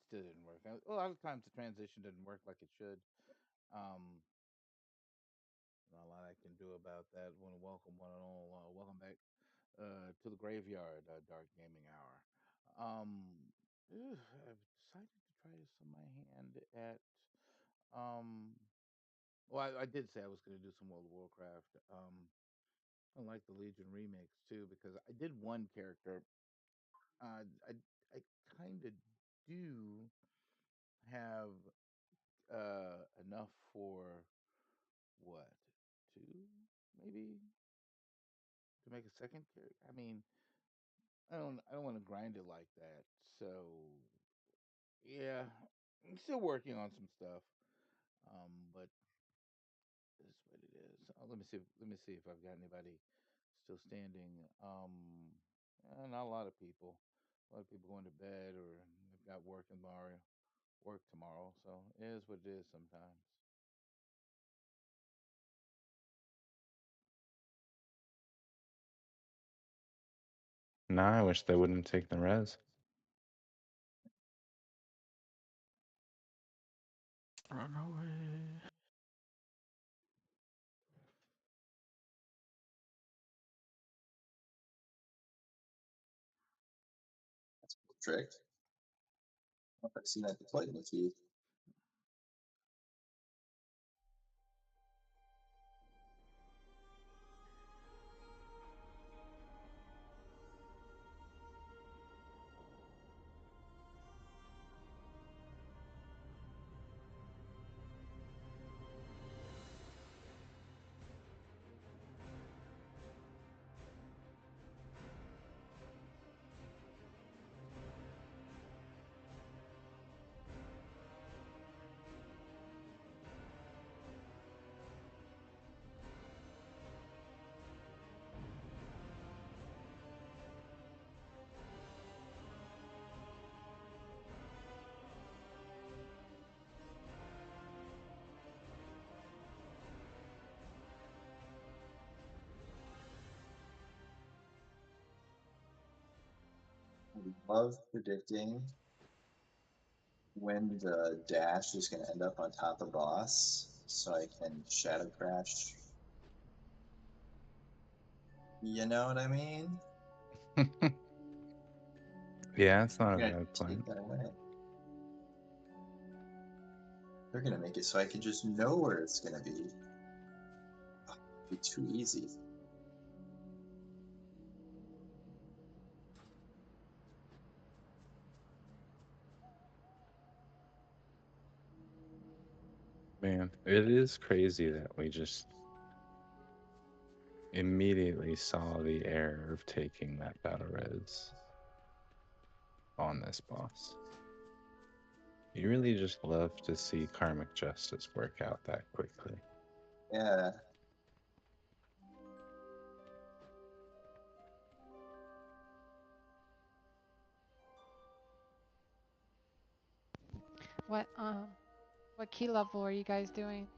still didn't work. A lot of times the transition didn't work like it should. Um, not a lot I can do about that. Want to welcome one and all. Welcome back to the graveyard, Dark Gaming Hour. I've decided to try this on my hand at. Um, well, I did say I was going to do some World of Warcraft. I like the Legion remakes too because I did one character. I kind of do have enough for what, two maybe, to make a second character. I mean, I don't want to grind it like that. So yeah, I'm still working on some stuff. But this is what it is. Let me see if I've got anybody still standing. Not a lot of people. A lot of people going to bed or they've got work tomorrow. So it is what it is sometimes. Nah, I wish they wouldn't take the res. Run away. That's a cool trick. I've seen that deployed in the feed. I love predicting when the dash is going to end up on top of boss so I can shadow crash. You know what I mean? Yeah, it's not a They're going bad to plan. take that away. They're going to make it so I can just know where it's going to be. Oh, it'd be too easy. Man, it is crazy that we just immediately saw the error of taking that battle res on this boss. You really just love to see karmic justice work out that quickly. Yeah. What what key level are you guys doing?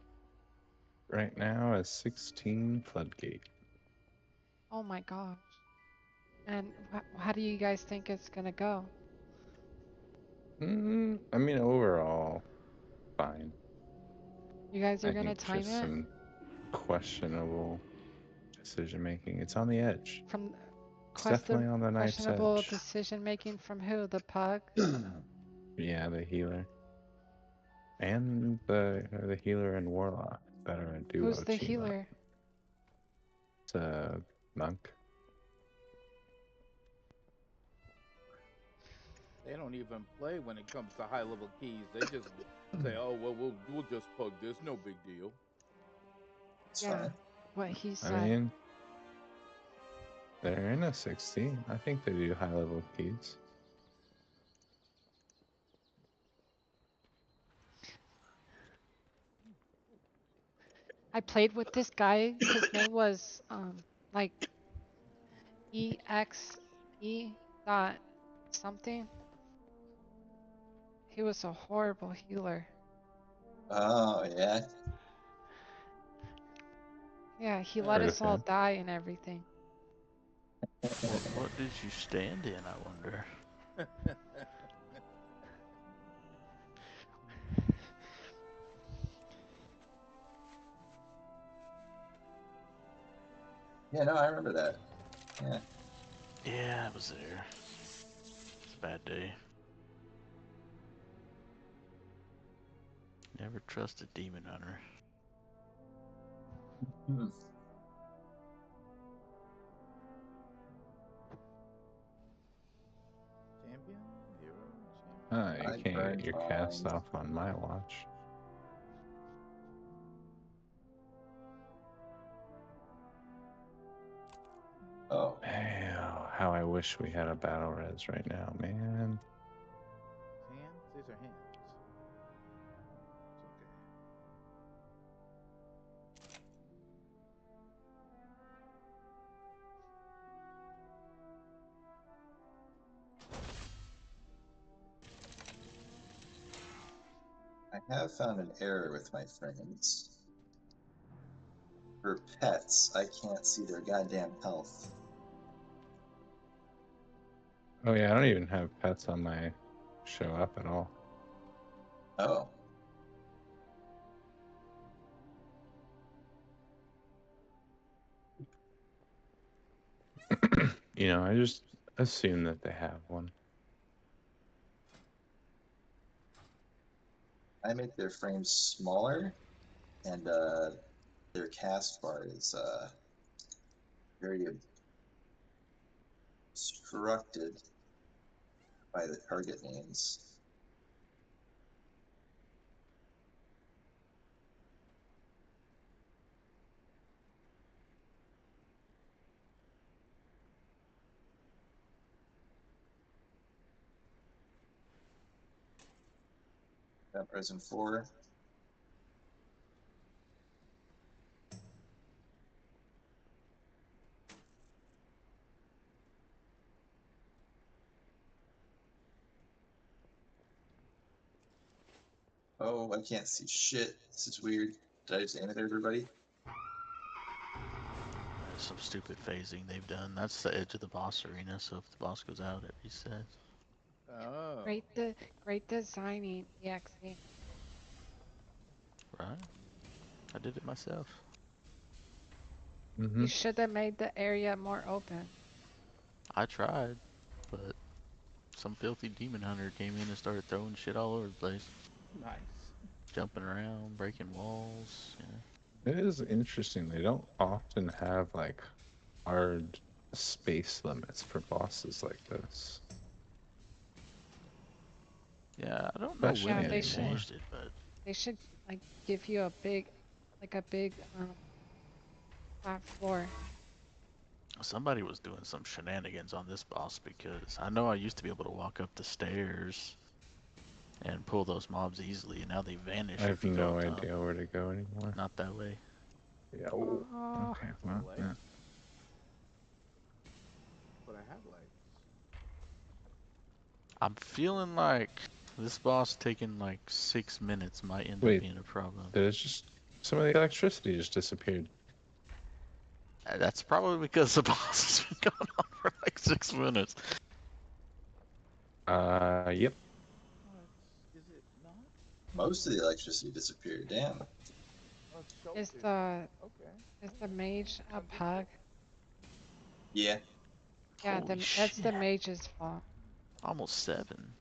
Right now is 16 Floodgate. Oh my gosh. And how do you guys think it's gonna go? I mean, overall, fine. You guys are I gonna think time just it some questionable decision making. It's on the edge. from It's definitely on the knife's questionable edge. decision making from who? The pug? Yeah, the healer. And the healer and warlock that are a Who's duo the team up. healer? It's a monk. They don't even play when it comes to high level keys. They just say, "Oh well, we'll just plug this. No big deal." It's Yeah, fine. what he I said. mean, they're in a 16. I think they do high level keys. I played with this guy. His name was like EXE dot something. He was a horrible healer. Oh, yeah. Yeah, he let Heard us of all him. die and everything. What did you stand in, I wonder? Yeah, no, I remember that. Yeah. Yeah, I was there. It's a bad day. Never trust a demon hunter. Hmm. Champion? Hero? Champion? Ah, you I can't get burned your cast mine. off on my watch. Oh, Man, how I wish we had a battle res right now, man. Hands? These are hands. It's okay. I have found an error with my frames. For pets, I can't see their goddamn health. Oh yeah, I don't even have pets on my show up at all. Oh, You know, I just assume that they have one. I make their frames smaller, and their cast bar is very obstructed by the target names. Got present 4. Oh, I can't see shit. This is weird. Did I just aim at everybody? That's some stupid phasing they've done. That's the edge of the boss arena, so if the boss goes out, it resets. Oh. Great designing, EXE. Right? I did it myself. Mm-hmm. You should have made the area more open. I tried, but some filthy demon hunter came in and started throwing shit all over the place. Nice. Jumping around, breaking walls, It is interesting. They don't often have like hard space limits for bosses like this, Yeah, I don't know especially when Yeah, they they should anymore. changed it, but they should like give you a big flat floor. somebody was doing some shenanigans on this boss because I know I used to be able to walk up the stairs and pull those mobs easily, and now they I vanish have if you go no up top. idea where to go anymore. Not that way. Yeah. Oh, Oh, okay. No Well, legs? yeah. But I had legs. I'm feeling like this boss taking like 6 minutes might end up Wait, being a problem. there's just some of the electricity just disappeared. That's probably because the boss has been going on for like 6 minutes. Yep. Oh, is it not? Most of the electricity disappeared. Damn. Oh, it's is shoulders. the Okay. is the Alright. mage a I'll give you pug? that. Yeah. Yeah, Holy that's the shit. mage's fault. Almost 7.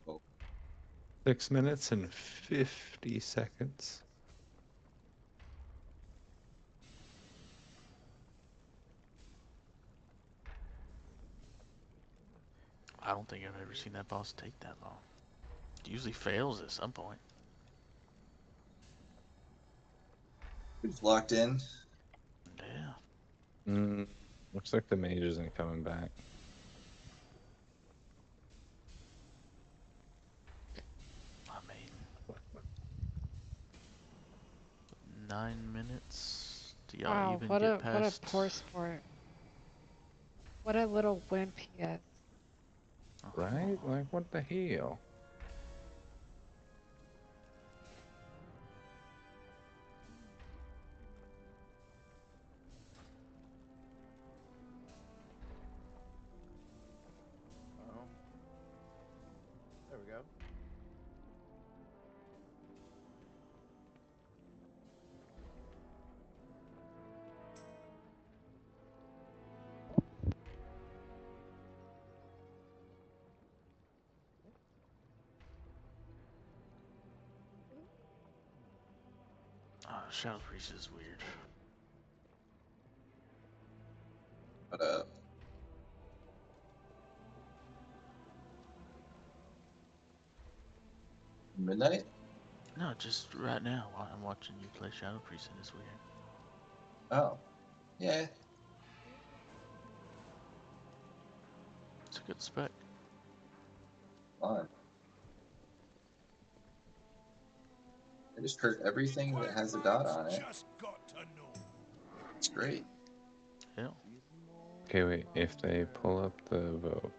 Oh, 6 minutes and 50 seconds. I don't think I've ever seen that boss take that long. It usually fails at some point. who's locked in? Yeah. Mm, looks like the mage isn't coming back. I mean, 9 minutes. Do y'all Wow, even what get a past? poor sport. What a little wimp he is. Right? Like, what the hell? Oh. There we go. Shadow Priest is weird. But midnight? No, just right now while I'm watching you play Shadow Priest, and it's weird. Oh, yeah. It's a good spec. Fun. I just hurt everything that has a dot on it. It's great. Yeah. Okay, wait. If they pull up the vote,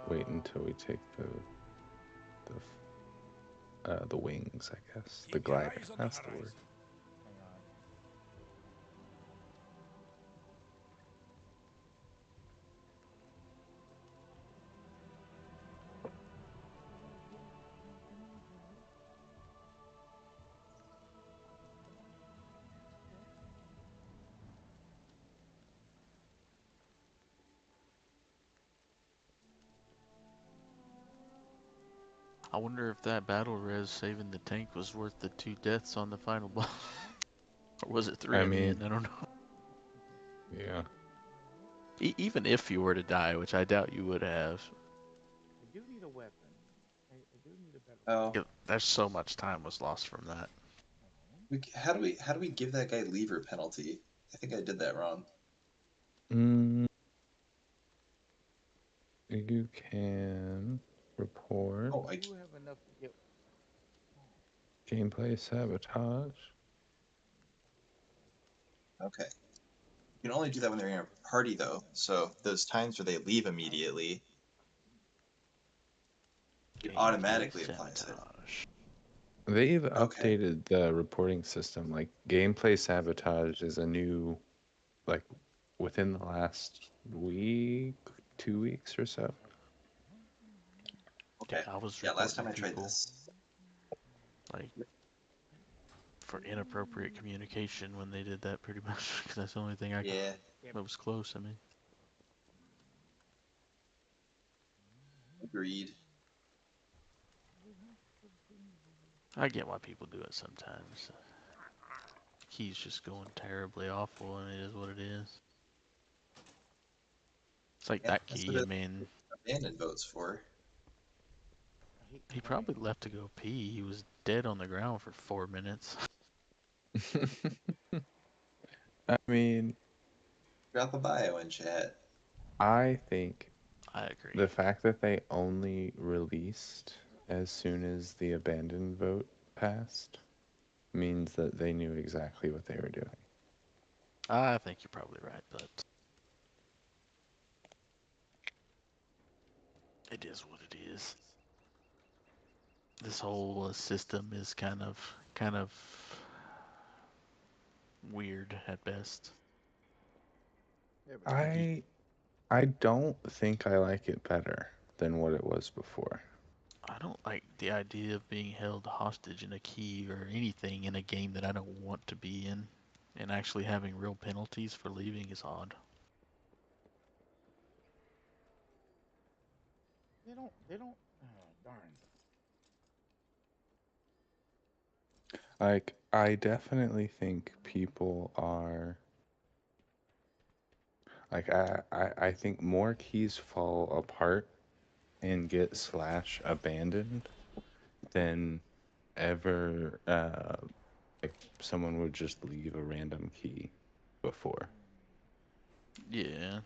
wait until we take the wings. I guess the glider. That's the word. Hang on. I wonder if that battle res saving the tank was worth the 2 deaths on the final boss. Or was it 3 I in the mean, end? I don't know. yeah. Even if you were to die, which I doubt you would have, I do need a weapon. I do need a better Oh, weapon. there's so much time was lost from that. how do we give that guy lever penalty? I think I did that wrong. Mm, you can report Oh, I do have enough to get. gameplay sabotage. okay. You can only do that when they're in a party, though. So those times where they leave immediately, it Gameplay automatically applies it. sabotage. They've Okay. updated the reporting system. Like gameplay sabotage is a new, like within the last week, 2 weeks or so. Yeah, Okay. I was Yeah, last time reporting I tried people this. like for inappropriate communication when they did that pretty much because that's the only thing I Yeah, that was close. I mean, agreed. I get why people do it sometimes. Key's just going terribly awful, and it is what it is. It's like Yeah, that that's key. what I it mean, abandoned votes for. I hate he probably crying. left to go pee. He was dead on the ground for 4 minutes. I mean, Drop a bio in chat. I think I agree. the fact that they only released as soon as the abandoned vote passed means that they knew exactly what they were doing. I think you're probably right, but it is what it is. This whole system is kind of weird at best. Yeah, but I don't think I like it better than what it was before. I don't like the idea of being held hostage in a key or anything in a game that I don't want to be in, and actually having real penalties for leaving is odd. they don't. They don't. Oh, darn. Like, I definitely think people are like I think more keys fall apart and get slash abandoned than ever like someone would just leave a random key before. Yeah,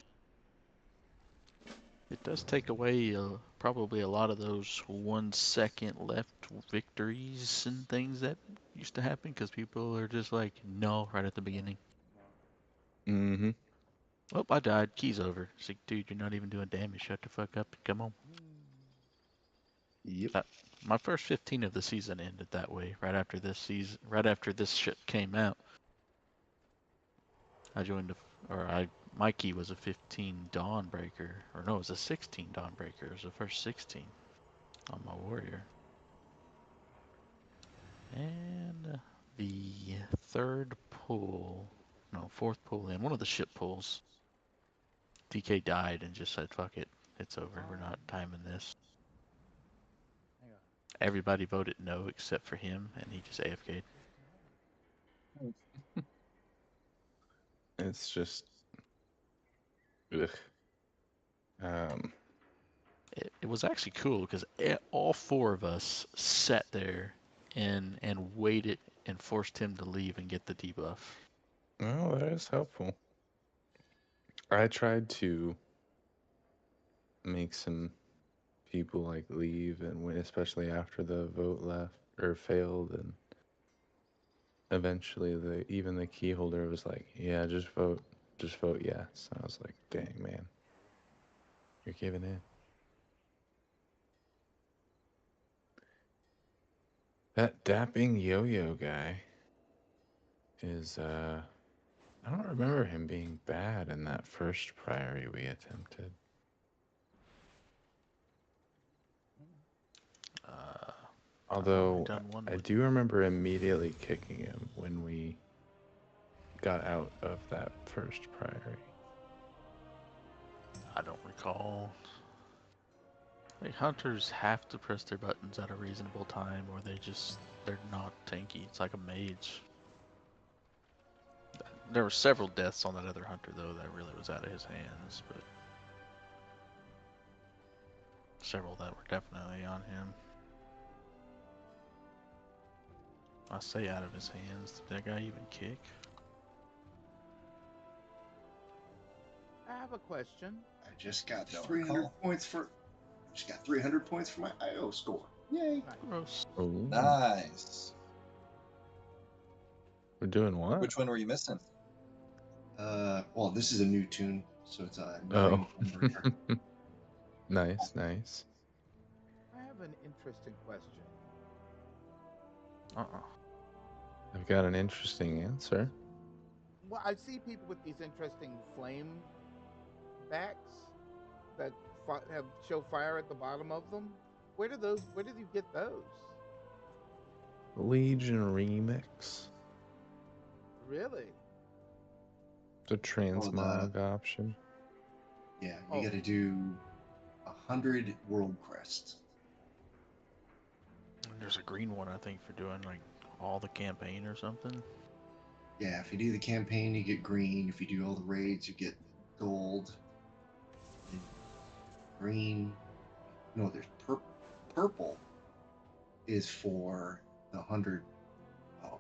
it does take away probably a lot of those 1 second left victories and things that used to happen because people are just like, no, right at the No, beginning. no. Mm-hmm. Oh, I died. Key's over. It's like, dude, you're not even doing damage. Shut the fuck up and come on. Yep. Uh, my first 15 of the season ended that way. Right after this season, right after this shit came out, I joined my key was a 15 Dawnbreaker, or no, it was a 16 Dawnbreaker. It was the first 16 on my warrior. And the third pull, no, fourth pull in, one of the ship pulls, DK died and just said, fuck it, it's over. We're not timing this. Hang on. Everybody voted no except for him, and he just AFK'd. It's just, ugh. Um, It was actually cool because all four of us sat there and waited and forced him to leave and get the debuff. well, that is helpful. I tried to make some people like leave and win, especially after the vote left or failed, and eventually even the key holder was like, "Yeah, just vote yes." I was like, "Dang man, you're giving in." That dapping yo-yo guy is I don't remember him being bad in that first priory we attempted. I've only Although done one I with. do remember immediately kicking him when we got out of that first priory. I don't recall. Like hunters have to press their buttons at a reasonable time, or they're not tanky. It's like a mage. There were several deaths on that other hunter though that really was out of his hands, but several that were definitely on him. I say out of his hands. Did that guy even kick? I have a question. I just got Don't 300 recall. points for. Just got 300 points for my IO score. Yay! Nice. Gross. Oh, Nice. we're doing what? Which one were you missing? Well, this is a new tune, so it's a Oh, 9 nice, nice. I have an interesting question. I've got an interesting answer. Well, I see people with these interesting flame backs that have show fire at the bottom of them. Where did you get those? Legion Remix. Really? The transmog option. Yeah, you Oh. got to do 100 world crests. And there's a green one I think for doing like all the campaign or something. Yeah, if you do the campaign, you get green. If you do all the raids, you get gold. And green. No, there's purple. Purple is for the 100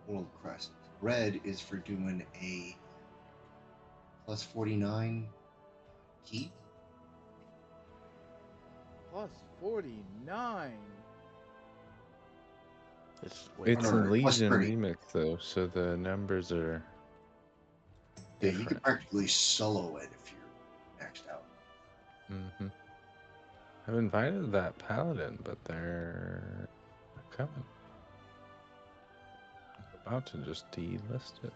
world crest. Red is for doing a plus 49 heat. Plus 49. It's way It's more. in Plus Legion 30. Remix though, so the numbers are Yeah, you different. could practically solo it if you're maxed out. Mm-hmm. I've invited that paladin, but they're not coming. I'm about to just delist it.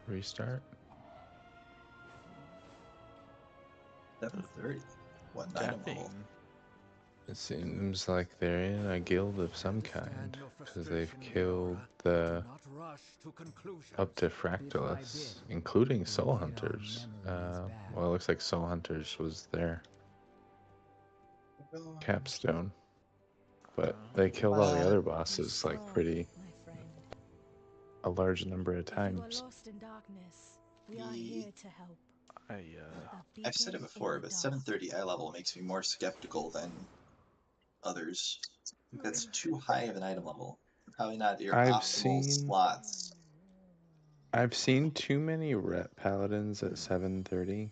Restart. 730. One item level. Dapping. It seems like they're in a guild of some kind, because they've killed the up to Fractalus, including Soul Hunters. Well, it looks like Soul Hunters was their capstone, but they killed all the other bosses like pretty a large number of times. Lost in darkness. We are here to help. I've said it before, but 730 eye level makes me more skeptical than others. I think that's too high of an item level. Probably not your optimal slots. I've seen too many rep paladins at 730,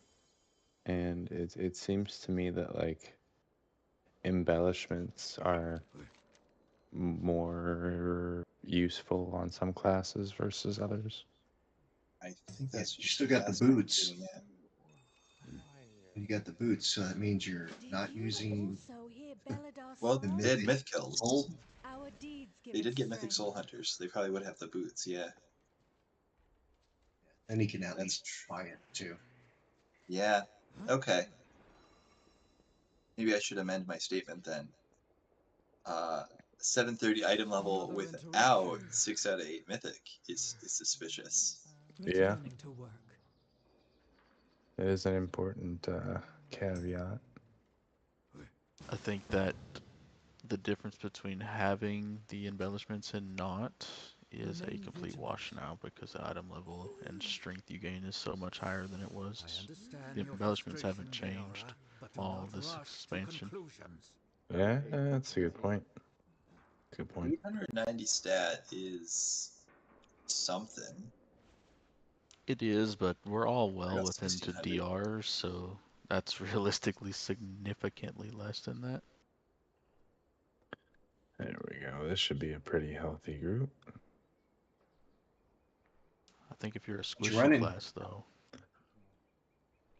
and it seems to me that like embellishments are more useful on some classes versus others. I think that's You still got the boots. You got the boots, so that means you're not using. Well, the they had mythic myth kills. soul. They did get mythic soul hunters. They probably would have the boots, yeah. Then you can at least buy it too. Yeah. Okay. Maybe I should amend my statement then. 730 item level without 6 out of 8 mythic is suspicious. Yeah. It is an important caveat. I think that the difference between having the embellishments and not is a complete wash now because the item level and strength you gain is so much higher than it was. The embellishments haven't changed all this expansion. Yeah, that's a good point. Good point. 890 stat is something. It is, but we're all I well got within to 1600. DRs, so that's realistically significantly less than that. There we go. This should be a pretty healthy group. I think if you're a What you squishy running? class, though,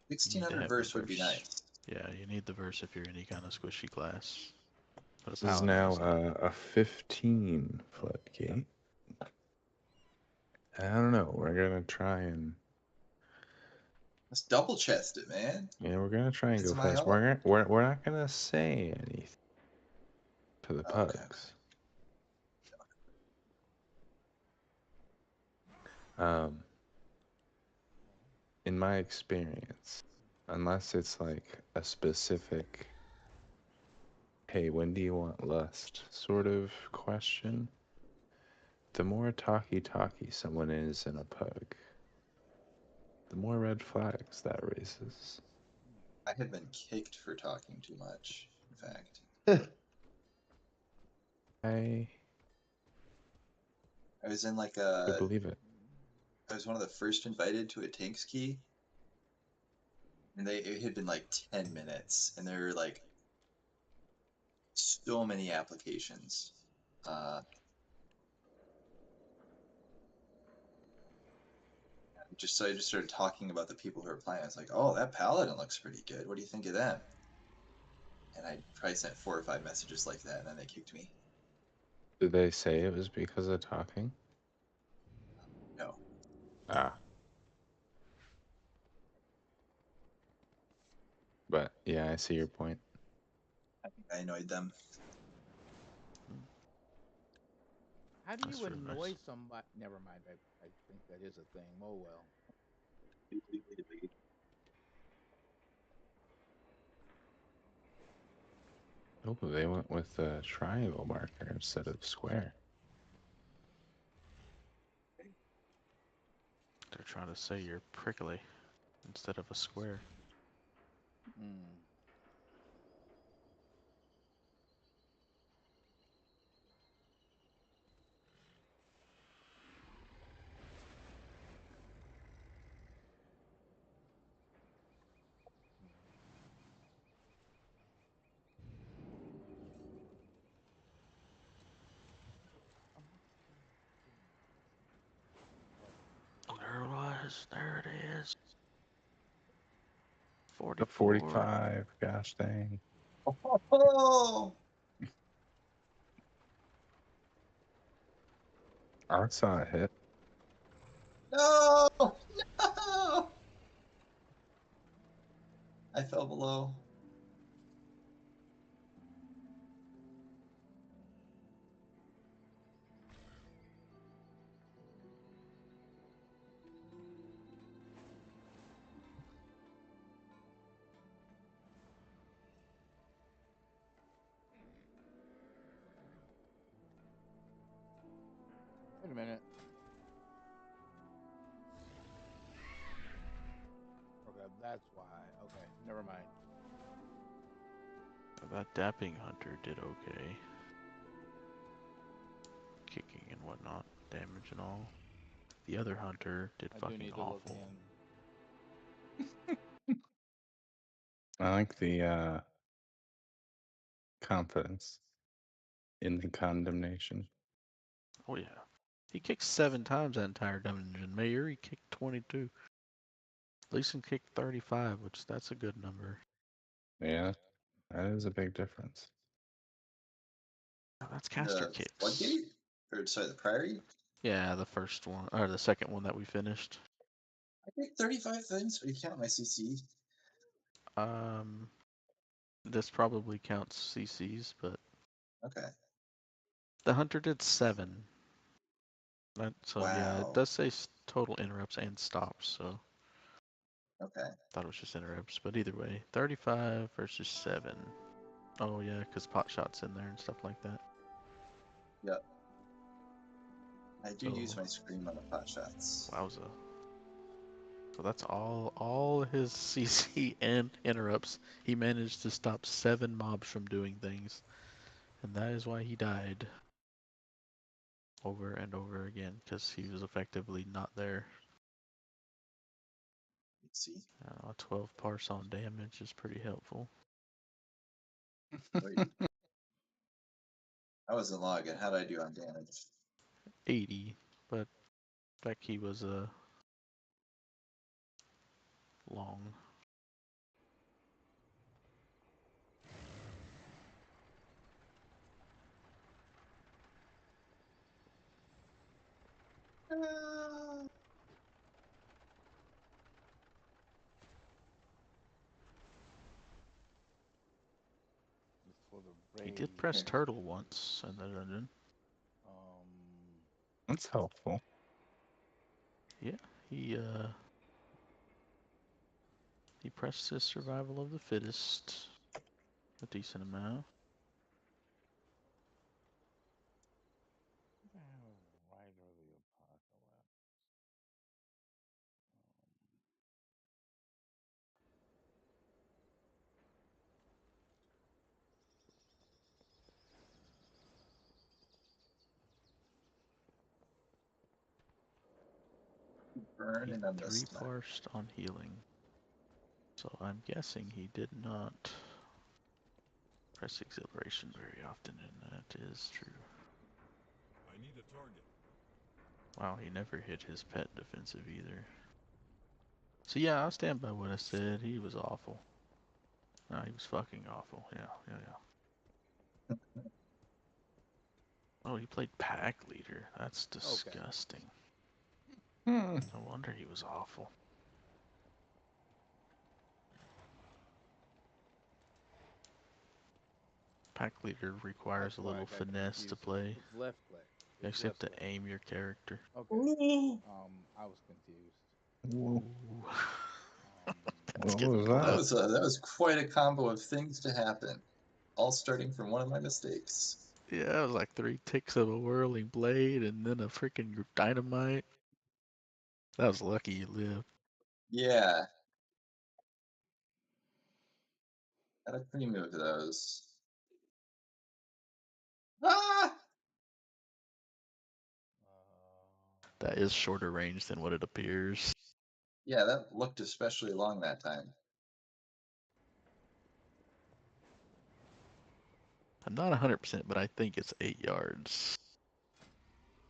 you need to 1600 have the verse would be verse. nice. Yeah, you need the verse if you're any kind of squishy class. But a This is paladin now is not. a 15 floodgate. I don't know. We're gonna try and Let's double chest it, man. we're gonna try and It's go my fast. help. We're not gonna say anything to the Oh, okay. pugs. Um, in my experience, unless it's like a specific, hey, when do you want lust sort of question, the more talky someone is in a pug, the more red flags that raises. I have been kicked for talking too much, in fact. I I was in like could believe it. I was one of the first invited to a Tanks key, and it had been like 10 minutes, and there were like so many applications. So I just started talking about the people who are playing. I was like, "Oh, that paladin looks pretty good. What do you think of them?" And I probably sent 4 or 5 messages like that, and then they kicked me. Did they say it was because of talking? No, Ah, but yeah, I see your point. I think I annoyed them. How do That's you really annoy nice. somebody? Never mind. I think that is a thing. Oh well. Oh, they went with the triangle marker instead of square. They're trying to say you're prickly instead of a square. Mm. There it was. There it is. A 44. 45, gosh dang. Oh I saw it hit. no! No! I fell below. Wait a minute. Okay, that's why. Okay, never mind. That dapping hunter did okay. Kicking and whatnot, damage and all. The other hunter did I do fucking need to look awful. in. I like the confidence in the condemnation. Oh yeah. He kicked 7 times that entire dungeon. Mayor, he kicked 22. Leeson kicked 35, which that's a good number. Yeah, that is a big difference. Now, that's caster The kicks. floodgate? Or sorry, the priory? Yeah, the first one, or the second one that we finished. I think 35 things. Are you count my CC? Um, this probably counts CCs, but Okay. the hunter did 7. So yeah, it Wow. does say total interrupts and stops, so Okay. thought it was just interrupts, but either way, 35 versus 7. Oh yeah, because pot shots in there and stuff like that. Yep. I do use my scream on the pot shots. Wowza. So that's all his CC and interrupts. He managed to stop 7 mobs from doing things. And that is why he died. Over and over again, because he was effectively not there. See? 12 parse on damage is pretty helpful. Wait. I wasn't logging. How did I do on damage? 80, but that key was long. Just for the He did raid. press turtle once in the dungeon. That's helpful. Yeah, he pressed his survival of the fittest a decent amount. I have right early apocalypse. Burn He and a 3 mist mark. parsed on healing. So I'm guessing he did not press exhilaration very often, and that is true. I need a target. Wow, he never hit his pet defensive either. So yeah, I'll stand by what I said. He was awful. No, he was fucking awful. Yeah. Oh, he played pack leader. That's Okay. disgusting. Hmm. No wonder he was awful. Pack leader requires That's a why I little got finesse to confused. play. It's left click. You It's actually have left to click. aim your character. Okay. I was confused. Whoa. Ooh. That's What getting was Well, that? close. that was quite a combo of things to happen, all starting from one of my mistakes. Yeah, it was like 3 ticks of a whirling blade and then a freaking dynamite. That was lucky you lived. Yeah, got a premium of those. Ah! That is shorter range than what it appears. Yeah, that looked especially long that time. I'm not 100%, but I think it's 8 yards.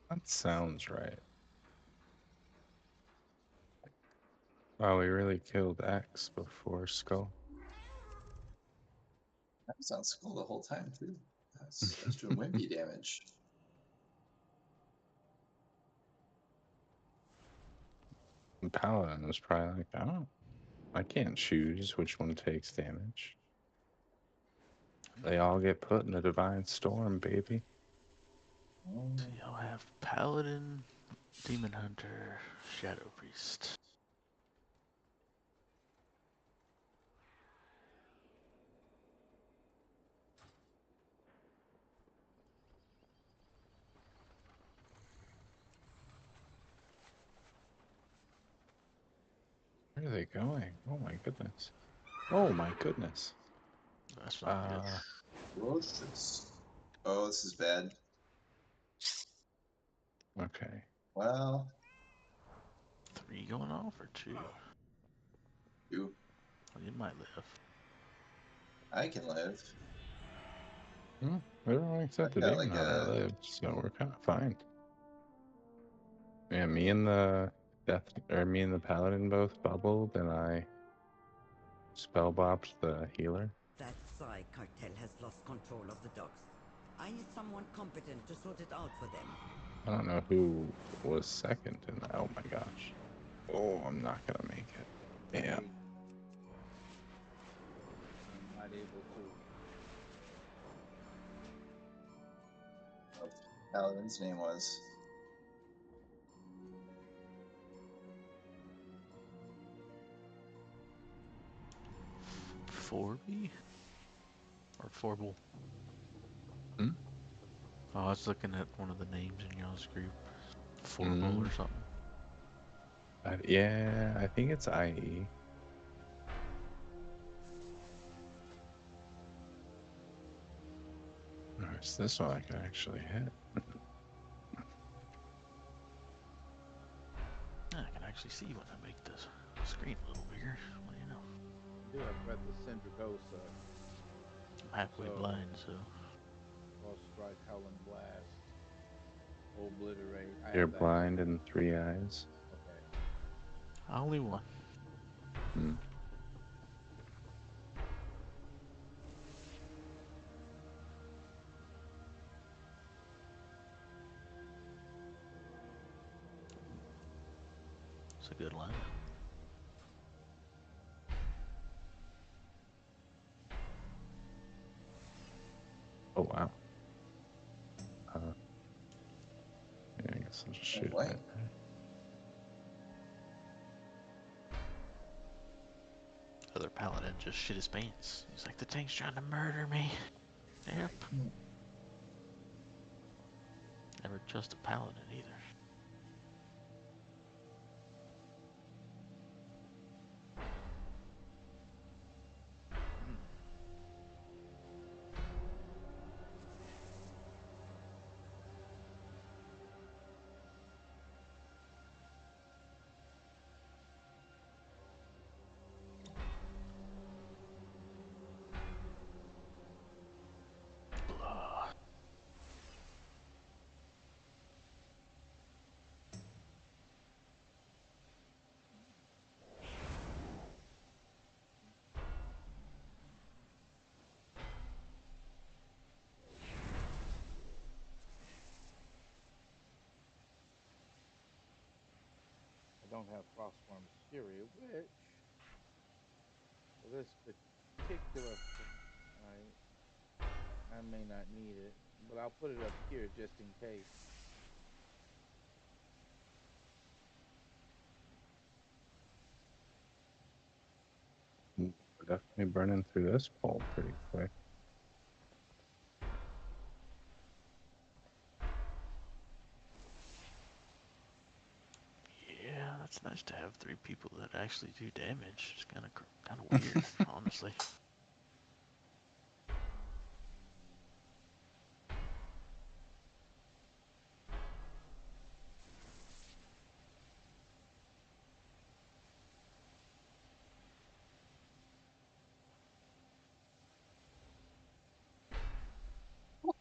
That sounds right. Wow, we really killed X before Skull. That was on skull the whole time too. That's doing wimpy damage. Paladin was probably like, oh, I can't choose which one takes damage. They all get put in the Divine Storm, baby. So you'll have Paladin, Demon Hunter, Shadow Priest. Where are they going? Oh my goodness. Oh my goodness. That's not good. Ferocious. Oh, this is bad. Okay. Well, 3 going off or 2? you, Well, you might live. I can live. Everyone except I've the got Demon like Hunter a. lived, so we're kind of fine. Yeah, me and the me and the Paladin both bubbled, and I spell bopped the healer. That Psy cartel has lost control of the docks. I need someone competent to sort it out for them. I don't know who was second in that. Oh my gosh. Oh, I'm not gonna make it. Yeah. I'm not able to. What Paladin's name was. 4B? Or 4B? Hmm? Oh, I was looking at one of the names in y'all's group. affordable or something. Yeah, I think it's IE. Alright, so this one I can actually hit. I can actually see when I make this screen a little bigger. Well, you know, I do have Breath of Syndragosa. I'm halfway So, blind, so Frost Strike, Howling Blast, Obliterate. I You're have that blind too. in 3 eyes. Okay. only one. Hmm. It's a good line. Oh wow. Yeah, I guess I'll just Oh shoot boy. right there. Other paladin just shit his pants. He's like, the tank's trying to murder me. Yep. Hmm. Never trust a paladin either. Blah. I don't have Frostworm's Fury, which for this particular fight, I may not need it, but I'll put it up here just in case. We're definitely burning through this pole pretty quick. Yeah, that's nice to have 3 people that actually do damage. It's kind of weird, honestly. Hmm.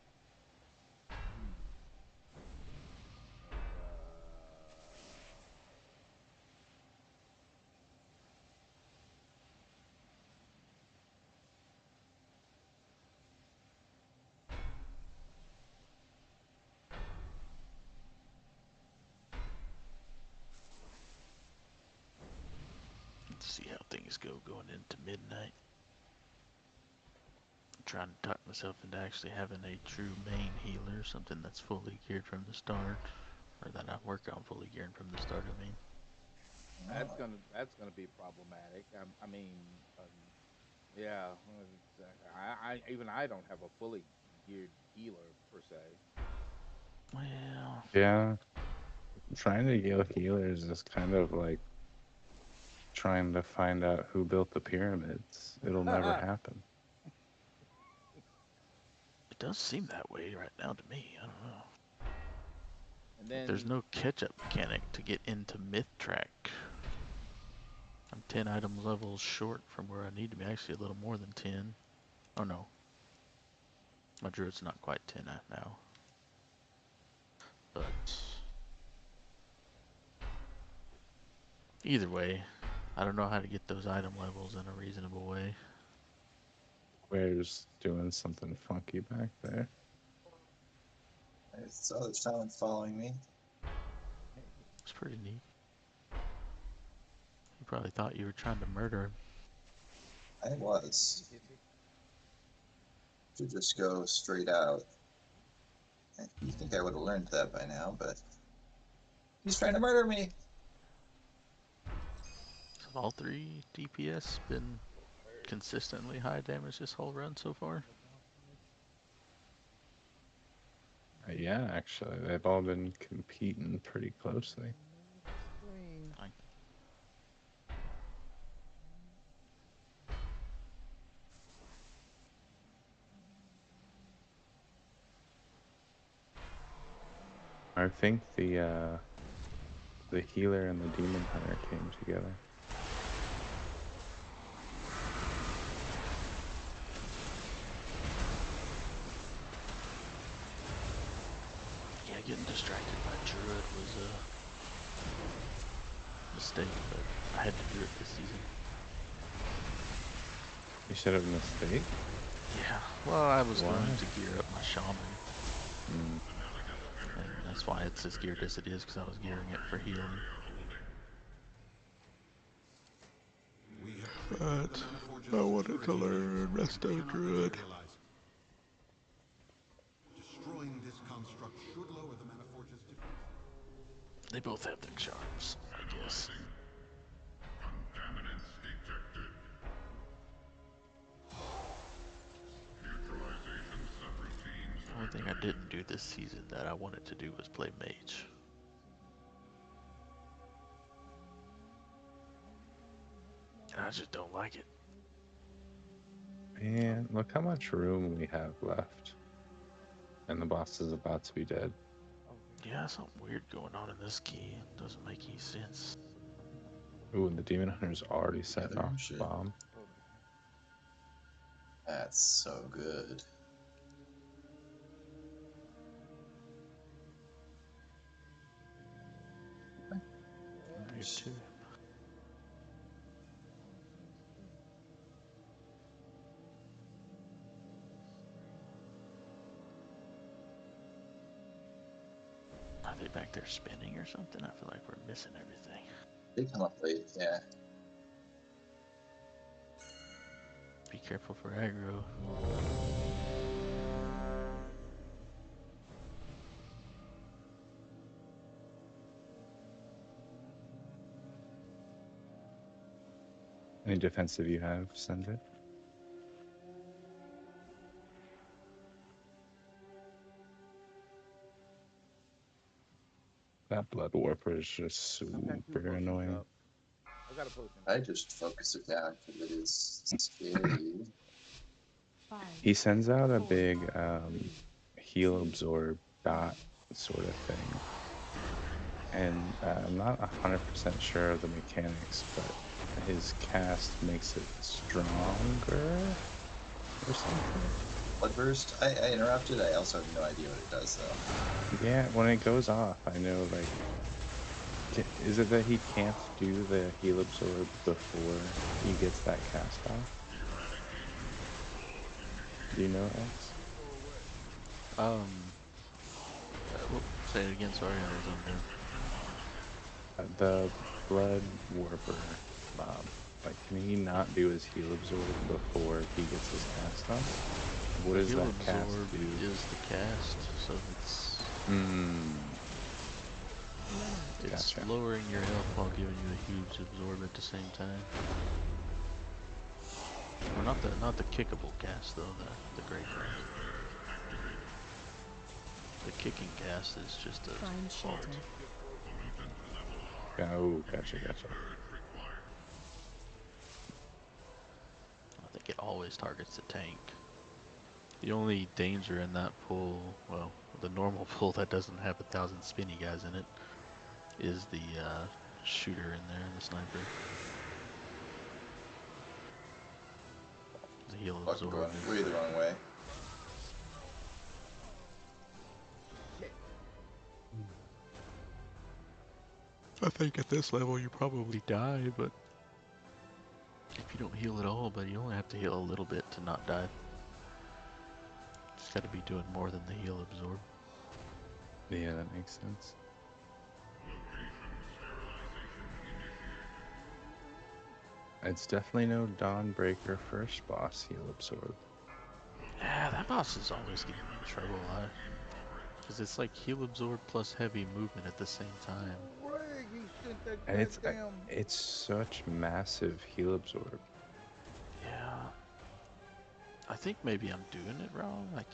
Let's see how things go going into midnight. I'm trying to talk myself into actually having a true main healer, something that's fully geared from the start, or that I work on fully geared from the start. I mean, Oh. That's gonna be problematic. I mean, yeah, I even I don't have a fully geared healer per se. well, Yeah, trying to heal healers is kind of like trying to find out who built the pyramids. It'll never happen. it does seem that way right now to me. I don't know. And Like, there's then no catch-up mechanic to get into Myth Track. I'm 10 item levels short from where I need to be. Actually, a little more than 10. Oh no, my druid's not quite 10 now. But either way, I don't know how to get those item levels in a reasonable way. Where's doing something funky back there? I saw the someone following me. It's pretty neat. You probably thought you were trying to murder him. I was. To just go straight out. You think I would have learned that by now, but he's trying to murder me. Have all 3 DPS been consistently high damage this whole run so far? Yeah, actually, they've all been competing pretty closely. Green. I think the healer and the demon hunter came together. Yeah, getting distracted by Druid was a mistake, but I had to do it this season. You said a mistake? Yeah, well, I was Why? going to gear up my shaman, Mm. and that's why it's as geared as it is, because I was gearing it for healing. But I wanted to learn Resto Druid. Destroying this construct should lower the mana forge's difficulty. They both have their charms, I guess. Contaminants detected. Neutralization subroutines. The only thing I didn't do this season that I wanted to do was play mage. And I just don't like it. Man, look how much room we have left. And the boss is about to be dead. Yeah, something weird going on in this key. It doesn't make any sense. Ooh, and the demon hunter's already setting Together off and the shit. bomb. That's so good. You too. Are they back there spinning or something? I feel like we're missing everything. They come up late, yeah. Be careful for aggro. Any defensive you have, send it. That blood warper is just I've got 2 super potions annoying. up. I've got a potion. I just focus it down because it is scary. 5, He sends out a 4, big 3, heal 2, absorb dot sort of thing. And I'm not 100% sure of the mechanics, but his cast makes it stronger or something. Bloodburst? I interrupted. I also have no idea what it does, though. Yeah, when it goes off, I know, like, is it that he can't do the heal absorb before he gets that cast off? Do you know, X? Say it again, sorry, I was on mute. The blood warper mob, like, can he not do his heal absorb before he gets his cast off? What The does heal that cast absorb do? is the cast, so it's Gotcha. lowering your health while giving you a huge absorb at the same time. Or not the kickable cast though, the great cast. The kicking cast is just a Prime assault. shelter. Oh, gotcha. I think it always targets the tank. The only danger in that pool, well, the normal pool that doesn't have 1,000 spinny guys in it, is the shooter in there, the sniper. The heal Fucking absorb. going way the wrong way. I think at this level you probably die, but if you don't heal at all, but you only have to heal a little bit to not die. Just gotta be doing more than the heal absorb. Yeah, that makes sense. It's definitely no Dawnbreaker first boss heal absorb. Yeah, that boss is always getting me in trouble. Because it's like heal absorb plus heavy movement at the same time. Greg, he sent that And goddamn. it's such massive heal absorb. Yeah. I think maybe I'm doing it wrong. Like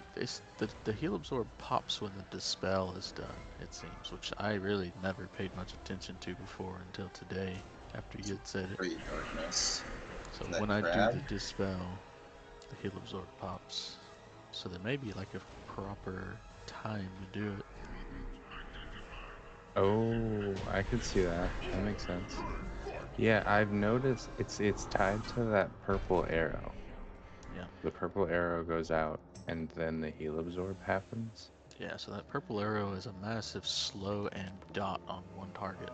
the heal absorb pops when the dispel is done, it seems, which I really never paid much attention to before until today, after you had said it. Great darkness. So That when I do crab. the dispel, the heal absorb pops. So there may be like a proper time to do it. Oh, I could see that. That makes sense. Yeah, I've noticed it's tied to that purple arrow. Yeah. The purple arrow goes out, and then the heal absorb happens. Yeah, so that purple arrow is a massive slow and dot on one target.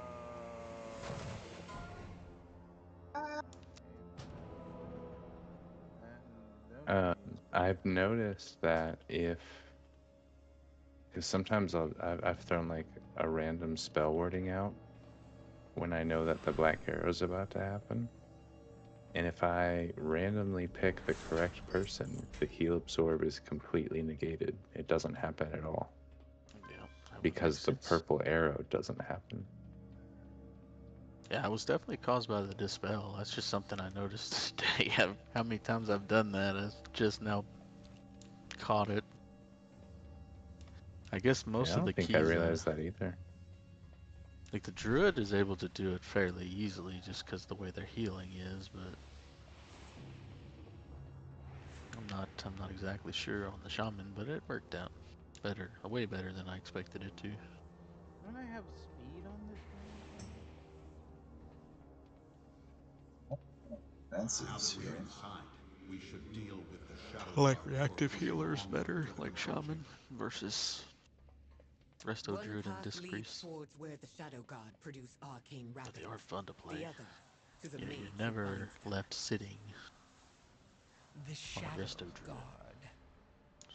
Um, I've noticed that because sometimes I've thrown like a random spell wording out when I know that the black arrow is about to happen. And if I randomly pick the correct person, the heal absorb is completely negated. It doesn't happen at all. Yeah, that would make Because the sense. purple arrow doesn't happen. Yeah, it was definitely caused by the dispel. That's just something I noticed today. How many times I've done that, I've just now caught it. I guess Yeah, most I of the don't think I keys, realized that either. like the druid is able to do it fairly easily just because the way their healing is, but I'm not exactly sure on the shaman, but it worked out better, way better than I expected it to. Don't I have speed on this damn thing? Fences Now that we're here. inside, we should deal with the shadow. I like Guard reactive before pushing healers onward better, with an like approaching. shaman versus resto One druid and path disc leads priest. towards where the Shadow God produce arcane But they wrappings. are fun to The play. other to the You're mage who never binds them. left sitting The on a Shadow resto druid. Guard.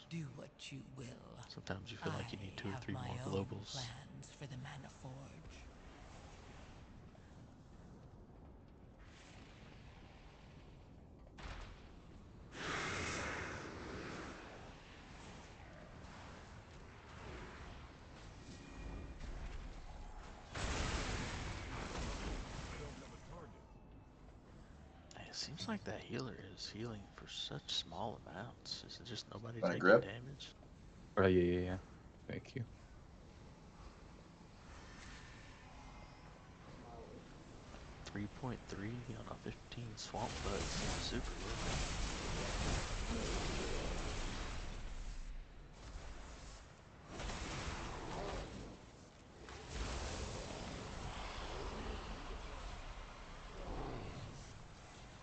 Do what you will. Sometimes you feel I like you need 2 or have 3 my more own globals. plans for the Mana Forge. It seems like that healer is healing for such small amounts. Is it just nobody Want a taking grip? damage? Oh, yeah. Thank you. 3.3 on a 15 swamp bud seems super low.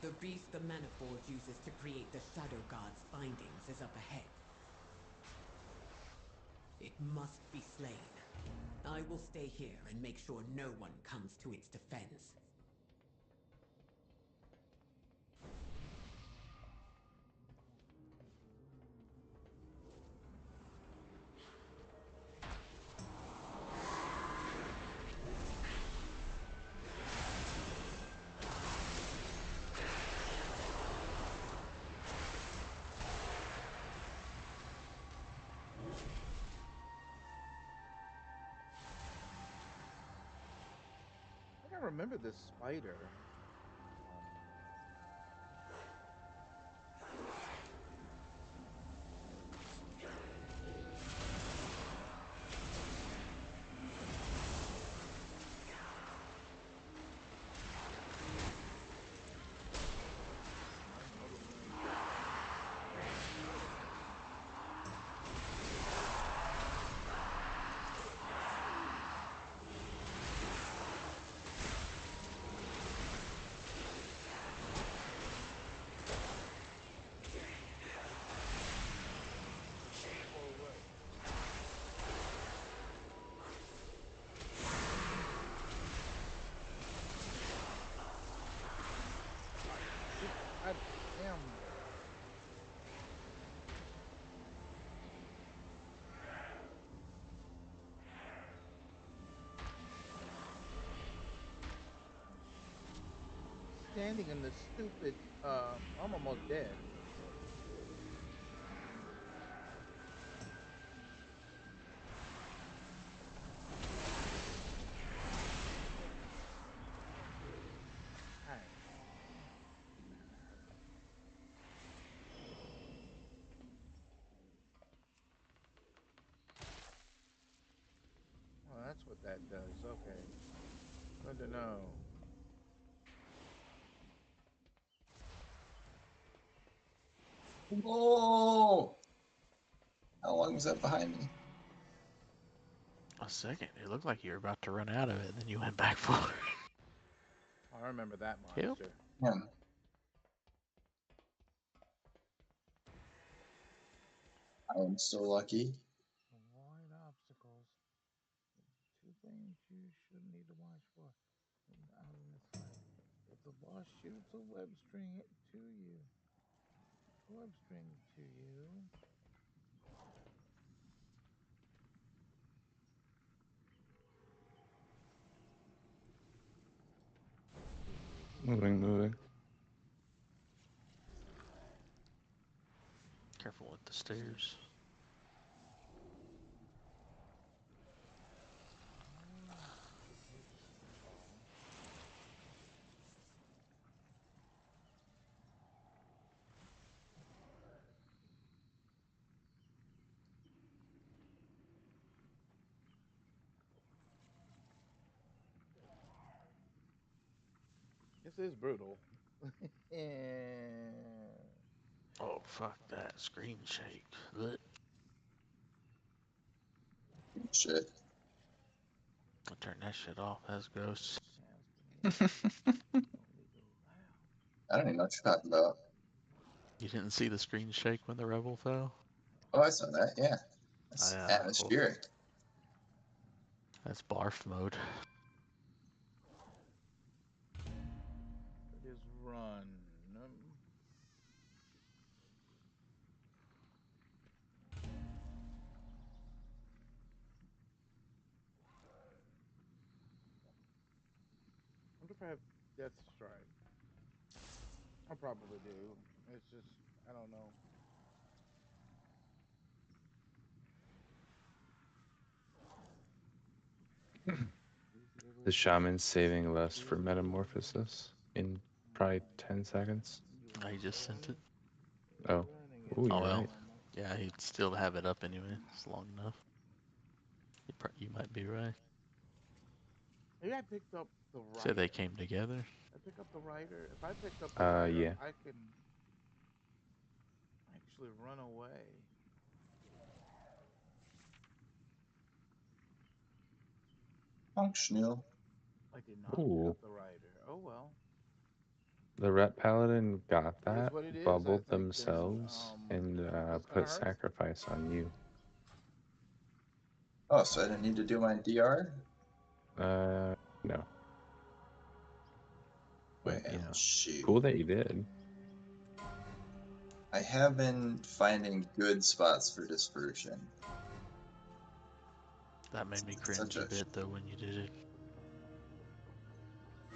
The beast the Mana Forge uses to create the Shadow God's bindings is up ahead. It must be slain. I will stay here and make sure no one comes to its defense. I think I remember this spider. God damn. Standing in this stupid, I'm almost dead. Alright. what that does. Okay, good to know. Whoa! How long was that behind me? A second. It looked like you were about to run out of it, and then you went back for it. I remember that Yep. monster. Man, I am so lucky. Avoid obstacles. Two things you should need to watch for out in this fight. If the boss shoots a web string to you, web string to you. Moving. Careful with the stairs. This is brutal. And Oh, fuck that. Screen shake. Blech. Shit. I'll turn that shit off. That's gross. I don't even know what you're talking about. You didn't see the screen shake when the rebel fell? Oh, I saw that. Yeah. That's Oh, atmospheric. that's barf mode. it is run. I wonder if I have Death Strike. I probably do. It's just I don't know. The shaman's saving lust for metamorphosis in probably 10 seconds. I just sent it. Oh. Ooh, Oh you're well. right. Yeah, he'd still have it up anyway. It's long enough. You might be right. Maybe I picked up the Say they rider. came together. I pick up the rider. If I picked up the rider, Yeah. I can actually run away. Functional. I did not pick Ooh. up the rider. Oh well. The Ret Paladin got It is that, what it is. I bubbled think then themselves, and that's gonna put hurt. sacrifice on you. Oh, so I didn't need to do my DR? No. Well, But yeah. shoot. Cool that you did. I have been finding good spots for dispersion. That made me It's such cringe a a bit though when you did it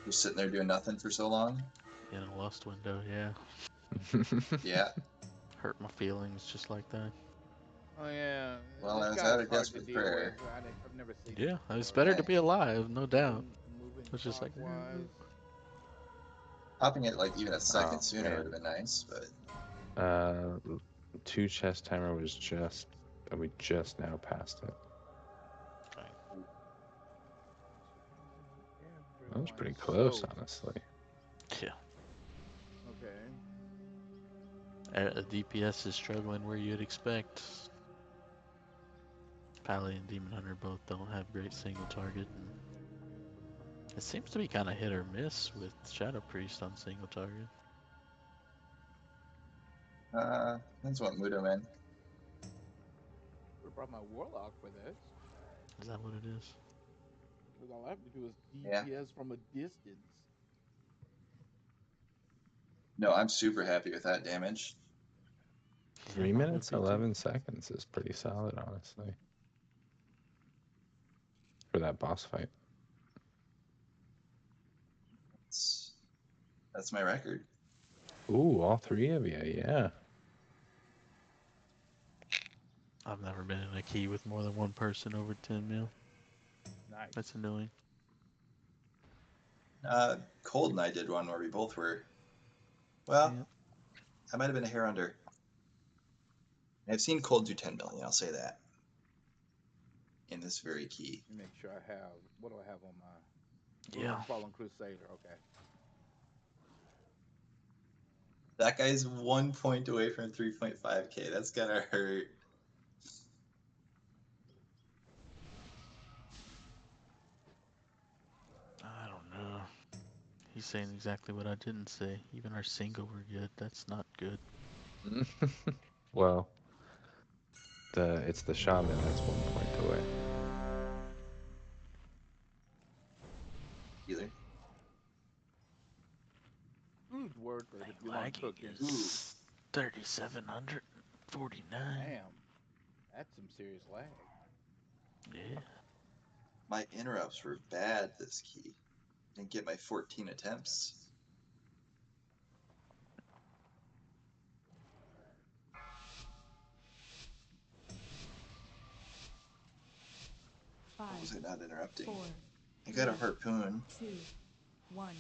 just sitting there doing nothing for so long. in a lust window. Yeah, Yeah. hurt my feelings just like that. Oh yeah, Well, this I was out guy's of hard to desperate deal with. prayer. I've never seen him Yeah, it's before. better to Hey, be alive, no doubt. Moving It's just like, clockwise. popping it like even a second Oh sooner would man. have been nice, but 2 chest timer was just we just now passed it. That was Everyone pretty close, soaked. honestly. yeah. Okay. A DPS is struggling where you'd expect. Pally and Demon Hunter both don't have great single target, and it seems to be kind of hit or miss with Shadow Priest on single target. that's what mood I'm in. Would have brought my warlock for this. Is that what it is? Because all I have to do is Yeah. DPS from a distance. No, I'm super happy with that damage. 3 Yeah, I would minutes, be too. 11 seconds is pretty solid, honestly, for that boss fight. That's my record. Ooh, all 3 of you, yeah. I've never been in a key with more than one person over 10 mil. Nice. That's annoying. Cold and I did one where we both were. Well, Yep. I might have been a hair under. I've seen Cold do 10 million, I'll say that. in this very key. Let me make sure I have. What do I have on my? Yeah. Fallen Crusader. Okay. That guy's 1 point away from 3.5k. That's gonna hurt. I don't know. He's saying exactly what I didn't say. Even our single were good. That's not good. Well, it's the shaman that's 1 point away. Healer. It's worth it if you want Lagging cooking. is 3,749. Damn, that's some serious lag. Yeah. My interrupts were bad this key. Didn't get my 14 attempts. How was I not interrupting? 4, I got a harpoon. 2, 1.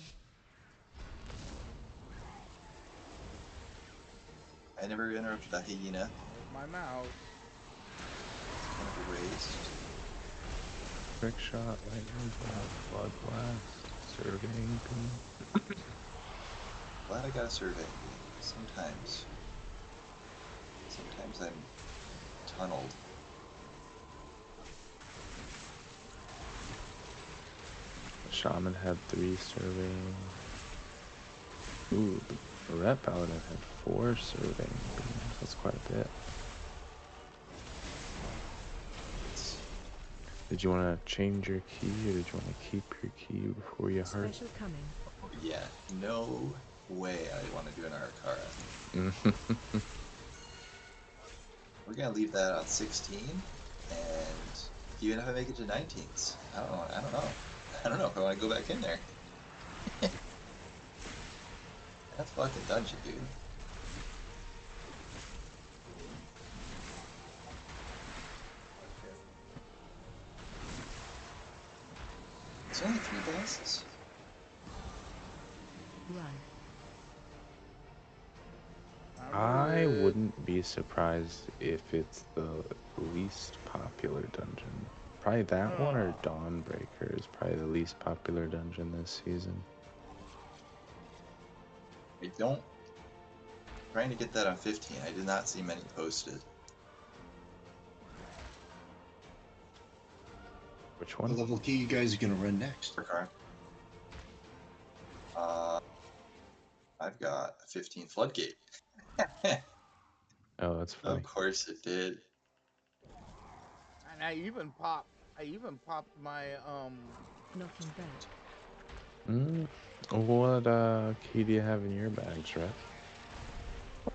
I never interrupted a hyena. There's my mouse. It's kind of erased. Trick shot, lightning bolt, blood blast, surveying beam. Glad I got a survey. Sometimes I'm tunneled. The shaman had 3 surveying. Ooh, the red paladin had 4 surveying beams. That's quite a bit. Did you want to change your key, or did you want to keep your key before you heart? Special coming. Yeah, no way I want to do an Arakara. We're gonna leave that on 16, and even if I make it to 19s, I don't know. I don't know if I want to go back in there. That's fucking dungeon, dude. It's only 3 bosses. Run. I wouldn't be surprised if it's the least popular dungeon. Probably that one or Dawnbreaker is probably the least popular dungeon this season. Trying to get that on 15. I did not see many posted. Which one? What level key you guys are gonna run next? Arakara. I've got a 15 floodgate. Oh, that's funny. Of course it did. And I even popped my Knocking back. What key do you have in your bags, Rhett? I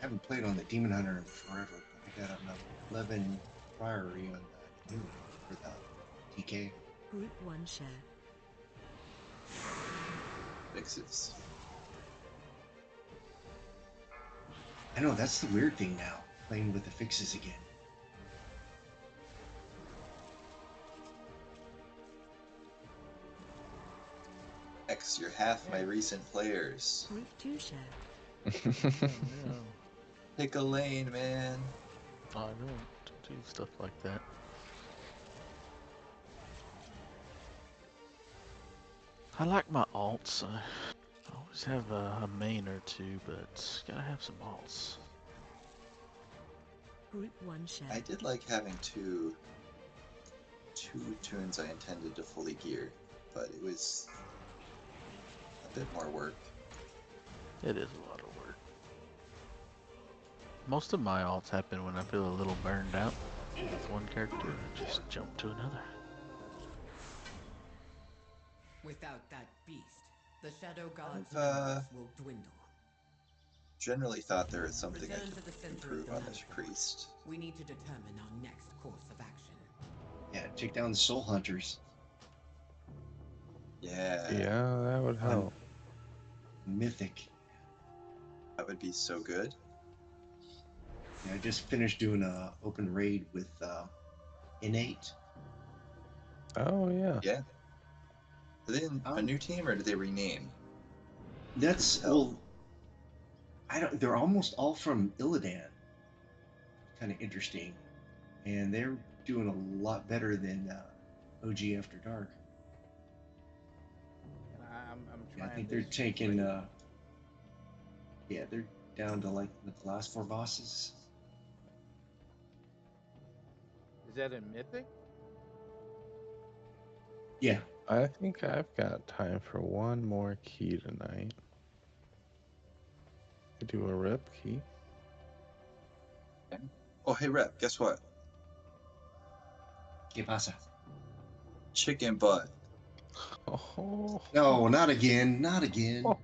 haven't played on the Demon Hunter in forever, but I got an 11 Priory on the new for the TK. Group 1 share. Fixes. I know, that's the weird thing now, playing with the fixes again. X, you're half my recent players. Group 2 share. No. Pick a lane, man. I don't do stuff like that. I like my alts. I always have a main or two, but gotta have some alts. Group 1 share. I did like having two tunes I intended to fully gear, but it was a bit more work. It is a lot of work. Most of my alts happen when I feel a little burned out with one character and just jump to another. Without that beast, the Shadow God's I've, numbers will dwindle. Generally thought there was something I Return could to the center improve of the on this mountain. priest. We need to determine our next course of action. Yeah, take down the Soul Hunters. Yeah, Yeah, that would help. Mythic. that would be so good. Yeah, I just finished doing a open raid with Innate. Oh, yeah. Yeah. Are they a new team or did they rename? That's, well, I don't, they're almost all from Illidan. Kind of interesting. and they're doing a lot better than OG After Dark. And I'm I trying think they're this taking, raid. yeah, they're down to like the last 4 bosses. Is that in Mythic? Yeah. I think I've got time for one more key tonight. I do a rep key. Okay. Oh, hey, Rep, guess what? ¿Qué pasa? Chicken butt. Oh, No, not again. Not again.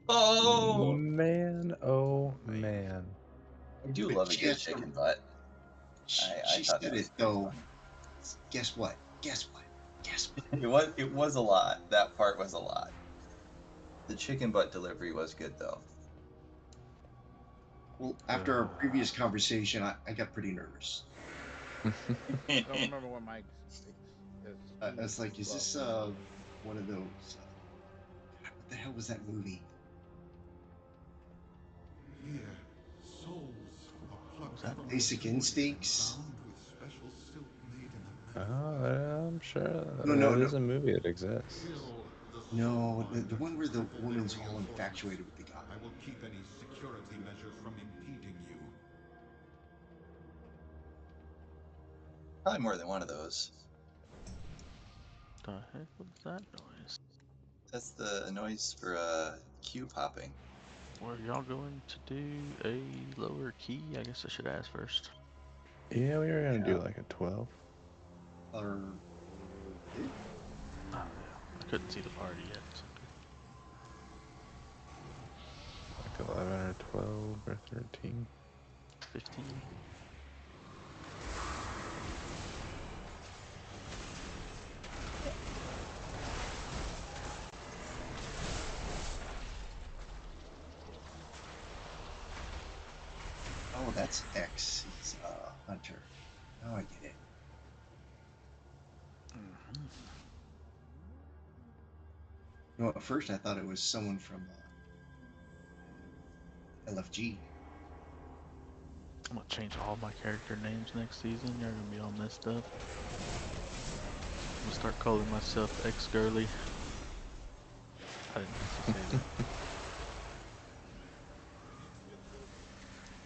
Oh! man, oh man. I do But love a she good has to. chicken butt. I She thought said that was it pretty though. funny. Guess what? Guess what? Guess what? It was a lot. That part was a lot. The chicken butt delivery was good though. Well, after our previous conversation, I got pretty nervous. I don't remember what my I was like, is this was. one of those? God, what the hell was that movie? Here, souls are plucked that? from the Basic void Instincts. and bound with special silk made in the Oh, I'm sure No, no, that no, is a movie that exists. Kill the no. soul The one where the triple their woman's all reinforcements. infatuated with the guy. I will keep any security measures from impeding you. Probably more than one of those. The heck was that noise? That's the noise for Q popping. Were y'all going to do a lower key? I guess I should ask first. Yeah, we were gonna do like a 12. Or Oh yeah, I couldn't see the party yet. So. Like 11 or 12 or 13. 15. oh, that's X. It's Hunter. Now I get it. Mm-hmm. No, at first I thought it was someone from LFG. I'm gonna change all my character names next season. You're gonna be all messed up. I'm gonna start calling myself X-Girly. I didn't actually say that.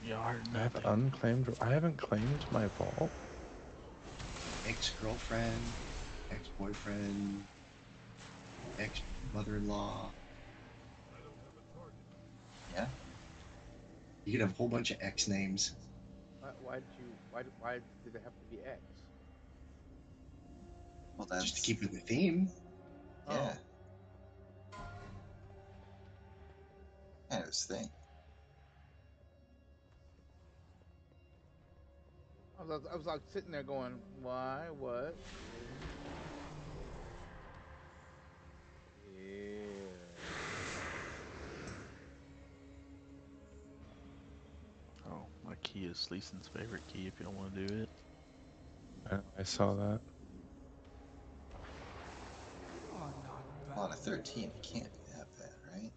Y'all heard I have nothing. unclaimed. I haven't claimed my vault. Ex-girlfriend, ex-boyfriend, ex-mother-in-law. Yeah. You could have a whole bunch of X names. Why did it have to be X? Well, Just to that's keep with the theme. yeah. Oh, Kind of his thing. I was like sitting there going, why? What? Yeah. Oh, my key is Leeson's favorite key if you don't want to do it. I saw that. Well, on a 13, it can't be that bad, right?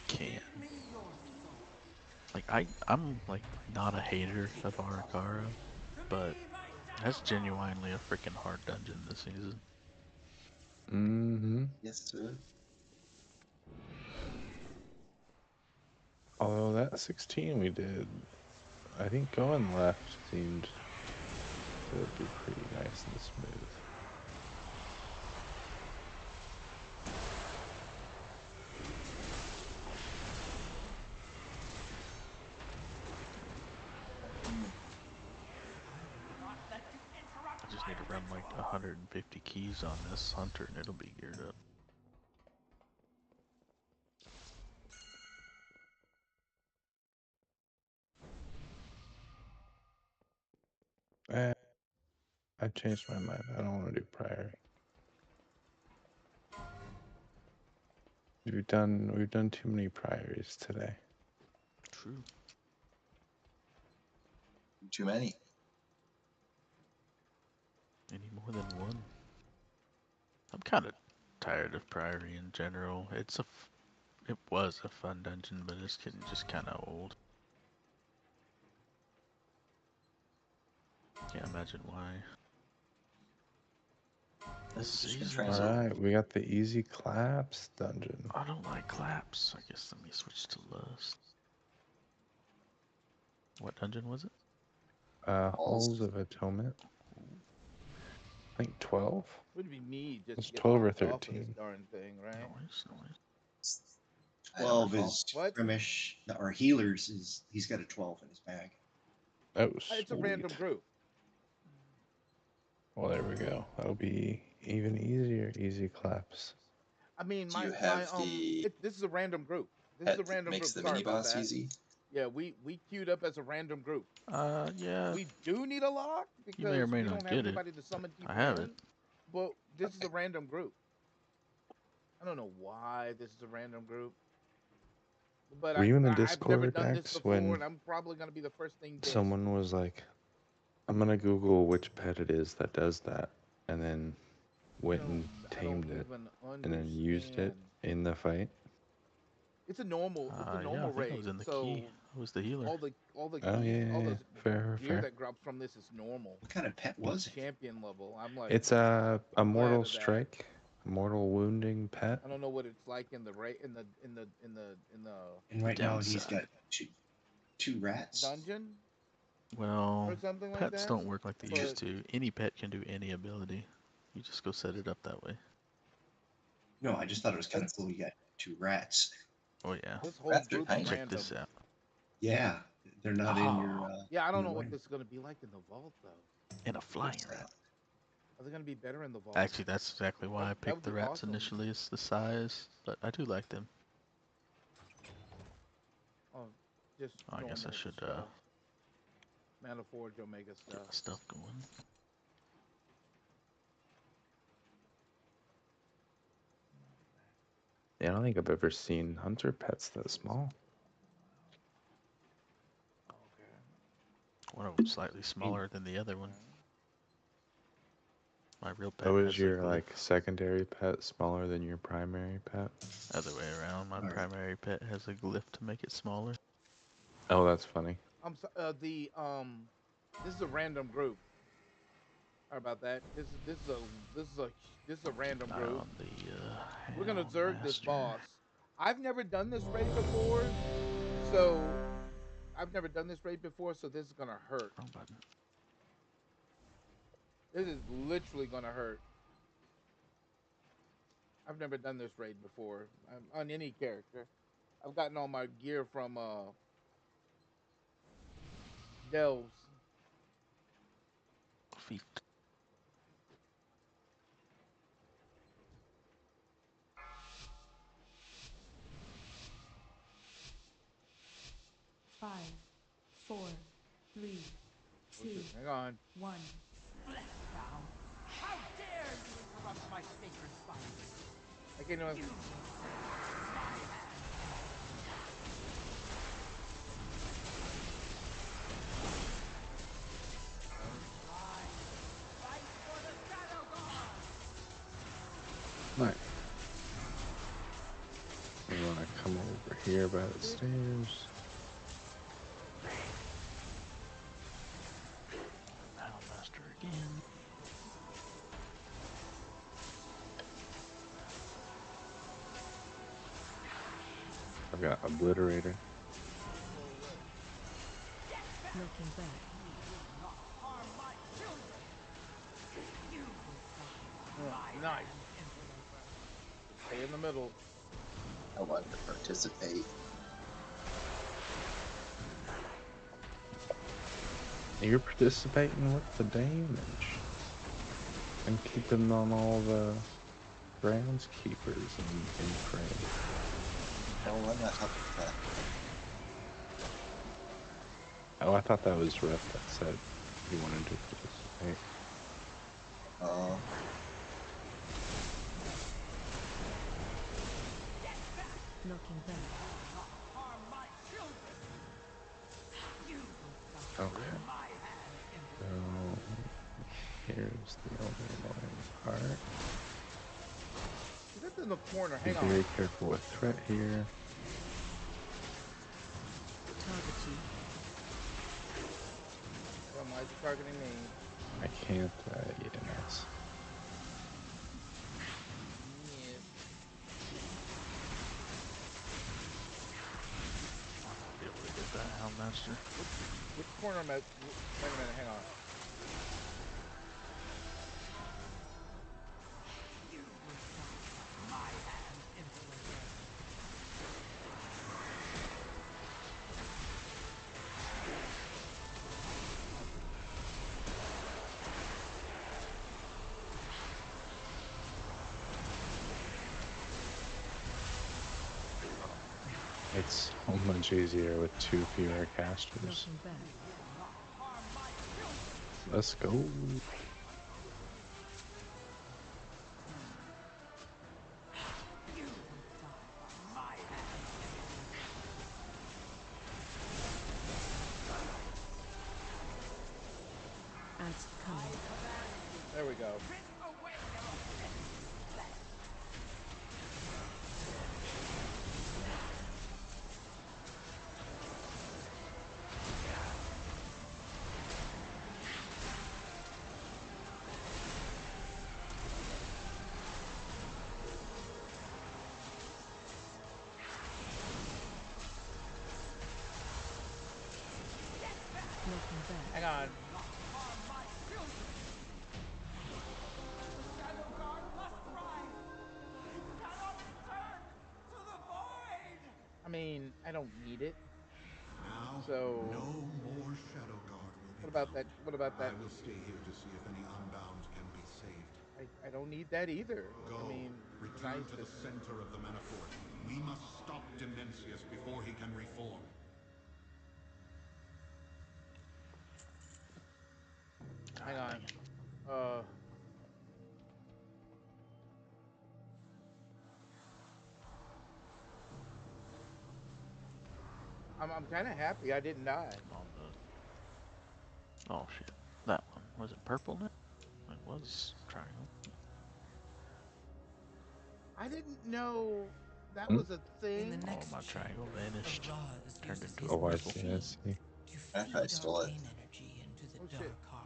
Can. Like I'm like not a hater of Arakara, but that's genuinely a freaking hard dungeon this season. Mm-hmm. Yes, sir. Although that 16 we did, I think going left seemed to be pretty nice and smooth. I just need to run like 150 keys on this hunter and it'll be geared up. Eh, I changed my mind. I don't want to do prior. We've done too many priors today. True. Too many. Any more than one. I'm kind of tired of Priory in general. It was a fun dungeon, but it's getting just kind of old. Can't imagine why. Just been Season trying All to. right, we got the easy claps dungeon. I don't like claps. I guess let me switch to lust. What dungeon was it? Halls of Atonement. I think 12. Would be me just to It's get 12 or knocked off of this 13. darn thing, right? Noise. I don't 12 recall. is What? Grimish, or healers is he's got a 12 in his bag. Oh, It's a random sweet. group. Well, there we go. That'll be even easier. Easy claps. I mean, Do you my have the this is a random group. This is a pet that random makes group. the Sorry mini about boss that. easy? Yeah, we queued up as a random group. Yeah. We do need a lock You may or because may we not don't have get it. anybody to summon I people have it. in. But this is Okay. a random group. I don't know why this is a random group. But Were you in the I've never Discord, done this X, before, when and I'm probably gonna be the first thing dissed. someone was like, I'm going to Google which pet it is that does that, and then went and I don't tamed it, even and then used it understand. in the fight? It's a normal Yeah, I think I raid. was in the key. So I was the healer. all the Oh, keys, yeah, all yeah, yeah. the Fair, gear fair. that drops from this is normal. What kind of pet It's was it? champion level. It's a Glad mortal of that. strike, a mortal wounding pet. I don't know what it's like in the in the And The right now he's downside. got two rats. dungeon Well, or something like pets that. don't work like they But used to. Any pet can do any ability. You just go set it up that way. No, I just thought it was kind of That's, cool. You got two rats. Oh yeah. this whole rats are group's tiny. Check random. this out. Yeah, they're not in your Yeah, I in don't the know what way. this is gonna be like in the vault though. And a flying What's rat. that? Are they gonna be better in the vault? Actually, that's exactly why I That picked would the be rats awesome. initially. It's the size, but I do like them. Oh, just Oh, I guess I normal should stuff. Mana Forge Omega get stuff. my stuff going. Yeah, I don't think I've ever seen hunter pets that small. Okay. One of them slightly Hey, smaller than the other one. My real pet Oh, is has a your glyph. like secondary pet smaller than your primary pet? Other way around. My all right. primary pet has a glyph to make it smaller. Oh, that's funny. I'm so, this is a random group. Sorry about that. This is a Keep random an eye group. on the We're gonna Hound Zerg this Master. boss. I've never done this raid before, so this is gonna hurt. Wrong button. This is literally gonna hurt. I've never done this raid before on any character. I've gotten all my gear from Delves. Feet. Five, four, three, Oh, two, shit, hang on. 1. How dare you interrupt my sacred fire? I can't even. Fight for the Shadow God! Nice. You want to come over here by the stairs? Hound Master again. I've got Obliterator. Looking back. Harm my children! You will suffer my Nice. interloper. Stay in the middle. I wanted to participate. You're participating with the damage and keeping on all the groundskeepers in frame. No, I'm not helping with that. Oh, I thought that was Ref that said he wanted to participate. Oh, Looking back. Harm my children! You will suffer Okay. my hand So interloper. here's the only annoying part. Is that in the corner? Be Hang on. very careful with threat here. Target you. Am I Why is he targeting me? I can't. Yeah, nice. Yes. Be able to get that Houndmaster. Which corner am I? Wait a minute, hang on. It's so much easier with 2 fewer casters. Looking back. Let's go. Ants coming. There we go. Looking back. Hang on. I mean, I don't need it. Now, So no more Shadow Guard will be what about bound. that? What about I that? will stay here to see if any unbound can be saved. I don't need that either. Go. I mean, it'd be Return nice to to. the center of the Manifold. We must stop Dimensius before he can reform. Hang Ah, on. dang it. I'm kind of happy I didn't die. I'm on the. Oh shit. That one. Was it purple now? It was triangle. I didn't know that Hmm? was a In the thing. Oh, next my triangle chamber, vanished. Raz Turned uses into his a Oh, I purple. see, I machine see. to I feed probably stole it. arcane energy into the Oh shit. dark heart.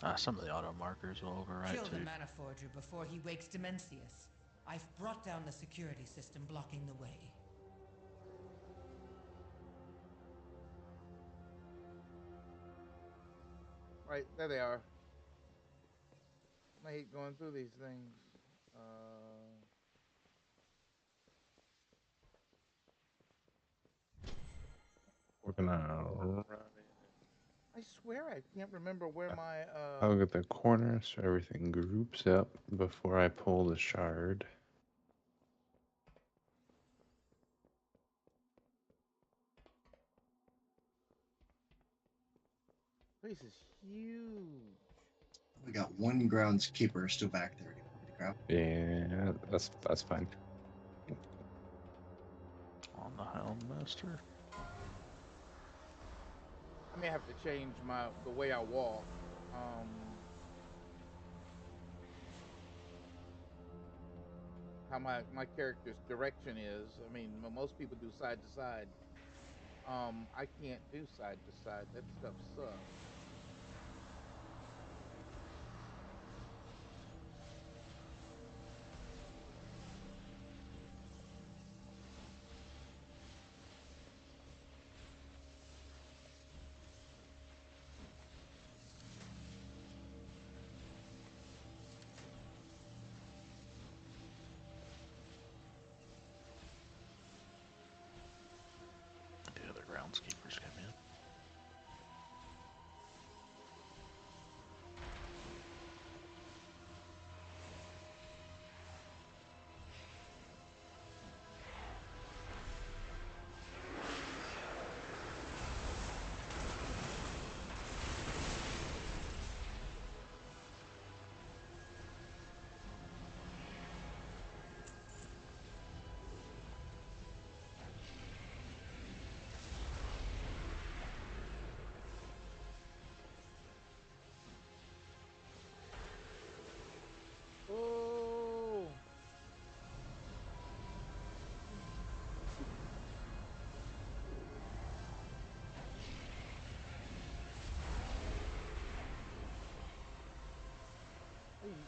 Ah, some of the auto markers will overwrite Kill the too. Mana Forger before he wakes Dimensius. I've brought down the security system blocking the way. Right, there they are. I hate going through these things. We're gonna run I swear I can't remember where in. my I'll get the corner so everything groups up before I pull the shard. place is huge. We got one groundskeeper still back there. Get a grab. Yeah, that's fine. On the Houndmaster. I may have to change the way I walk. How my character's direction is. I mean, most people do side to side. I can't do side to side. That stuff sucks. The other groundskeepers come in.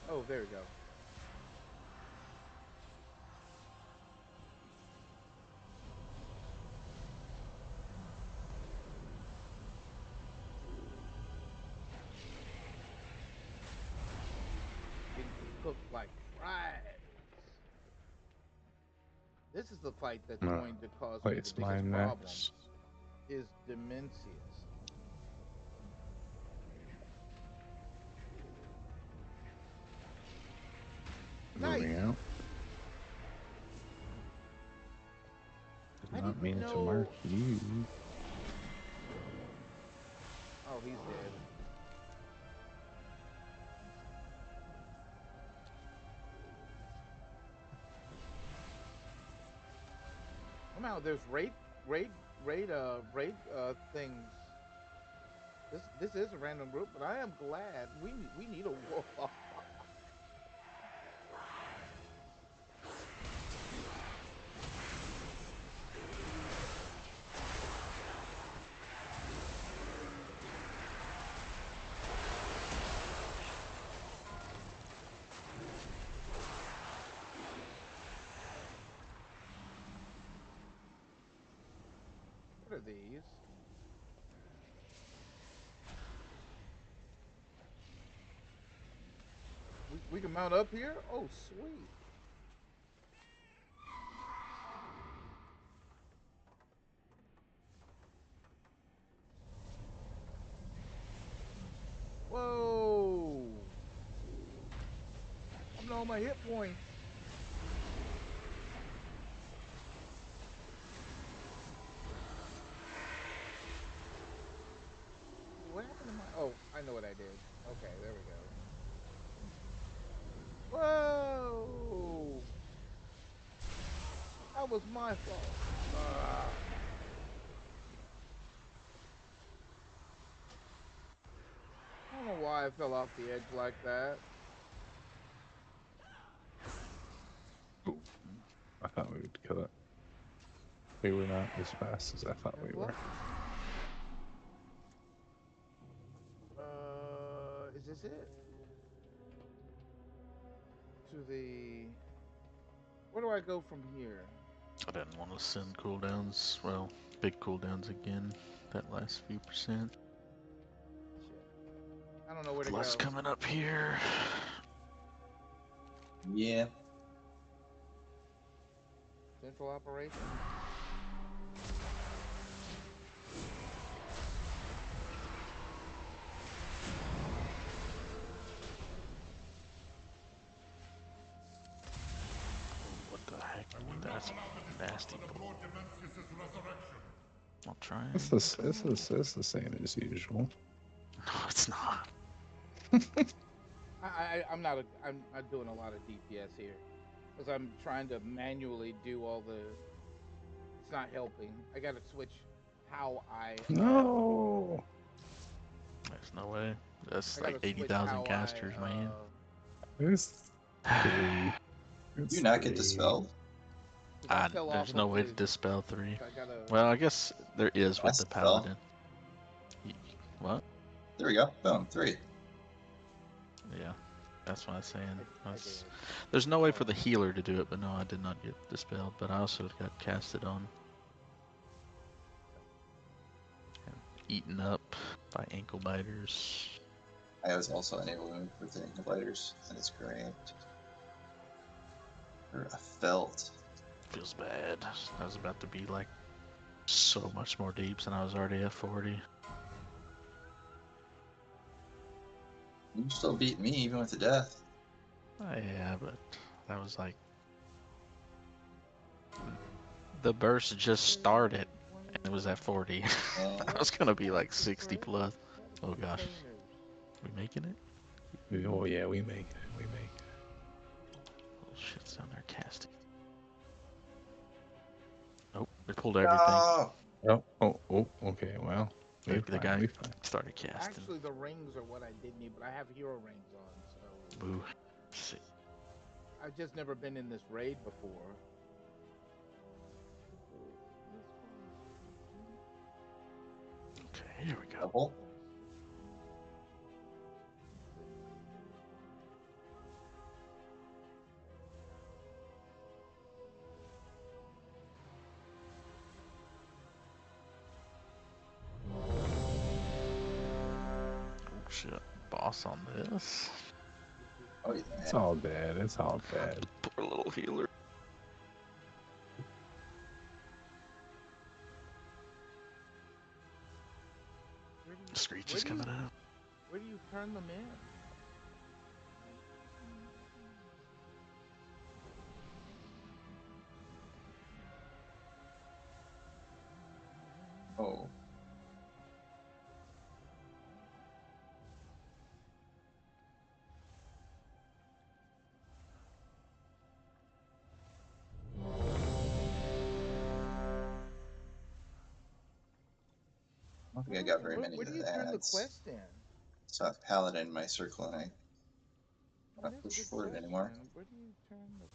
Oh, there we go. Getting cooked like fries. This is the fight that's I'm gonna going to cause me the place biggest mine problem. next. Is Demencius. Moving Nice. out. Did I not didn't mean to mark know. you. Oh, he's dead. Somehow there's raid things. This is a random group, but I am glad we need a warlock. What are these? We can mount up here? Oh, sweet. Whoa. I'm low on my hit points. What happened to my... Oh, I know what I did. Okay, there we go. Whoa. That was my fault. I don't know why I fell off the edge like that. Ooh, I thought we would kill it. We were not as fast as I thought we Careful. were. Is this it? To the... Where do I go from here? I didn't want to send cooldowns. Well, big cooldowns again. That last few percent. Shit. I don't know where to Less go. coming up here. Yeah. Central operation? What the heck? I will not That's allow the a nasty destruction of pull. Lord Demencius' resurrection. I'll try and It's the same as usual. No, it's not. I'm not doing a lot of DPS here because I'm trying to manually do all the. It's not helping. I got to switch how I. No. There's no way. That's I got like to switch 80,000 how I. casters, man. It's three. Do you It's not get three. dispelled? Because I fell off There's no of way to the. dispel 3. I gotta. Well, I guess there is with That's the dispel. paladin. What? There we go. Boom. 3. Yeah, that's what I was saying. I did. There's no way Hold for the on. healer to do it, but no, I did not get dispelled. But I also got casted on and eaten up by ankle biters. I was also unable to move with the ankle biters. That is great. Or a felt. Feels bad. I was about to be like so much more deeps, and I was already at 40. You still beat me even with the death. Yeah, but that was like the burst just started, and it was at 40. Yeah. I was gonna be like 60 plus. Oh gosh, we making it? Oh yeah, we make it. We make it. Oh shit's down there casting. Nope, they pulled everything. No! Oh. Okay. Well, we The fine. guy We fine. started casting. Actually, the rings are what I did need, but I have hero rings on, so. Boo. Shit. I've just never been in this raid before. Okay, here we go. Double? shit. Boss on this. Oh yeah. It's all bad. It's all bad. Poor little healer. Screech is coming out. Where do you turn them in? Oh. I don't think I got very many Where of do you turn the that. quest in? So I have Paladin in my circle and I That don't is a push good forward question. anymore. Where do you turn the?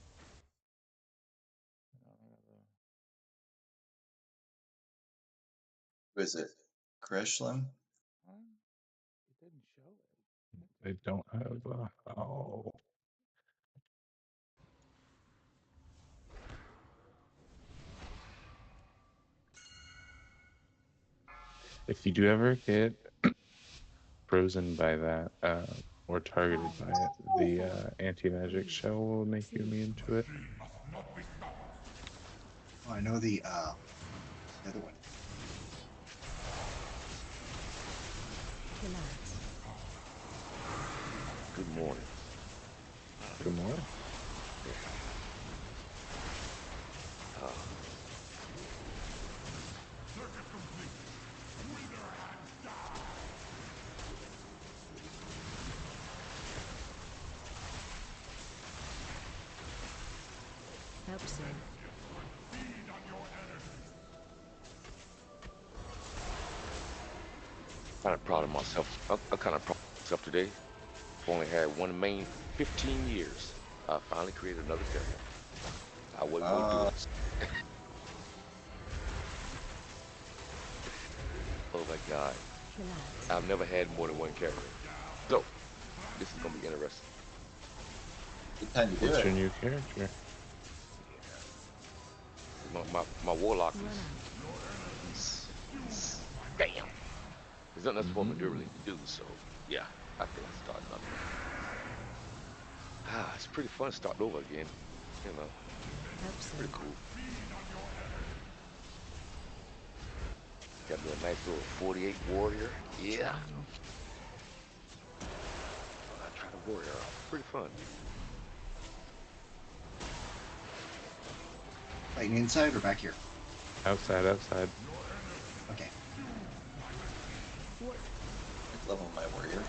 Who is it? Kreshlim? It didn't show it. They don't have. Oh. If you do ever get frozen by that, or targeted by it, the anti-magic shell will make you immune to it. Oh, I know the other one. Good morning. Good morning. Help save. Kind of proud of myself. I'm kind of proud of myself today. I've only had one main 15 years. I finally created another character. I wasn't going to do it. Oh my God. I've never had more than one character. So, this is going to be interesting. Good time to do What's it. your new character? My warlock is bam. There's nothing else for me to really do, so yeah, I think I started up. It's pretty fun starting over again. You know, pretty cool. Got me a nice little 48 warrior. Yeah. I tried a warrior. Pretty fun. Fighting inside or back here? Outside, outside. Okay. I'd level my warrior.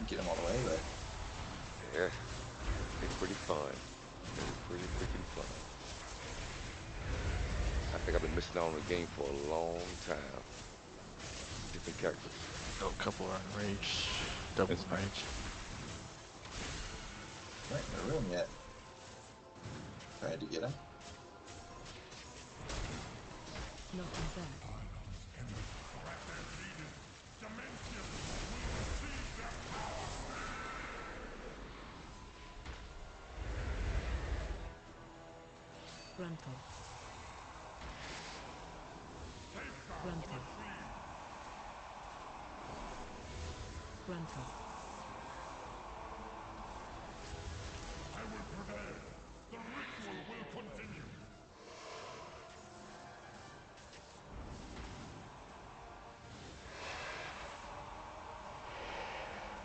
Get him all the way, but Yeah, it's pretty fun. It's pretty freaking fun. I think I've been missing out on the game for a long time. Different characters. Oh, a couple are enraged. Double enraged. right in the room yet. Tried to get him. Knocking back. Gruntle. Gruntle. Gruntle. I will prevail. The ritual will continue.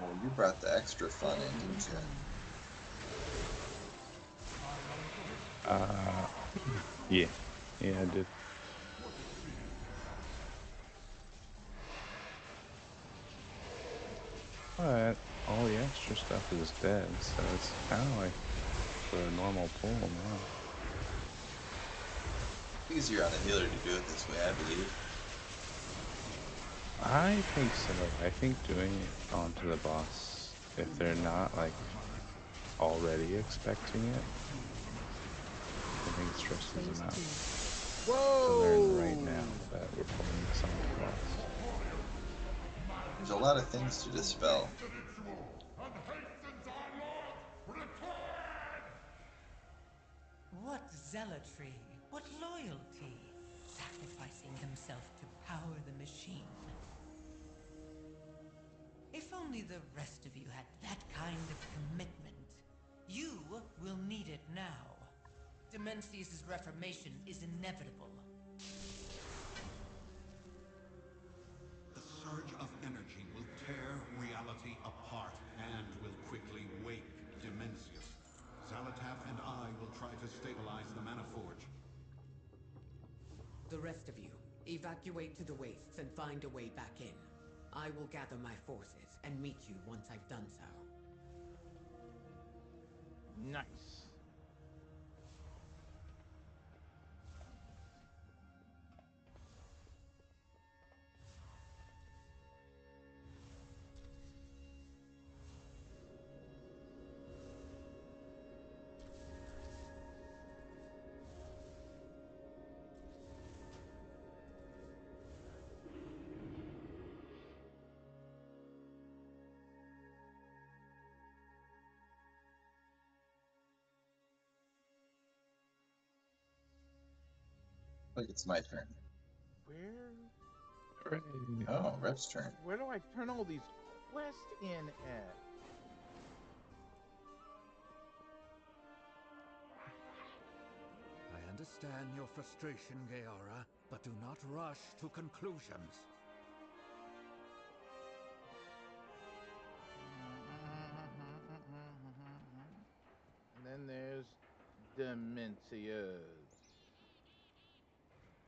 Well, you brought the extra fun in, didn't you? Yeah. Yeah, I did. But all the extra stuff is dead, so it's kind of like the normal pull now. Easier on the healer to do it this way, I believe. I think so. I think doing it onto the boss, if they're not like already expecting it, I think it stresses them out. Whoa! To learn right now that we're pulling this onto the boss. There's a lot of things to dispel. What zealotry, what loyalty, sacrificing himself to power the machine. If the rest of you had that kind of commitment. You will need it now. Demencius' reformation is inevitable. The surge of energy will tear reality apart and will quickly wake Demencius. Zalatath and I will try to stabilize the Mana Forge. The rest of you, evacuate to the wastes and find a way back in. I will gather my forces and meet you once I've done so. Nice. Look, it's my turn. Where? Hooray. Oh, Rev's turn. Where do I turn all these quests in at? I understand your frustration, Gaora, but do not rush to conclusions. And then there's Demencius.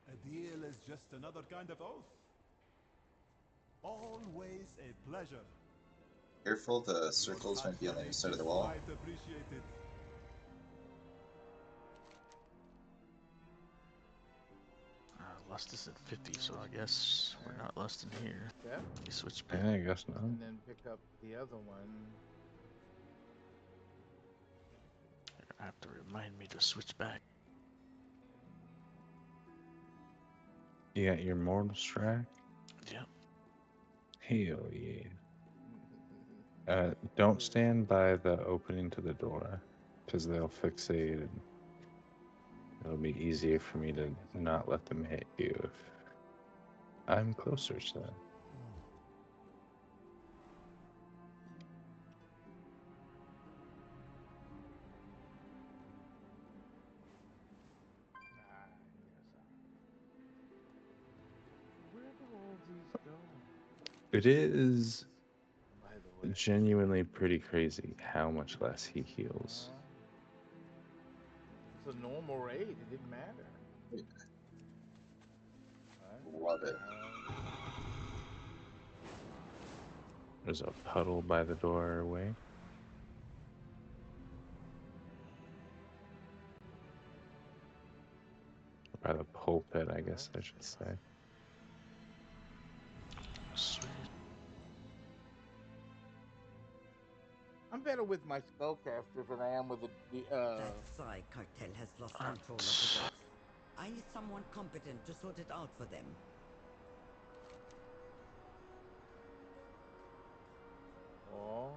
A deal is just another kind of oath. Always a pleasure. Careful, the circles might be on the other side of the wall. Quite appreciated. Lust is at 50, so I guess we're not lusting here. Yeah. You switch back. Yeah, I guess not. And then pick up the other one. I have to remind me to switch back. You got your mortal strike? Yep. Hell yeah. Don't stand by the opening to the door, because they'll fixate and it'll be easier for me to not let them hit you if I'm closer to them. Where do all these go? It is By the way. genuinely pretty crazy how much less he heals. It's a normal raid. It didn't matter. Love it. There's a puddle by the doorway. By the pulpit, I guess I should say. Sweet. I'm better with my spellcaster than I am with the That Psy cartel has lost control of the docks. I need someone competent to sort it out for them. Oh.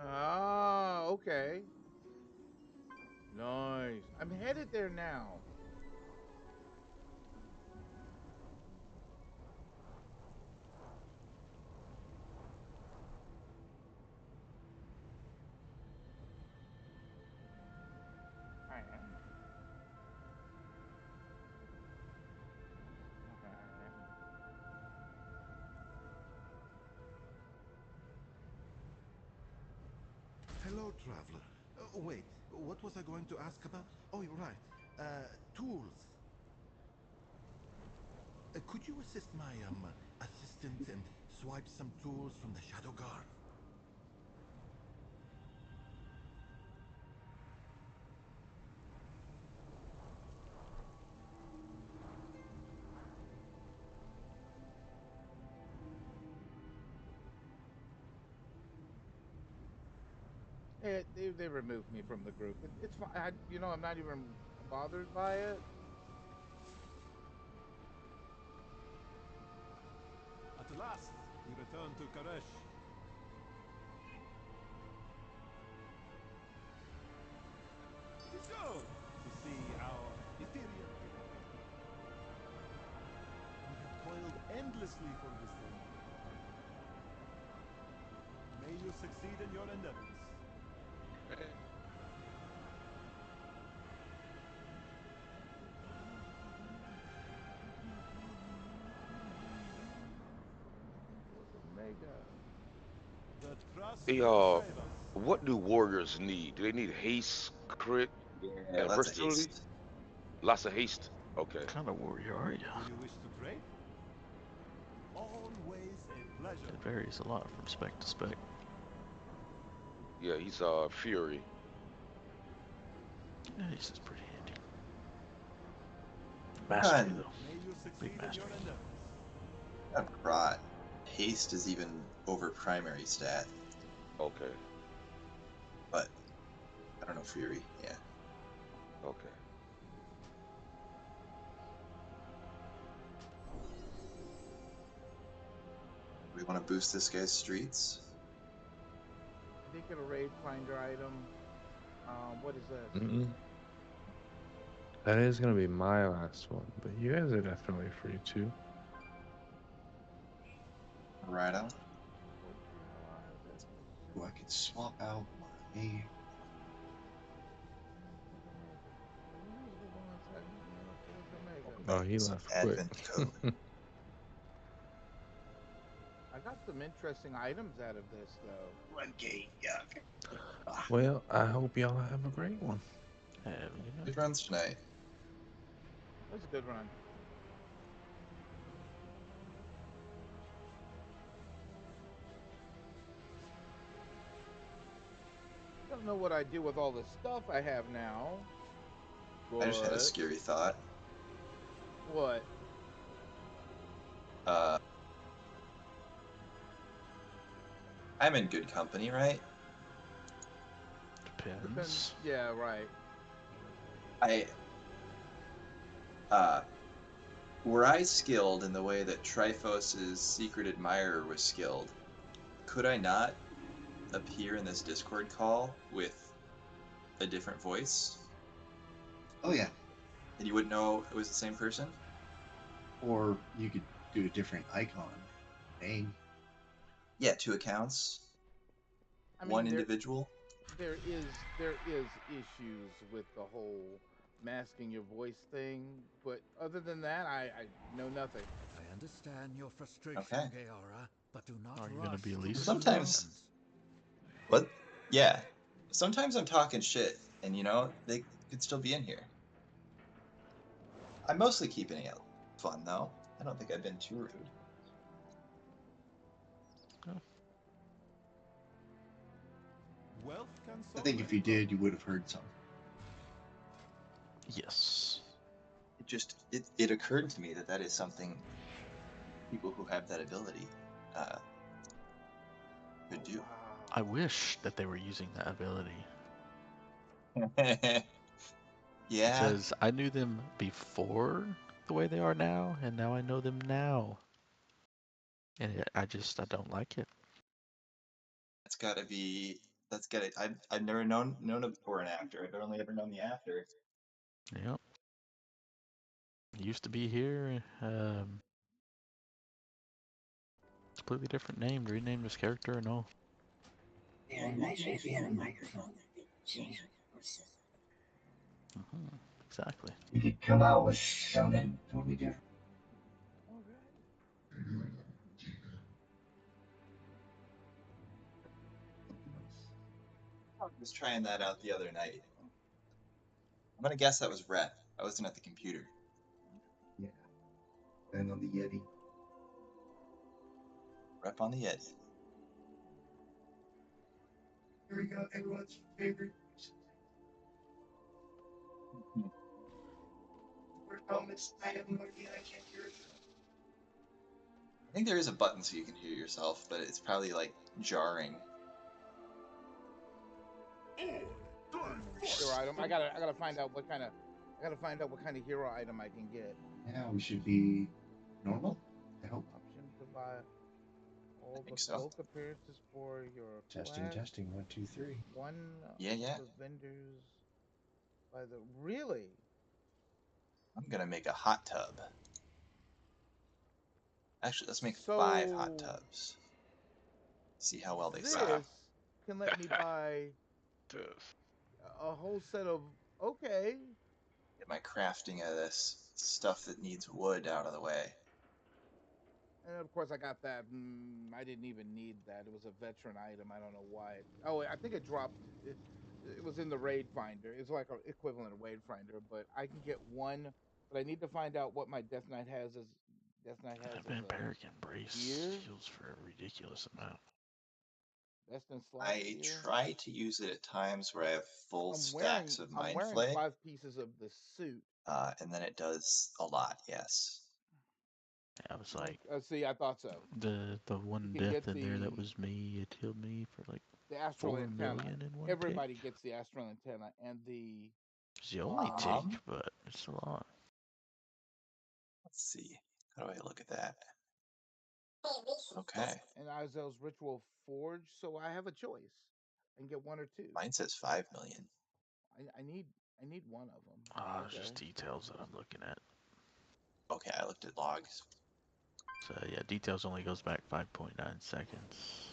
Ah, okay. Nice. I'm headed there now. I am. Hello, traveler. Wait, what was I going to ask about? Oh, you're right. Tools. Could you assist my assistant and swipe some tools from the Shadow Guard? They removed me from the group. It's fine. I'm not even bothered by it. At last, we return to Karesh. It is good to see our Ethereum. We have toiled endlessly for this thing. May you succeed in your endeavors. Omega. The trust Hey, will save us. what do warriors need? Do they need haste, crit, Yeah, and lots of versatility? haste. Lots of haste. Okay. What kind of warrior are you? Do you wish to trade? Always a pleasure. It varies a lot from spec to spec. Yeah, he's Fury. Yeah, he's just pretty handy. Go Mastery ahead. though, May you succeed big in mastery. your endeavors. Rot. Haste is even over primary stat, Okay. but I don't know Fury. Yeah. Okay. We want to boost this guy's streets. I did get a raid finder item. What is this? That is going to be my last one, but you guys are definitely free too. Right on. Oh, I could swap out my. Oh, he left quick. Advent code. I got some interesting items out of this, though. Floodgate, yuck. Well, I hope y'all have a great one. Good runs tonight. That was a good run. I don't know what I do with all the stuff I have now. I just had a But scary thought. what? I'm in good company, right? Depends. Yeah, right. Were I skilled in the way that Triphos's secret admirer was skilled, could I not appear in this Discord call with a different voice? Oh yeah. And you wouldn't know it was the same person? Or you could do a different icon name. Yeah, 2 accounts. I mean, One individual. There is issues with the whole masking your voice thing, but other than that, I know nothing. I understand your frustration, Okay. Gaora, but do not Are you rush gonna be to Elise? Sometimes. What? Yeah. Sometimes I'm talking shit, and they could still be in here. I'm mostly keeping it fun, though. I don't think I've been too rude. Oh. Wealth can I think if you did, you would have heard something. Yes. It occurred to me that is something people who have that ability could do. I wish that they were using that ability. Yeah. Because I knew them before the way they are now, and now I know them now. And I don't like it. That's gotta be. I've never known a before and after. I've only ever known the after. Yep. Used to be here. Completely different name. Renamed his character and all. Yeah, nice if you had a microphone. Exactly. You could come out with something totally different. I was trying that out the other night. I'm gonna guess that was rep. I wasn't at the computer. Yeah. And on the Yeti. Rep on the Yeti. Here we go, everyone's favorite. We're comments. I have no idea. I can't hear it. I think there is a button so you can hear yourself, but it's probably like jarring. Hero item. I gotta find out what kind of hero item I can get. Yeah, we should be normal. I hope. Option to buy all the so. cloak appearances for your Testing, class. testing. 1, 2, 3. One Yeah. the vendors by the really. I'm gonna make a hot tub. Actually, let's make 5 hot tubs. See how well they sell. This can let me buy a whole set of okay. Get my crafting of this stuff that needs wood out of the way. And of course, I got that. I didn't even need that. It was a veteran item. I don't know why. Oh, I think it dropped. It was in the raid finder. It's like an equivalent of raid finder, but I can get one. But I need to find out what my Death Knight has as That as a barbaric embrace gear. heals for a ridiculous amount. That's in slot I gear. try to use it at times where I have full stacks of I'm Mind wearing Flay. 5 pieces of the suit. And then it does a lot, yes. I was like, see, I thought so. The one death in there that was me, it healed me for like the Astral 4 Antenna. million in one Everybody tick. gets the Astral Antenna and the. It's the only tick, but it's a lot. Let's see. How do I look at that? Okay. And Izel's Ritual Forge, so I have a choice. I can get 1 or 2. Mine says 5 million. I need one of them. Ah, it's just details that I'm looking at. Okay, I looked at logs. So yeah, details only goes back 5.9 seconds.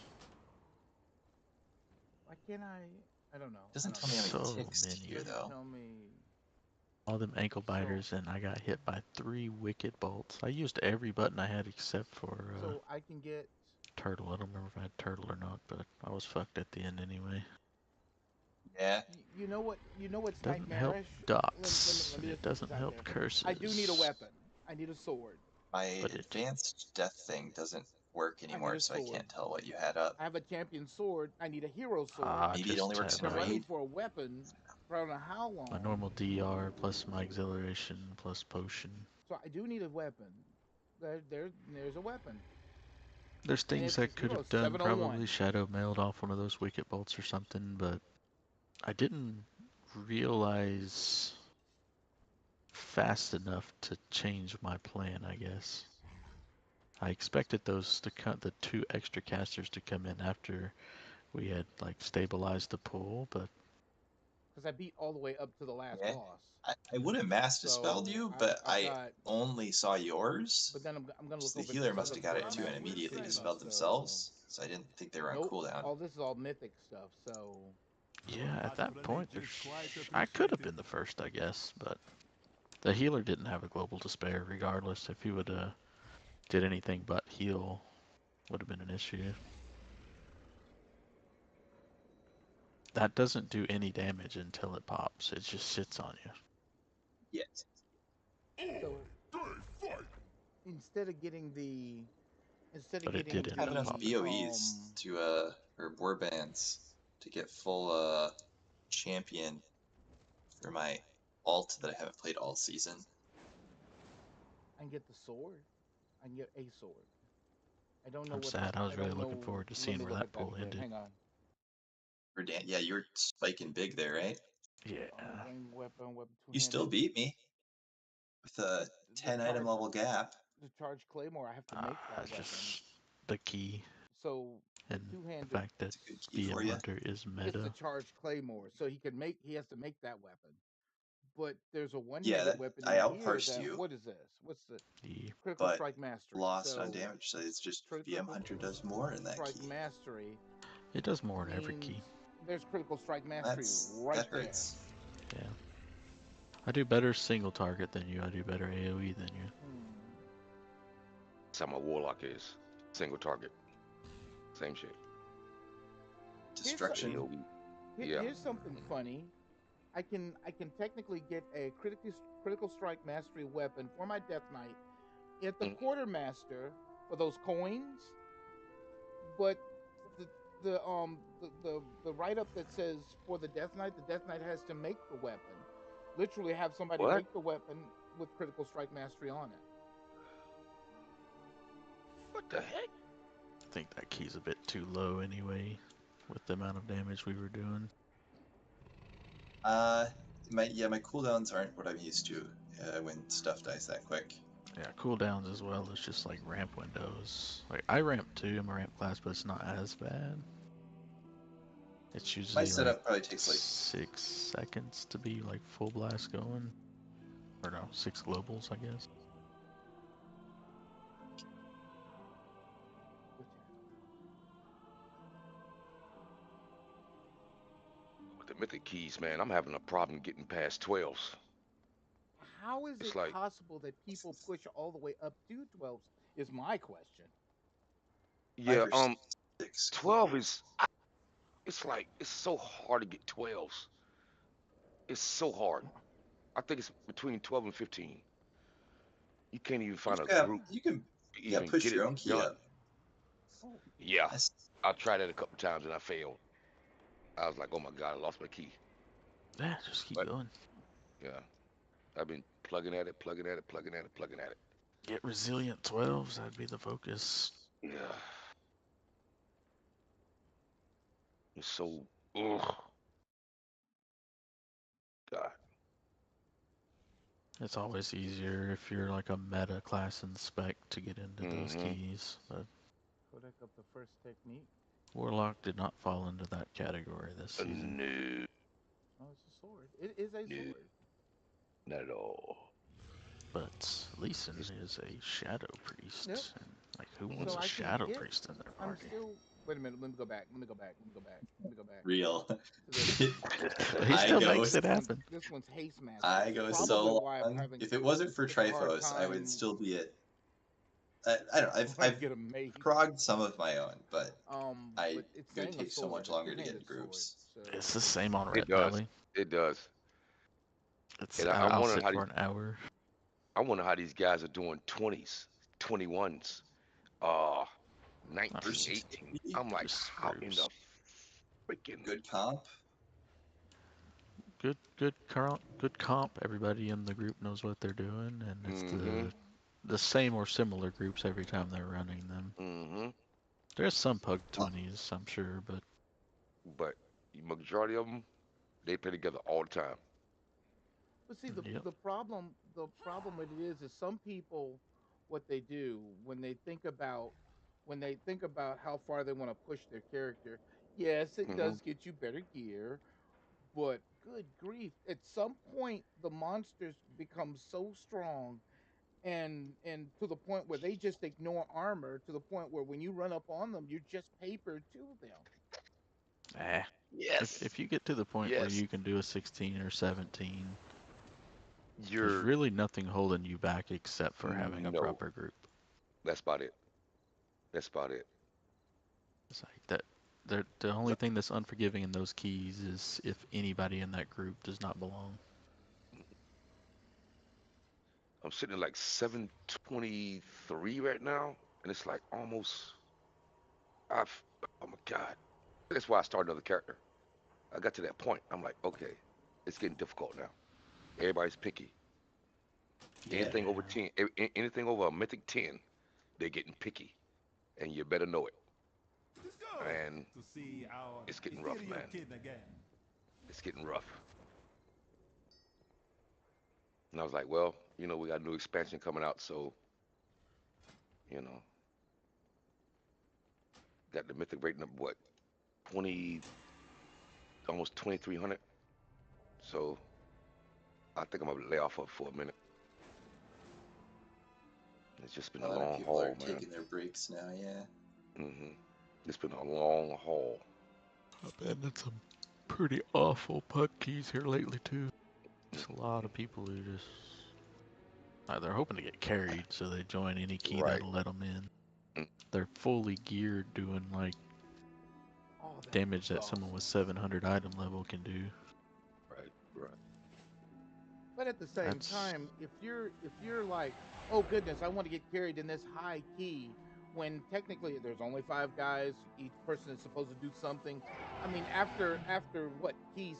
Why can't I? I don't know. Doesn't tell me how many ticks many. here though. Tell me. All them ankle biters, and I got hit by 3 wicked bolts. I used every button I had except for so I can get turtle. I don't remember if I had turtle or not, but I was fucked at the end anyway. Yeah. You know what? You know what's doesn't nightmarish? help dots. Let me It just put doesn't this out help there. curses. I do need a weapon. I need a sword. My advanced death thing doesn't work anymore, so I can't tell what you had up. I have a champion sword. I need a hero sword. Maybe it only works in been running raid. for a weapon for I don't know how long. My normal DR plus my exhilaration plus potion. So I do need a weapon. There's a weapon. There's things I could have done. Probably shadow mailed off one of those wicket bolts or something, but I didn't realize fast enough to change my plan, I guess. I expected those to cut the 2 extra casters to come in after we had like stabilized the pool, but because I beat all the way up to the last boss. I would have mass dispelled you, but I only saw yours. But then I'm gonna look the over. healer must have got it too and immediately dispelled themselves. So I didn't think they were on cooldown. All this is all mythic stuff. So yeah, at that point, I could have been the first, I guess, but the healer didn't have a global despair. Regardless, if he would did anything but heal, would have been an issue. That doesn't do any damage until it pops. It just sits on you. Yes. So instead of getting the But it did end have up enough popping. BOEs to or warbands to get full champion for my alt that I haven't played all season. I can get the sword. I can get a sword. I don't know I'm what sad. I was really looking forward to seeing where that pool ended. Hang on. Yeah, you were spiking big there, right? Yeah. Weapon, you still beat me with a 10 item level gap. The charge claymore, I have to make that weapon. Just the key. So and two-handed. The fact that BM Hunter is meta. It's the charge claymore, so he has to make that weapon. But there's a one-handed weapon I in here outparsed you. What is this? What's the critical strike mastery? Lost on damage, so it's just BM Hunter does more in that strike key. Mastery. It does more in every key. There's critical strike mastery that hurts. There. Yeah. I do better single target than you. I do better AoE than you. That's how my warlock is. Single target. Same shit. Destruction. Here's something funny. I can technically get a critical strike mastery weapon for my Death Knight at the quartermaster for those coins, but the write up that says for the Death Knight has to make the weapon. Literally have somebody make the weapon with critical strike mastery on it. What the heck? I think that key's a bit too low anyway, with the amount of damage we were doing. My cooldowns aren't what I'm used to when stuff dies that quick. Yeah, cooldowns as well as just like ramp windows. Like I ramp too, I'm a ramp class, but it's not as bad. It's My usually like setup probably takes like 6 seconds to be like full blast going. Or no, 6 globals, I guess. With the mythic keys, man, I'm having a problem getting past 12s. How is It's it like possible that people push all the way up to 12s? Is my question. yeah, 5 or 6. 12 is it's like it's so hard to get 12s. It's so hard. I think it's between 12 and 15. You can't even find a group You can to even push get it your own key done. up. Oh, Yeah, That's, I tried that a couple times and I failed. I was like, oh my god, I lost my key. Yeah, just keep But going. yeah, I've been plugging at it, plugging at it, plugging at it, plugging at it. Get resilient 12s, that'd be the focus. Yeah, it's so ugh, God. It's always easier if you're like a meta class in spec to get into those Mm-hmm. keys, but Kodak up the first technique. Warlock did not fall into that category this season. No, Oh, it's a sword. It is a no, sword. not at all. But Lee Sin It's, is a shadow Yep. priest, and like who So wants a I can shadow get. priest in their I'm party? still. Wait a minute. Let me go back. Let me go back. Let me go back. Let me go back real. to this. He I still go makes it This one's happen. this one's haste master. I go Probably so why I'm long. having If it wasn't for such a hard Triphos, I would time still be at. I don't know. trying to I've get a mace. progged some of my own, but But it's it would saying a take so sword, much a longer to get in two-handed sword. groups. So It's the same on it Ret does. Pally. It does. It's And I'm I'll wondering sit how for these an hour. I wonder how these guys are doing 20s, 21s, uh, Oh, 19, First 18. technique, I'm like, just how in groups. the freaking good comp. Good comp. Everybody in the group knows what they're doing, and it's mm-hmm, the same or similar groups every time they're running them. mm-hmm. There's some Pug 20s, I'm sure, but But the majority of them, they play together all the time. but see yep. the problem with it is some people what they do when they think about how far they want to push their character. Yes, it Mm-hmm. does get you better gear, but good grief, at some point the monsters become so strong and to the point where they just ignore armor to the point where when you run up on them, you're just paper to them. Eh. Yes, If you get to the point where yes. you can do a 16 or 17, there's You're really nothing holding you back except for having a no. proper group. That's about it. That's about it. It's like that. The only thing that's unforgiving in those keys is if anybody in that group does not belong. I'm sitting at like 723 right now, and it's like almost. I've. Oh my God. That's why I started another character. I got to that point. I'm like, okay, it's getting difficult now. Everybody's picky. Yeah. Anything over Yeah. 10, anything over a mythic 10, they're getting picky, and you better know it. So, And to see our it's getting rough, ethereal man. kin again. It's getting rough. And I was like, well, we got a new expansion coming out, so you know, got the mythic rating up what 20, almost 2300. So I think I'm gonna lay off of it for a minute. It's just been A a lot of long people are haul, man. taking their breaks now. Yeah. It's been a long haul. I've been in some pretty awful Pug keys here lately too. There's a lot Mhm. of people who just they're hoping to get carried, so they join any key Right. that'll let them in. Mm. They're fully geared, doing like Oh, that's damage that someone with exhausting. 700 item level can do. Right. Right. But at the same That's time, if you're like, oh goodness, I want to get carried in this high key, when technically there's only 5 guys, each person is supposed to do something. I mean, after what key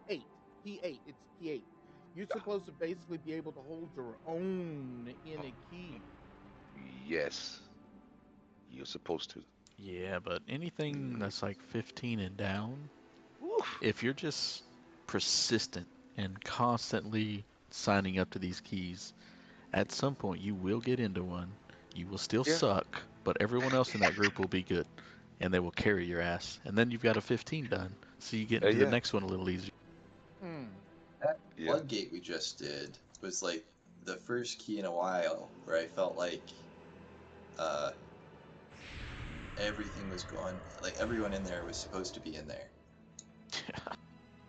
8, it's key 8. You're supposed to basically be able to hold your own in a key. Yes, you're supposed to. yeah, but anything Mm. that's like 15 and down, Woof. if you're just persistent and constantly signing up to these keys, at some point you will get into one. You will still Yeah. suck, but everyone else in that group will be good, and they will carry your ass. And then you've got a 15 done, so you get into the Yeah. next one a little easier. Hmm. That Yeah. floodgate we just did was like the first key in a while where I felt like uh, everything was going, like everyone in there was supposed to be in there.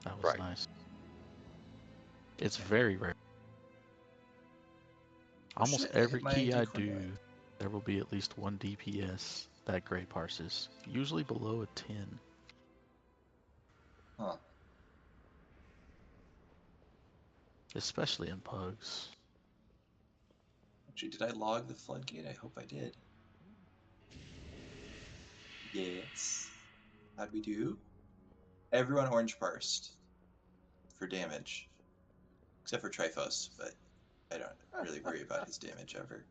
That was Right. nice. It's very rare. Oh Almost shit, I hit every my key I decoy line. do, there will be at least one DPS that Gray parses, usually below a 10. Huh. Especially in pugs. Actually, did I log the floodgate? I hope I did. Yes. How'd we do? Everyone orange parsed for damage, except for Triphos, but I don't really worry about his damage ever.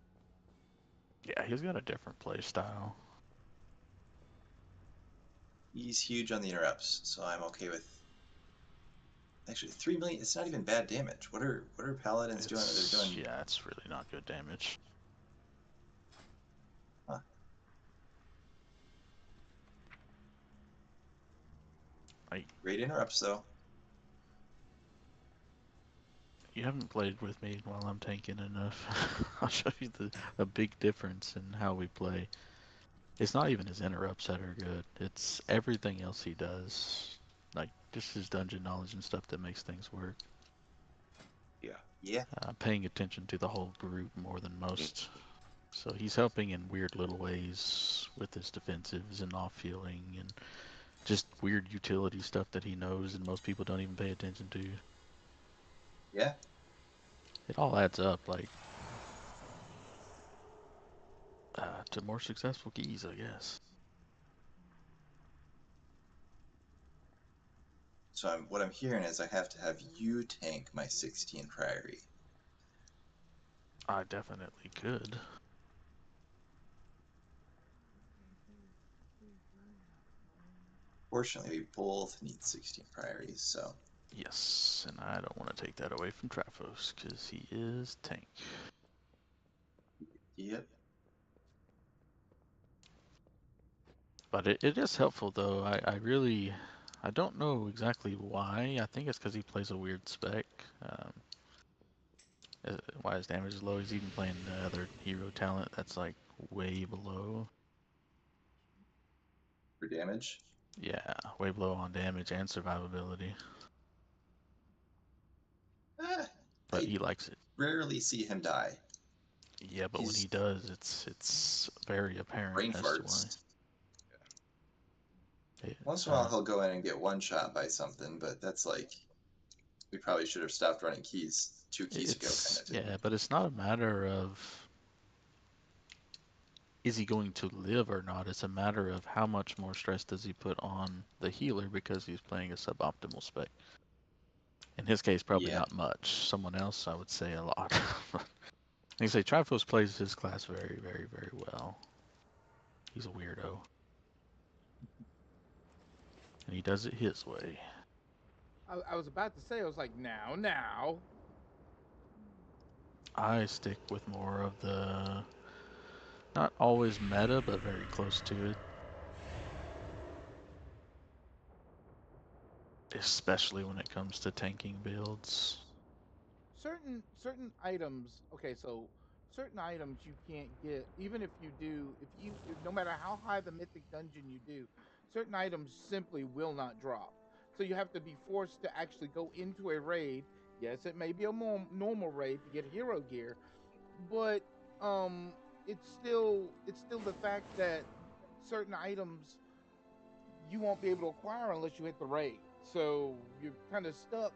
Yeah, he's got a different play style. He's huge on the interrupts, so I'm okay with. Actually, 3 million. It's not even bad damage. What are paladins doing? They're doing. Yeah, it's really not good damage. Huh. Like, Great interrupts though. you haven't played with me while I'm tanking enough. I'll show you a big difference in how we play. It's not even his interrupts that are good. It's everything else he does. Like, just his dungeon knowledge and stuff that makes things work. Yeah. Yeah. Paying attention to the whole group more than Mm. most. So he's helping in weird little ways with his defensives and off-healing and just weird utility stuff that he knows and most people don't even pay attention to. Yeah. It all adds up, like, to more successful keys, I guess. So what I'm hearing is I have to have you tank my 16 Priory. I definitely could. Fortunately, we both need 16 Priories, so. Yes, and I don't want to take that away from Traphos, because he is tank. Yep. But it is helpful, though. I don't know exactly why. I think it's because he plays a weird spec. Why his damage is low. He's even playing the other hero talent that's like way below. For damage. Yeah, way below on damage and survivability. But I he likes it. rarely see him die. Yeah, but when he He's does, it's very apparent brain as to why. farts. Once in a while, he'll go in and get one shot by something, but that's like we probably should have stopped running keys 2 keys ago, kind of thing. Yeah, but it's not a matter of is he going to live or not. It's a matter of how much more stress does he put on the healer because he's playing a suboptimal spec. In his case, probably Yeah. not much. Someone else, I would say a lot. You say Triforce plays his class very, very, very well. He's a weirdo. And he does it his way. I was about to say, I was like, now. I stick with more of the, not always meta, but very close to it. Especially when it comes to tanking builds. Certain items. Okay, so certain items you can't get, even if you do. No matter how high the mythic dungeon you do, certain items simply will not drop. So you have to be forced to actually go into a raid. Yes, it may be a more normal raid to get hero gear, but um, it's still the fact that certain items you won't be able to acquire unless you hit the raid. So you're kind of stuck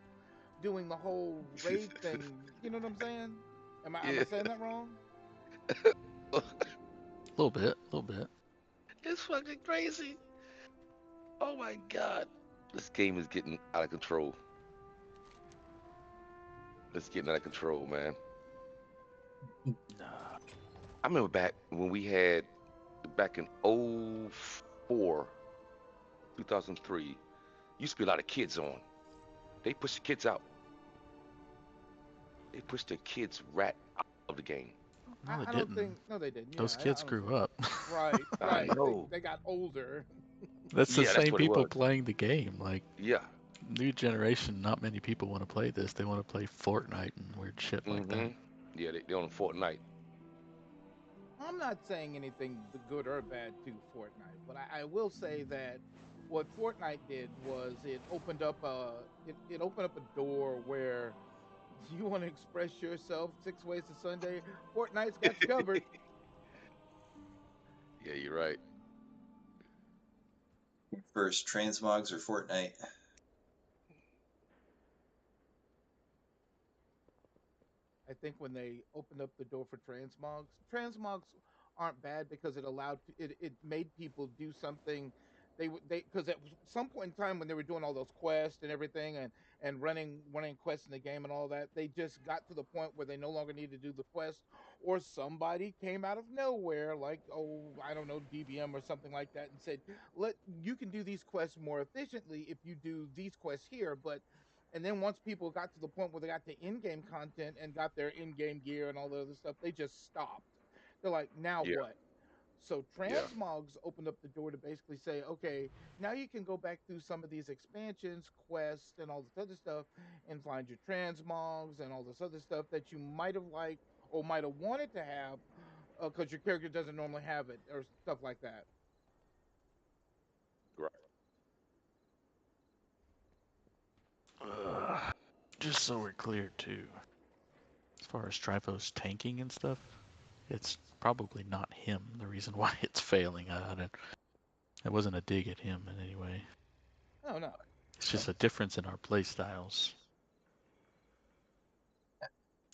doing the whole raid thing. You know what I'm saying? Am I Yeah. saying that wrong? A little bit, a little bit. It's fucking crazy. Oh my god. This game is getting out of control. It's getting out of control, man. Nah. I remember back when we had back in '04, 2003, used to be a lot of kids on. They push the kids out. They pushed the kids right out of the game. No, they I don't didn't. think. No, they didn't. Those Yeah, kids I don't grew think. up. Right, I right. know. They got older. That's the Yeah, that's same what it people was. playing the game. Like, Yeah. new generation, not many people want to play this. They want to play Fortnite and weird shit like that. Yeah, they on Fortnite. I'm not saying anything good or bad to Fortnite, but I will say that what Fortnite did was it opened up a door where you want to express yourself 6 ways to Sunday. Fortnite's got you covered. Yeah, you're right. First, transmogs or Fortnite? I think when they opened up the door for transmogs aren't bad because it made people do something they because at some point in time when they were doing all those quests and everything and running quests in the game and all that, they just got to the point where they no longer needed to do the quest, or somebody came out of nowhere like, oh, I don't know, DBM or something like that, and said, let you can do these quests more efficiently if you do these quests here. But and then once people got to the point where they got the in-game content and got their in-game gear and all the other stuff, they just stopped. They're like, now Yeah, what? So yeah, transmogs opened up the door to basically say, okay, now you can go back through some of these expansions, quests, and all this other stuff, and find your transmogs and all this other stuff that you might have liked or might have wanted to have, because your character doesn't normally have it or stuff like that. right. Just so we're clear, too. As far as Trifo's tanking and stuff, it's probably not him. The reason why it's failing, it wasn't a dig at him in any way. No, no. It's just a difference in our play styles.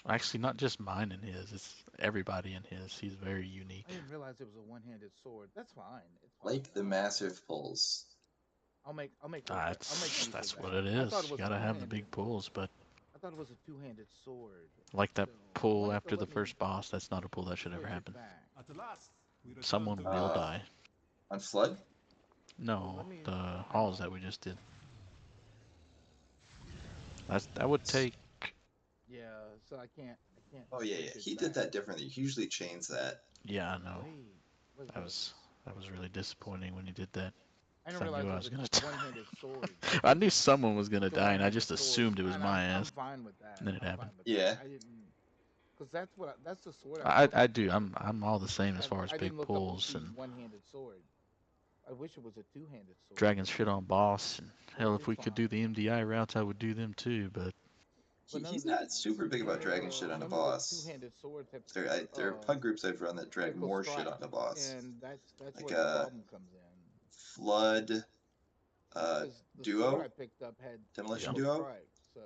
Actually, not just mine and his. It's everybody in his. He's very unique. I didn't realize it was a one-handed sword. That's fine. It's fine. Like the massive pulls. I'll make use of That's what that. it I thought is. it You was gotta have the two-handed. big pulls, but I thought it was a two-handed sword. like that So pull why don't they after the let me first boss, that's not a pull that should ever switch it happen. back? At last, we return to Someone will base. die. On Flood? Well, No, let me. the Hang halls on. that we just did. That would take. Yeah, so I can't Oh yeah, yeah. switch it He did back. that differently. He usually chains that. Yeah, I know. Wait, what That was was this? that was really disappointing when he did that. I didn't 'Cause I knew realize I it was was gonna a die. one-handed sword. I knew someone was gonna It's a die, and I one-handed just sword, assumed it was and my I'm ass. fine with that. And then it I'm happened. fine with that. Yeah. I didn't, because that's the sword I I looked. I do. I'm all the same as far as I big didn't look up to pulls see and one-handed sword. I wish it was a two-handed sword, dragging shit on boss. And hell, if it's we could do fine. the MDI routes, I would do them too. But But He's not super big about dragging shit on a none of the boss. two-handed swords have There are pug groups I've run that drag critical more shit strike, on a boss. and that's Like where the problem comes in. Flood Because the sword I Duo, picked up had Demolition yep. critical Duo. strike, so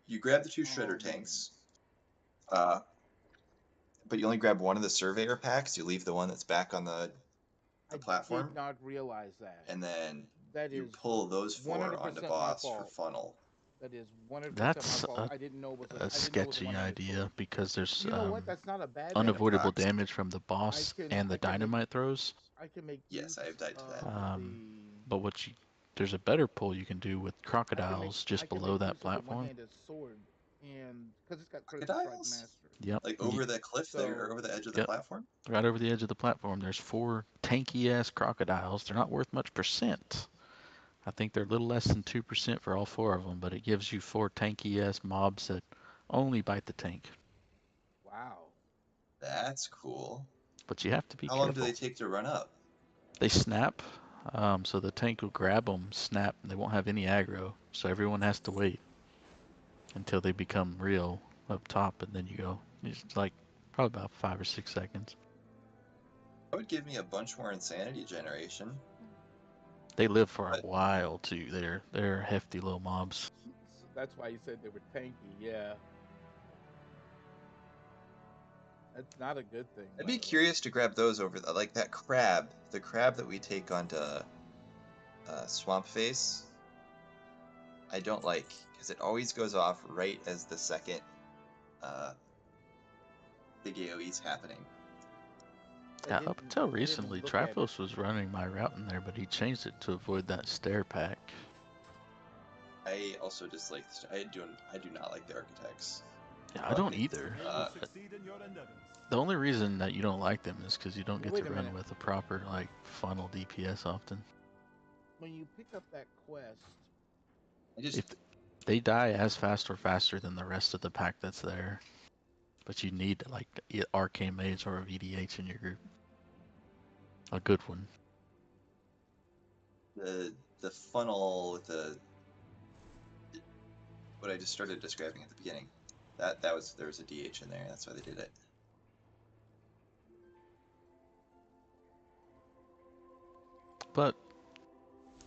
You grab the two shredder tanks, uh, but you only grab one of the surveyor packs. You leave the one that's back on the I did platform, not realize that. and then That you is pull those four onto 100% my boss for fault. funnel. That is 100% my That's fault. I didn't know it was a a sketchy one-handed idea sword. because there's You know what? That's not a bad And it thing. unavoidable procs. damage from the boss and the I can make dynamite throws. Yes, I have died to that. But there's a better pull you can do with crocodiles I just can below make that use of the platform. one-handed sword, and because it's got critical strike Crocodiles? mastery. Yep. Like over the cliff there, or over So the edge of the Yep. platform? Right over the edge of the platform. There's 4 tanky ass crocodiles. They're not worth much percent. I think they're a little less than 2% for all 4 of them, but it gives you 4 tanky ass mobs that only bite the tank. wow. That's cool. But you have to be How long do careful. they take to run up? They snap, so the tank will grab them, snap, and they won't have any aggro. So everyone has to wait until they become real up top, and then you go. It's like probably about 5 or 6 seconds. That would give me a bunch more insanity generation. They live for a But while too. They're hefty little mobs. So that's why you said they were tanky. Yeah, that's not a good thing, I'd by be the way. curious to grab those over like that crab, the crab that we take onto Swamp Face. I don't like because it always goes off right as the second big AoE's happening. Yeah, up until I didn't recently, look at Triforce was running my route in there, but he changed it to avoid that stair pack. I also dislike. I do not like the architects. Yeah, I don't either. The only reason that you don't like them is because you don't get Wait to a run minute. with a proper like funnel DPS often. When you pick up that quest, If they die as fast or faster than the rest of the pack that's there, but you need like arcane mage or a VDH in your group, a good one. The funnel with the what I just started describing at the beginning. That was there was a DH in there. That's why they did it. But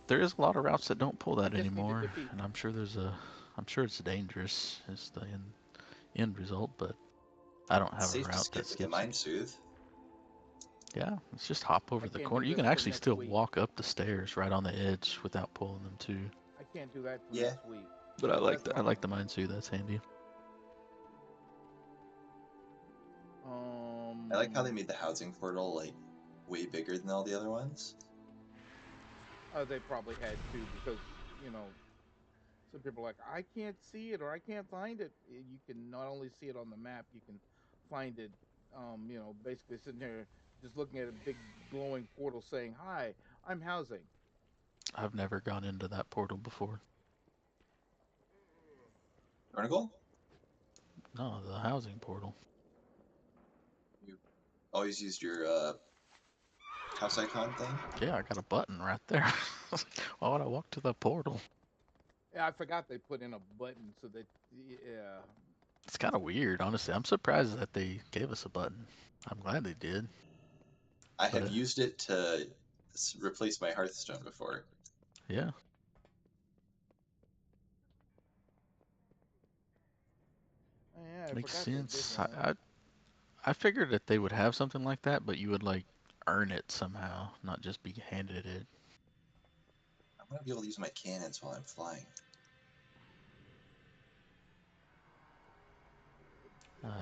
there is a lot of routes that don't pull that just need to anymore, defeat. and I'm sure it's dangerous is the end result, but I don't It's have a safe to route that skip with the skips it. Mind Soothe. Yeah, it's just hop over I the can't corner. do You that can till actually next still week. walk up the stairs right on the edge without pulling them too. I can't do that till Yeah. next week. But I like That's I like the Mind Soothe. That's handy. I like how they made the housing portal like way bigger than all the other ones. They probably had to because, you know, some people are like, I can't see it or I can't find it. You can not only see it on the map, you can find it, you know, basically sitting there just looking at a big glowing portal saying, hi, I'm housing. I've never gone into that portal before. Barnacle? No, the housing portal. You always used your house icon thing? Yeah, I got a button right there. Why would I walk to the portal? Yeah, I forgot they put in a button so that, yeah. It's kind of weird, honestly. I'm surprised that they gave us a button. I'm glad they did. I have used it to replace my Hearthstone before. Yeah. Yeah, I Makes forgot they did sense. that. I figured that they would have something like that, but you would like earn it somehow, not just be handed it. I want to be able to use my cannons while I'm flying.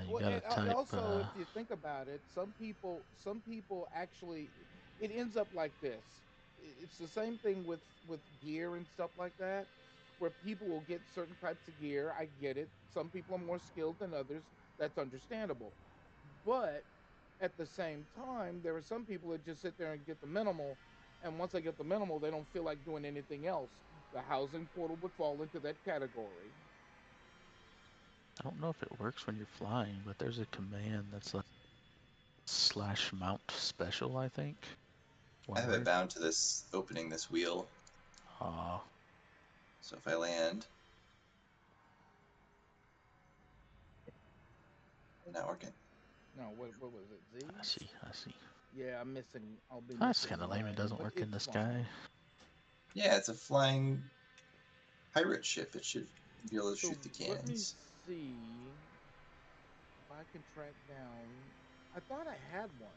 You gotta type. Also, if you think about it, some people actually, it ends up like this. It's the same thing with gear and stuff like that, where people will get certain types of gear. I get it. Some people are more skilled than others. That's understandable. But at the same time, there are some people that just sit there and get the minimal, and once they get the minimal, they don't feel like doing anything else. The housing portal would fall into that category. I don't know if it works when you're flying, but there's a command that's like /mount special, I think. I have it bound to this opening this wheel. So if I land, it's not working. No, what was it? Z? I see. Yeah, I'm missing. I'll be That's missing kind of lame. one, It doesn't but work in it's the fine. sky. Yeah, it's a flying pirate ship. It should be able to So shoot the let me cannons. see if I can track down. I thought I had one.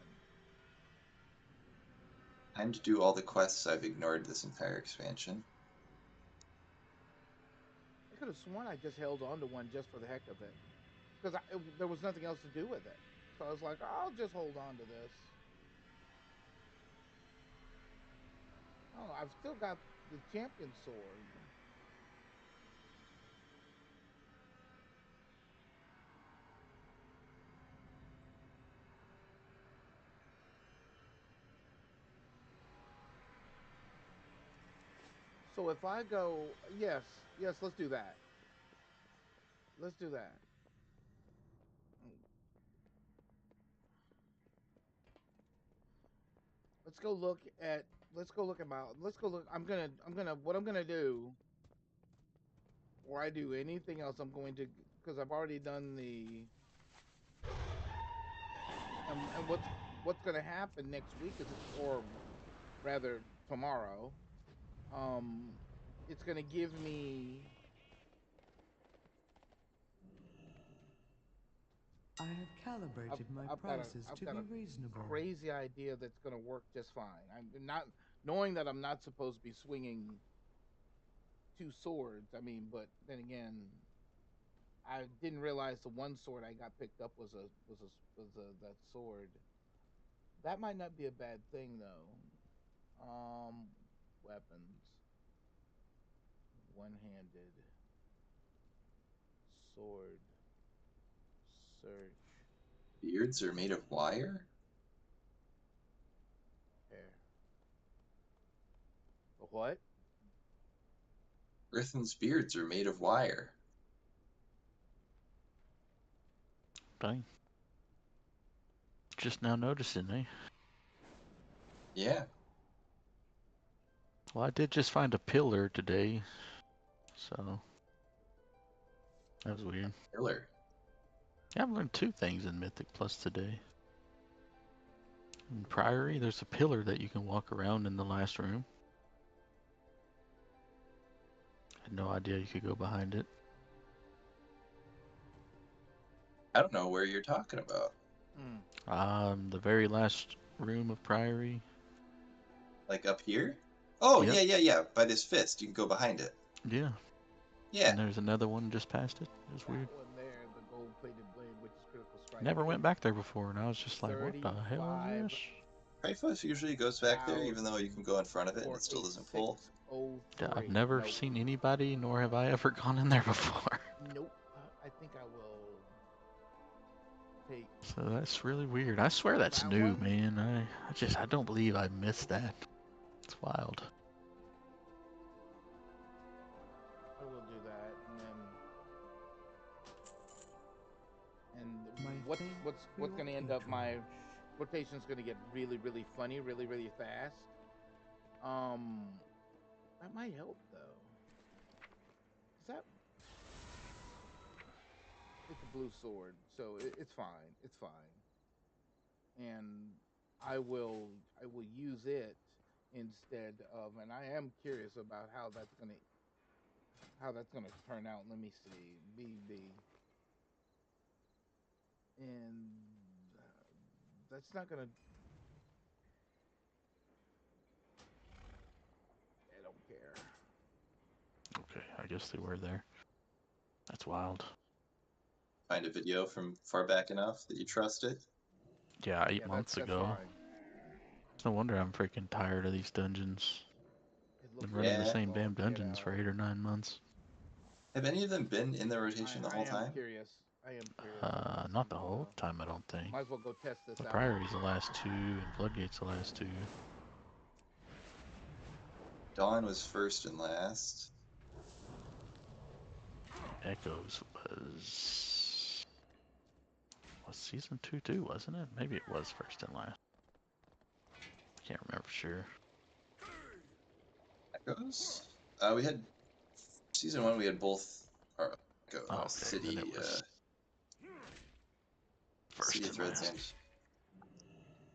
Time to do all the quests I've ignored this entire expansion. I could have sworn I just held on to one just for the heck of it, because there was nothing else to do with it. So I was like, I'll just hold on to this. Oh, I've still got the champion sword. So if I go, yes, let's do that. Let's do that. Let's go look at. Let's go look at my. Let's go look. What I'm gonna do. Or I do anything else, I'm going to, because I've already done the. And what's gonna happen next week is, or rather tomorrow. It's gonna give me. I have calibrated my prices to be reasonable. Crazy idea that's gonna work just fine. I'm not knowing that I'm not supposed to be swinging two swords. I mean, but then again, I didn't realize the one sword I got picked up was that sword. That might not be a bad thing though. Weapons. one-handed sword search Beards are made of wire? hair. What? Rithan's beards are made of wire. Dang. Just now noticing, eh? Yeah. Well, I did just find a pillar today, so that was weird. Pillar. Yeah, I've learned 2 things in Mythic Plus today. In Priory, there's a pillar that you can walk around in the last room. Had no idea you could go behind it. I don't know where you're talking about. The very last room of Priory. Like up here? Oh, Yep. yeah. By this fist. You can go behind it. Yeah. Yeah. And there's another one just past it. It was weird. One there, the gold-plated blade, which is critical strike. Never went back there before, and I was just like, what the hell is this? Typhus usually goes back there, even though you can go in front of it and it still doesn't pull. Yeah, I've never seen anybody, nor have I ever gone in there before. Nope. I think I will take. So that's really weird. I swear that's that new, one? man. I don't believe I missed that. It's wild. I will do that, and then. And what's going to end up? My rotation's going to get really, really funny, really, really fast. That might help though. Is that? It's a blue sword, so it's fine. It's fine. And I will use it instead of, and I am curious about how that's gonna turn out. Let me see, BB, and that's not gonna. I don't care. Okay, I guess they were there. That's wild. Find a video from far back enough that you trust it. Yeah, 8 months that's ago. fine. No wonder I'm freaking tired of these dungeons. Been running the same damn dungeons for 8 or 9 months. Have any of them been in the rotation the whole time? I am curious. Not the whole time, I don't think. Might as well go test this The out. Priory's the last 2, and Floodgate's the last 2. Dawn was first and last. Echoes was season 2 too, wasn't it? Maybe it was first and last. Can't remember for sure. Echoes? We had season 1. We had both our Okay, city. then it was first City of and Threads last. and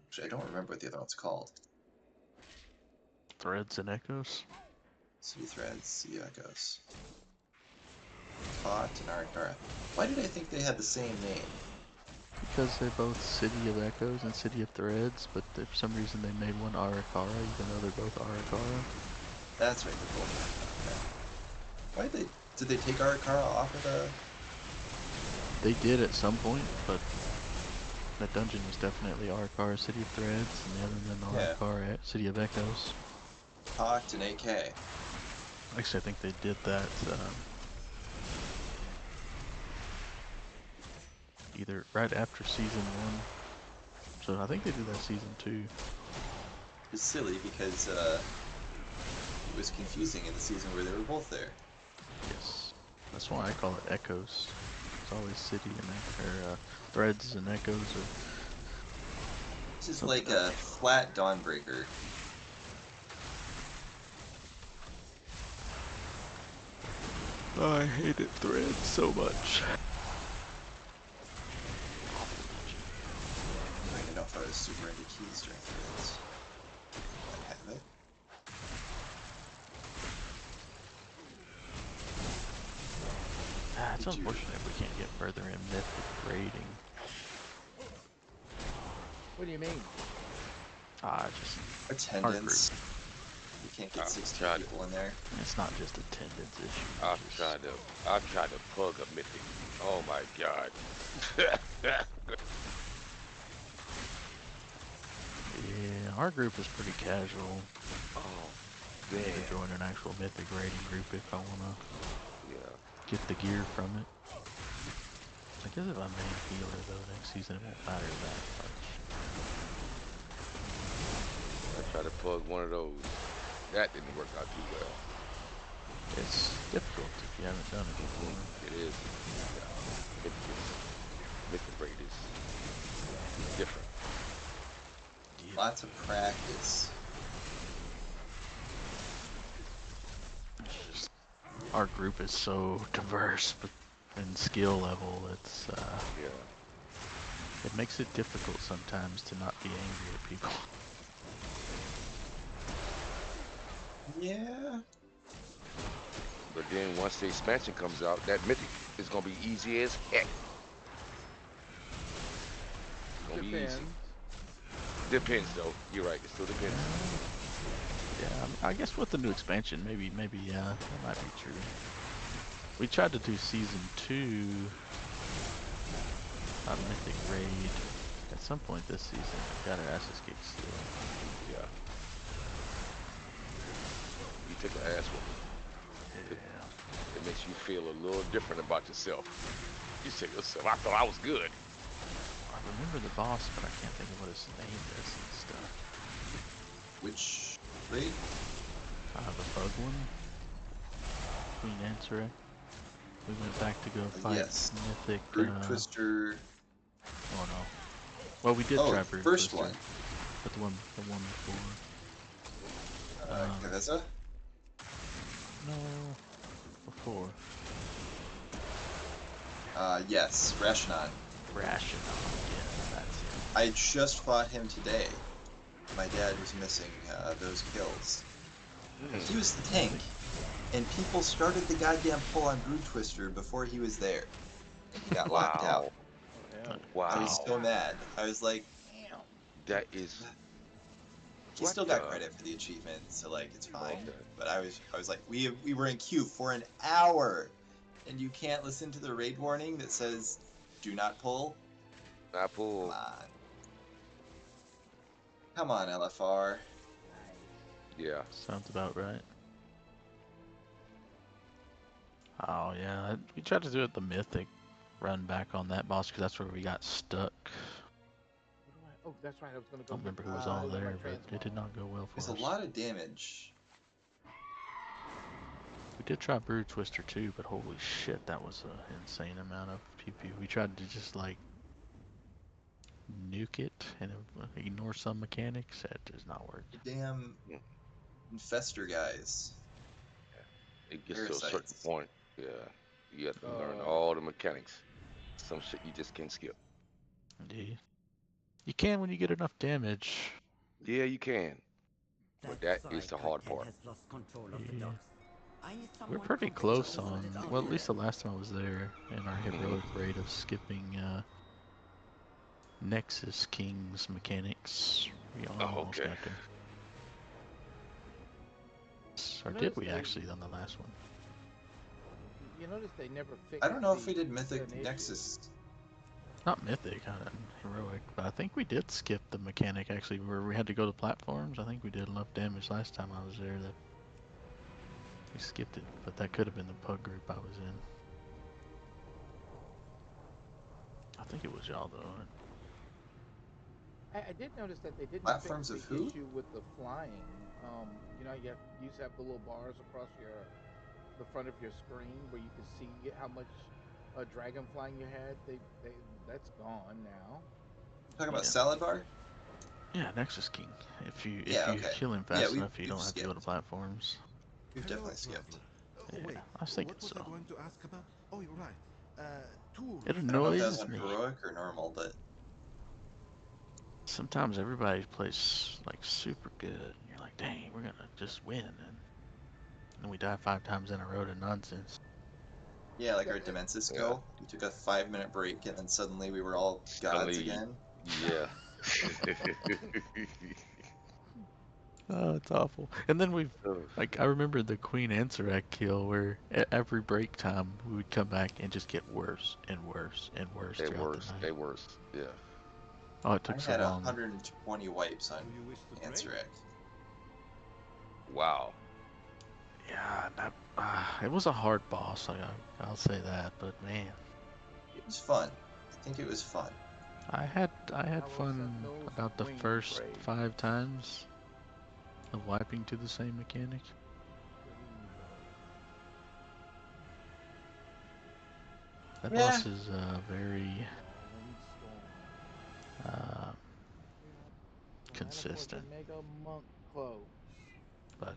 actually, I don't remember what the other one's called. Threads and Echoes. City Threads, City Echoes. Thought and Arakara. Why did I think they had the same name? Because they're both City of Echoes and City of Threads, but for some reason they made one Arakara, even though they're both Arakara. That's right, they're both. Okay. Why did they take Arakara off of the? They did at some point, but that dungeon was definitely Arakara City of Threads, and the other than Arakara City of Echoes. Talked and AK. Actually, I think they did that either right after season 1. So I think they did that season 2. It's silly because it was confusing in the season where they were both there. Yes, that's why I call it Echoes. It's always City and Threads and Echoes. This is like a flat Dawnbreaker. Oh, I hated Threads so much. I don't even know if I was super into keys during Threads. I have it. It's unfortunate we can't get further in Mythic raiding. What do you mean? Just attendance. You can't get 60 people in there. It's not just attendance issue. I've tried to plug a Mythic. Oh my god. Yeah, our group is pretty casual. Oh. Maybe Man. join an actual mythic raiding group if I wanna Yeah. get the gear from it. I guess if I'm main healer though next season it won't matter that much. I tried to plug one of those. That didn't work out too well. It's difficult if you haven't done it before. It is. Yeah. Mythic raid is different. Lots of practice. Just, our group is so diverse in skill level. It's Yeah. it makes it difficult sometimes to not be angry at people. Yeah. But then once the expansion comes out, that mythic is gonna be easy as heck. It's gonna be easy. Depends though. You're right. It still depends. Yeah, I guess with the new expansion, maybe yeah, that might be true. We tried to do season 2 on Mythic Raid at some point this season. Got our asses kicked still. Yeah. You take an ass whooping. It makes you feel a little different about yourself. You say to yourself, I thought I was good. I remember the boss, but I can't think of what his name is and stuff. Which raid? The bug one. Queen Answer. We went back to go fight Yes. Mythic. Brute Twister. Oh no. Well, we did try Brute first Twister. one. But the one before. Kaveza? No. Before. Yes, Rashanon. Rashanon, yeah, that's it. I just fought him today. My dad was missing those kills. He was the tank, and people started the goddamn pull on Brood Twister before he was there, and he got locked out. Wow. I was so mad. I was like, damn. That is. He still got credit for the achievement, so like it's fine. Okay. But I was like, we were in queue for an hour, and you can't listen to the raid warning that says, "Do not pull." Not pull. Come on, LFR. Yeah. Sounds about right. Oh yeah, we tried to do it the Mythic run back on that boss because that's where we got stuck. Oh, that's right. I was gonna go. I don't remember who was all there, but it did not go well for us. There's a lot of damage. We did try Brood Twister too, but holy shit, that was an insane amount of PP. We tried to just like nuke it and ignore some mechanics. That does not work. The damn infester guys. It gets to a certain point. Yeah. You have to learn Oh. all the mechanics. Some shit you just can't skip. Indeed. You can when you get enough damage. Yeah, you can. But that is the hard part. Yeah. We're pretty close on, well, at least the last time I was there in our heroic raid of skipping Nexus King's mechanics. We almost got there. Or did we actually on the last one? You notice they never fixed. I don't know if we did Mythic Nexus. Not Mythic, heroic, but I think we did skip the mechanic actually where we had to go to platforms. I think we did enough damage last time I was there that we skipped it, but that could have been the pug group I was in. I think it was y'all though. I did notice that they didn't Platforms fix of the who? issue with the flying. You know, you used to have the little bars across the front of your screen where you could see how much dragon flying you had. That's gone now. Talking about Salad Bar? Yeah, Nexus King. If you kill him Yeah, fast enough, you don't have to go to platforms. We've definitely skipped. Yeah, I was thinking what was so. I going to ask about? Oh, you're right. Tools. It I don't know if that was annoys on me. heroic or normal, but Sometimes everybody plays like super good, and you're like, dang, we're gonna just win, and we die 5 times in a row to nonsense. yeah, like our Demensis go. We took a 5-minute break, and then suddenly we were all gods again. Yeah. Oh, it's awful. And then we've, like, I remember the Queen Anserac kill where every break time we would come back and just get worse and worse and worse throughout the night. They worse. Yeah. Oh, it took so long. I had 120 wipes on Anserac. Wow. Yeah, it was a hard boss. I'll say that, but man, It was fun. I think it was fun. I had Hollow fun Sentinels about the bring first praise. 5 times of wiping to the same mechanic. That Yeah. boss is very consistent. Mega monk close. But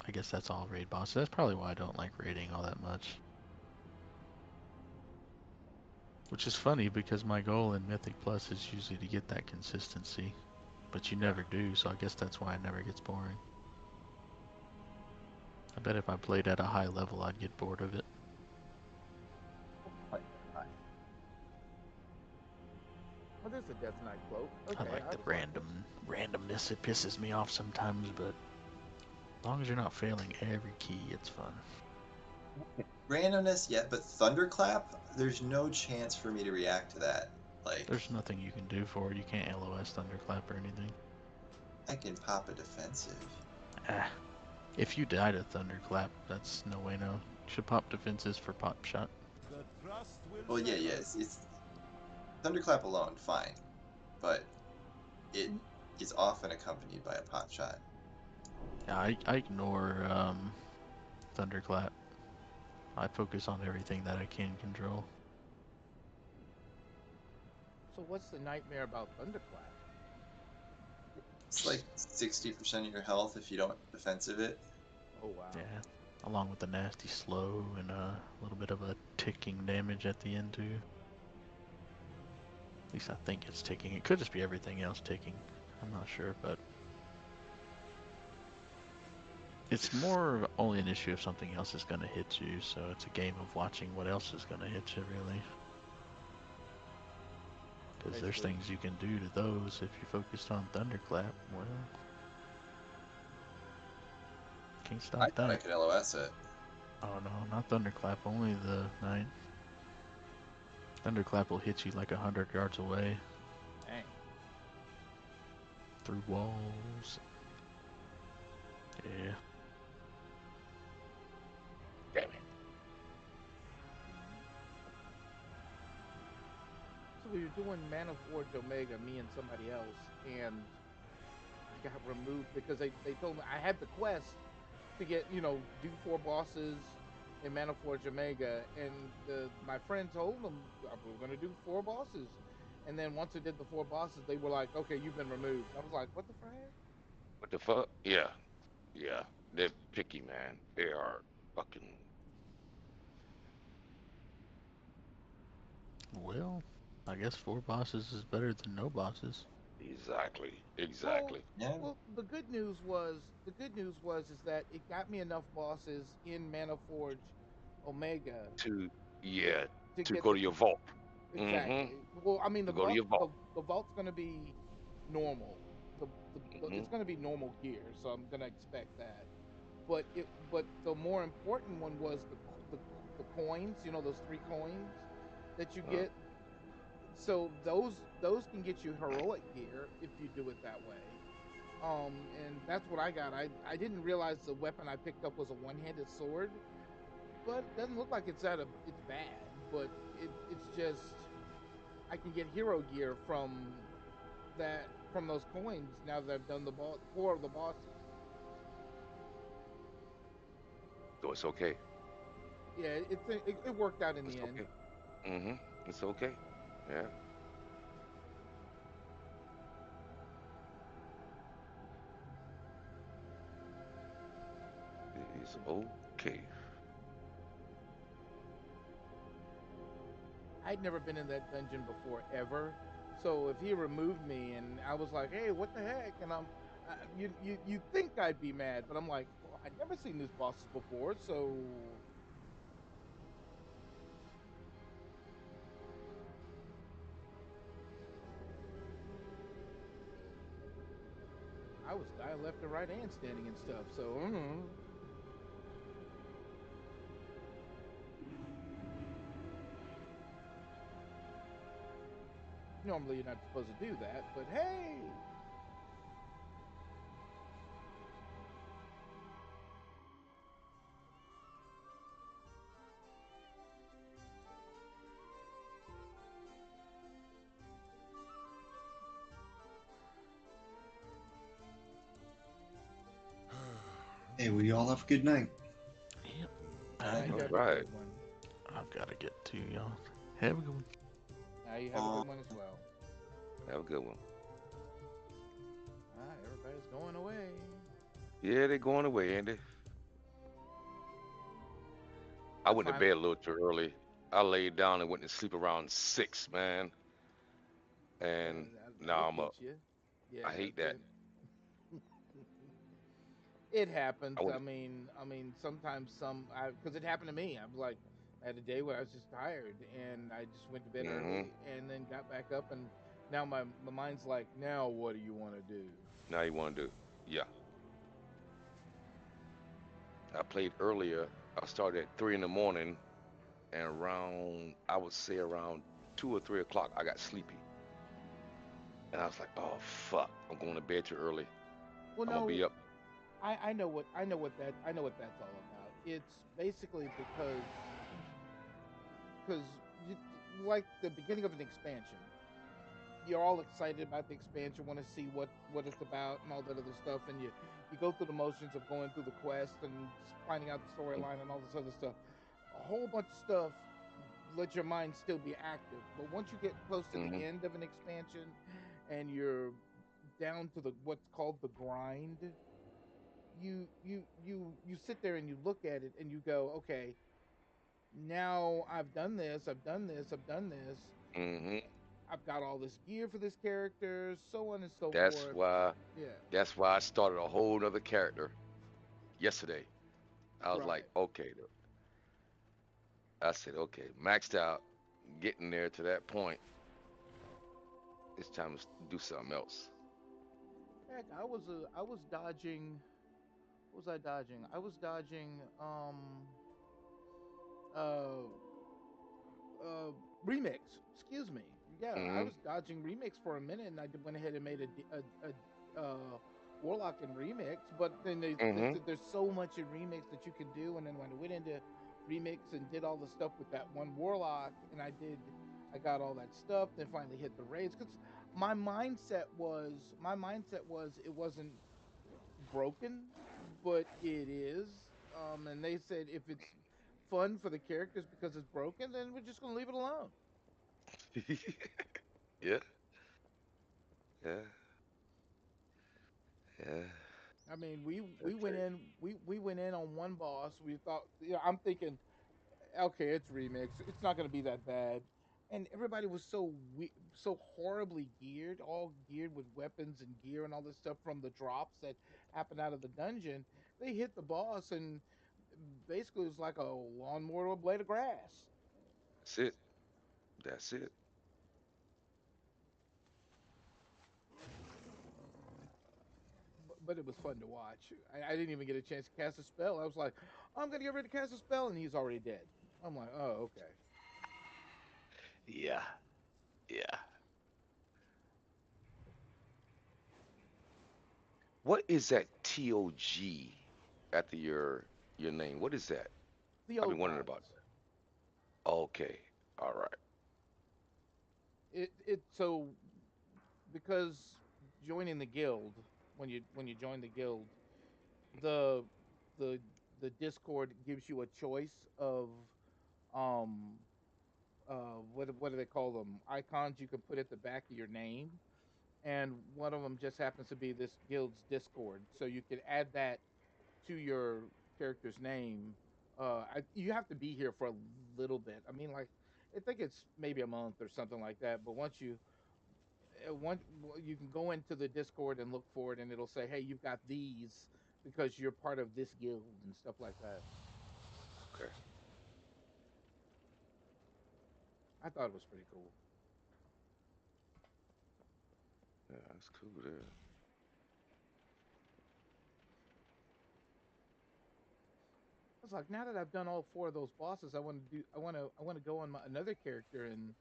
I guess that's all raid bosses. That's probably why I don't like raiding all that much. Which is funny because my goal in Mythic Plus is usually to get that consistency. But you never do, so I guess that's why it never gets boring. I bet if I played at a high level, I'd get bored of it. What is a Death Knight cloak? Okay, I like the randomness. It pisses me off sometimes, but as long as you're not failing every key, it's fun. Randomness, yeah, but Thunderclap, there's no chance for me to react to that. Like, there's nothing you can do for it. You can't LOS Thunderclap or anything. I can pop a defensive. If you die to Thunderclap, that's no way no. You should pop defenses for pop shot. Well, yeah, it's Thunderclap alone, fine, but it is often accompanied by a pop shot. Yeah, I ignore Thunderclap. I focus on everything that I can control. So what's the nightmare about Thunderclap? It's like 60% of your health if you don't defensive it. Oh wow. Yeah, along with the nasty slow and a little bit of a ticking damage at the end too. At least I think it's ticking. It could just be everything else ticking. I'm not sure, but it's more only an issue if something else is going to hit you, so it's a game of watching what else is going to hit you, really. Because there's things you can do to those if you focused on Thunderclap. Well, can't stop that. I could LOS it. Oh no, not Thunderclap, only the 9. Thunderclap will hit you like 100 yards away. Dang. Through walls. Yeah. Damn it. So we were doing Mana Forge Omega, me and somebody else, and I got removed because they told me I had the quest to get, do 4 bosses in Mana Forge Omega, and my friend told them we're going to do 4 bosses. And then once I did the 4 bosses, they were like, okay, you've been removed. I was like, what the frick? What the fuck? Yeah. Yeah. They're picky, man. They are fucking. Well, I guess 4 bosses is better than no bosses. Exactly. Well, the good news was is that it got me enough bosses in Mana Forge Omega To get go to your vault. Exactly. Mm-hmm. Well, I mean, To go to your vault. the vault's going to be normal. It's going to be normal gear, so I'm going to expect that. But the more important one was the coins. Those 3 coins that you get. So those can get you heroic gear if you do it that way. And that's what I got. I didn't realize the weapon I picked up was a one-handed sword, but it doesn't look like it's bad. But it's just I can get hero gear from those coins now that I've done the 4 of the bosses. So it's okay. Yeah, it worked out in the end. Okay. Mm-hmm. It's okay. Yeah. It is okay. I'd never been in that dungeon before ever, so if he removed me and I was like, "Hey, what the heck?" and you think I'd be mad, but I'm like, well, I'd never seen these bosses before, so I was dying left and right and standing and stuff. So normally you're not supposed to do that, but hey. Hey, well, you all have a good night. Yep. Good I'm, You All have a right. good one. I've got to get to y'all. Have a good one. You have a good one as well. Have a good one. Everybody's going away. Yeah, they're going away, Andy. I I went to finally, bed a little too early. I laid down and went to sleep around 6, man. And that'll now I'm up. get you. I Yeah, hate that. it I happens. went. Sometimes because it happened to me. I was like, I had a day where I was just tired, and I just went to bed Mm-hmm. early, and then got back up, and now my mind's like, now what do you want to do? Now you want to do? Yeah. I played earlier. I started at 3 in the morning, and around I would say around 2 or 3 o'clock, I got sleepy, and I was like, "Oh fuck, I'm going to bed too early. Well, I'm gonna no, be up." I know what that's all about. It's basically because you, like the beginning of an expansion, you're all excited about the expansion, want to see what it's about and all that other stuff, and you go through the motions of going through the quest and finding out the storyline and all this other stuff. A whole bunch of stuff let your mind still be active, but once you get close to the Mm-hmm. end of an expansion and you're down to the what's called the grind, you sit there and you look at it and you go, okay, now I've done this, I've done this. Mm-hmm. I've got all this gear for this character, so on and so That's forth. why. Yeah, That's why I started a whole other character yesterday. I was like, right. okay. I said, okay, maxed out, getting there to that point. It's time to do something else. Heck, I was dodging. What was I dodging? I was dodging uh uh remix. Excuse me. Yeah, I Mm-hmm. was dodging remix for a minute, and went ahead and made a warlock in remix. But then they Mm-hmm. said there's so much in remix that you can do, and then when I went into remix and did all the stuff with that one warlock, and I got all that stuff. Then finally hit the raids because my mindset was it wasn't broken, but it is. And they said if it's fun for the characters because it's broken, then we're just gonna leave it alone. Yeah. Yeah. Yeah. We went Okay. in we went in on one boss. We thought, I'm thinking, okay, it's remix. It's not gonna be that bad. And everybody was so horribly geared, all geared with weapons and gear and all this stuff from the drops that happened out of the dungeon. They hit the boss and basically it was like a lawnmower or a blade of grass. That's it. That's it. But it was fun to watch. I didn't even get a chance to cast a spell. I was like, oh, I'm gonna get ready to cast a spell, and he's already dead. I'm like, oh, okay. Yeah. Yeah. What is that TOG after your name? What is that? The I've been old wondering about gods. that. Okay. All right. It so because joining the guild, when you join the guild, the the the Discord gives you a choice of um what do they call them, icons you can put at the back of your name, and one of them just happens to be this guild's Discord, so you can add that to your character's name. You have to be here for a little bit. I mean, like, I think it's maybe a month or something like that. But once you can go into the Discord and look for it, and it'll say, "Hey, you've got these because you're part of this guild and stuff like that." Okay. I thought it was pretty cool. Yeah, that's cool there. I was like, now that I've done all four of those bosses, I want to go on another character, and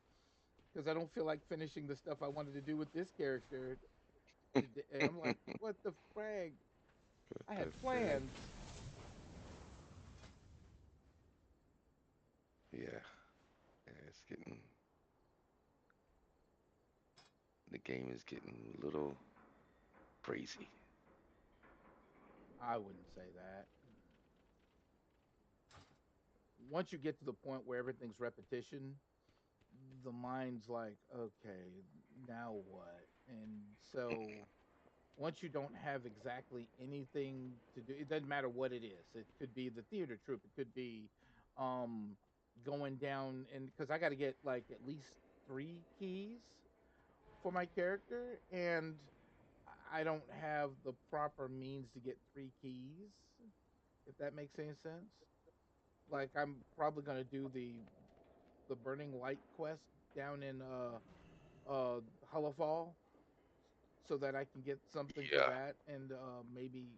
because I don't feel like finishing the stuff I wanted to do with this character. And I'm like, what the frag? I had The flag. plans. Yeah. Yeah, it's getting the game is getting a little crazy. I wouldn't say that. Once you get to the point where everything's repetition, the mind's like, okay, now what? And so once you don't have exactly anything to do, it doesn't matter what it is. It could be the theater troupe, it could be um going down, and because I got to get like at least 3 keys for my character, and I don't have the proper means to get 3 keys, if that makes any sense. Like I'm probably gonna do the Burning Light quest down in Hollowfall, so that I can get something for Yeah, that, and maybe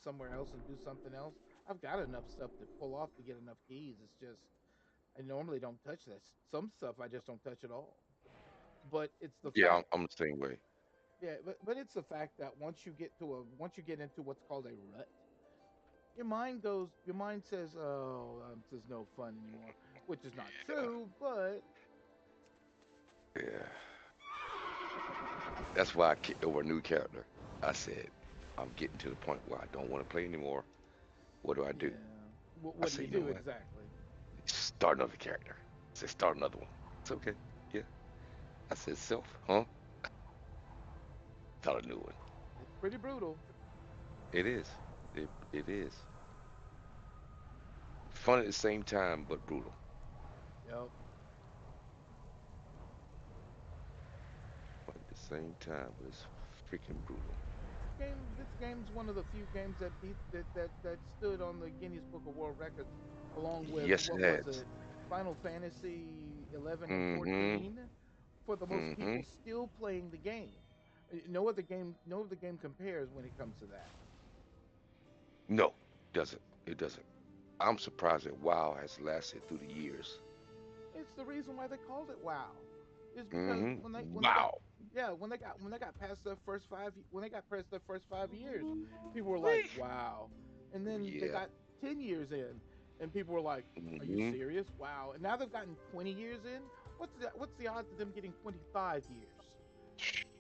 somewhere else and do something else. I've got enough stuff to pull off to get enough keys. It's just I normally don't touch that. Some stuff I just don't touch at all. But it's the yeah, fact, I'm the same way. yeah. But it's the fact that once you get into what's called a rut, your mind says, "Oh, this is no fun anymore," which is not Yeah, true, but yeah. That's why I kicked over a new character. I said, I'm getting to the point where I don't want to play anymore. What do I do? yeah. I What do say, you you know do what? exactly? Start another character. I said, start another one. It's okay. Yeah. I said, self, huh? Start a new one. It's pretty brutal. It is. It is. Fun at the same time, but brutal. Yep. Fun at the same time, but it's freaking brutal. This game's one of the few games that beat that stood on the Guinness Book of World Records, along with Yes, it what was has. it, Final Fantasy 11 and Mm-hmm. 14, for the most Mm-hmm. people still playing the game. No other game compares when it comes to that. No, doesn't. It doesn't. I'm surprised that WoW has lasted through the years. It's the reason why they called it WoW, is because Mm-hmm. Wow. when they got past their first when they got past their first 5 years, people were like, Whee! wow, and then they Yeah. got 10 years in, and people were like, are you Mm-hmm. serious? Wow, and now they've gotten 20 years in. What's the odds of them getting 25 years?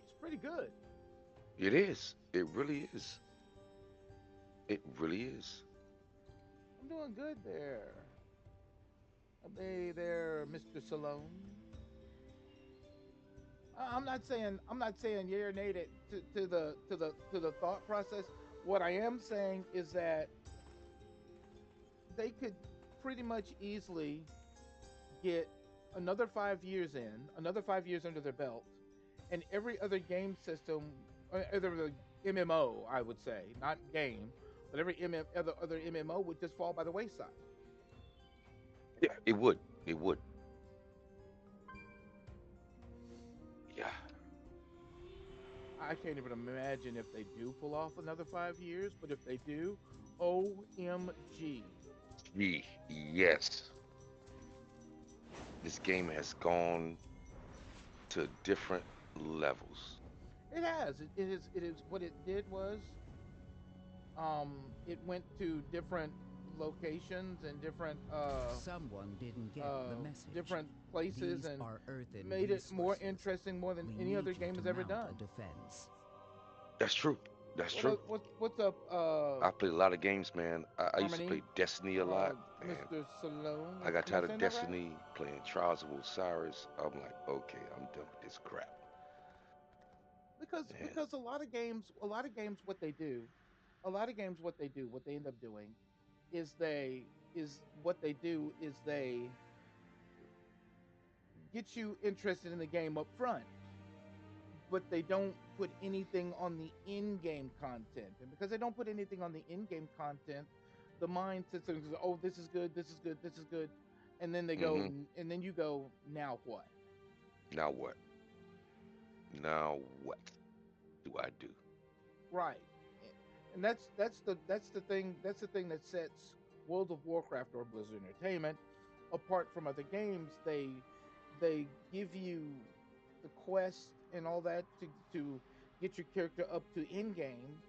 It's pretty good. It is. It really is. It really is. I'm doing good there. They there, Mr. Salone. I'm not saying yeah or nay to the thought process. What I am saying is that they could pretty much easily get another 5 years under their belt, and every other game system, other MMO, I would say, not game, but every other MMO would just fall by the wayside. Yeah, it would. It would. Yeah. I can't even imagine if they do pull off another 5 years, but if they do, OMG. Gee, yes. This game has gone to different levels. It has. It is. What it did was, it went to different locations and Someone didn't get the message. different places, These and are earthen made it more resources. interesting, more than We any other need you game to has ever mount a done. defense. That's true. That's true. What's up, I played a lot of games, man. I used to Harmony, play Destiny a lot, and Mr. Salone? I got Am I tired of saying that right? Destiny, playing Trials of Osiris. I'm like, okay, I'm done with this crap. And Because a lot of games, what they do, a lot of games, what they end up doing is they get you interested in the game up front, but they don't put anything on the in-game content. And because they don't put anything on the in-game content, the mind sits there and goes, "Oh, this is good, this is good, this is good," and then hmm and then you go, "Now what?" now what? Now what do I do? Right. And that's the thing that sets World of Warcraft or Blizzard Entertainment apart from other games. They give you the quest and all that to get your character up to in game,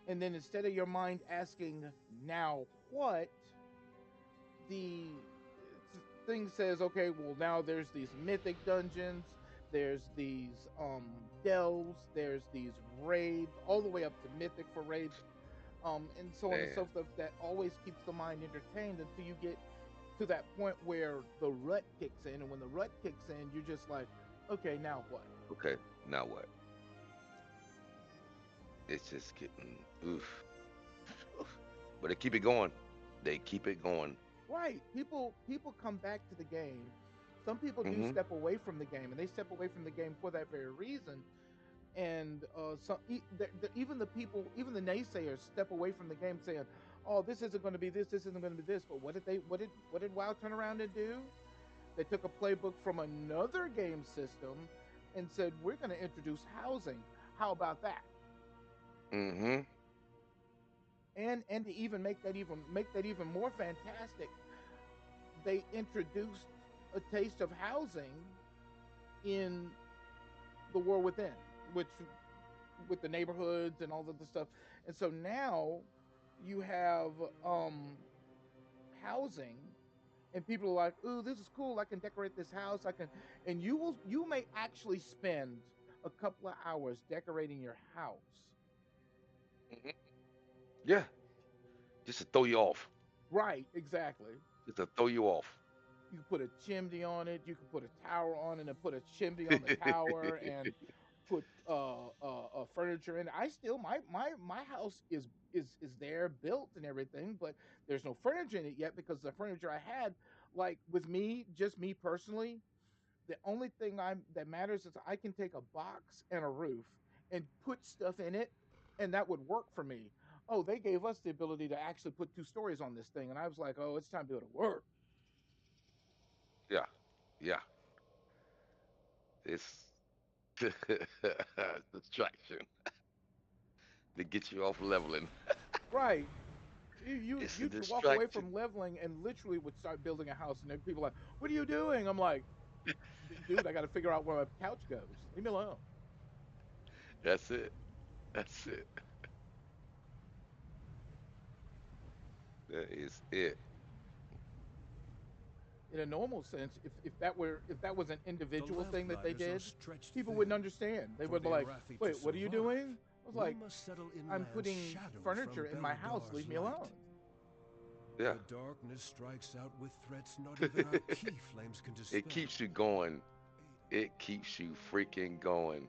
and then instead of your mind asking now what, the thing says, okay, well, now there's these mythic dungeons, there's these delves, there's these raids, all the way up to mythic for raids. and so on and Man. so forth. That always keeps the mind entertained until you get to that point where the rut kicks in, and when the rut kicks in, you're just like, okay, now what? Okay. Now what? It's just getting oof. Oof. But they keep it going. They keep it going. Right. People come back to the game. Some people do Hmm. step away from the game, and they step away from the game for that very reason. And even the people, even the naysayers, step away from the game saying, "Oh, this isn't going to be this. This isn't going to be this." But what did WoW turn around and do? They took a playbook from another game system and said, "We're going to introduce housing. How about that?" Hmm. And to even make that even more fantastic, they introduced a taste of housing in the War Within, which with the neighborhoods and all of the stuff. And so now you have housing, and people are like, "Ooh, this is cool. I can decorate this house. I can," and you may actually spend a couple of hours decorating your house. Hmm. Yeah. Just to throw you off. Right, exactly. Just to throw you off. You can put a chimney on it. You can put a tower on it, and put a chimney on the tower, and put furniture in. I still my house is there built and everything, but there's no furniture in it yet because the furniture I had, like with me, just me personally, the only thing that matters is I can take a box and a roof and put stuff in it, and that would work for me. Oh, they gave us the ability to actually put 2 stories on this thing, and I was like, oh, it's time to go to work. Yeah. Yeah. It's distraction to get you off leveling. Right. You It's a you'd walk away distraction. from leveling and literally would start building a house, and then people are like, "What are you doing?" I'm like, Dude, I got to figure out where my couch goes. Leave me alone." That's it. That's it. That is it. In a normal sense, if that was an The individual thing left that they ladders are did, stretched people thin. wouldn't understand. They For would be the like, Arathi to "Wait, what are you survive, doing?" I was we like, must settle in "I'm lands putting shadowed furniture from in my house. Beladar's Leave me light. alone." Yeah. The darkness strikes out with threats not even our key flames can It dispel. keeps you going. It keeps you freaking going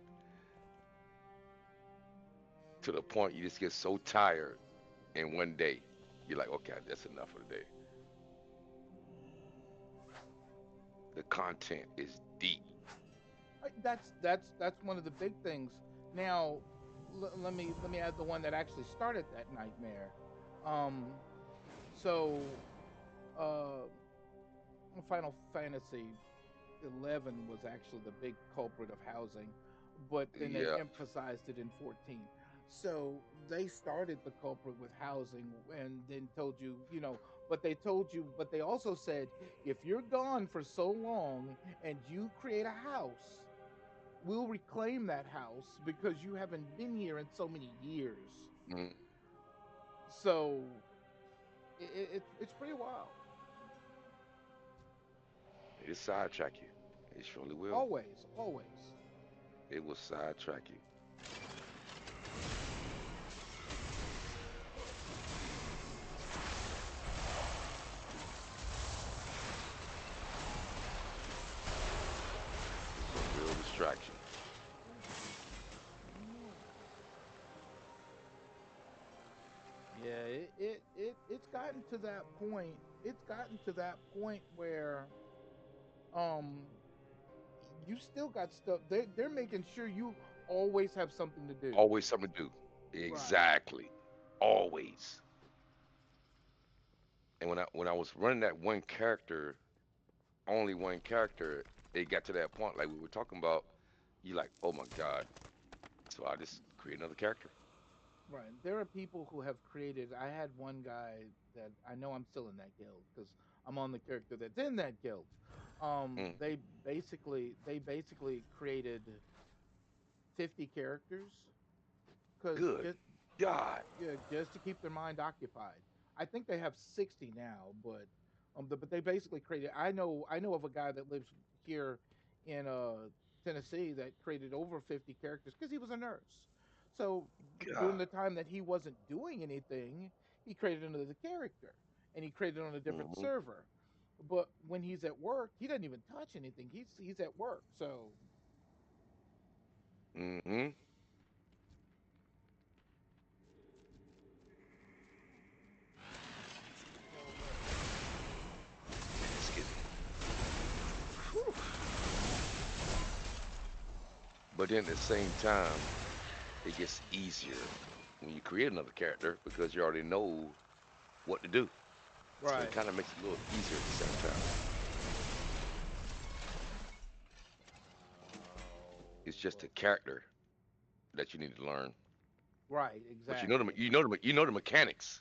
to the point you just get so tired in one day. You're like, okay, that's enough for the day. The content is deep. That's one of the big things. Now, let me add the one that actually started that nightmare. Um, so uh, Final Fantasy 11 was actually the big culprit of housing, but then they Yeah. emphasized it in 14. So they started the culprit with housing and then told you, but they also said, if you're gone for so long and you create a house, we'll reclaim that house because you haven't been here in so many years. Mm. So it's pretty wild. It'll sidetrack you. It surely will. Always, always. It will sidetrack you. It's a real distraction. Yeah, it's gotten to that point. It's gotten to that point where um you still got stuff. They're making sure you always have something to do. Always something to do. Right. Exactly. Always. And when I was running that one character, only one character, it got to that point like we were talking about. You like, oh my god. So I just create another character. Right. There are people who have created. I had one guy that I know I'm still in that guild because I'm on the character that's in that guild. Mm. They basically created 50 characters because Good God. just to keep their mind occupied. I think they have 60 now, but they basically created. I know of a guy that lives here in Tennessee that created over 50 characters because he was a nurse. So during God. the time that he wasn't doing anything, he created another character and he created on a different Mm-hmm. server. But when he's at work, he doesn't even touch anything. He's at work. So Mm-hmm. It's getting. Whew. But then at the same time, it gets easier when you create another character because you already know what to do. So it right. kind of makes it a little easier at the same time. It's just a character that you need to learn. Right, But you know exactly. you know the mechanics.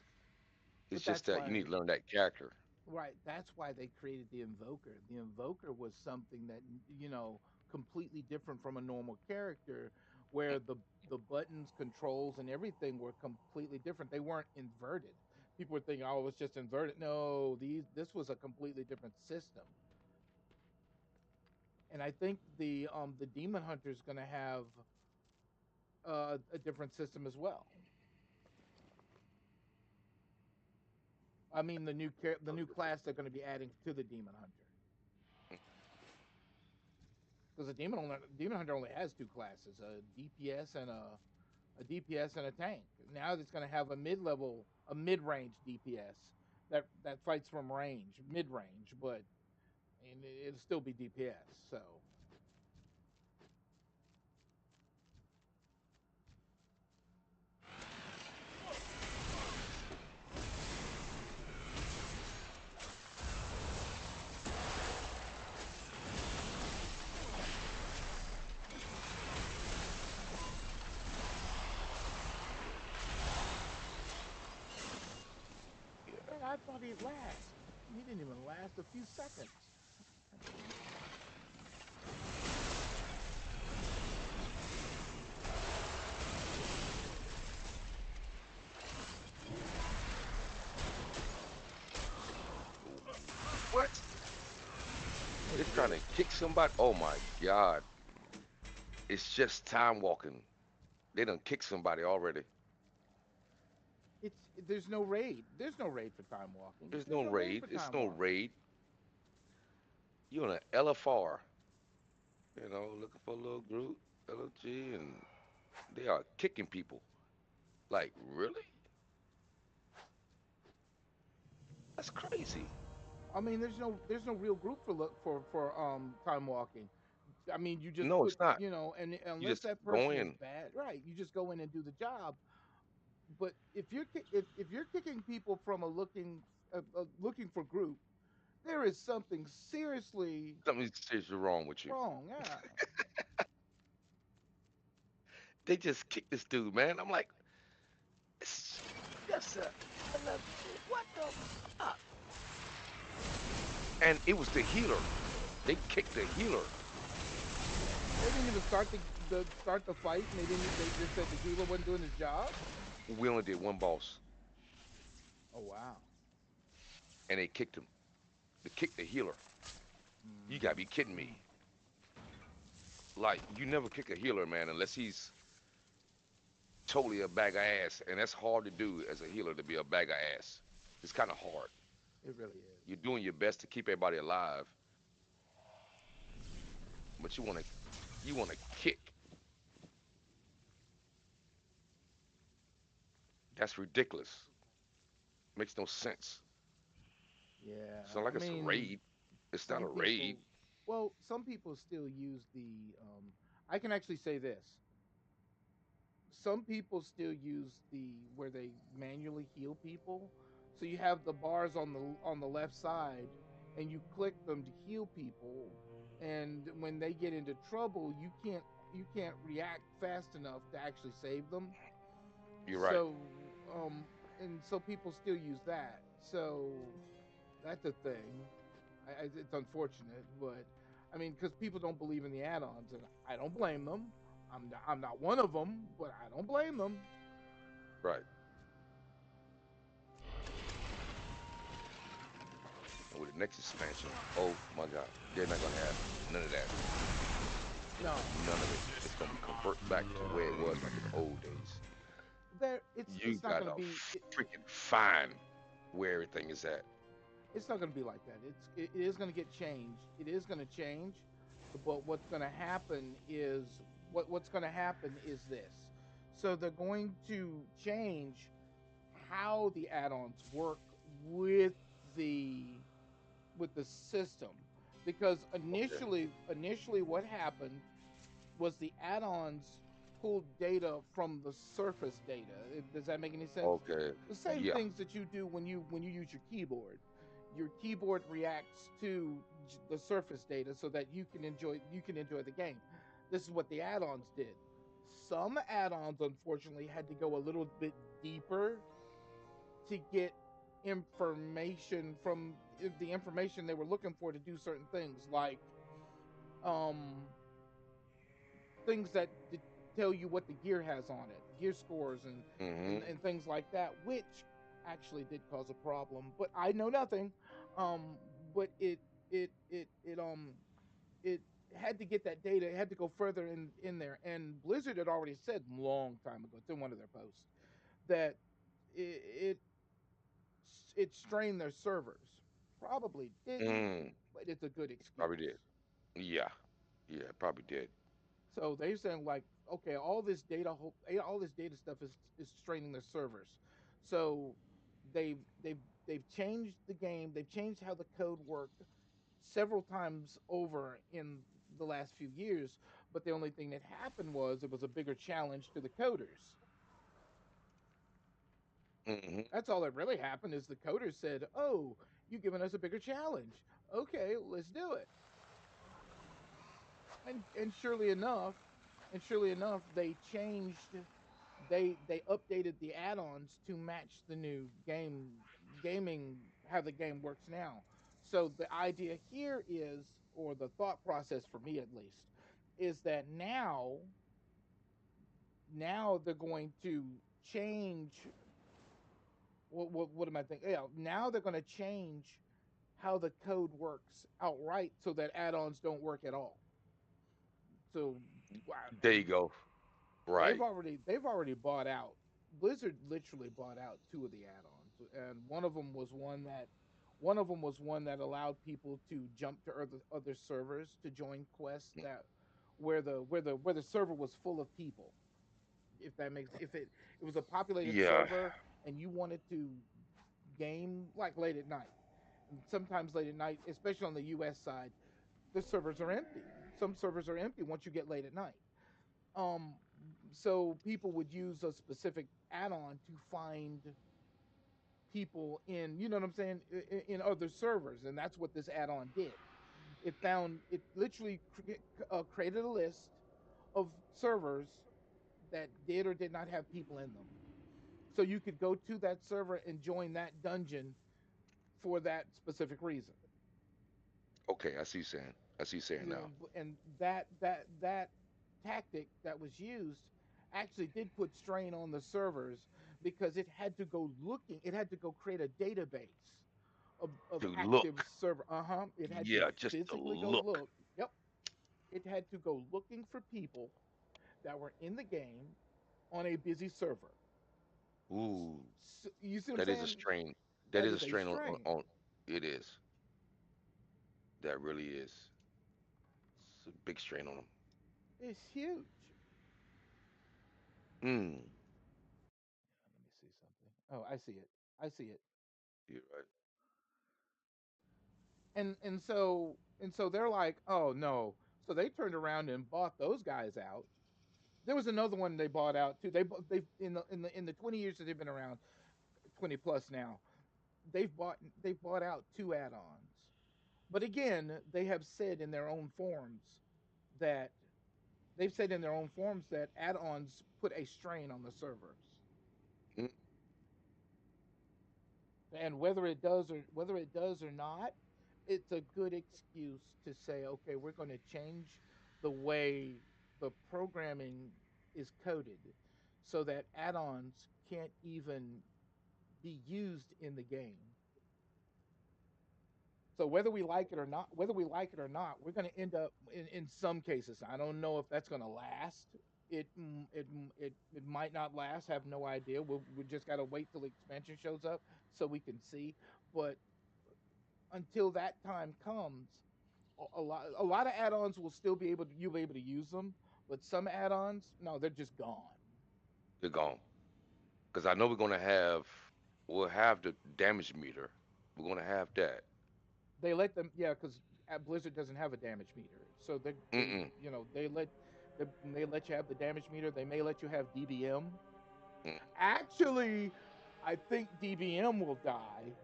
It's But just that's that you need why to learn that character. right, that's why they created the invoker. The invoker was something that completely different from a normal character where the buttons, controls and everything were completely different. They weren't inverted. People were thinking, "Oh, it's just inverted." No, these this was a completely different system. And I think the demon hunter is going to have a different system as well. I mean, the new class they're going to be adding to the demon hunter, because the demon hunter only has two classes: a DPS and a DPS and a tank. Now it's going to have a mid range DPS that fights from range, mid range, but and it'll still be DPS. So Yeah. man, I thought he'd last. He didn't even last a few seconds. God damn it. What? What'd They're you trying do? to kick somebody. Oh my God! It's just time walking. They done kick somebody already. It's there's no raid. There's no raid for time walking. There's There's no no raid raid. for It's time no walking. raid. You on an LFR. Looking for a little group, LOG, and they are kicking people. Like, really? That's crazy. I mean, there's no real group for look for time walking. I mean, you just No, put it's not. and You unless just that go person is in. bad, right? You just go in and do the job. But if you're kicking people from looking for group, there is something seriously Something seriously wrong with you. wrong. Yeah, They just kicked this dude, man. I'm like, it's just what the fuck? And it was the healer. They kicked the healer. they didn't even start the fight, and they just said the healer wasn't doing his job. We only did one boss, Oh wow. and they kicked him. They kicked the healer. You gotta be kidding Mm-hmm. me. Like, you never kick a healer, man, unless he's totally a bag of ass, and that's hard to do as a healer to be a bag of ass. It's kind of hard. It really is. You're doing your best to keep everybody alive, but you want to kick. That's ridiculous. Makes no sense. It's Yeah, not I like it's a mean, raid. It's not some a raid. people, well, some people still use the. I can actually say this: some people still use the where they manually heal people. So you have the bars on the left side, and you click them to heal people. And when they get into trouble, you can't react fast enough to actually save them. You're right. So and so people still use that. So that's a thing. It's unfortunate, but I mean, because people don't believe in the add-ons, and I don't blame them. I'm not one of them, but I don't blame them. Right. And with the next expansion, oh my God, they're not gonna have none of that. No, None of it. It's gonna convert back to where it was like in the old days. there You it's not going to gotta be freaking find where everything is at. it's not going to be like that. It is going to get changed. It is going to change, but what's going to happen is what's going to happen is this. So they're going to change how the add-ons work with the with the system, because Okay. initially what happened was the add-ons pulled data from the surface data. Does that make any sense? Okay. The same Yeah. things that you do when you use your keyboard. Your keyboard reacts to the surface data so that you can enjoy the game. This is what the add-ons did. Some add-ons unfortunately had to go a little bit deeper to get information from the information they were looking for to do certain things, like um things that tell you what the gear has on it, gear scores Hmm. and things like that, which actually did cause a problem. But I know nothing. Um, but it had to get that data. It had to go further in there. And Blizzard had already said long time ago, it's in one of their posts, that it it strained their servers. Probably didn't, Mm. but it's a good Probably did. excuse. Yeah. Yeah. Probably did. So they're saying like, okay, all this data stuff is straining their servers. So they've changed the game. They've changed how the code worked several times over in the last few years. But the only thing that happened was it was a bigger challenge to the coders. Hmm. That's all that really happened is the coders said, "Oh, you've given us a bigger challenge. Okay, let's do it." And surely enough, they updated the add-ons to match the new gaming how the game works now. So the idea here is, or the thought process for me at least, is that now they're going to change what am I thinking? Yeah, now they're going to change how the code works outright so that add-ons don't work at all. So wow, There you go. Right. they've already bought out. Blizzard literally bought out two of the add-ons, and one of them was one that allowed people to jump to other servers to join quests that where the server was full of people. If that makes if it was a populated Yeah. server and you wanted to game like late at night, and sometimes late at night, especially on the U.S. side, the servers are empty. Some servers are empty once you get late at night. um so people would use a specific add-on to find people in, you know what I'm saying, in other servers, and that's what this add-on did. It literally created a list of servers that did or did not have people in them, so you could go to that server and join that dungeon for that specific reason. Okay. I see you saying. I see you saying You now. know, and that tactic that was used actually did put strain on the servers because it had to go create a database of To active look. server. It had to Yeah. Just to physically go look. look. Yep, it had to go looking for people that were in the game on a busy server. Ooh. You see what I'm That is a saying? strain. That That is a is a strain strain. on. It is. That really is. It's a big strain on them. It's huge. Mm. Let me see something. Oh, I see it. I see it. You're right. And so they're like, oh no. So they turned around and bought those guys out. There was another one they bought out too. They in the 20 years that they've been around, 20 plus now, they've bought out two add-ons. But again, that they've said in their own forms that add-ons put a strain on the servers. Mm. And whether it does or not, it's a good excuse to say, okay, we're going to change the way the programming is coded so that add-ons can't even be used in the game. So whether we like it or not, we're going to end up in some cases. I don't know if that's going to last. It might not last. Have no idea. We just got to wait till the expansion shows up so we can see. But until that time comes, a lot of add-ons will still be able to you'll be able to use them, but some add-ons, no, they're just gone. They're gone. Because I know we'll have the damage meter. We're gonna have that. They let them, yeah, because Blizzard doesn't have a damage meter, so they Mm-mm. they let you have the damage meter. They may let you have DBM. Mm. Actually, I think DBM will die.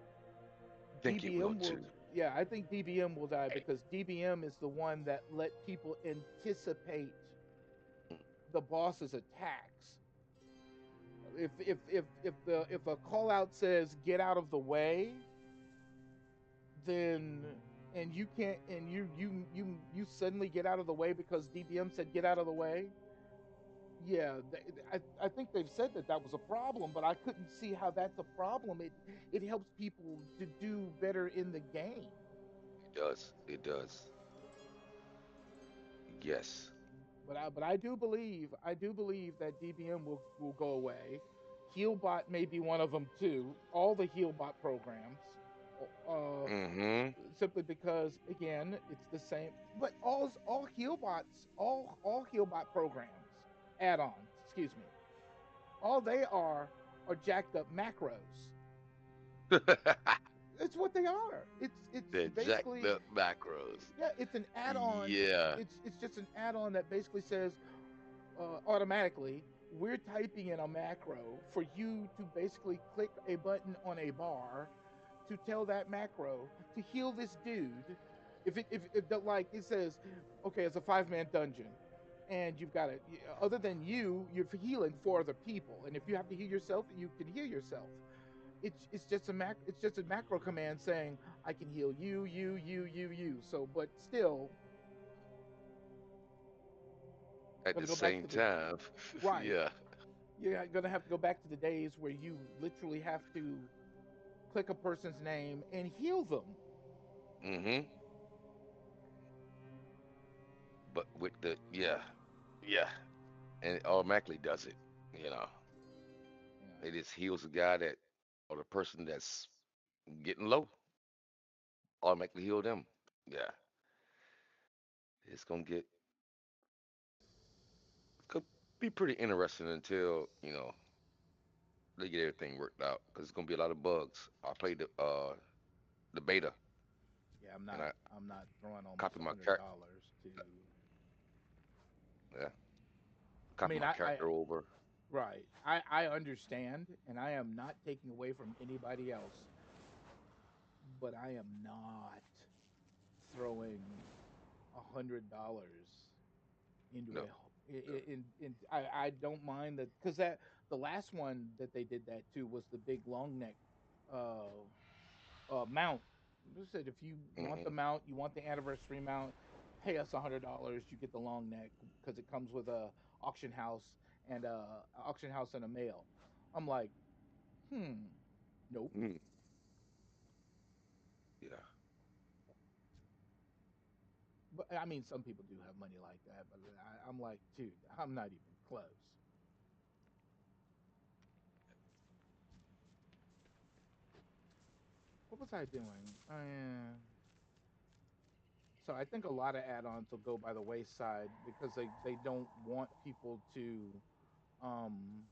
Think it will too. Yeah, I think DBM will die because DBM is the one that let people anticipate Mm. the boss's attacks. If a call out says get out of the way, then and you can't and you suddenly get out of the way because DBM said get out of the way. Yeah, I think they've said that that was a problem, but I couldn't see how that's a problem. It helps people to do better in the game. It does. It does. Yes. But I do believe that DBM will go away. Healbot may be one of them too. All the Healbot programs, uh, Mm-hmm. simply because again it's the same. But all Healbots, all Healbot programs, add-ons, excuse me, all they are jacked up macros. It's what they are. It's The jacked basically, up macros. yeah, it's an add-on. Yeah. It's just an add-on that basically says automatically we're typing in a macro for you to basically click a button on a bar to tell that macro to heal this dude. If it says, okay, it's a 5-man dungeon, and you've got it. Other than you're healing 4 other people, and if you have to heal yourself, you can heal yourself. It's just a macro command saying I can heal you. So, but still, At gonna the go back same to the time. right. Yeah. You're gonna have to go back to the days where you literally have to click a person's name and heal them. Mm-hmm. But with the yeah, and it automatically does it. You know, Yeah, it just heals the guy that or the person that's getting low. Automatically heal them. Yeah, it's gonna get could be pretty interesting until they get everything worked out because it's gonna be a lot of bugs. I played the beta yeah. I'm and not. I I'm not throwing almost copied a my hundred character. dollars to. Yeah, I copied mean, my I character over. right. I understand, and I am not taking away from anybody else, but I am not throwing $100 into No. a I don't mind that because that the last one that they did that too was the big long neck uh mount. They said if you want the Mm-mm. mount, you want the anniversary mount, pay us $100. You get the long neck because it comes with a auction house and a mail. I'm like, hmm, nope. Mm. Yeah. But I mean, some people do have money like that, but I'm like, dude, I'm not even close. What was I doing? So I think a lot of add-ons will go by the wayside because they don't want people to um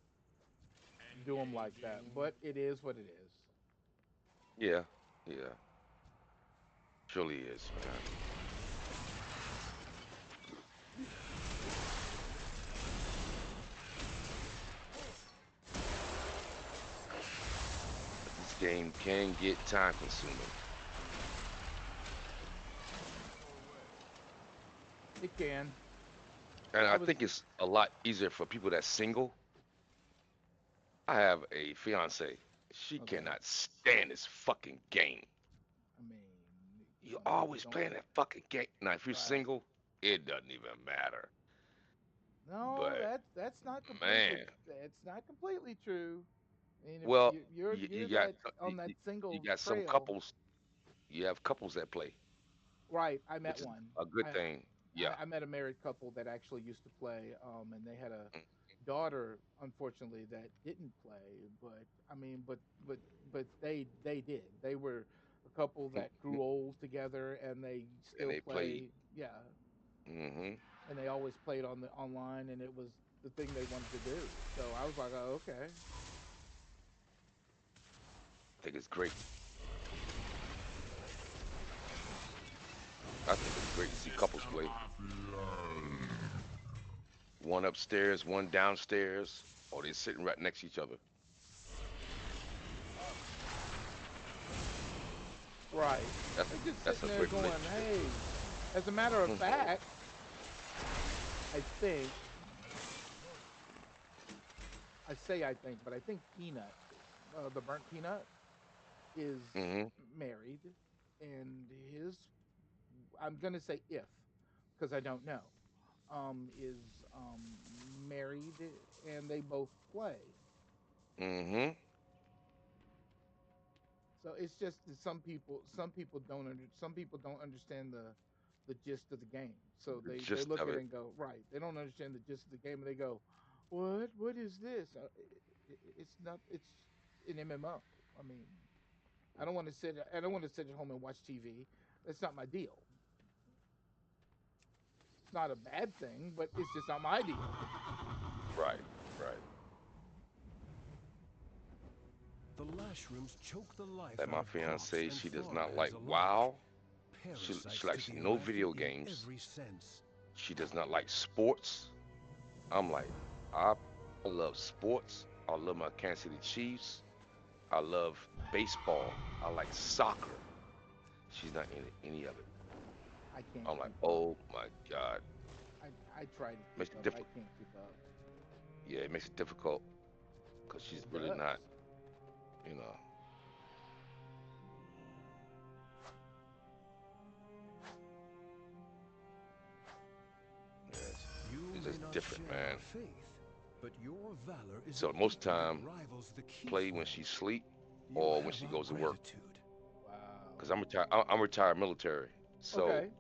do them like that. But it is what it is. Yeah. Yeah. Surely is, man. But this game can get time consuming, It can. and I I was think it's a lot easier for people that's single. I have a fiance. She okay. cannot stand this fucking game. I mean, You some people always don't. playing that fucking game. Now, if you're Right. single, it doesn't even matter. No, But that's not completely. man, It's not completely true. I mean, if well, you're you you're got that on that you single got some trail, couples. You have couples that play, Right, I met which is one. a good thing. Yeah. I met a married couple that actually used to play, and they had a Mm, daughter, unfortunately, that didn't play. But I mean, but they did. They were a couple that mhm. grew old together, and they And still they played. play. Yeah, Hmm. and they always played on the online, and it was the thing they wanted to do. So I was like, oh, okay. I think it's great. I think it's great to see couples play. One upstairs, one downstairs, or they're sitting right next to each other. Right. That's They're just that's sitting a there great going, relationship. hey. As a matter of fact, I think I think, but I think Peanut, the burnt peanut, is Hmm. married, and his I'm gonna say if, because I don't know, is married, and they both play. Hmm. So it's just that some people don't understand the gist of the game. So The they gist look of at it it. and go, right. They don't understand the gist of the game, and they go, what is this? It's not. It's an MMO. I mean, I don't want to sit at home and watch TV. That's not my deal. It's not a bad thing, but it's just not my deal. Right. Right. The Lashrooms choke the life Like out my of crops fiance, and she does not farmlands like alike. WoW. She Parasites to likes the no earth video in games. every sense. She does not like sports. I'm like, I love sports. I love my Kansas City Chiefs. I love baseball. I like soccer. She's not into any of it. I can't I'm like, keep up. oh my God. I try to Makes keep it up. I difficult. can't keep up. Yeah, it makes it difficult because she's It really not, does. you know, yes. You It's may just not different, share our man. faith, but your valor is So an most equal that time, rivals the play when Keithwell. she sleep You or when have she our goes to work. gratitude. Wow. Cause I'm retired. I'm retired military, so Okay.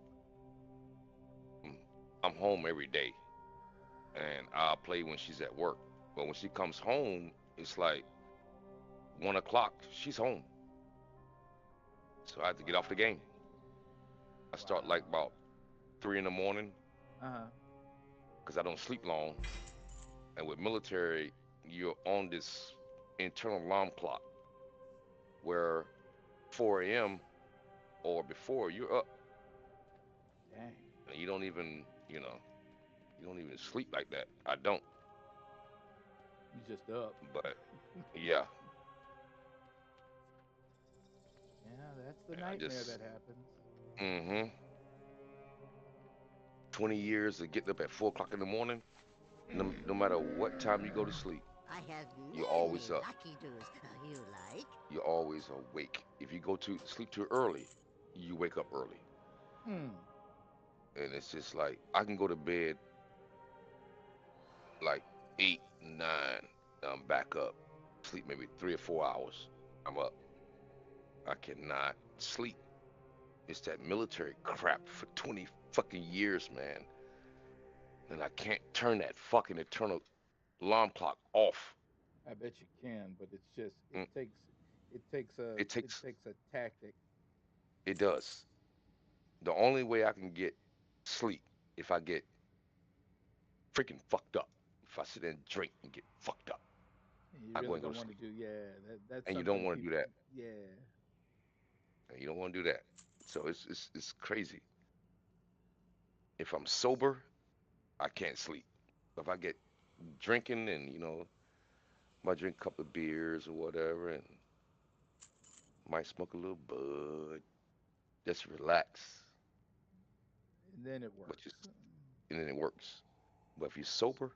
mm, I'm home every day, and I'll play when she's at work. But when she comes home, it's like 1 o'clock. She's home, so I have to get off the Wow. game. I start like Wow. about 3 in the morning Uh-huh. because I don't sleep long. And with military, you're on this internal alarm clock where 4 a.m. or before you're up, Dang. and you don't even, you don't even sleep like that. I don't, You just up. but yeah, Yeah, that's the I nightmare just, that happens. 20 years of getting up at 4 o'clock in the morning. No matter what time you go to sleep, I have you're many always up. lucky doos. You like? You're always awake. If you go to sleep too early, you wake up early, Hmm. and it's just like I can go to bed like 8, 9. I'm back up, sleep maybe 3 or 4 hours. I'm up. I cannot sleep. It's that military crap for 20 fucking years, man. And I can't turn that fucking eternal alarm clock off. I bet you can, but it's just Mm, It it takes, takes a tactic. it does. The only way I can get sleep if I get freaking fucked up. If I sit there and drink and get fucked up, And you I go really and go don't to want to sleep. do, yeah, that's And you don't something want to do people, that. yeah. And you don't want to do that. So it's crazy. If I'm sober, I can't sleep. If I get drinking and might drink a couple of beers or whatever, and might smoke a little bud, just relax, And then it which is works. and then it works. But if you're sober,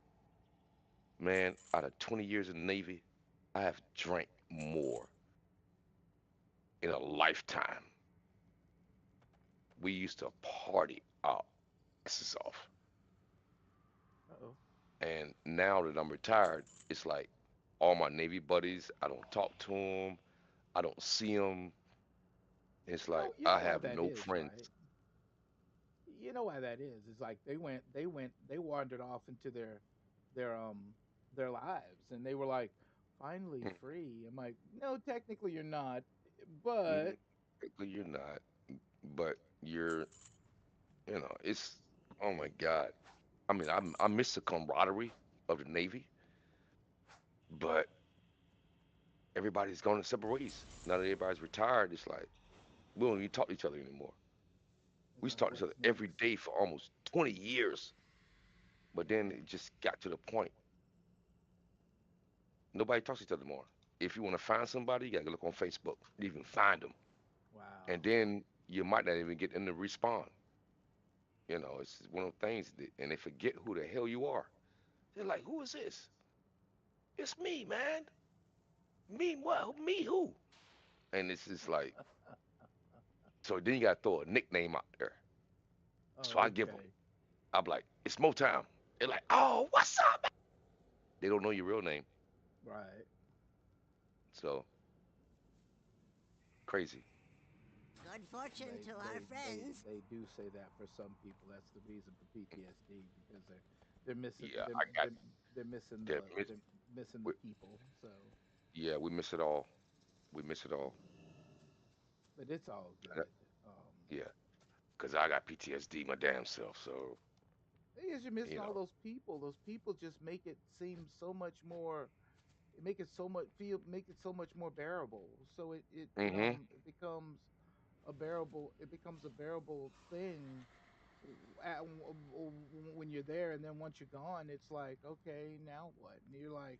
man, out of 20 years in the Navy, I have drank more in a lifetime. We used to party our asses off. Uh-oh. And now that I'm retired, it's like all my Navy buddies, I don't talk to them, I don't see them. It's You know, like you I know why have that no is, right? friends. You know why that is. It's like they wandered off into their um their lives, and they were like finally Mm, free. I'm like, no, technically you're not, mm, but technically you're not, but you're, it's, oh my God. I mean, I miss the camaraderie of the Navy, but everybody's gone in separate ways. Now that everybody's retired, it's like we don't even talk to each other anymore. We it's used like to talk to each other what's every next? day for almost 20 years, but then Yeah. it just got to the point nobody talks to each other more. If you want to find somebody, you gotta look on Facebook to even find them, and Wow. then you might not even get them to respond. It's one of those things, and they forget who the hell you are. They're like, "Who is this? It's me, man. Me what? Me who?" And it's just like, so then you gotta throw a nickname out there. So I Oh, give them. okay. I'm like, "It's Motown." They're like, "Oh, what's up?" They don't know your real name, Right. so crazy. Good fortune They to our they they friends. they do say that for some people. That's the reason for PTSD because they're missing Yeah, they're I got they're missing that. they're missing the We, people. So, yeah, we miss it all. We miss it all. but it's all And good. yeah, because I got PTSD my damn self. So Is you're missing you all know. those people. Those people just make it seem so much more. Make it so much feel. Make it so much more bearable. So Hmm. it becomes a bearable. It becomes a bearable thing when you're there, and then once you're gone, it's like, okay, now what? And you're like,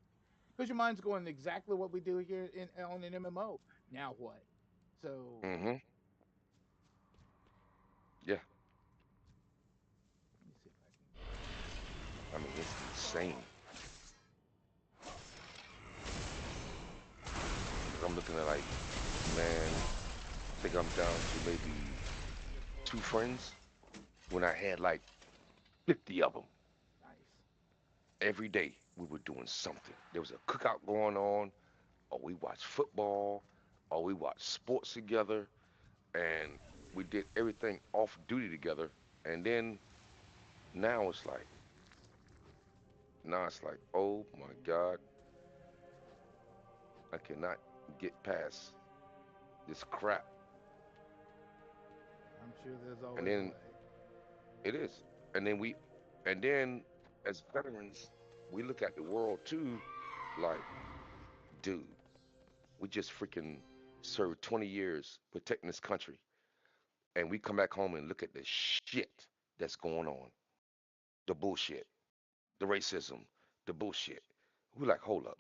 because your mind's going exactly what we do here in on an MMO. Now what? So Hmm. Yeah. let me see if I can get I mean, it's insane. Because I'm looking at like, man, I think I'm down to maybe two friends when I had like 50 of them. nice. Every day we were doing something. There was a cookout going on, or we watched football, or we watched sports together, and we did everything off duty together. And then now it's like, oh my God, I cannot get past this crap. I'm sure there's And always a then way. it is. And then and then as veterans, we look at the world too, like, dude, we just freaking served 20 years protecting this country. And we come back home and look at the shit that's going on, the bullshit, the racism, the bullshit. We're like, hold up.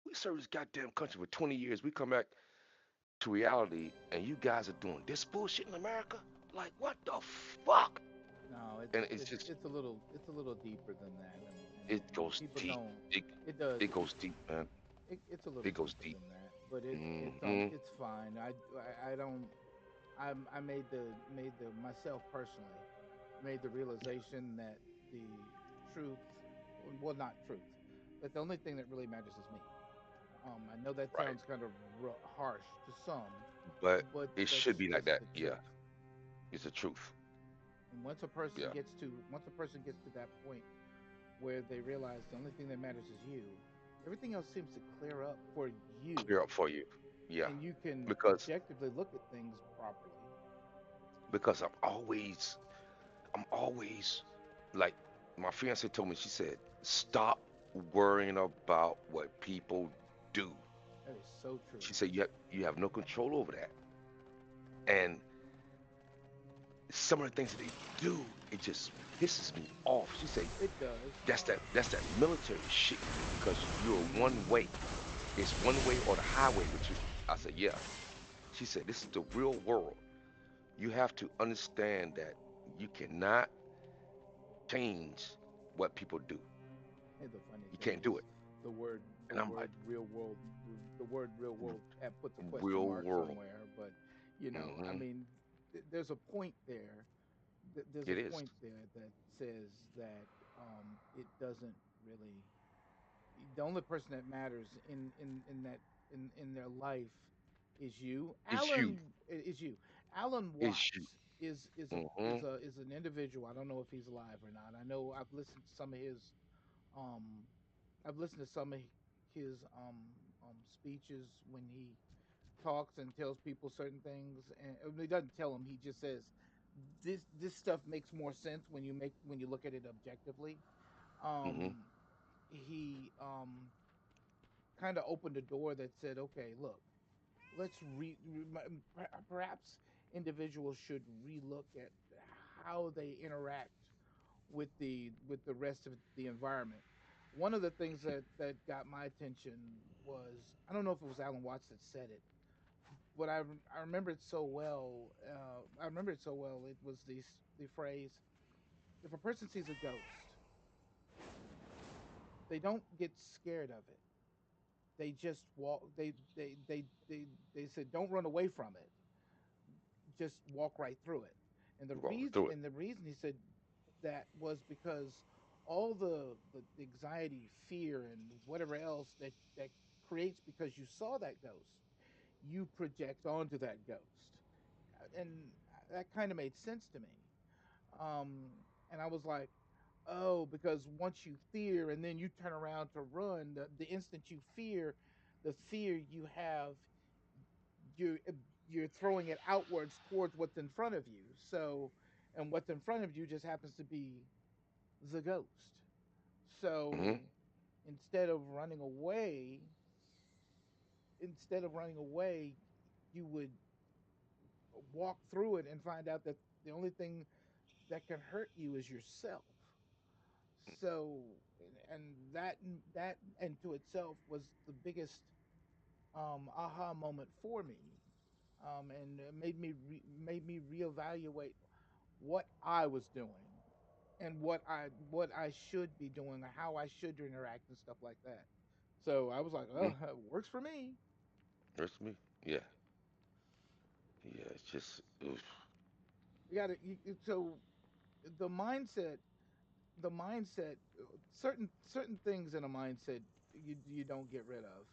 We served this goddamn country for 20 years. We come back to reality, and you guys are doing this bullshit in America? Like, what the fuck? No, And it's just, it's a little deeper than that, it and goes people deep. don't. It, It does. it goes deep, man. It's a little It goes deeper deep. than that, but Hmm. it's fine. I don't. I made the myself personally made the realization that the truth, well, not truth, that the only thing that really matters is me. I know that Right. sounds kind of harsh to some, But but it should that's be like just that. the Yeah. truth. It's the truth. And Yeah. once a person gets to that point where they realize the only thing that matters is you, everything else seems to clear up for you, Clear up for you. Yeah. and you can Because objectively look at things properly. because I'm always like, my fiance told me, she said, stop worrying about what people do. That is so true. She said you have no control over that. And some of the things that they do, it just pisses me off. She said, It does. that's that military shit because you're one way. It's one way or the highway with you. I said, yeah. She said, this is the real world. You have to understand that you cannot change what people do. And the funny You thing can't do is, it. the And I'm like, word real world, the word real world puts a question real mark world. somewhere. But I Hmm. mean, there's a point there. There's a It is. point there that says that it doesn't really. The only person that matters in that in their life. is you. It's you. Alan is you. Alan It's you. Watts Mm-hmm. is an individual. I don't know if he's alive or not. I know I've listened to some of his um I've listened to some of his speeches when he talks and tells people certain things, and he doesn't tell them. He just says this stuff makes more sense when you look at it objectively. Mm-hmm. Um, he kind of opened a door that said, okay, look, perhaps individuals should relook at how they interact with the rest of the environment. One of the things that got my attention was, I don't know if it was Alan Watts that said it, but I remember it so well. I remember it so well. It was the phrase: if a person sees a ghost, they don't get scared of it. They just walk. They said, don't run away from it. Just walk right through it. Walking through it. And the reason he said that was because all the anxiety, fear, and whatever else that creates because you saw that ghost, you project onto that ghost. And that kind of made sense to me. And I was like, oh, because once you fear and then you turn around to run, the instant you fear, the fear you have, you you're throwing it outwards towards what's in front of you. So, and what's in front of you just happens to be the ghost. Mm-hmm. So, instead of running away, instead of running away, you would walk through it and find out that the only thing that can hurt you is yourself. So, and that and to itself was the biggest aha moment for me, and it made me reevaluate what I was doing and what I should be doing, or how I should interact and stuff like that. So I was like, Mm-hmm. oh, it works for me. That's me. Yeah. Yeah. It's just. Oof. You got to so the mindset the mindset certain things in a mindset you don't get rid of,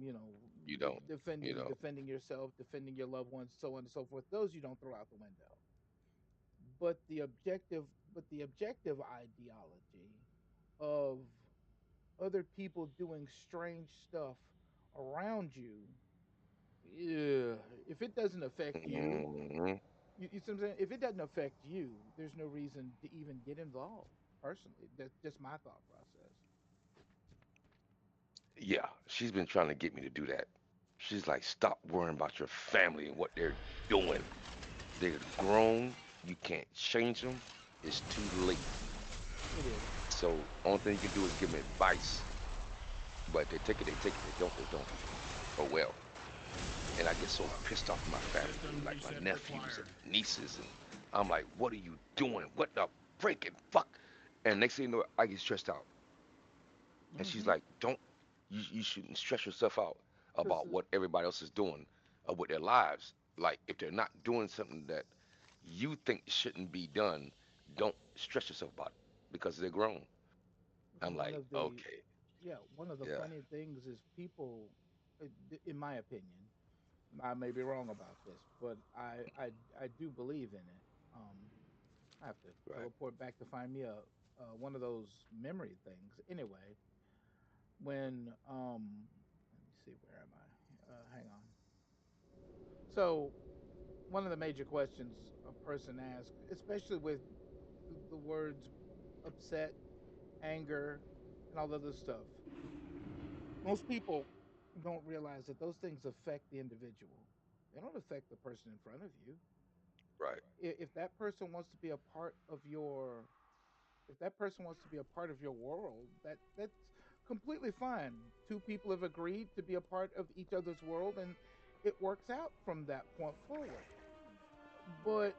you know, You don't. You don't. defending yourself, defending your loved ones, so on and so forth. Those you don't throw out the window. But the objective ideology of other people doing strange stuff around you, yeah, if it doesn't affect you, Mm-hmm. you see what I'm saying? If it doesn't affect you, there's no reason to even get involved. Personally, that's just my thought process. Yeah. She's been trying to get me to do that. She's like, stop worrying about your family and what they're doing. They're grown. You can't change them. It's too late. It is. So only thing you can do is give them advice. But if they take it, they take it. They don't, they don't. Oh well. And I get so pissed off at my family, System like my reset nephews required. and nieces, and I'm like, what are you doing? What the freaking fuck? And next thing you know, I get stressed out. And she's Mm-hmm. like, don't, you shouldn't stress yourself out Because about what everybody else is doing with their lives. Like if they're not doing something that you think shouldn't be done, don't stress yourself about it because they're grown. I'm one like, of the okay, yeah, one of the yeah, funny things is people, in my opinion, I may be wrong about this, but I do believe in it. Um, I have to right, teleport back to find me a one of those memory things. Anyway, when let me see, where am I? Hang on. So one of the major questions a person asks, especially with the words upset, anger, and all other stuff, most people don't realize that those things affect the individual. They don't affect the person in front of you. right, If that person wants to be a part of your if that person wants to be a part of your world, that's completely fine. Two people have agreed to be a part of each other's world, and it works out from that point forward. But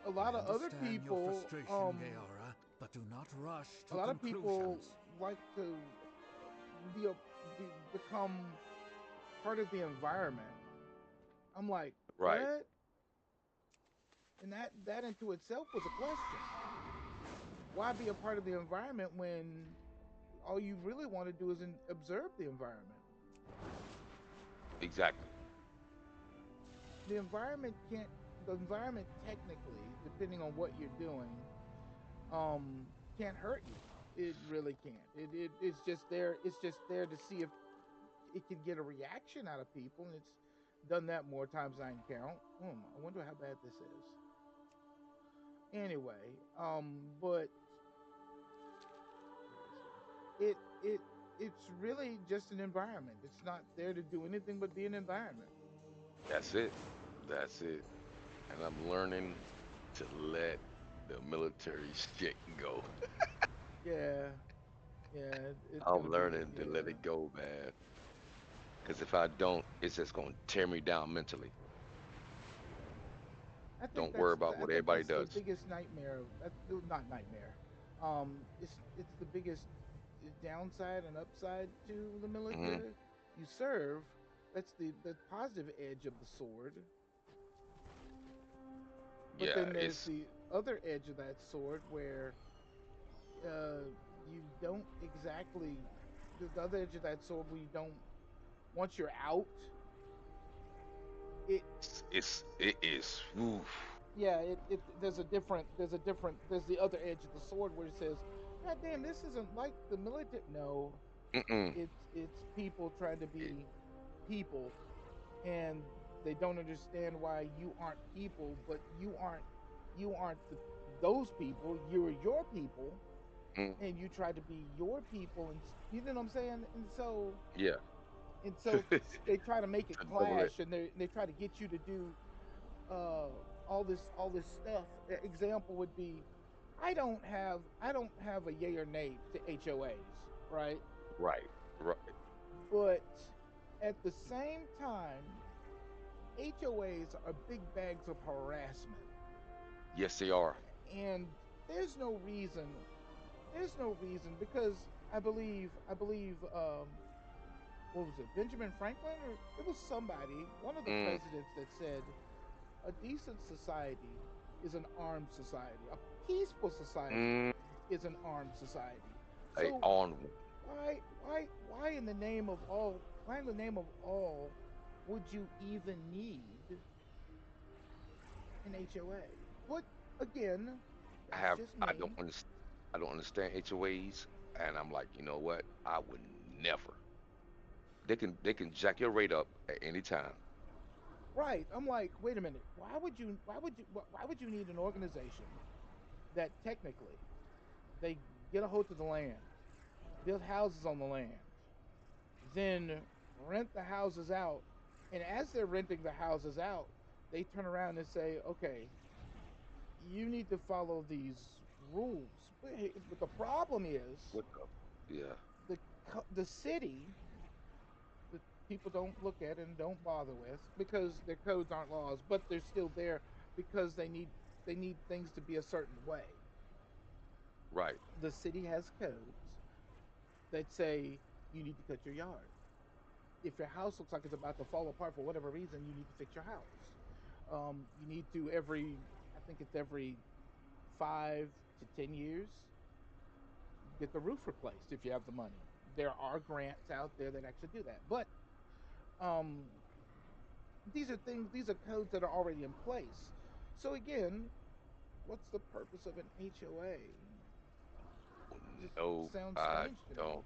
a I lot of other understand your people, frustration, Gaora, but do not rush a to lot of people conclusions. like to be, become part of the environment. I'm like, right, what? And that into itself was a question. Why be a part of the environment when all you really want to do is observe the environment? exactly. the environment can't. The environment technically, depending on what you're doing, can't hurt you. It really can't. It's just there. It's just there to see if it can get a reaction out of people, and it's done that more times than I can count. I wonder how bad this is. Anyway, but it's really just an environment. It's not there to do anything but be an environment. That's it. That's it. And I'm learning to let the military shit go. Yeah, yeah, it's I'm gonna be learning to let yeah. it go, man. Because if I don't, it's just going to tear me down mentally. Don't worry about I what think everybody that's the does. biggest nightmare. Not nightmare. It's the biggest downside and upside to the Hmm. military. You serve. That's the positive edge of the sword. But Yeah, then there's it's the other edge of that sword where uh, you don't exactly. The other edge of that sword where you don't. Once you're out, it it is. Oof. yeah, there's the other edge of the sword where it says, God damn, this isn't like the military. No, Mm-mm. it's people trying to It, be people, and they don't understand why you aren't people, but you aren't those people. You're your people, mm, and you try to be your people, and you know what I'm saying. yeah. And so they try to make it To double it. clash, and they try to get you to do uh all this stuff. Example would be I don't have a yay or nay to HOAs, right? Right. Right. But at the same time, HOAs are big bags of harassment, Yes, they are. and there's no reason because I believe what was it, Benjamin Franklin, or it was somebody, one of the Mm, presidents, that said a decent society is an armed society. A peaceful society mm, is an armed society. a So on. why in the name of all would you even need an HOA? But again, I that's have. just I don't me. understand. I don't understand HOAs, and I'm like, you know what? I would never. They can jack your rate up at any time. Right. I'm like, wait a minute. Why would you need an organization that technically they get a hold of the land, build houses on the land, then rent the houses out. And as they're renting the houses out, they turn around and say, okay, you need to follow these rules. But the problem is What the? Yeah. the the city that people don't look at and don't bother with because their codes aren't laws, but they're still there because they need things to be a certain way. Right. The city has codes that say you need to cut your yard. If your house looks like it's about to fall apart for whatever reason, you need to fix your house. You need to I think it's every 5 to 10 years, get the roof replaced if you have the money. There are grants out there that actually do that, but um, these are codes that are already in place. So again, what's the purpose of an HOA? Just No, sounds I strange to me. don't.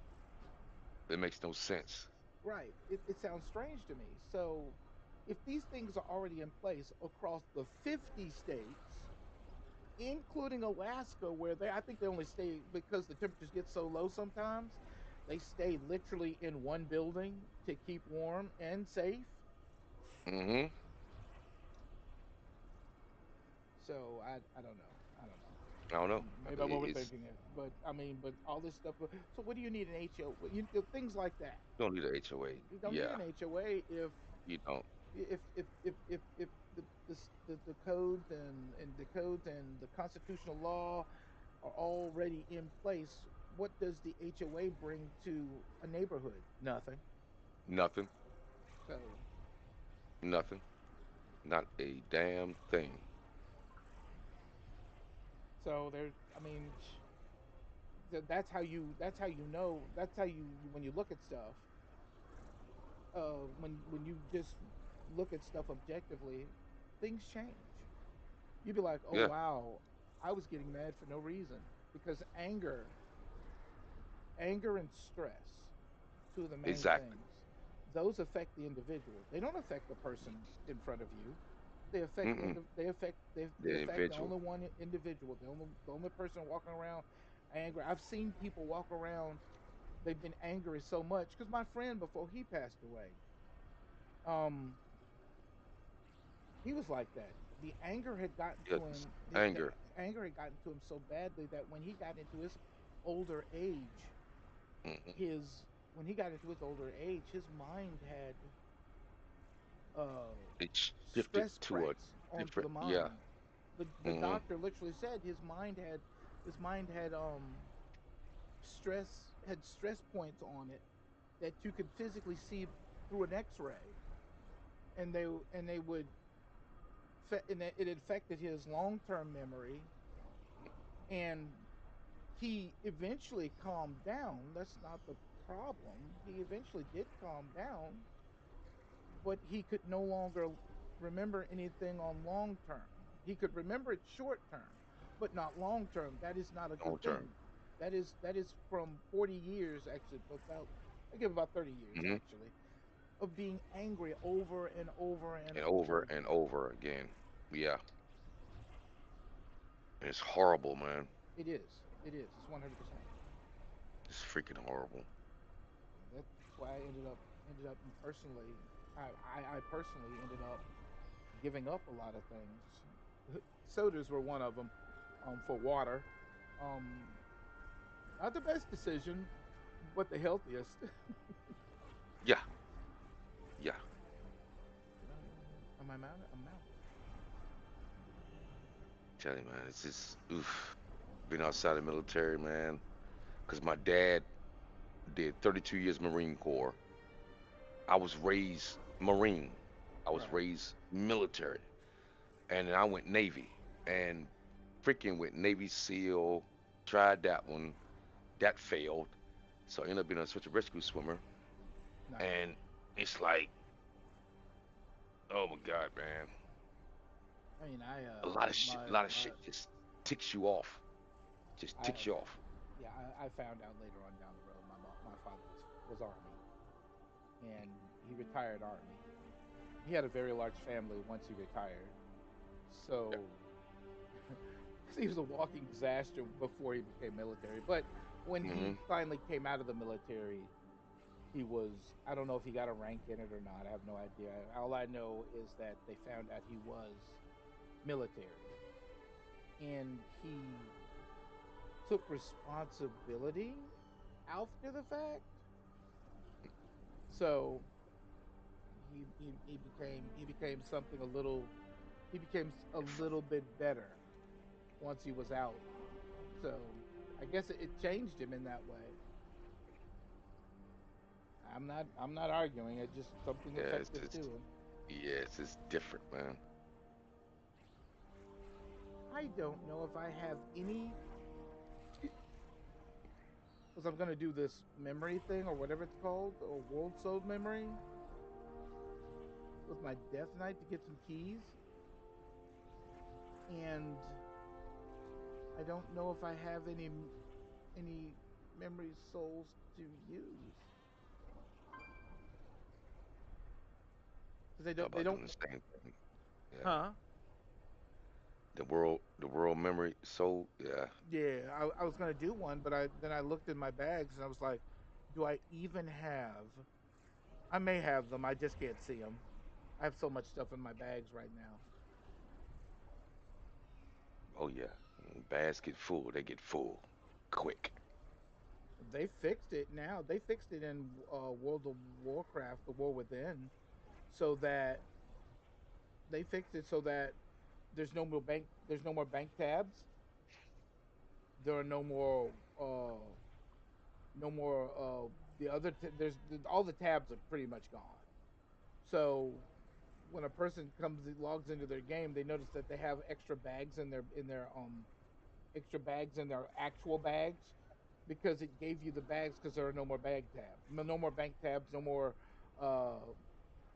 It makes no sense. Right. It sounds strange to me. So if these things are already in place across the 50 states, including Alaska, where I think they only stay because the temperatures get so low sometimes, they stay literally in one building to keep warm and safe. Hmm. So I don't know. I don't know. I don't know. I Maybe I'm mean, it's overthinking it, but I mean, but all this stuff. So what do you need an HO? Things like that. you don't need a HOA. You don't need Yeah, an HOA you don't. if the codes and the constitutional law are already in place. What does the HOA bring to a neighborhood? Nothing. Nothing. So Nothing. Not a damn thing. there's, I mean, that's how you when you look at stuff. When you just look at stuff objectively, things change. You'd be like, oh Yeah, wow, I was getting mad for no reason because anger and stress, two of the main exactly. things, those affect the individual. They don't affect the person in front of you. They affect Mm-mm. they The affect the individual. only one individual, the only person walking around angry. I've seen people walk around. They've been angry so much because my friend before he passed away, um, he was like that. The anger had gotten Yeah, to it's him. The anger. anger had gotten to him so badly that when he got into his older age, Hmm. his when he got into his older age, his mind had uh, It shifted stress to a cracks onto different. the Yeah. mind. The Hmm. doctor literally said his mind had stress points on it that you could physically see through an X-ray, and they would and it affected his long-term memory, and he eventually calmed down. That's not the problem. He eventually did calm down, but he could no longer remember anything on long term. He could remember it short term, but not long term. That is not a Long good term. thing. That is from 40 years actually, about I give about 30 years Hmm. actually of being angry over and over and And over over and again. over again. Yeah. It's horrible, man. It is. It is. It's 100%. It's freaking horrible. That's why I ended up personally. I personally ended up giving up a lot of things. Sodas were one of them. For water, um, not the best decision, but the healthiest. Yeah. Yeah. Am I mounted? I'm mounted. Tell you, man, it's just oof. Been outside the military, man. Cause my dad did 32 years Marine Corps. I was raised Marine. I was Right. raised military, and then I went Navy, and freaking went Navy SEAL. Tried that one. That failed. So I ended up being a search and rescue swimmer. Nice. And it's like, oh my God, man. I mean, A lot of shit, a lot of my shit just ticks you off. Just I ticks you off. yeah, I found out later on down the road my father was Army, and he retired Army. He had a very large family once he retired, Yeah. so he was a walking disaster before he became military. But when he Hmm. finally came out of the military, he was, I don't know if he got a rank in it or not. I have no idea. All I know is that they found out he was military, and he took responsibility after the fact. So he became something a little he became a little bit better once he was out. So I guess it changed him in that way. I'm not arguing. It just something Yeah, it's affected just to him. yeah, it's just different, man. I don't know if I have any, because I'm gonna do this memory thing or whatever it's called, or world soul memory with my death knight to get some keys, and I don't know if I have any memory souls to use because Thought they about don't. doing the same thing. Yeah. Huh? The world memory. So yeah. Yeah, I was gonna do one, but I looked in my bags and I was like, do I even have? I may have them. I just can't see them. I have so much stuff in my bags right now. Oh yeah. Bags get full. They get full quick. They fixed it now. They fixed it in World of Warcraft, The War Within, so that they fixed it so that there's no more bank tabs. There are no more the other all the tabs are pretty much gone. So when a person logs into their game, they notice that they have extra bags in their actual bags because it gave you the bags because there are no more bag tabs, no more bank tabs, no more uh,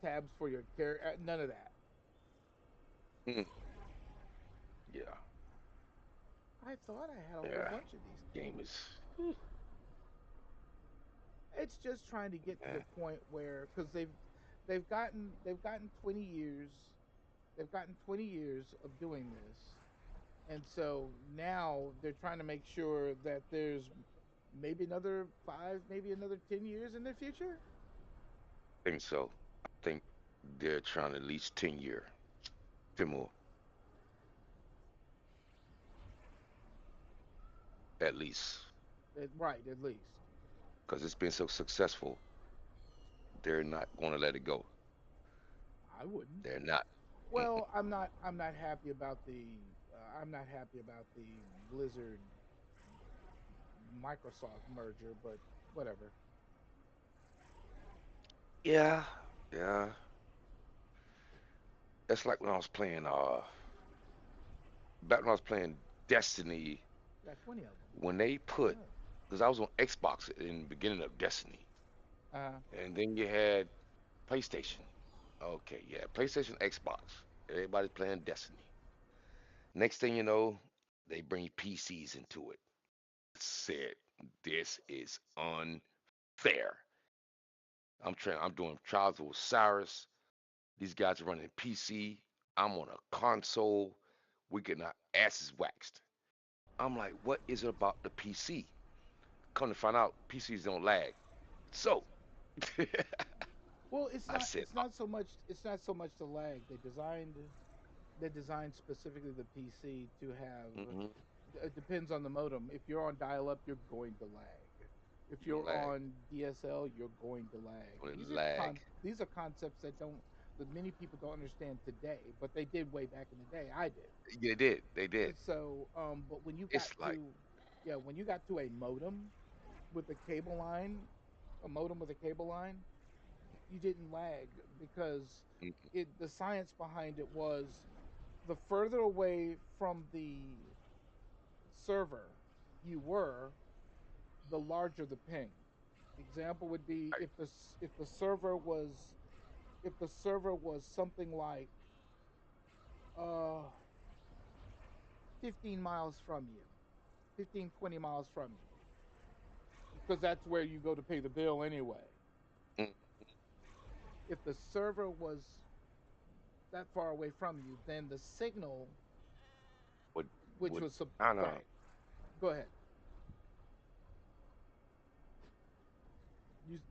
tabs for your character. None of that. Mm, yeah, I thought I had a whole yeah. bunch of these Game things. is, whew, It's just trying to get to yeah. the point where, because they've gotten 20 years, they've gotten 20 years of doing this, and so now they're trying to make sure that there's maybe another 5, maybe another 10 years in the future. I think so. I think they're trying to at least 10 year, 10 more, at least, Right, at least. because it's been so successful. They're not going to let it go. I wouldn't. They're not. Mm-mm. Well, I'm not happy about I'm not happy about the Blizzard Microsoft merger, but whatever. Yeah, yeah. That's like when I was playing. Back when I was playing Destiny, Got 20 of them. when they put, because I was on Xbox in the beginning of Destiny, Uh, and then you had PlayStation. Okay, yeah, PlayStation, Xbox. Everybody's playing Destiny. Next thing you know, they bring PCs into it. Said this is unfair. I'm doing Trials of Osiris. These guys are running PC. I'm on a console. We getting our asses waxed. I'm like, what is it about the PC? Come to find out, PCs don't lag. So well, it's I not said, it's not so much it's not so much the lag. They designed specifically the PC to have. mm-hmm, It depends on the modem. If you're on dial-up, you're going to lag. If you're you're gonna lag. on DSL, you're going to lag. You're These gonna are lag. these are concepts that many people don't understand today, but they did way back in the day. I did. Yeah, they did. They did. So, but when you got It's like, to, yeah, when you got to a modem with a cable line, a modem with a cable line, you didn't lag because mm, the science behind it was the further away from the server you were, the larger the ping. Example would be right, if the server was something like uh 15 miles from you, 15 20 miles from you, because that's where you go to pay the bill anyway. mm, If the server was that far away from you, then the signal, would which would was kind go of, ahead, go ahead.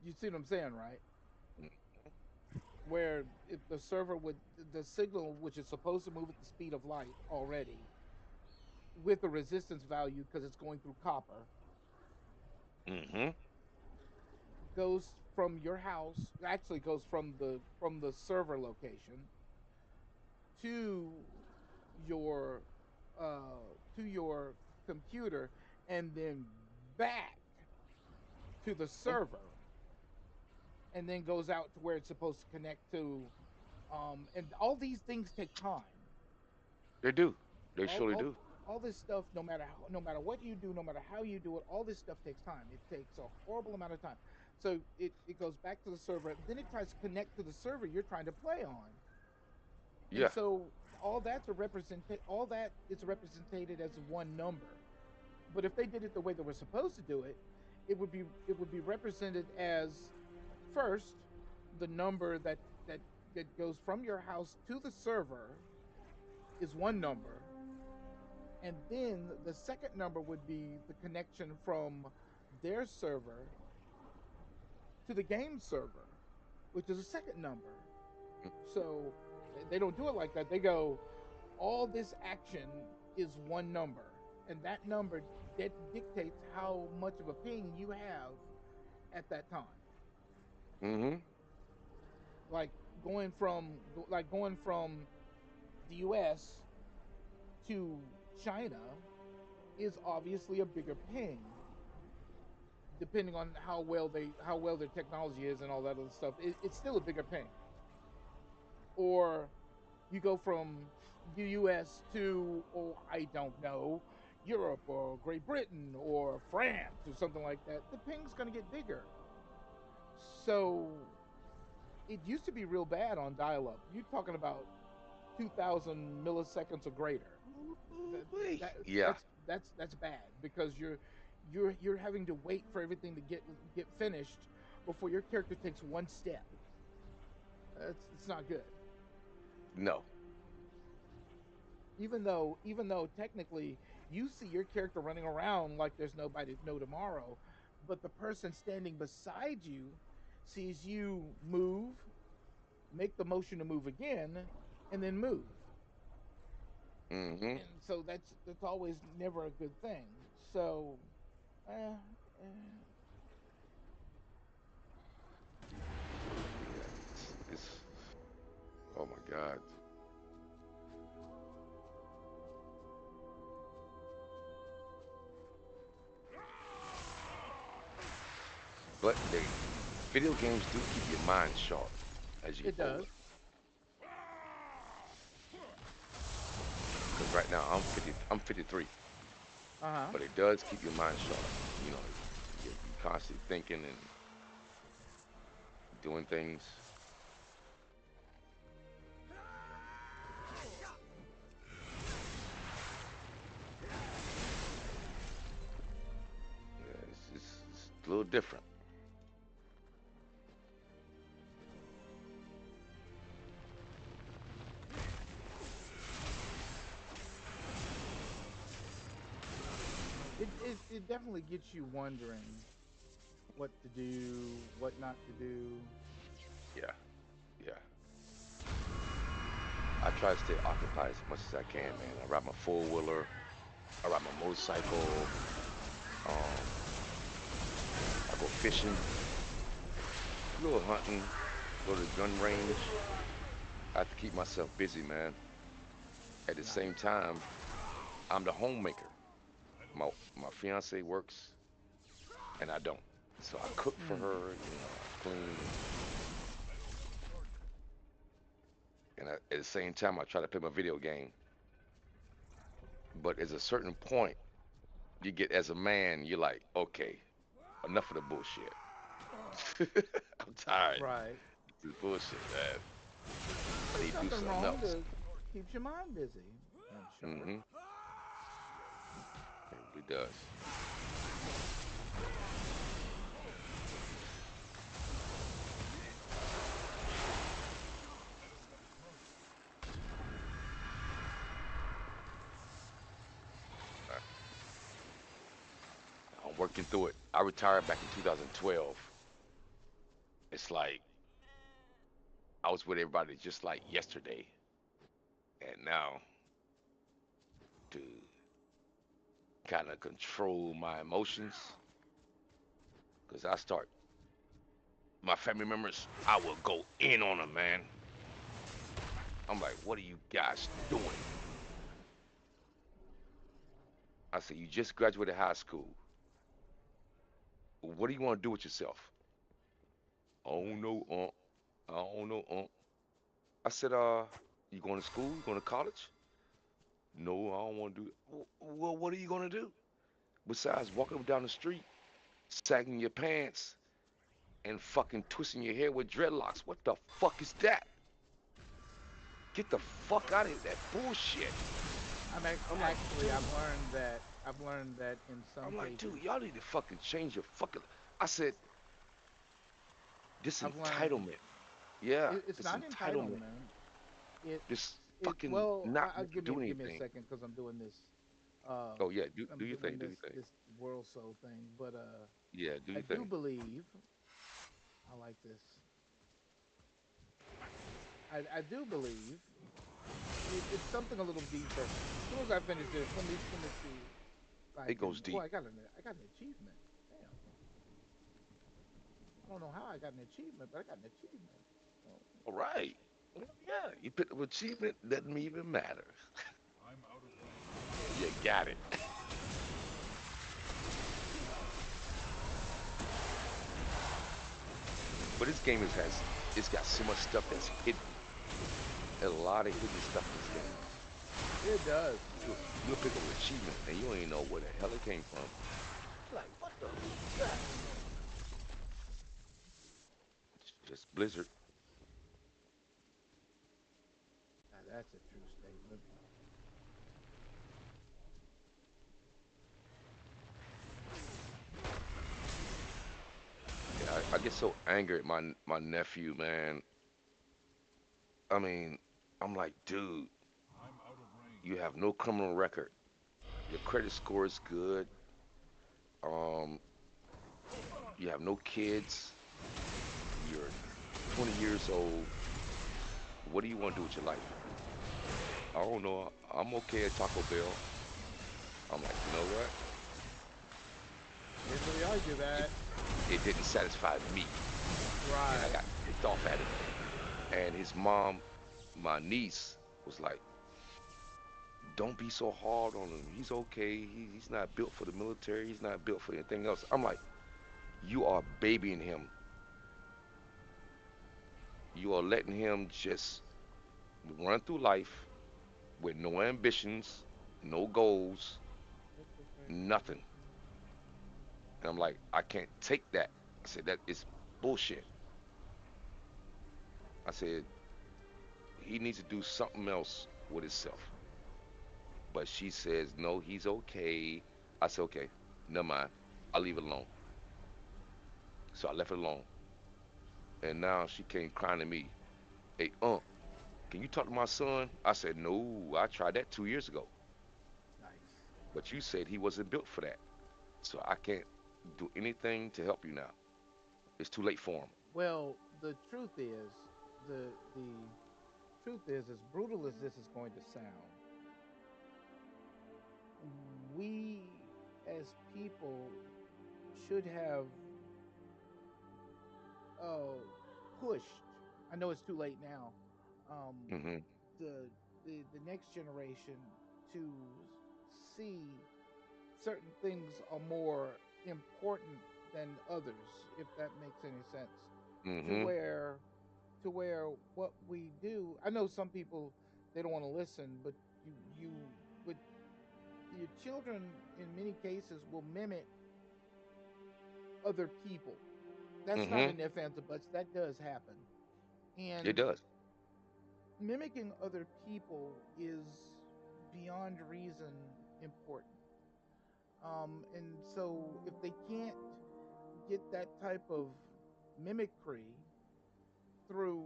You see what I'm saying, right? Where if the server would the signal, which is supposed to move at the speed of light already, with a resistance value because it's going through copper, mm-hmm, goes from your house, actually goes from the server location to your to your computer, and then back to the server, and then goes out to where it's supposed to connect to. And all these things take time. they do. They all surely all do. all this stuff, no matter what you do, no matter how you do it, all this stuff takes time. It takes a horrible amount of time. So it goes back to the server, then it tries to connect to the server you're trying to play on. And Yeah. so all that is represented as one number. But if they did it the way they were supposed to do it, it would be represented as first the number that that goes from your house to the server is one number, and then the second number would be the connection from their server to the game server, which is a second number. So they don't do it like that. They go, all this action is one number, and that number dictates how much of a ping you have at that time. Mm-hmm. Like going from the U.S. to China is obviously a bigger ping, depending on how well their technology is and all that other stuff. It's still a bigger ping. Or you go from the U.S. to, oh, I don't know, Europe or Great Britain or France or something like that. The ping's going to get bigger. So it used to be real bad on dial-up. You're talking about 2,000 milliseconds or greater. That, Ooh-wee. that Yeah, that's bad because you're having to wait for everything to get finished before your character takes one step. It's not good. no. Even though technically you see your character running around like there's nobody no tomorrow, but the person standing beside you sees you move, make the motion to move again, and then move. Mm-hmm. And so that's always never a good thing. So uh, uh, Yeah, it's oh my God. But they video games do keep your mind sharp as you get it older. does. Because right now I'm 53, Uh-huh. but it does keep your mind sharp. You know, you're constantly thinking and doing things. Yeah, it's a little different. It definitely gets you wondering what to do, what not to do. Yeah, yeah. I try to stay occupied as much as I can, man. I ride my four wheeler, I ride my motorcycle, I go fishing, a little hunting, go to the gun range. I have to keep myself busy, man. At the Nice. same time, I'm the homemaker. My fiance works and I don't. So I cook for Hmm. her, you know, I clean and at the same time I try to play my video game. But there's a certain point you get as a man, you're like, okay, enough of the bullshit. I'm tired. Right. This is bullshit, man. I There's need to do nothing something wrong else. to keeps your mind busy and sharp. Mm-hmm. It really does. Uh, I'm working through it. I retired back in 2012. It's like I was with everybody just like yesterday, and now to kind of control my emotions, because I start my family members, I will go in on them, man. I'm like, what are you guys doing? I said, you just graduated high school. What do you want to do with yourself? I don't Nice. know, I don't know, I said, you going to school? You going to college? No, I don't want to do it. Well, what are you going to do? Besides walking up down the street, sagging your pants, and fucking twisting your hair with dreadlocks. What the fuck is that? Get the fuck out of here, that bullshit. I'm like, Actually dude, I've learned that in some I'm like, dude, cases y'all need to fucking change your fucking. I said, this I've learned entitlement. Yeah, it's this not entitlement. entitlement. It This it fucking well, not want to give me do give me a anything. second because I'm doing this. Uh, Oh yeah, do I'm your doing thing, do your thing. this world soul thing, but Yeah, do I your do thing. believe I like this. I do believe it's something a little deeper. As soon as I finish this, let me see if I It goes can. Oh, deep. I got an achievement. Damn, I don't know how I got an achievement, but I got an achievement. Oh, All right. Well, yeah, you picked up achievement, doesn't even matter. You got it. But this game it's got so much stuff that's hidden. There's a lot of hidden stuff in this game. it does. You'll pick up an achievement and you don't even know where the hell it came from. You're like, what the fuck is that? It's just Blizzard. That's a true statement. Yeah, I get so angry at my nephew, man. I mean, I'm like, dude, you have no criminal record. Your credit score is good. Um, you have no kids. You're 20 years old. What do you want to do with your life? I don't know. I'm okay at Taco Bell. I'm like, you know what? Didn't really argue It that. it didn't satisfy me, and I Right. got ticked off at him. And his mom, my niece, was like, "Don't be so hard on him. He's okay. He's not built for the military. He's not built for anything else." I'm like, "You are babying him. You are letting him just run through life with no ambitions, no goals, nothing." And I'm like, "I can't take that." I said, "That is bullshit." I said, "He needs to do something else with himself." But she says, "No, he's okay." I said, "Okay, never mind. I'll leave it alone." So I left it alone. And now she came crying to me, "Hey, can you talk to my son?" I said, "No, I tried that 2 years ago. Nice. But you said he wasn't built for that. So I can't do anything to help you now. It's too late for him." Well, the truth is, the truth is, as brutal as this is going to sound, we as people should have uh, pushed. I know it's too late now. Um, Hmm. the, the next generation to see certain things are more important than others, if that makes any sense. To Hmm. where to where what we do, I know some people they don't want to listen, but you but your children in many cases will mimic other people. That's not Hmm. an if ands or buts. That does happen. It And does. mimicking other people is beyond reason important. And so if they can't get that type of mimicry through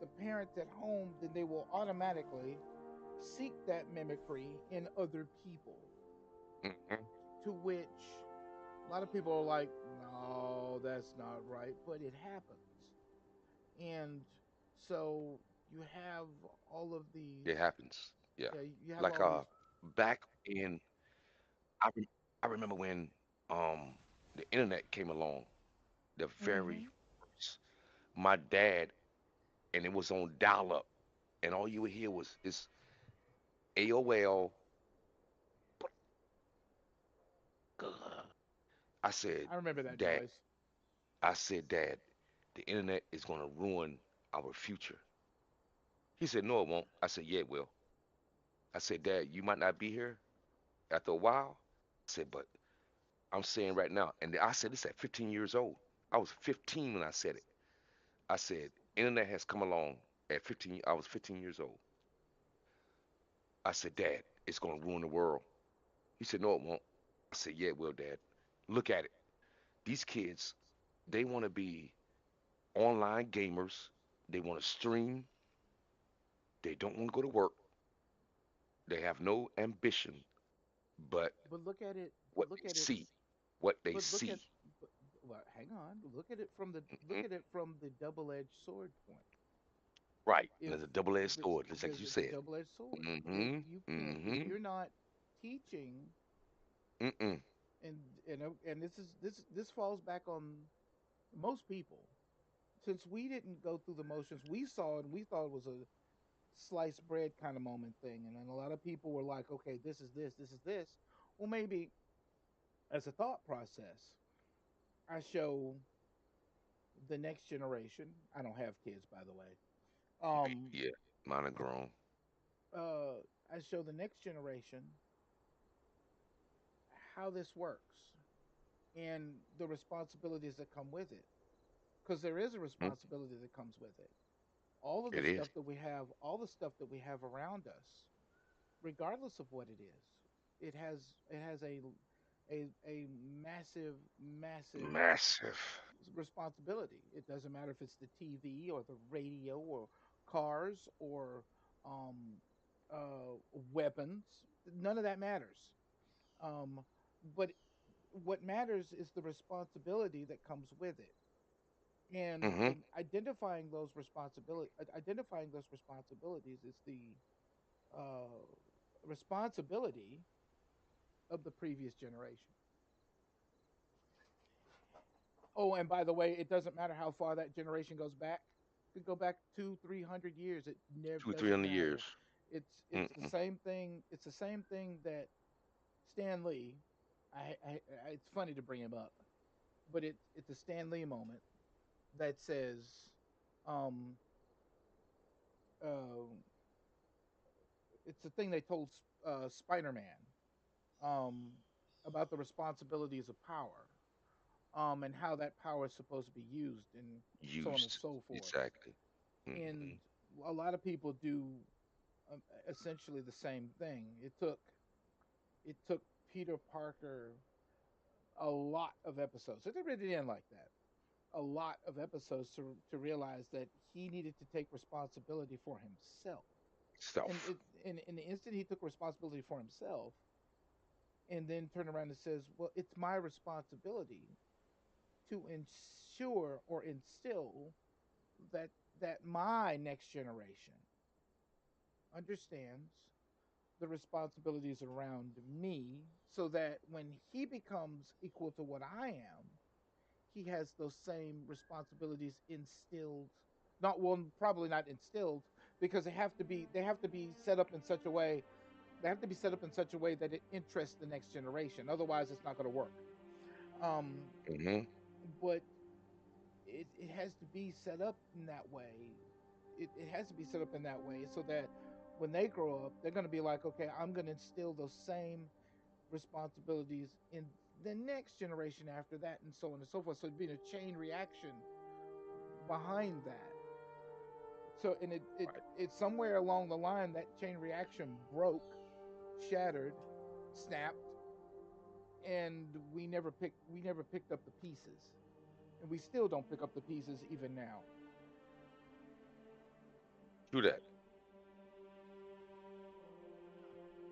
the parents at home, then they will automatically seek that mimicry in other people. Hmm. To which a lot of people are like, no, that's not right, but it happens. And so you have all of these, It happens. Yeah. yeah, you have Like all these. back in I rem I remember when um the internet came along, the very Mm-hmm. first. My dad, and it was on dial up, and all you would hear was this AOL. I said, I remember that Dad, noise. Dad, the internet is going to ruin our future. He said, no, it won't. I said, yeah, it will. I said, Dad, you might not be here after a while. I said, but I'm saying right now, and I said this at 15 years old. I was 15 when I said it. I said, internet has come along at 15. I was 15 years old. I said, Dad, it's going to ruin the world. He said, no, it won't. I said, yeah, it will, Dad. Look at it. These kids, they want to be online gamers. They want to stream. They don't want to go to work. They have no ambition, but But look at it. what Look they at it. see, what they But look at. see. But, well, hang on. Look Mhm. at it from the double-edged sword point. Right. And If there's a double-edged sword, just like there's you it's a said. double-edged sword. If Mm-hmm. you can't, if Mm-hmm. you're not teaching, Mm-mm. and and this falls back on most people, since we didn't go through the motions, we saw it and we thought it was a sliced bread kind of moment thing, and then a lot of people were like, okay, this is this, this is this. Well, maybe as a thought process, I show the next generation. I don't have kids, by the way. Um, Yeah. Mine are grown. uh, I show the next generation how this works and the responsibilities that come with it, because there is a Hmm. responsibility that comes with it. all of the It is. stuff that we have, all the stuff that we have around us, regardless of what it is, it has a massive Massive. responsibility. It doesn't matter if it's the TV or the radio or cars or um, weapons. None of that matters. Um, but what matters is the responsibility that comes with it, and Mm-hmm. identifying those responsibilities is the uh, responsibility of the previous generation. Oh, and by the way, it doesn't matter how far that generation goes back. It could go back 200-300 years. It never Two, three doesn't hundred years. matter. It's the Mm-mm. same thing. It's the same thing that Stan Lee. It's funny to bring him up, but it's a Stan Lee moment that says, um, uh, it's a thing they told Spider Man, um, about the responsibilities of power, and how that power is supposed to be used, and so on and Used. so forth. Exactly. And Mm-hmm. a lot of people do essentially the same thing. It took Peter Parker a lot of episodes. It really didn't like that. A lot of episodes to realize that he needed to take responsibility for himself. And Self. in the instant he took responsibility for himself, and then turned around and says, "Well, it's my responsibility to ensure or instill that my next generation understands the responsibilities around me, so that when he becomes equal to what I am, he has those same responsibilities instilled. Not, well, probably not instilled, because they have to be set up in such a way. They have to be set up in such a way that it interests the next generation. Otherwise, it's not going to work. Um, Mm-hmm. but it has to be set up in that way. It has to be set up in that way so that when they grow up, they're going to be like, okay, I'm going to instill those same responsibilities in the next generation after that, and so on and so forth. So it'd be a chain reaction behind that. So, and Right. it's somewhere along the line that chain reaction broke, shattered, snapped, and we never picked up the pieces, and we still don't pick up the pieces even now. True that.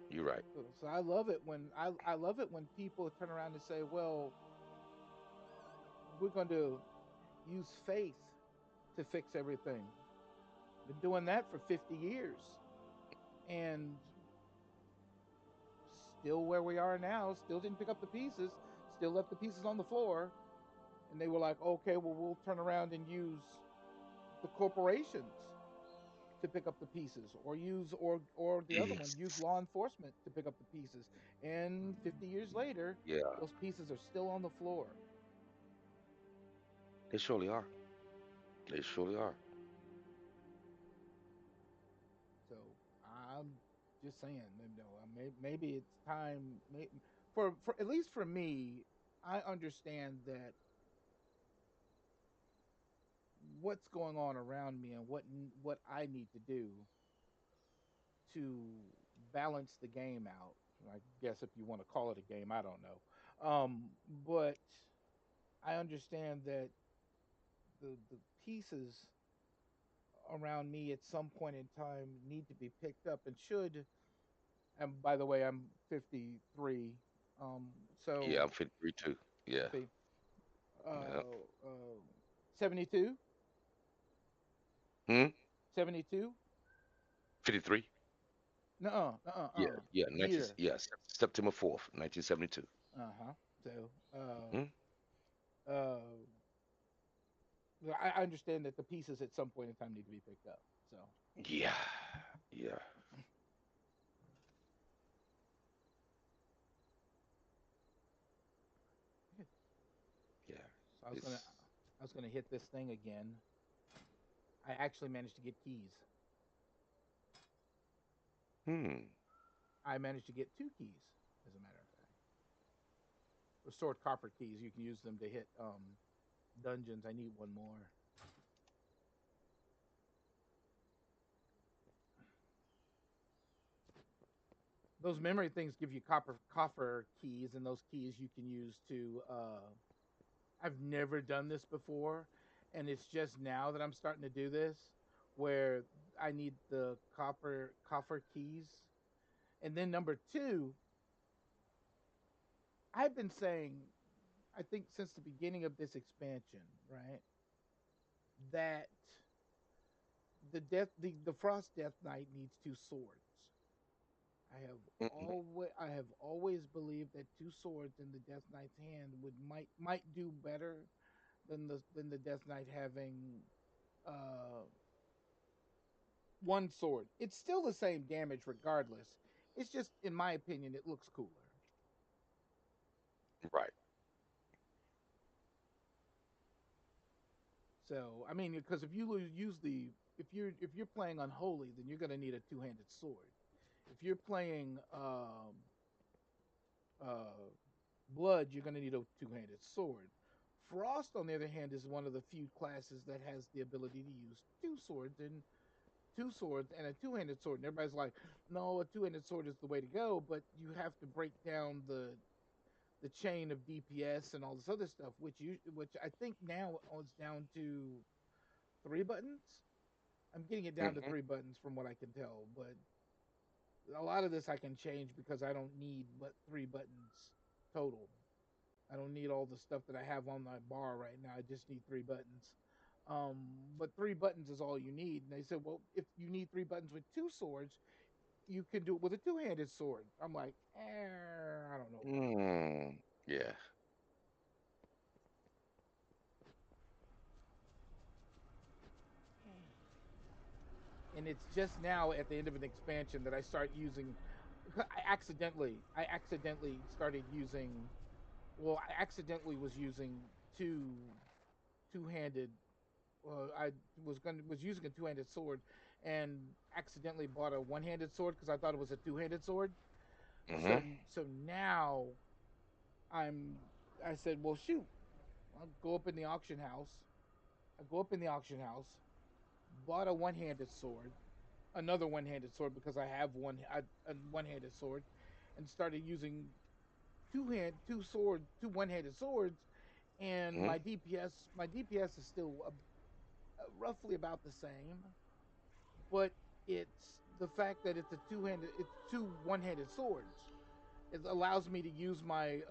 You're right. So I love it when people turn around and say, "Well, we're going to use faith to fix everything." Been doing that for 50 years, and still where we are now. Still didn't pick up the pieces. Still left the pieces on the floor, and they were like, "Okay, well, we'll turn around and use the corporations to pick up the pieces, or or the other one, use Yes. law enforcement to pick up the pieces." And 50 years later, Yeah. those pieces are still on the floor. They surely are. They surely are. So I'm just saying, maybe it's time. For at least for me, I understand that what's going on around me and what I need to do to balance the game out. I guess if you want to call it a game, I don't know. But I understand that the pieces around me at some point in time need to be picked up, and should. And by the way, I'm 53. Yeah, I'm So 53 too. Yeah. see, Yeah. uh, 72, Hmm. 72. 53. No, Yeah. Yeah. 19. year. Yes. September 4th, 1972. Uh-huh. So, Hmm. uh, I understand that the pieces at some point in time need to be picked up. So, Yeah. Yeah. yeah. Yeah. So It's. I was gonna hit this thing again. I actually managed to get keys. Hmm. I managed to get two keys, as a matter of fact. Restored copper keys. You can use them to hit dungeons. I need one more. those memory things give you coffer keys, and those keys you can use to. I've never done this before, and it's just now that I'm starting to do this, where I need the coffer keys, and then number two, I've been saying, I think since the beginning of this expansion, right, that the Frost Death Knight needs two swords. Mm-mm. I have always believed that two swords in the Death Knight's hand would might do better than the Death Knight having uh one sword. It's still the same damage regardless. It's just, in my opinion, it looks cooler. Right. So I mean, because if you use the if you're playing unholy, then you're going to need a two-handed sword. If you're playing uh blood, you're going to need a two-handed sword. Frost, on the other hand, is one of the few classes that has the ability to use two swords and a two-handed sword. And everybody's like, no, a two-handed sword is the way to go, but you have to break down the chain of DPS and all this other stuff, which I think now it's down to 3 buttons. I'm getting it down to Hmm. 3 buttons from what I can tell, but a lot of this I can change because I don't need but 3 buttons total. I don't need all the stuff that I have on my bar right now. I just need 3 buttons. But 3 buttons is all you need. And they said, well, if you need 3 buttons with two swords, you can do it with a two-handed sword. I'm like, I don't know about that. Mm. Yeah. And it's just now at the end of an expansion that I start using. I accidentally started using. Well, I accidentally was using two-handed. I was using a two-handed sword, and accidentally bought a one-handed sword because I thought it was a two-handed sword. Hmm. So now I'm. I said, well, shoot, I'll go up in the auction house. I go up in the auction house, bought a one-handed sword, another one-handed sword because I have a one-handed sword, and started using two one-handed swords, and Hmm. my DPS is still roughly about the same, but it's the fact that it's two one-handed swords. It allows me to use my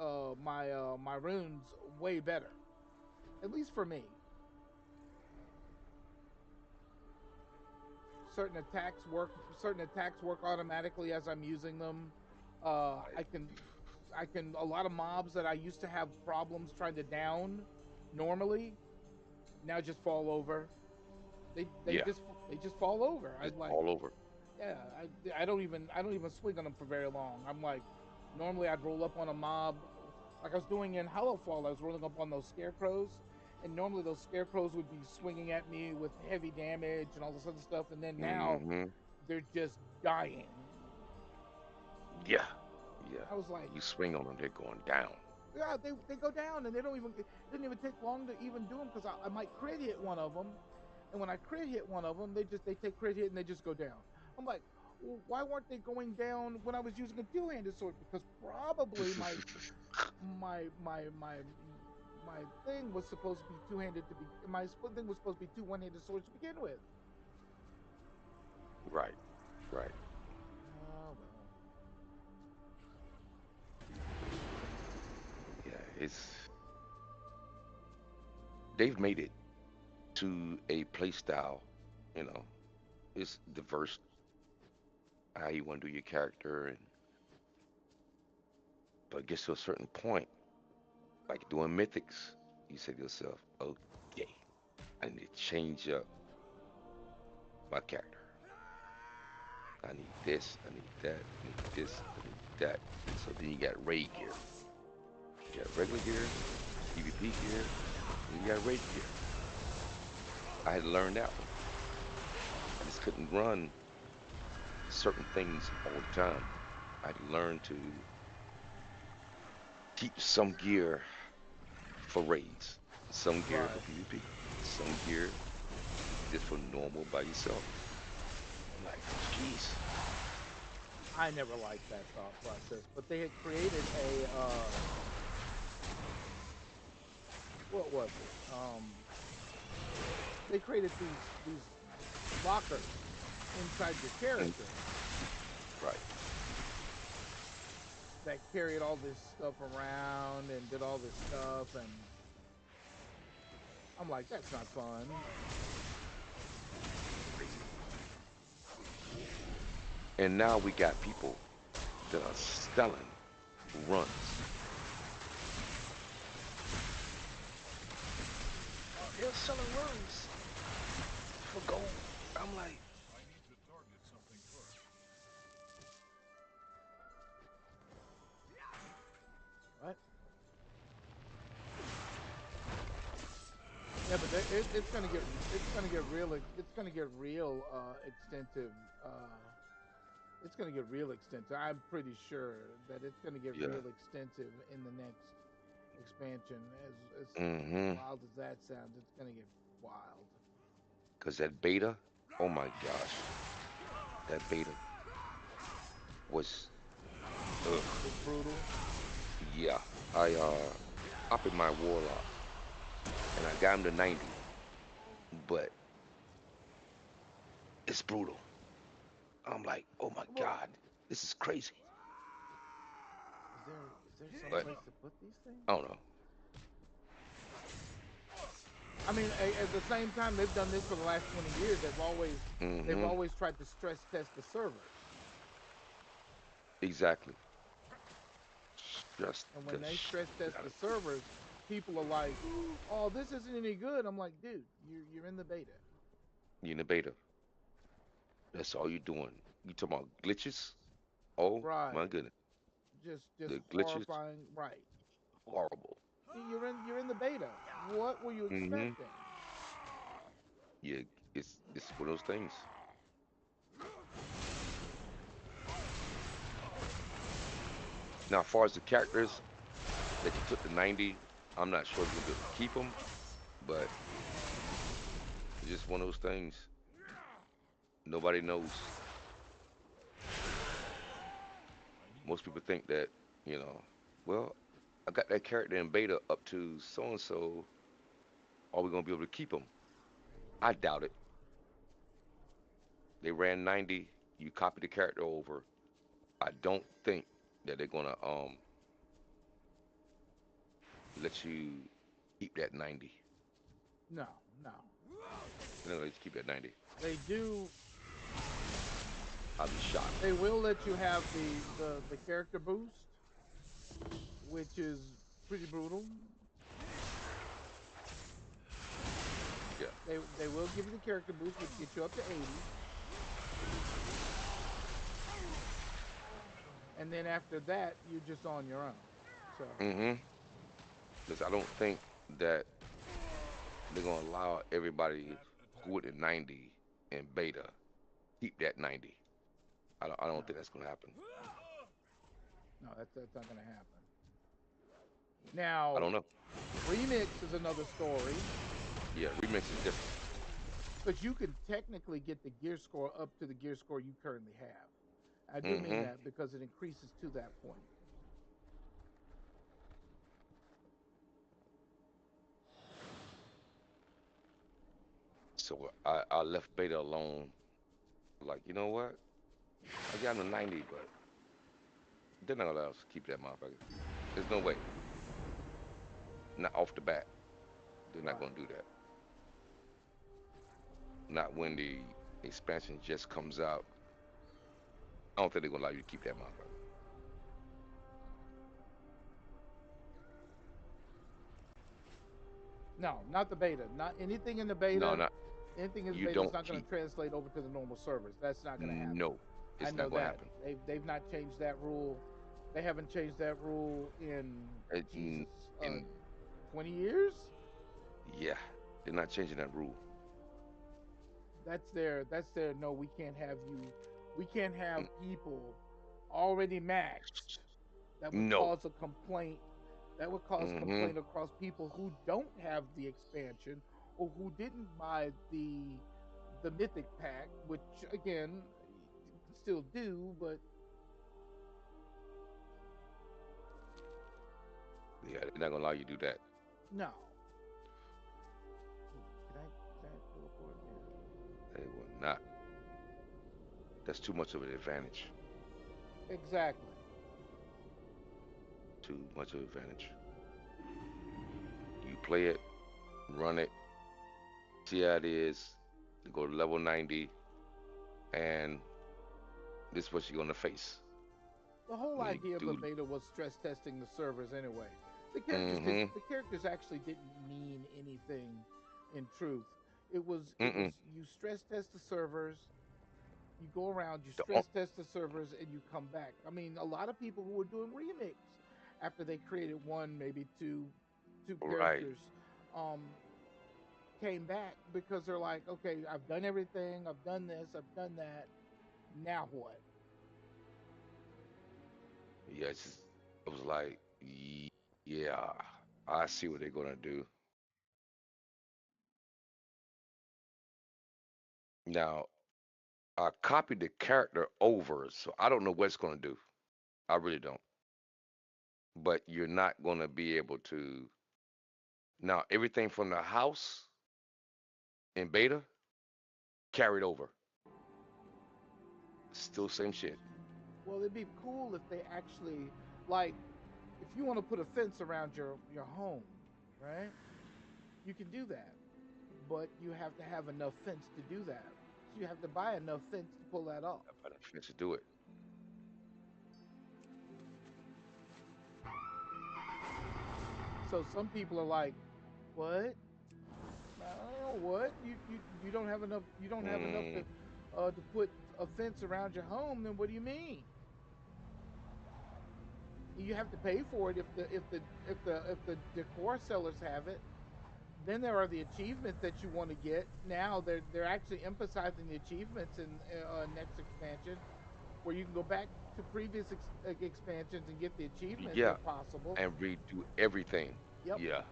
runes way better, at least for me. Certain attacks work automatically as I'm using them. Uh, Right. I can I can a lot of mobs that I used to have problems trying to down normally now just fall over. Yeah. They just fall over. Just I'm like, all over. yeah, I don't even swing on them for very long. I'm like, normally I'd roll up on a mob like I was doing in Hollowfall. I was rolling up on those scarecrows, and normally those scarecrows would be swinging at me with heavy damage and all this other stuff, and then now Hmm. they're just dying. Yeah. Yeah. I was like, You swing on them, they're going down. yeah, they go down, and they don't even it didn't even take long to even do them because I might crit hit one of them, and when I crit hit one of them, they take crit hit and they just go down. I'm like, well, why weren't they going down when I was using a two-handed sword? Because probably my my thing was supposed to be two-handed to be my thing was supposed to be two one-handed swords to begin with. Right. Right. Oh well. Yeah. They've made it to a play style. You know, it's diverse how you want to do your character, and but it gets to a certain point, like doing mythics, you say to yourself, okay, I need to change up my character. I need this, I need that, I need this, I need that. So then you got raid gear. You got regular gear, PvP gear, and you got raid gear. I had to learn that one. I just couldn't run certain things all the time. I had to learn to keep some gear for raids, some gear for Right. PvP, some gear just for normal by yourself. I'm like, geez. I never liked that thought process, but they had created a what was it? They created these lockers inside your Mm, character right. that carried all this stuff around and did all this stuff, and I'm like, that's not fun. Crazy. And now we got people that are selling runs. They're selling runs for gold. I'm like, I need to target something first. What? Yeah, but it's gonna get real extensive. It's gonna get real extensive. I'm pretty sure that it's gonna get yeah. real extensive in the next expansion. As Mm-hmm. wild as that sounds, it's gonna get wild. Because that beta, oh my gosh, that beta was, ugh, It's brutal. yeah. I copied my warlock and I got him to 90, but it's brutal. I'm like, oh my Well, God, this is crazy. is there some But place to put these things? I don't know. I mean, at the same time, they've done this for the last 20 years. They've Mm-hmm. always tried to stress test the servers. Exactly. Just And the when they shit stress test out the of servers, people are like, "Oh, this isn't any good." I'm like, "Dude, you're in the beta." you in the beta. That's all you're doing. You talking about glitches? Oh my Right. goodness, Just the glitches horrifying. Right. horrible. You're in the beta. What were you Mm-hmm. expecting? Yeah, it's one of those things. Now, as far as the characters that you took to 90, I'm not sure if you're gonna be able to keep them, but it's just one of those things. Nobody knows. Most people think that, you know, well, I got that character in beta up to so and so. Are we gonna be able to keep them? I doubt it. They ran 90. You copy the character over. I don't think that they're gonna let you keep that 90. No, no. They're not gonna let you keep that 90. They do. I'll be shocked. They will let you have the character boost, which is pretty brutal. Yeah. They will give you the character boost, which gets you up to 80, and then after that, you're just on your own. So Mm-hmm. Because I don't think that they're gonna allow everybody who went to 90 in beta keep that 90. I no, don't think that's gonna happen. no, that's not gonna happen. I Now, don't know. remix is another story Yeah, remix is different. because you can technically get the gear score up to the gear score you currently have. I do mean Mm-hmm. that because it increases to that point. So I left beta alone. Like, you know what? I got him to 90, but they're not gonna allow us to keep that motherfucker. There's no way. Not off the bat. They're not Right. gonna do that. Not when the expansion just comes out. I don't think they're gonna allow you to keep that motherfucker. No, not the beta. Not anything in the No, beta. not Anything in the you beta is don't not going keep. to translate over to the normal servers. That's not going to happen. No, I it's know not gonna that. happen. They've not changed that rule. They haven't changed that rule in In, Jesus in 20 years. yeah, they're not changing that rule. That's their no, we can't have Mm, people already maxed. That would no. cause a complaint. That would cause Mm-hmm. complaint across people who don't have the expansion or who didn't buy the mythic pack, which again you can still do, but Yeah, they're not gonna allow you to do that. No. Can I teleport? Yeah. They will not. That's too much of an advantage. Exactly. Too much of an advantage. You play it, run it, see how it is. You go to level 90, and this is what you're gonna face The whole when you idea of the do. beta was stress testing the servers anyway. Mm-hmm. The characters actually didn't mean anything in truth. It was Mm-mm. you stress test the servers, you go around, you The, stress test the servers, and you come back. I mean, a lot of people who were doing remix after they created one, maybe two right. characters, um, came back because they're like, okay, I've done everything, I've done this, I've done that. Now what? Yeah, it was like, yeah, I see what they're gonna do. Now, I copied the character over, so I don't know what it's gonna do. I really don't. But you're not gonna be able to. Now, everything from the house in beta carried over. Still same shit. Well, it'd be cool if they actually like if you want to put a fence around your home, right? You can do that, but you have to have enough fence to do that. So you have to buy enough fence to pull that off. But I to do it. So some people are like, "What? I don't know what? You don't have enough. You don't have enough Mm, to put a fence around your home. Then what do you mean? You have to pay for it if the decor sellers have it. Then there are the achievements that you want to get. Now they're actually emphasizing the achievements in next expansion, where you can go back to previous expansions and get the achievements yeah, if possible. and redo everything. Yep. Yeah,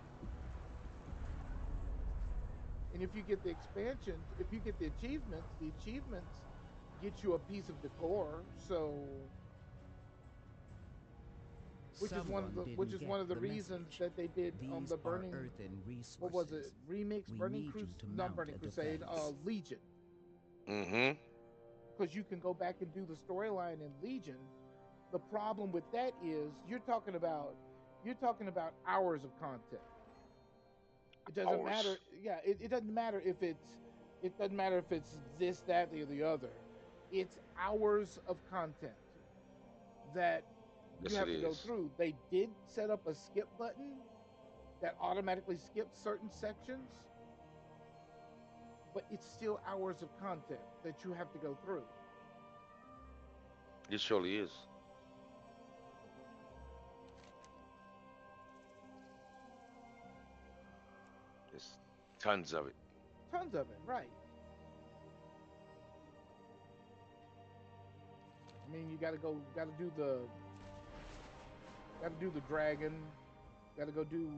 And if you get the expansions, if you get the achievements get you a piece of decor. So, Someone which didn't is get one of the the reasons message. that they did These the are burning. earthen What was it? resources. Remix We Burning need you Crusade, to not mount Burning a Crusade. defense. Legion, mm-hmm. because you can go back and do the storyline in Legion. The problem with that is you're talking about hours of content. It doesn't Hours. matter. Yeah, it doesn't matter if it doesn't matter if it's this, that, or the other. It's hours of content that you Yes, it have to go is. through. They did set up a skip button that automatically skips certain sections, but it's still hours of content that you have to go through. It surely is. There's tons of it. Tons of it, right? I mean, you got to do the dragon, got to go do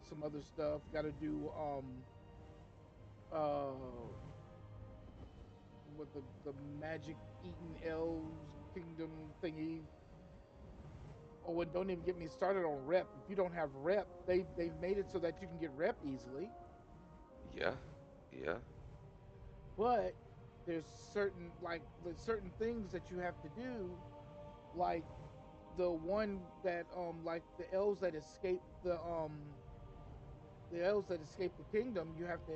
some other stuff, got to do uh with the magic eating elves kingdom thingy. Oh, and don't even get me started on rep. If you don't have rep, they've made it so that you can get rep easily. Yeah, yeah. But there's certain things that you have to do, like the one that like the elves that escape the kingdom. You have to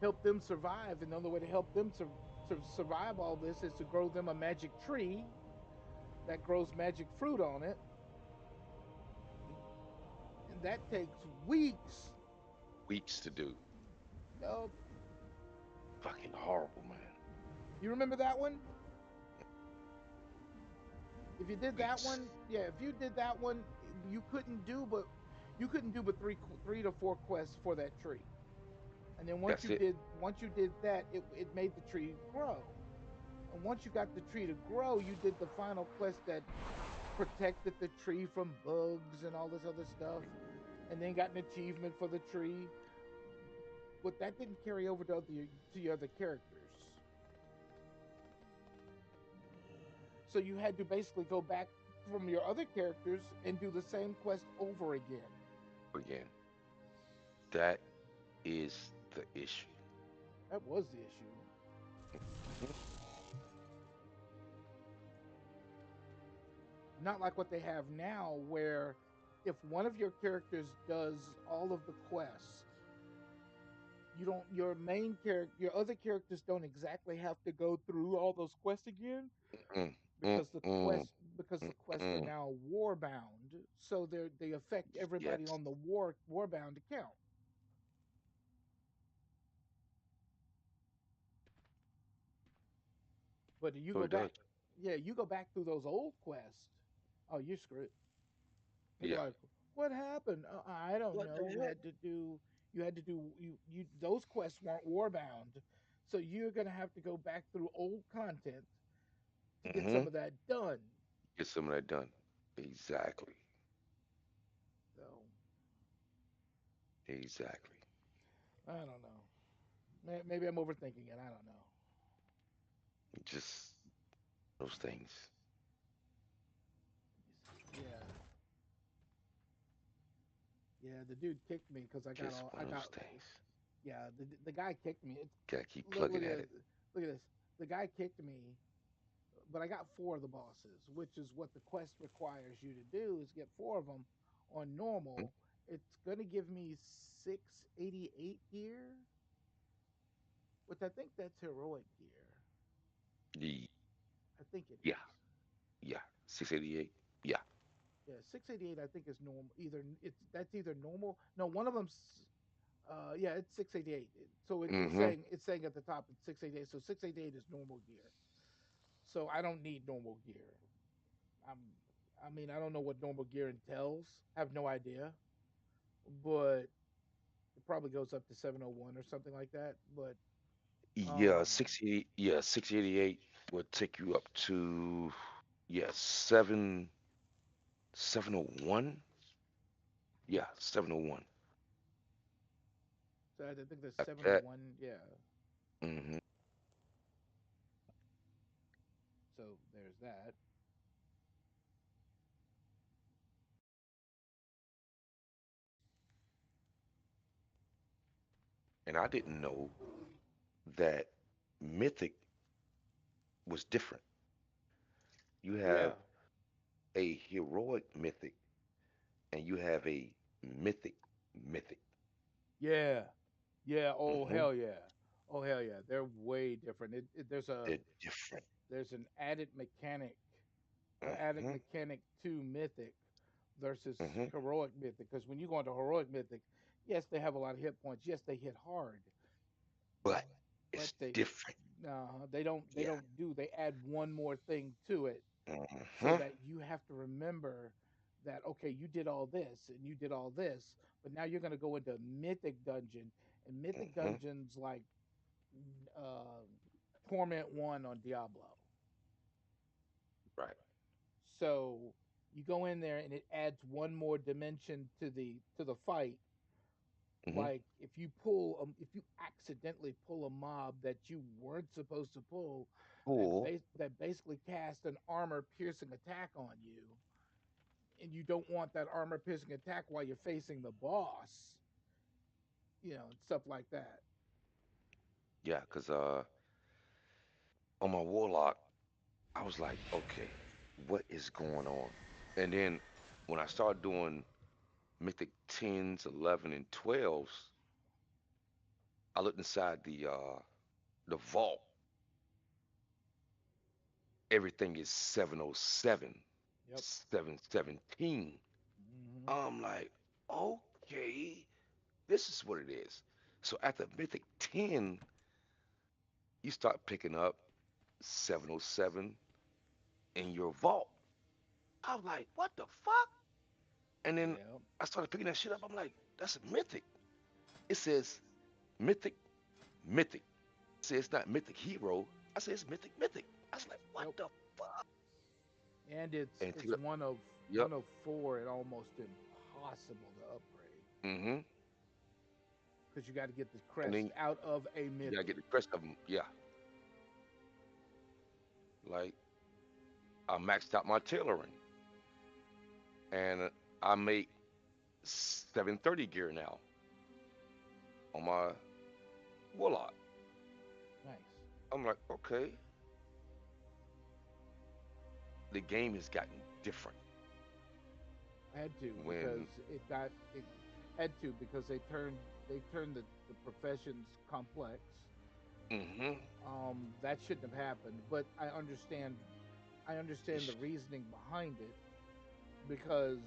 help them survive. And the only way to help them to survive all this is to grow them a magic tree that grows magic fruit on it, and that takes weeks. Weeks to do. No, Fucking horrible, man. you remember that one? If you did that Weeks. one, yeah, if you did that one, you couldn't do but you couldn't do but three to four quests for that tree. And then That's it. once you did that, it made the tree grow. And once you got the tree to grow, you did the final quest that protected the tree from bugs and all this other stuff, and then got an achievement for the tree. But that didn't carry over to your other characters. So you had to basically go back from your other characters and do the same quest over again. again. That is the issue. That was the issue. Mhm. Not like what they have now, where if one of your characters does all of the quests, you don't your main character your other characters don't exactly have to go through all those quests again Mm, mm, because the mm, quests are mm. now war bound, so they affect everybody Yes, on the war bound account. But you so go it does. back, yeah, you go back through those old quests, oh, you're screwed. You're Yeah. like, what happened? I don't What the know. hell? You had to do you those quests weren't war bound, so you're gonna have to go back through old content to get some Hmm. of that done. Get some of that done. Exactly. So Exactly. I don't know. Maybe I'm overthinking it. I don't know. Just those things. Let me see. Yeah, yeah. The dude kicked me because I got Just all. one I of those got. things. Yeah, the guy kicked me. Gotta keep Look plugging at at this. it. Look at this. The guy kicked me, but I got four of the bosses, which is what the quest requires you to do is get four of them on Hmm? normal. It's gonna give me 688 gear, which I think that's heroic gear. Ye- I think it Yeah. is. Yeah. 688. Yeah. Yeah, 688 I think is normal. Either it's that's either normal. No, one of them's yeah, it's 688. So Mm-hmm. it's saying at the top it's 688. So 688 is normal gear. So I don't need normal gear. I'm I mean, I don't know what normal gear entails. I have no idea. But it probably goes up to 701 or something like that. But Yeah, um 60, yeah, 688 would take you up to yeah, 701. Yeah, 701. so I think there's At that. 701, yeah. Hmm. So there's that. And I didn't know that Mythic was different. You Yeah. have a heroic Mythic and you have a Mythic Mythic. Yeah. Yeah, oh Hmm. hell yeah. Oh hell yeah. They're way different. They're different. There's an added mechanic, added Hmm. mechanic to Mythic versus Hmm. Heroic Mythic. Because when you go into Heroic Mythic, yes, they have a lot of hit points. Yes, they hit hard, But but it's different. they Yeah. don't do. They add one more thing to it so Hmm. that you have to remember that okay, you did all this and you did all this, but now you're going to go into Mythic Dungeon, and Mythic Hmm. Dungeons like uh, Torment One on Diablo. Right. So you go in there and it adds one more dimension to the fight. Hmm. Like if you accidentally pull a mob that you weren't supposed to pull, Cool. that basically cast an armor piercing attack on you, and you don't want that armor piercing attack while you're facing the boss, and stuff like that. Yeah, because on my Warlock, I was like, okay, what is going on? And then when I started doing Mythic 10s, 11, and 12s, I looked inside the vault. Everything is 707, Yep. 717. Hmm. I'm like, okay, this is what it is. So after Mythic 10, you start picking up 707 in your vault. I was like, what the fuck? And then Yep. I started picking that shit up. I'm like, that's a mythic. It says mythic, mythic. It says it's not mythic hero. I said it's mythic, mythic. I was like, what Yep. the fuck? And And take it's it up. Yep. one of four and almost impossible to upgrade Mm-hmm. because you got to get the And crest then out of a you gotta mythic. get the rest of them. Yeah. Like I maxed out my tailoring, and I made 730 gear now on my warlock. Nice. I'm like, okay, the game has gotten different. I had to because When it had to because they turned the professions complex. mm-hmm, That shouldn't have happened, but I understand the it's, reasoning behind it because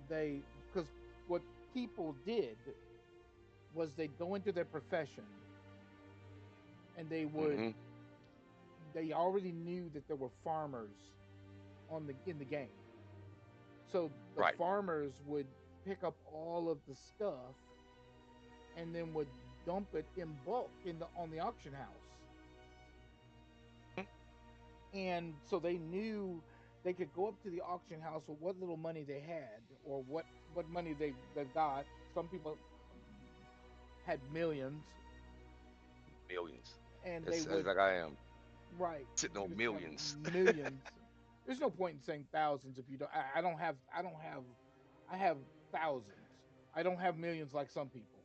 they because what people did was they'd go into their profession and mm-hmm, they already knew that there were farmers on the in the game. So the right, farmers would pick up all of the stuff and then would dump it in bulk in the on the auction house. mhm, And so they knew they could go up to the auction house with what little money they had or what money they got. Some people had millions millions. and they That's would like I am right sitting you on just have millions. millions. There's no point in saying thousands if you don't. I don't have. I have thousands. I don't have millions like some people.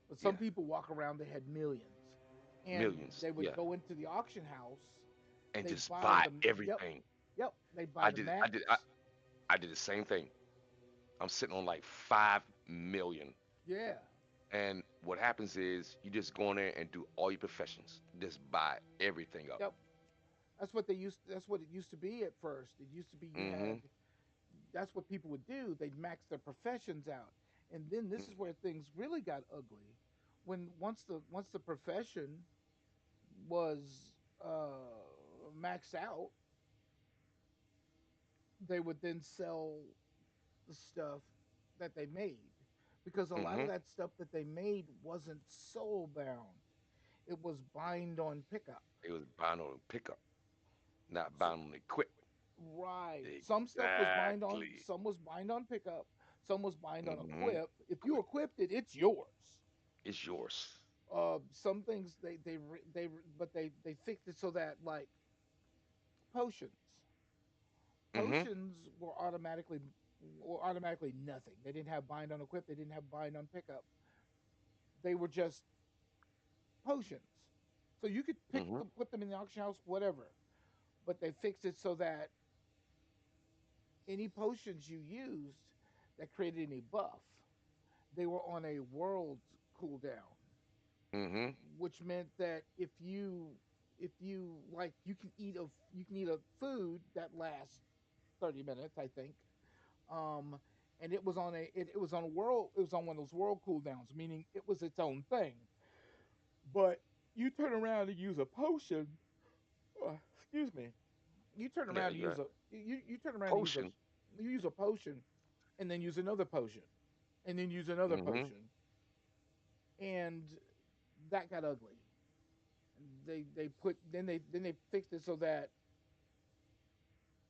But some Yeah, people walk around, they had millions. And millions. they would Yeah, go into the auction house, and they'd just buy buy the, yep, everything. yep, they'd buy I the did. I did. I, max. I did the same thing. I'm sitting on like 5 million. Yeah, And what happens is you just go in there and do all your professions. Just buy everything up. yep. That's what it used to be at first. It used to be you Mm-hmm. had, that's what people would do. They'd max their professions out. And then this is where things really got ugly. When once the profession was maxed out, they would then sell the stuff that they made because a lot of Mm-hmm. that stuff that they made wasn't soul bound. It was bind on pickup. It was buying on pickup, not So buying on equip. right, some stuff was bind on, Exactly. some was bind on pickup, some was bind on Mm-hmm. equip. If you Quick. equipped it, it's yours. It's yours. Some things but they fixed it so that like potions Mm-hmm. were automatically nothing. They didn't have bind on equip. They didn't have bind on pickup. They were just potions. So you could pick Mm-hmm. them, put them in the auction house, whatever. But they fixed it so that any potions you used that created any buff, they were on a world cooldown, Mm-hmm. which meant that if you like you can eat a food that lasts 30 minutes, I think. Um and it was on a world it was on one of those world cooldowns, meaning it was its own thing. But you turn around and use a potion, excuse me. You turn Yeah, around and you got you turn around and potion. you use a potion and then use another potion and then use another Mm-hmm. potion, and that got ugly. They put then they fixed it so that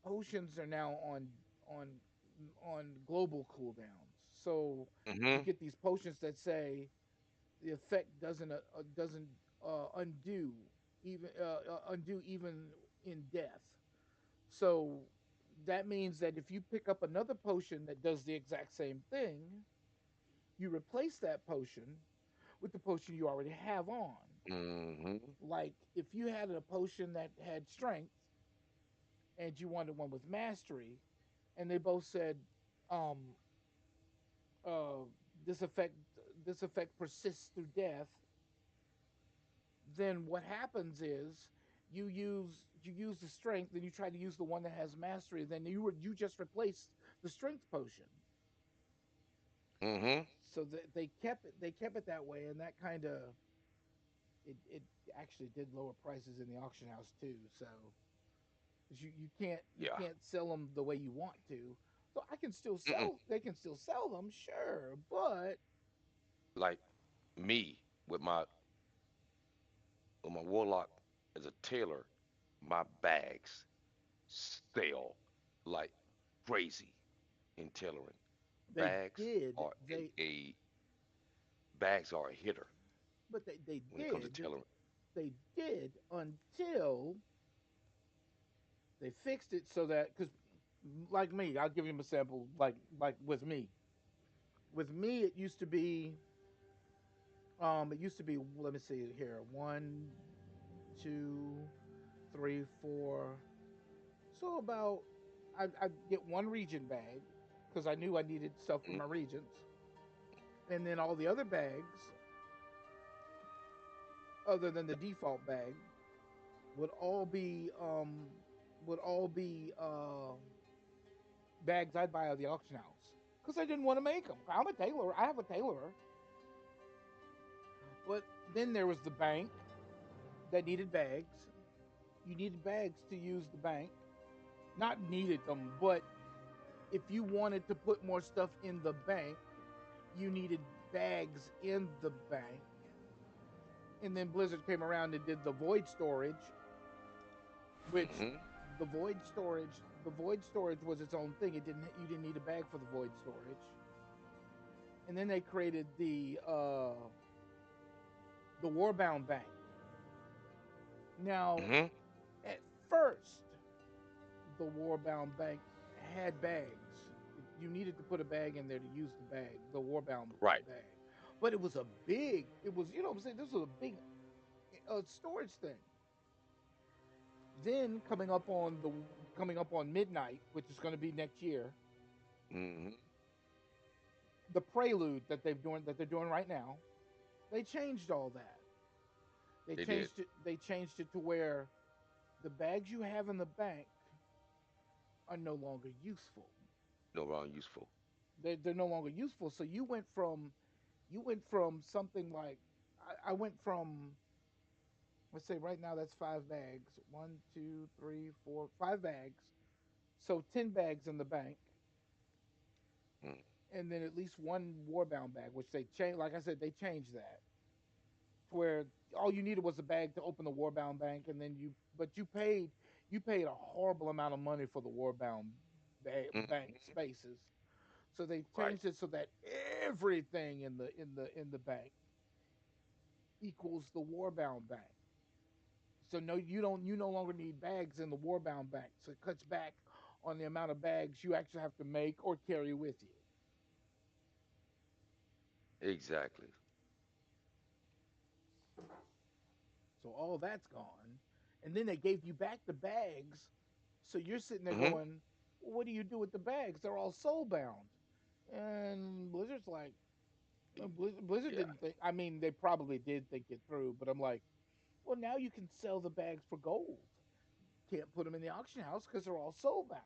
potions are now on global cooldowns. So you Mm-hmm. get these potions that say the effect doesn't undo even in death. So that means that if you pick up another potion that does the exact same thing, you replace that potion with the potion you already have on. Mm-hmm. Like if you had a potion that had strength and you wanted one with mastery, and they both said, um, uh, this effect this effect persists through death, then what happens is you use the strength, then you try to use the one that has mastery, then you just replace the strength potion. Mm-hmm. So they kept it that way, and that kind of it actually did lower prices in the auction house too. So 'cause you Yeah. can't sell them the way you want to. So I can still Mm-mm. sell they can still sell them, sure, but Like me with my warlock as a tailor, my bags sell like crazy in tailoring. they Bags did are they a bags are a hitter but when it comes to tailoring. they did until they fixed it so that because like me, I'll give you a sample. Like with me, With me, it used to be. Let me see here. One, two, three, four. So about, I get one region bag because I knew I needed stuff for Mm, my regions, and then all the other bags, other than the default bag, would all be would all be bags I'd buy at the auction house because I didn't want to make them. I'm a tailor. I have a tailorer. But then there was the bank that needed bags. You needed bags to use the bank. Not needed them, but if you wanted to put more stuff in the bank, you needed bags in the bank. And then Blizzard came around and did the void storage, which mm-hmm. the void storage was its own thing. It didn't You didn't need a bag for the void storage. And then they created the Warbound Bank. Now, Mm-hmm. at first, the Warbound Bank had bags. You needed to put a bag in there to use the bag, the Warbound Right. bag. But it was, you know what I'm saying? This was a big storage thing. Then coming up on midnight, which is going to be next year, Mm-hmm. the prelude that they're doing right now, they changed all that. They did. They changed it to where the bags you have in the bank are no longer useful. No wrong useful. They're no longer useful. So you went from something like I went from, let's say right now that's five bags. One, two, three, four, five bags. So 10 bags in the bank, Mm. and then at least one warbound bag, which they changed. Like I said, they changed that to where all you needed was a bag to open the warbound bank, and then you paid a horrible amount of money for the warbound bank Mm-hmm. spaces. So they Right. changed it so that everything in the bank equals the warbound bank. So no, you no longer need bags in the warbound bank. So it cuts back on the amount of bags you actually have to make or carry with you. Exactly. So all that's gone. And then they gave you back the bags. So you're sitting there Mm-hmm. going, well, what do you do with the bags? They're all soul bound. And Blizzard's like, Blizzard Yeah. didn't think, I mean, they probably did think it through, but I'm like, well, now you can sell the bags for gold. Can't put them in the auction house because they're all soul bound.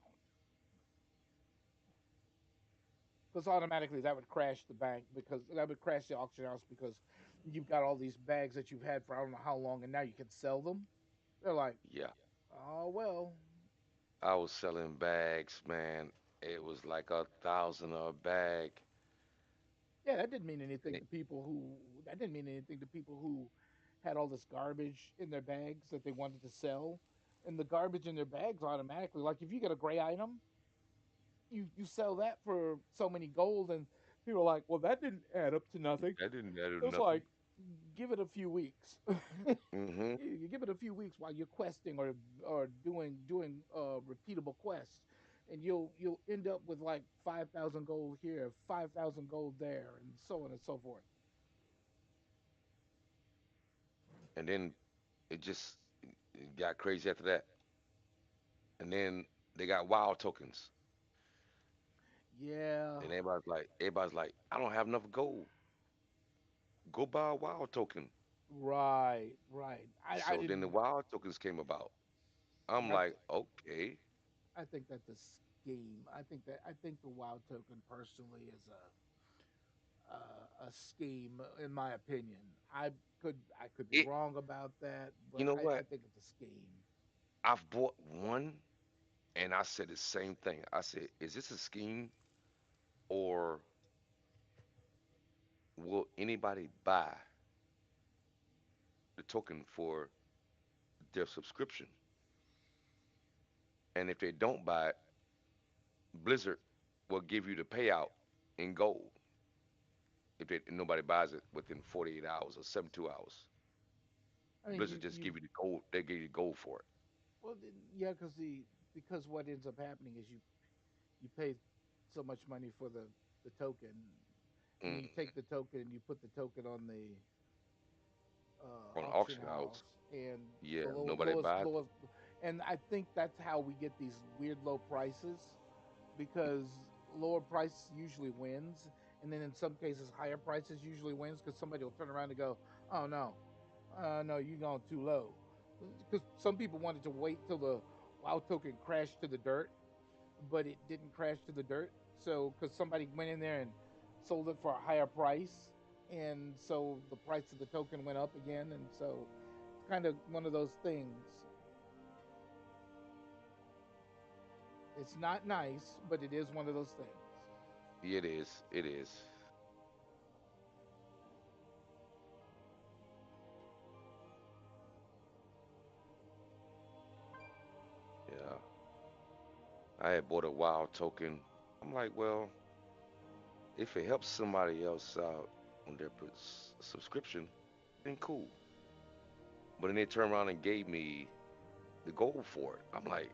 Because automatically that would crash the bank because that would crash the auction house because you've got all these bags that you've had for I don't know how long and now you can sell them. They're like, Yeah. oh well. I was selling bags, man. It was like 1,000 a bag. Yeah, that didn't mean anything And to people who that didn't mean anything to people who had all this garbage in their bags that they wanted to sell. And the garbage in their bags automatically, like if you get a gray item, you sell that for so many gold, and people are like, well, that didn't add up to nothing. that didn't matter It's nothing. like, give it a few weeks. Mm-hmm. You give it a few weeks while you're questing or doing repeatable quests, and you'll end up with like 5,000 gold here, 5,000 gold there, and so on and so forth. And then it got crazy after that. And then they got wild tokens. Yeah, And everybody's like, I don't have enough gold. Go buy a wild token. right, right. I So then the didn't. wild tokens came about. I'm I like, th- okay, I think that the scheme. I think the WoW token personally is a scheme, in my opinion. I could be it. wrong about that, You but know I what? think it's a scheme. I've bought one, and I said the same thing. I said, is this a scheme, or will anybody buy the token for their subscription? And if they don't buy it, Blizzard will give you the payout in gold if nobody buys it within 48 hours or 72 hours. I mean, Blizzard just give you the gold. They give you gold for it. well, yeah, because what ends up happening is you pay so much money for the token, and then you Mm. take the token and you put the token on the On the auction auction house. house, and Yeah, the nobody buys. lowest, and I think that's how we get these weird low prices, because lower price usually wins, and then in some cases higher prices usually wins because somebody will turn around and go, "Oh no, no, you gone too low," because some people wanted to wait till the WoW token crashed to the dirt, but it didn't crash to the dirt. So because somebody went in there and sold it for a higher price, and so the price of the token went up again, and so it's kind of one of those things. It's not nice, but it is one of those things. It is. It is. Yeah. I had bought a wild token. I'm like, well, if it helps somebody else out on their subscription, then cool. But then they turned around and gave me the gold for it. I'm like,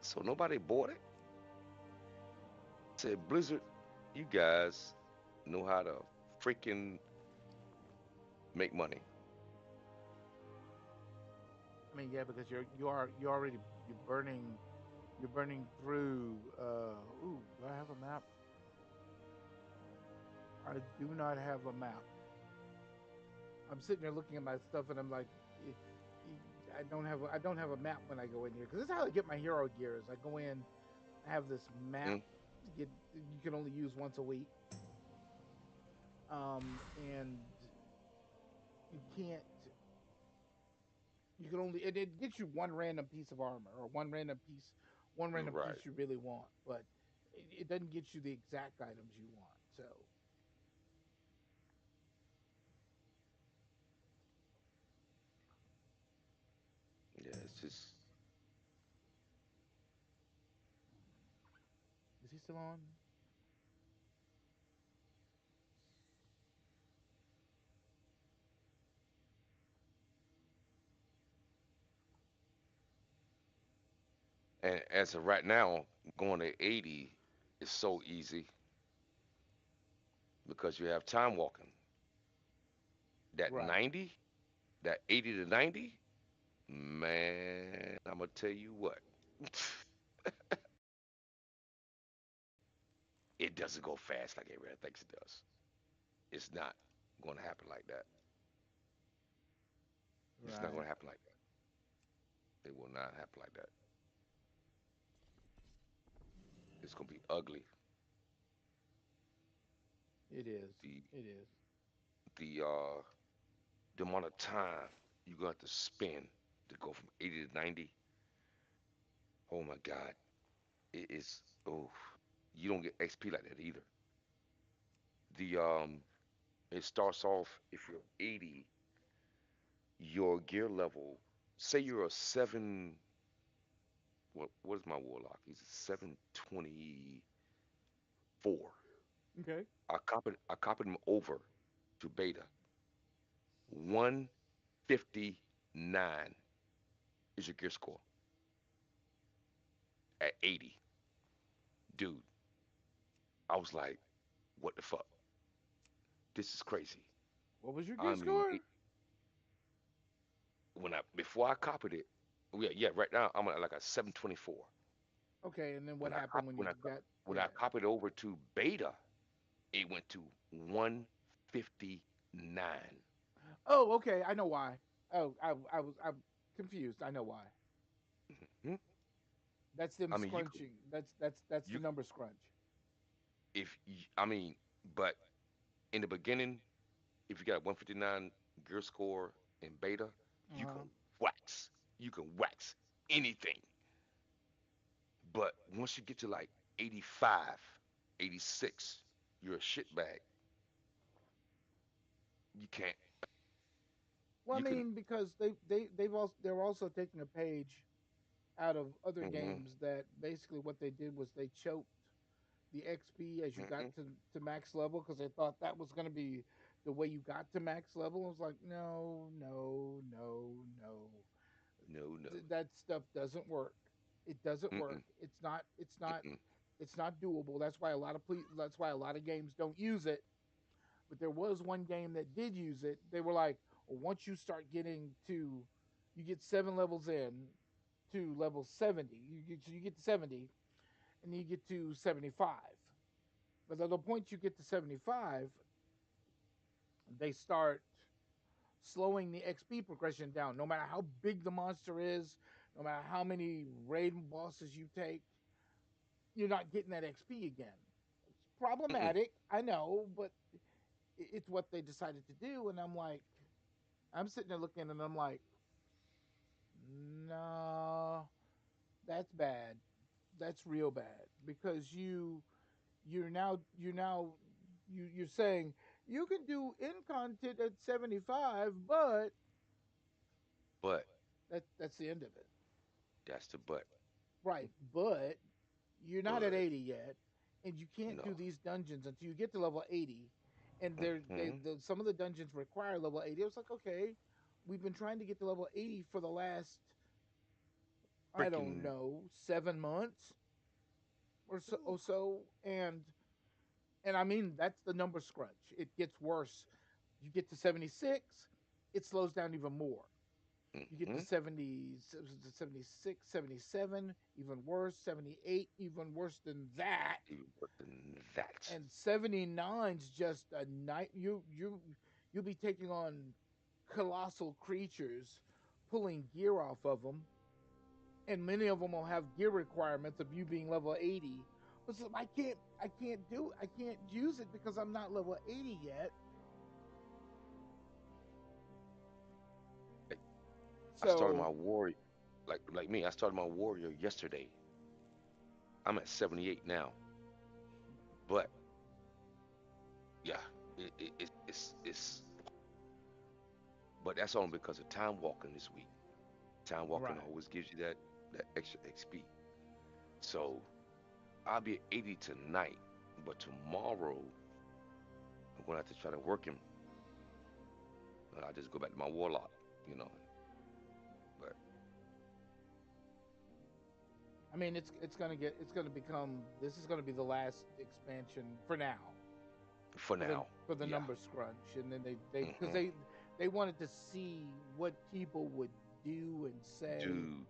so nobody bought it? I said, Blizzard, you guys know how to freaking make money. I mean, yeah, because you already you're burning you're burning through. Ooh, do I have a map? I do not have a map. I'm sitting there looking at my stuff, and I'm like, I don't have a map when I go in here, because this is how I get my hero gears. I go in, I have this map Mm, to get, you can only use once a week, and you can't. You can only it gets you one random piece of armor, or one random right. piece you really want, but it doesn't get you the exact items you want. So Yeah, it's just, is he still on? and as of right now, going to 80 is so easy because you have time walking. That Right. 90, that 80 to 90, man, I'm gonna tell you what, it doesn't go fast like everybody thinks it does. It's not going to happen like that. It's not going Right. to happen like that. It will not happen like that. It's going to be ugly. It is. The It is. the uh the amount of time you got to spend to go from 80 to 90. Oh my God, it is. Oh, you don't get XP like that either. The it starts off if you're 80, your gear level. Say you're a seven. What is my warlock? He's a 724. Okay. I copied him over to beta. 159 is your gear score at 80. Dude, I was like, what the fuck? This is crazy. What was your I gear mean, score? when I before I copied it, yeah, right now I'm at like a 724. Okay, and then what When I happened cop when when you I got when I yeah? copied over to beta, it went to 159. Oh, okay. I know why. Oh, I'm confused. I know why. Mhm. That's them I mean, you could scrunching. That's the you number scrunch. if I mean, but in the beginning, if you got 159 gear score in beta, Uh you huh. can wax. You can wax anything. But once you get to like 85, 86, you're a shitbag. You can't. Well, I You can. mean, because they're also taking a page out of other Hmm. games that basically what they did was they choked the XP as you Hmm. got to max level, because they thought that was going to be the way you got to max level. I was like, no, no, no, no. No, no. That stuff doesn't work. It doesn't work. Mm-mm. It's not. It's not. Mm-mm. It's not doable. That's why a lot of games don't use it, But there was one game that did use it. They were like, well, once you start getting to, you get 7 levels in to level 70. You get to 70, and then you get to 75. But at the point you get to 75, they start slowing the XP progression down. No matter how big the monster is, no matter how many raid bosses you take, you're not getting that XP again. It's Mm-mm. problematic, I know, but it's what they decided to do. And I'm sitting there looking and I'm like, no, that's bad. That's real bad because you're saying you can do in content at 75, but But that's the end of it. that's the but. Right, but you're not at But 80 yet, and you can't do no. these dungeons until you get to level 80. And Mm-hmm. some of the dungeons require level 80. I was like, okay, we've been trying to get to level 80 for the last, I don't Freaking know, 7 months or so, and I mean that's the number scrunch. It gets worse. You get to 76, it slows down even more. You get to mm-hmm. 70, 76, 77, even worse, 78, even worse than that. Even worse than that. And 79's just a night. You'll be taking on colossal creatures, pulling gear off of them, and many of them will have gear requirements of you being level 80. But so I can't use it because I'm not level 80 yet. Like, I started my So warrior, like me. I started my warrior yesterday. I'm at 78 now. But yeah, it's. But that's only because of time walking this week. Time walking right. always gives you that extra XP. So I'll be at 80 tonight, but tomorrow I'm gonna have to try to work him. I just go back to my warlock, you know. But I mean, it's gonna become this is gonna be the last expansion for now for now, for the yeah. number scrunch, and then they because Hmm. they wanted to see what people would do and say Do.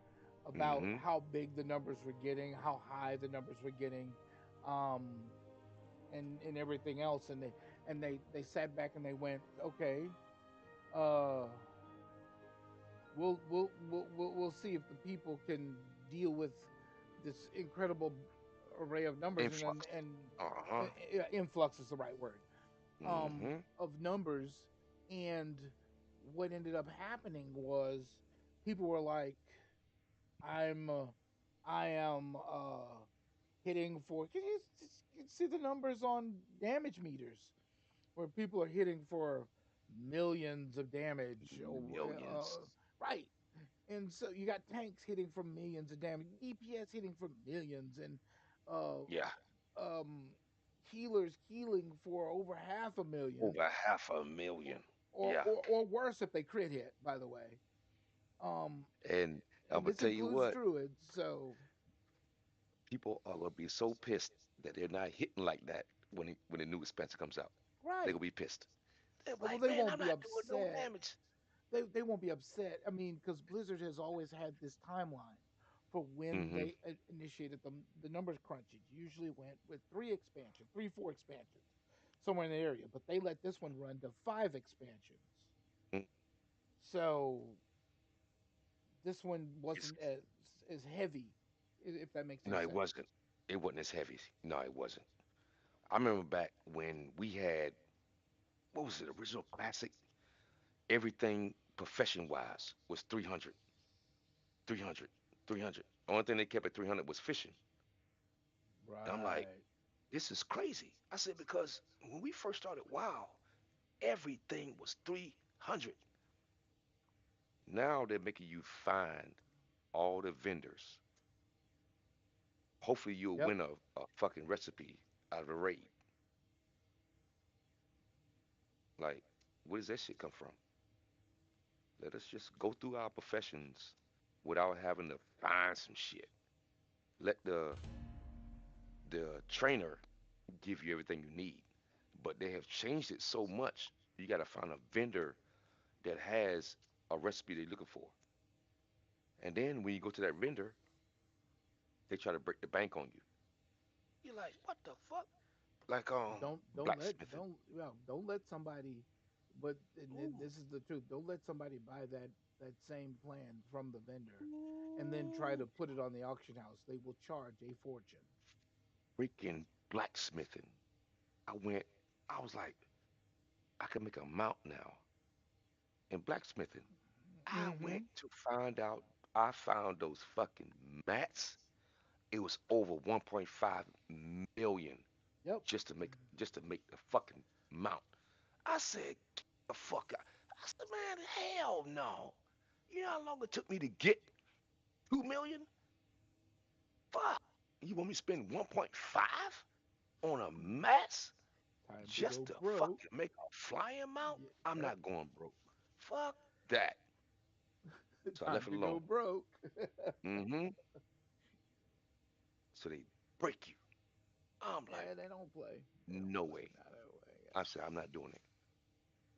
about Hmm. how big the numbers were getting, how high the numbers were getting, um, and everything else, and they sat back and they went, okay, uh, we'll see if the people can deal with this incredible array of numbers, and then Influx. Uh-huh. influx is the right word, Hmm. of numbers. And what ended up happening was people were like, I'm I am hitting for, can you see the numbers on damage meters where people are hitting for millions of damage over, Millions. right. And so you got tanks hitting for millions of damage, DPS hitting for millions, and uh Yeah. um healers healing for over half a million, Over half a or million. or Yeah. or, or worse if they crit hit, by the way. um And I'm and gonna this tell you includes what, druids, so people are gonna be so pissed that they're not hitting like that when the new expansion comes out. They're right. gonna be pissed. They're Well, like, they man, won't I'm be not doing no upset. damage. They won't be upset. I mean, because Blizzard has always had this timeline for when Hmm. they initiated the numbers crunch. It usually went with 3 expansions, 3, 4 expansions, somewhere in the area. But they let this one run to 5 expansions. So this one It's wasn't as heavy, if that makes any no, it sense. wasn't. It wasn't as heavy. No, it wasn't. I remember back when we had what was it, original classic? Everything profession wise was 300, 300, 300. Only thing they kept at 300 was fishing. And I'm like, Right. this is crazy. I said, because when we first started, wow, everything was 300. Now they're making you find all the vendors. Hopefully you'll Yep. win a fucking recipe out of a raid. Like, where does that shit come from? Let us just go through our professions without having to find some shit. Let the trainer give you everything you need. but they have changed it so much. You got to find a vendor that has a recipe they're looking for, and then when you go to that vendor, they try to break the bank on you. You're like, what the fuck? Like blacksmithing. Don't let somebody, but and then Ooh, this is the truth. Don't let somebody buy that same plan from the vendor, and then try ooh, to put it on the auction house. They will charge a fortune. freaking blacksmithing. I went. I was like, I can make a mount now in blacksmithing. I Mm-hmm. went to find out. I found those fucking mats. It was over 1.5 million Yep. just to make the fucking mount. I said, get the fuck out. I said, man, hell no. You know how long it took me to get 2 million? Fuck. You want me to spend 1.5 on a mats Time to just go to broke. fucking make a flying mount? I'm Yep. not going broke. Fuck that. So I Time left it to go alone. broke. Mm-hmm. So they break you. I'm like, Yeah, they don't play. They don't no play. way. Not that way. I said, I'm not doing it.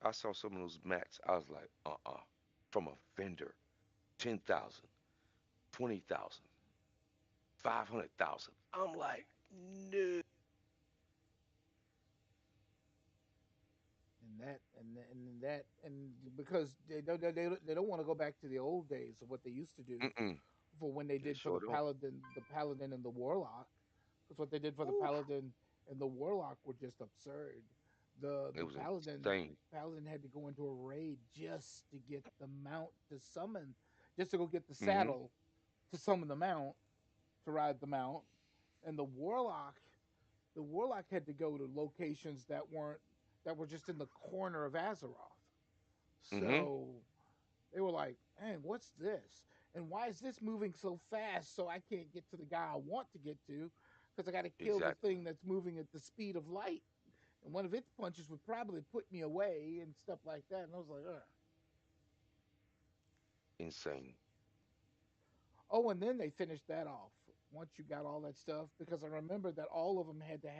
I saw some of those mats. I was like, from a vendor, 10,000, 20,000, 500,000. I'm like, no. And because they don't want to go back to the old days of what they used to do Mm-mm. for when they They did for sure don't. the paladin and the warlock. Because what they did for the Ooh, paladin and the warlock were just absurd. The it the was paladin insane. paladin had to go into a raid just to get the mount to summon, just to go get the Mm-hmm. saddle to summon the mount to ride the mount, and the warlock had to go to locations that were just in the corner of Azeroth. Mm-hmm. So they were like, "Man, what's this? And why is this moving so fast so I can't get to the guy I want to get to because I got to kill the Exactly. thing that's moving at the speed of light, and one of its punches would probably put me away and stuff like that." And I was like, ugh. Insane. Oh, and then they finished that off once you got all that stuff because I remember that all of them had to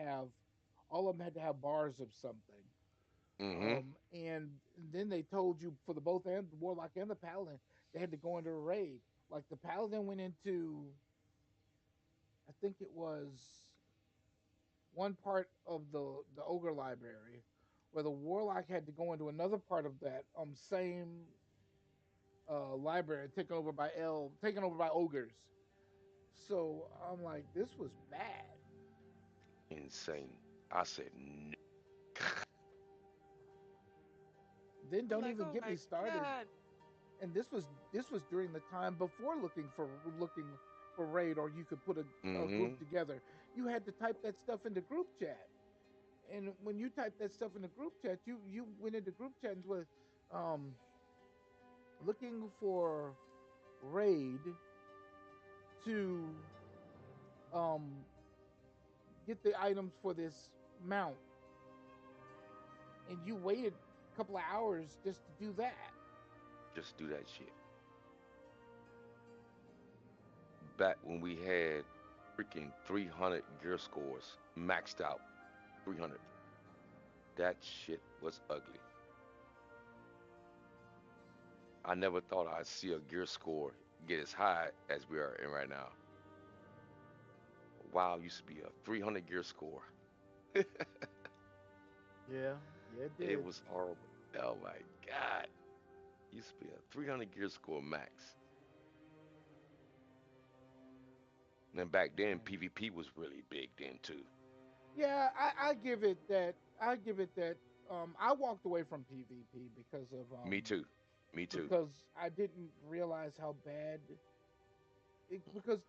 have bars of something. Mm-hmm. And then they told you for the both and the warlock and the paladin, they had to go into a raid. Like the paladin went into, I think it was one part of the ogre library, where the warlock had to go into another part of that same library taken over by ogres. So I'm like, this was bad. Insane. I said, no. Then I'm don't like, even oh get me my started. God. And this was during the time before looking for raid, or you could put a Mm-hmm. group together. You had to type that stuff into group chat, and when you typed that stuff into group chat, you went into group chats with um looking for raid to um get the items for this mount, and you waited a couple of hours just to do that. Just do that shit. Back when we had freaking 300 gear scores maxed out, 300. That shit was ugly. I never thought I'd see a gear score get as high as we are in right now. WoW used to be a 300 gear score. Yeah, yeah, it It did. was horrible. Oh my God. Used to be a 300 gear score max. And then back then, Man. PvP was really big then too. Yeah, I give it that. I give it that. I walked away from PvP Me too. Me too. because I didn't realize how bad because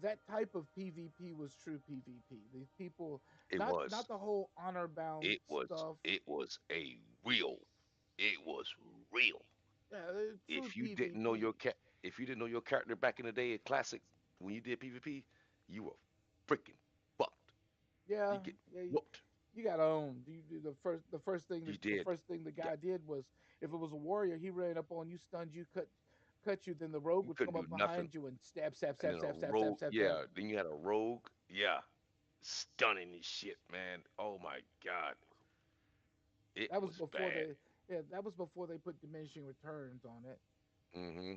that type of PvP was true PvP. These people, It not was. the whole honor bound It was. stuff. It was a real. It was real. Yeah, true If you didn't know your PvP. cat, if you didn't know your character back in the day at Classic, when you did PvP, you were freaking fucked. You Yeah, get yeah. whooped. You got owned. You do You the did. first thing the Yeah. guy did was, if it was a warrior, he ran up on you, stunned you, cut you. Then the rogue You would couldn't come do up nothing. behind you and stab, stab, And stab, then a stab, stab, stab, rogue. stab, stab. Yeah. Then you had a rogue. Yeah. stunning as shit, man. Oh my god, it That was was before bad. they, yeah, that was before they put diminishing returns on it. Mm-hmm.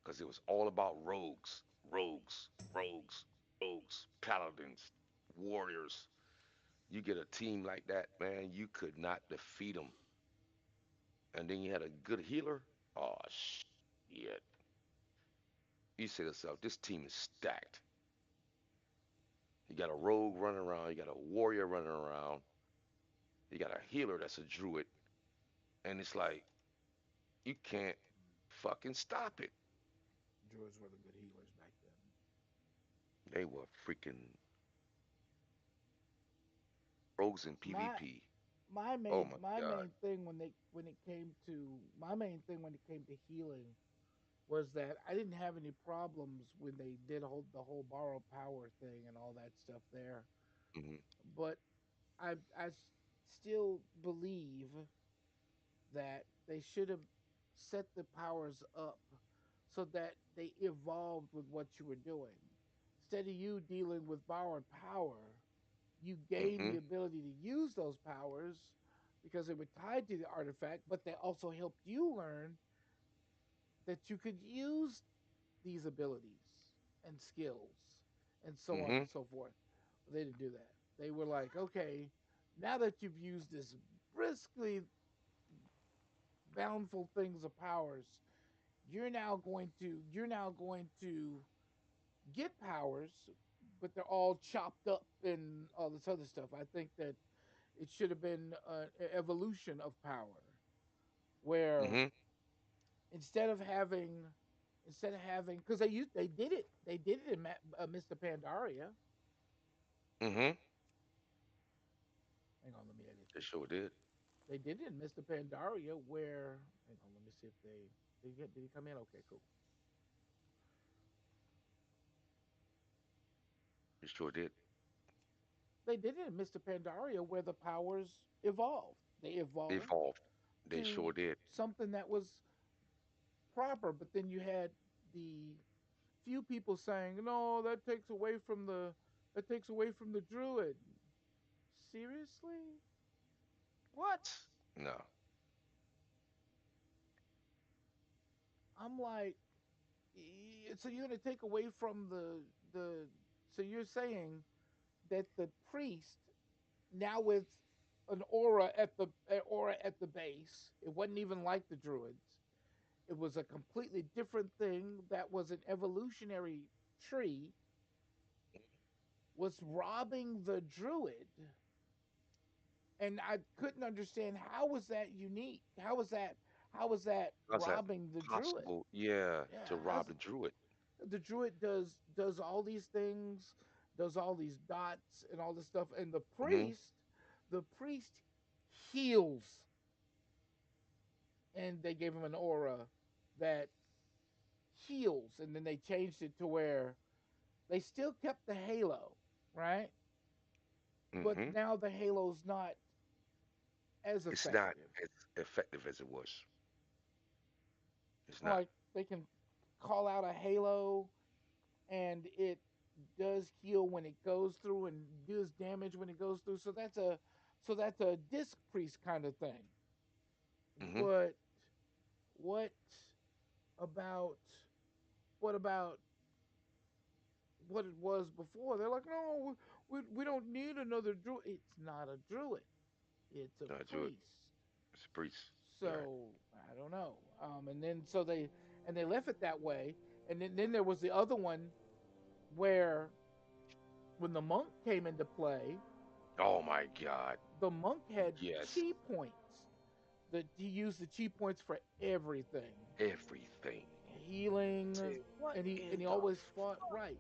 Because it was all about rogues, paladins, warriors. You get a team like that, man, you could not defeat them. And then you had a good healer. Oh shit! You say to yourself, this team is stacked. You got a rogue running around, you got a warrior running around, you got a healer that's a druid, and it's like you can't fucking stop it. Druids were the good healers back then. They were freaking rogues in My PvP. my Oh main my my god. main thing when it came to my main thing when it came to healing was that I didn't have any problems when they did the whole borrow power thing and all that stuff there. Hmm. But still believe that they should have set the powers up so that they evolved with what you were doing. Instead of you dealing with borrowed power, you gain Hmm. the ability to use those powers because they were tied to the artifact, but they also helped you learn that you could use these abilities and skills and so on Hmm. and so forth. But they didn't do that. They were like, okay, now that you've used this briskly bountiful things of powers, you're now going to get powers, but they're all chopped up and all this other stuff. I think that it should have been an evolution of power where Hmm. instead of having because they did it in Mr. Pandaria. Hmm. Hang on, let me edit They this. sure did. They did it in Mr. Pandaria where hang on, let me see if they did he come in? Okay, cool. They sure did. They did it in Mr. Pandaria where the powers evolved. They evolved Evolved. They to sure did. something that was proper, but then you had the few people saying, "No, that takes away from the druid." Seriously? What? No. I'm like, so you're gonna take away from the so you're saying that the priest now with an aura at the base, it wasn't even like the druids. It was a completely different thing that was an evolutionary tree, was robbing the druid. And I couldn't understand how was that unique? How was that How's that robbing the druid? possible? Yeah, to Yeah, rob how's the druid. the druid does all these things, does all these dots and all this stuff, and Hmm. the priest heals, and they gave him an aura that heals, and then they changed it to where they still kept the halo, right? But Hmm. now the halo's not as It's not effective. as effective as it was. It's not. Like they can call out a halo and it does heal when it goes through and does damage when it goes through. So that's a disc priest kind of thing. Hmm. But what about what about what it was before? They're like, no, we don't need another druid. It's not a druid. It's a Not a druid. priest. It's a priest. Right. So I don't know. And then so they left it that way. And then there was the other one where when the monk came into play, Oh my God. the monk had Yes. chi points. That he used the chi points for everything, Everything. healing, Say what and in he the always fought right.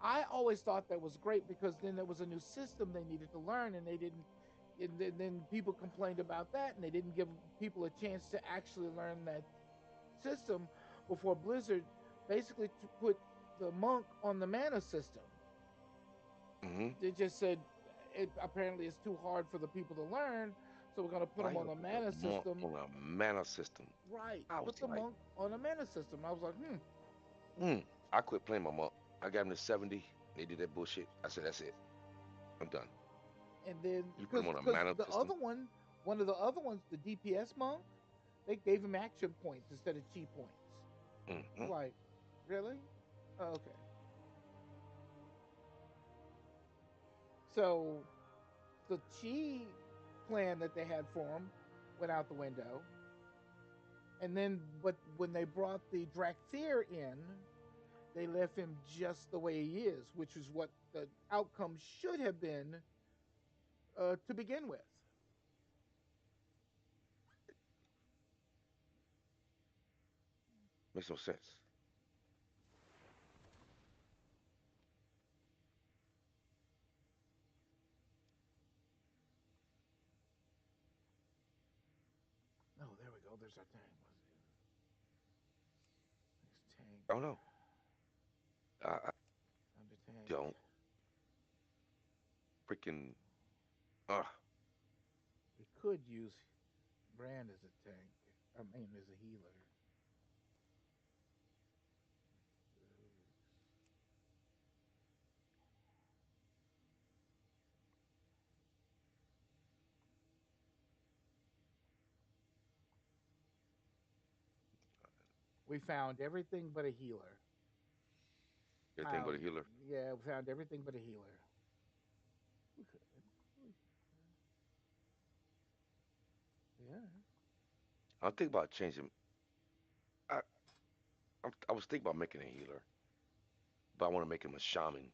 I always thought that was great because then there was a new system they needed to learn, and they didn't. And then people complained about that, and they didn't give people a chance to actually learn that system before Blizzard basically to put the monk on the mana system. hmm They just said it apparently is too hard for the people to learn, so we're gonna put Why them you on gonna the put the mana monk system. on a mana system? Right, I was put the like, monk on a mana system. I was like, I quit playing my monk. I got him to 70. They did that bullshit. I said, that's it. I'm done. And then You put him on a because mana the system. other one of the other ones, the DPS monk, they gave him action points instead of chi points. Mm-hmm. Like, really? Oh, okay. So the chi plan that they had for him went out the window. And then, but when they brought the Drakthir in, they left him just the way he is, which is what the outcome should have been to begin with. Makes no sense. Oh, there we go. There's our tank. There's tank. I don't know. I Under tank. don't freaking. Uh, We could use Brand as a tank. I mean, as a healer. We found everything but a healer. everything but a healer. Yeah, we found everything but a healer. We could. Yeah. I'm thinking about changing. I I was thinking about making a healer, but I want to make him a shaman.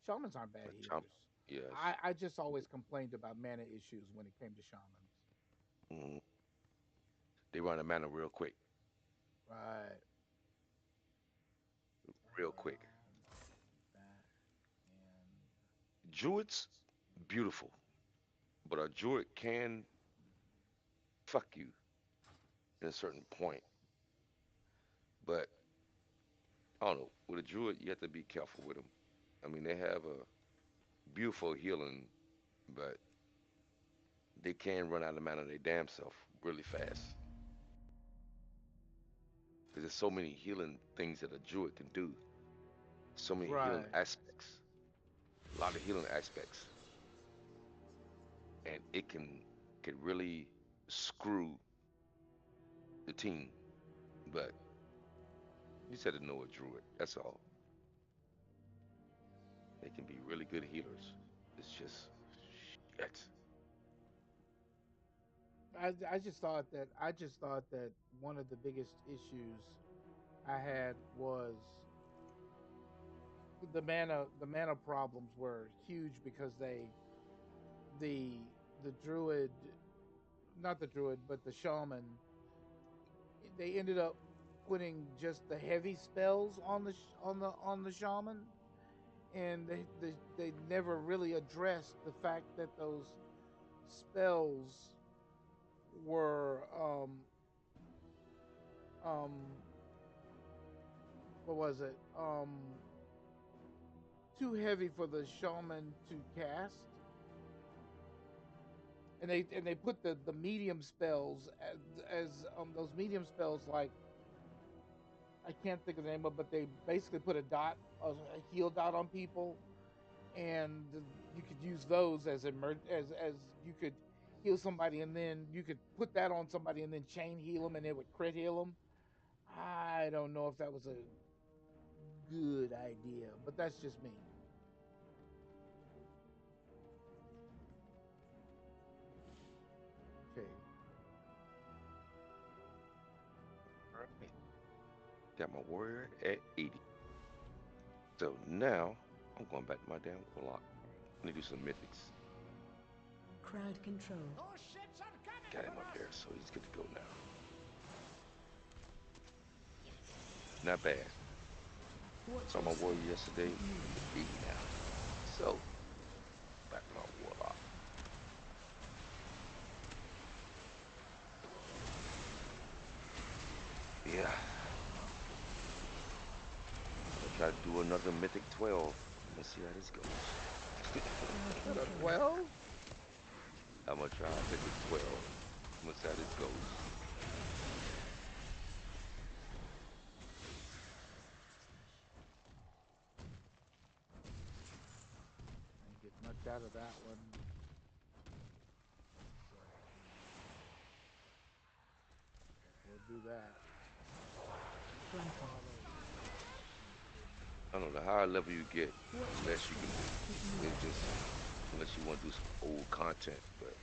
Shamans aren't bad A shaman. healers. Yes. I just always complained about mana issues when it came to shamans. Mm. They run a mana real quick. Right. Real quick. That and Druids, beautiful, but a druid can fuck you at a certain point. But I don't know. With a druid, you have to be careful with them. I mean, they have a beautiful healing, but they can run out of mana their damn self really fast. Because there's so many healing things that a druid can do. So many healing right. aspects. A lot of healing aspects. And it can really screw the team. But you just have to know a druid. That's all. They can be really good healers. It's just shit. I just thought that one of the biggest issues I had was the mana problems were huge because the the druid not the druid but the shaman, they ended up putting just the heavy spells on the shaman, and they never really addressed the fact that those spells were um what was it too heavy for the shaman to cast, and they put the medium spells as those medium spells, like I can't think of the name of, but they basically put a heal dot on people, and you could use those as you could heal somebody, and then you could put that on somebody and then chain heal them, and it would crit heal them. I don't know if that was a good idea, but that's just me. Okay. Alright. Got my warrior at 80. So now I'm going back to my damn warlock. Let me do some mythics. Crowd control. Got him up there, so he's good to go now. Not bad. Saw my warrior yesterday. He's 80 now. So back to my warlock. Yeah. I'll try to do another mythic 12. Let's see how this goes. Is that a 12? I'm gonna try mythic 12. Let's see how this goes. out of that one. We'll do that. I don't know. The higher level you get, the less you can do. It's just unless you want to do some old content, but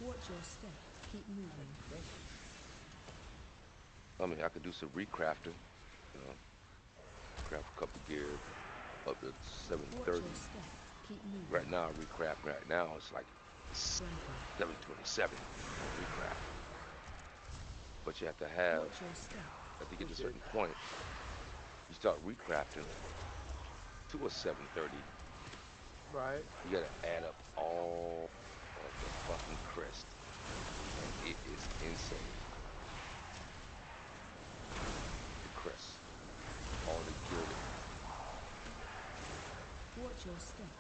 Watch your step. Keep moving. I mean, I could do some recrafting. You know, craft a couple gear up to 730. Keep moving. Right now, recraft right now it's like 727 recraft. But you have to have, at to get to a certain point, you start recrafting to a 730. Right. You gotta add up all of the fucking crest. And it is insane. The crest. All the gear. Watch your step.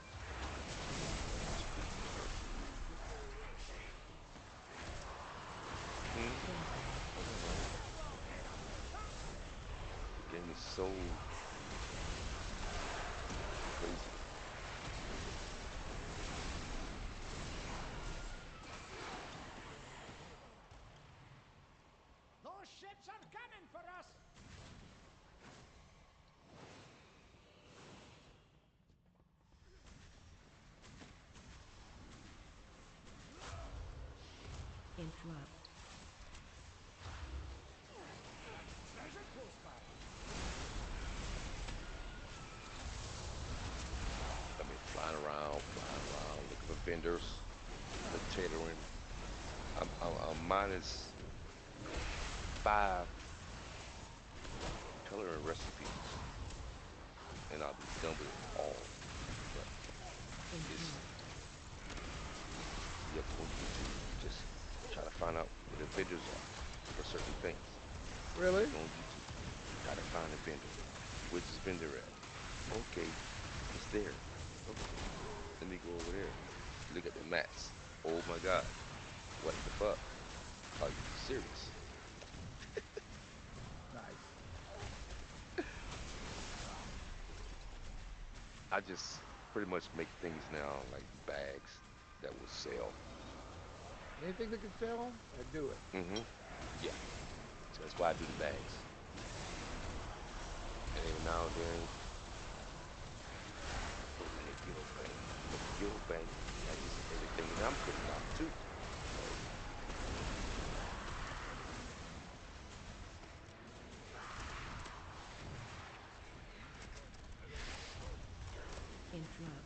The game is so crazy. Those ships are coming for us! Interrupt. Treasure close by. I mean, flying around, looking for vendors, the tailoring. I'm minus 5 tailoring recipes, and I'll be done with it all. But it's, you have to go to YouTube, just try to find out where the vendors are for certain things. Really? Go on YouTube, try to find a vendor. Where's this vendor at? Okay, it's there. Okay, let me go over there. Look at the mats. Oh my God, what the fuck? Are you serious? Nice. I just pretty much make things now like bags that will sell. Anything that can sell, I do it. Yeah. So that's why I do the bags. And every now and then, put it in a guild bank. But the guild bank has everything that I'm putting out too. Interrupt.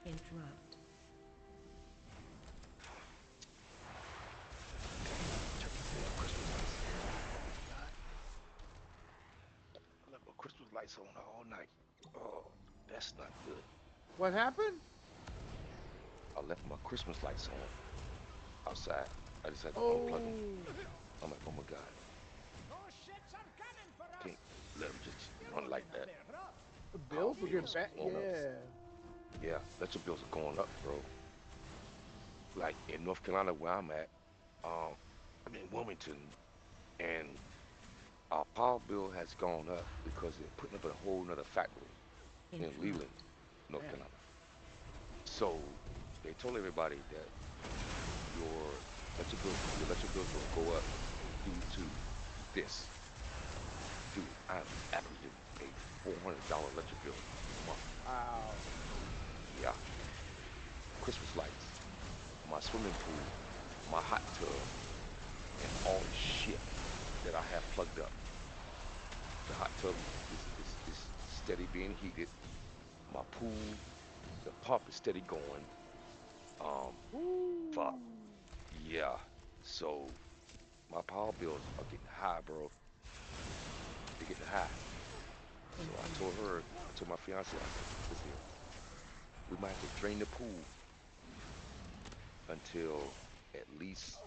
Interrupt. I left my Christmas lights on all night. Oh, that's not good. What happened? I left my Christmas lights on outside. I just had to Oh. unplug them. I'm like, oh my God. Those ships are coming for us! Can't let them just run like that. The Power bills will bills get back. going up. Yeah. Yeah, electric bills are going up, bro. Like in North Carolina where I'm at, I'm in Wilmington, and our power bill has gone up because they're putting up a whole nother factory in Leland, North Carolina. So they told everybody that your electric bills will go up due to this. Dude, I'm averaging a $400 electric bill a month. Wow. Yeah. Christmas lights, my swimming pool, my hot tub, and all the shit that I have plugged up. The hot tub is steady being heated. My pool, the pump is steady going. Fuck. Yeah. So my power bills are getting high, bro. They're getting high. So I told my fiance, I said, listen here, we might have to drain the pool until at least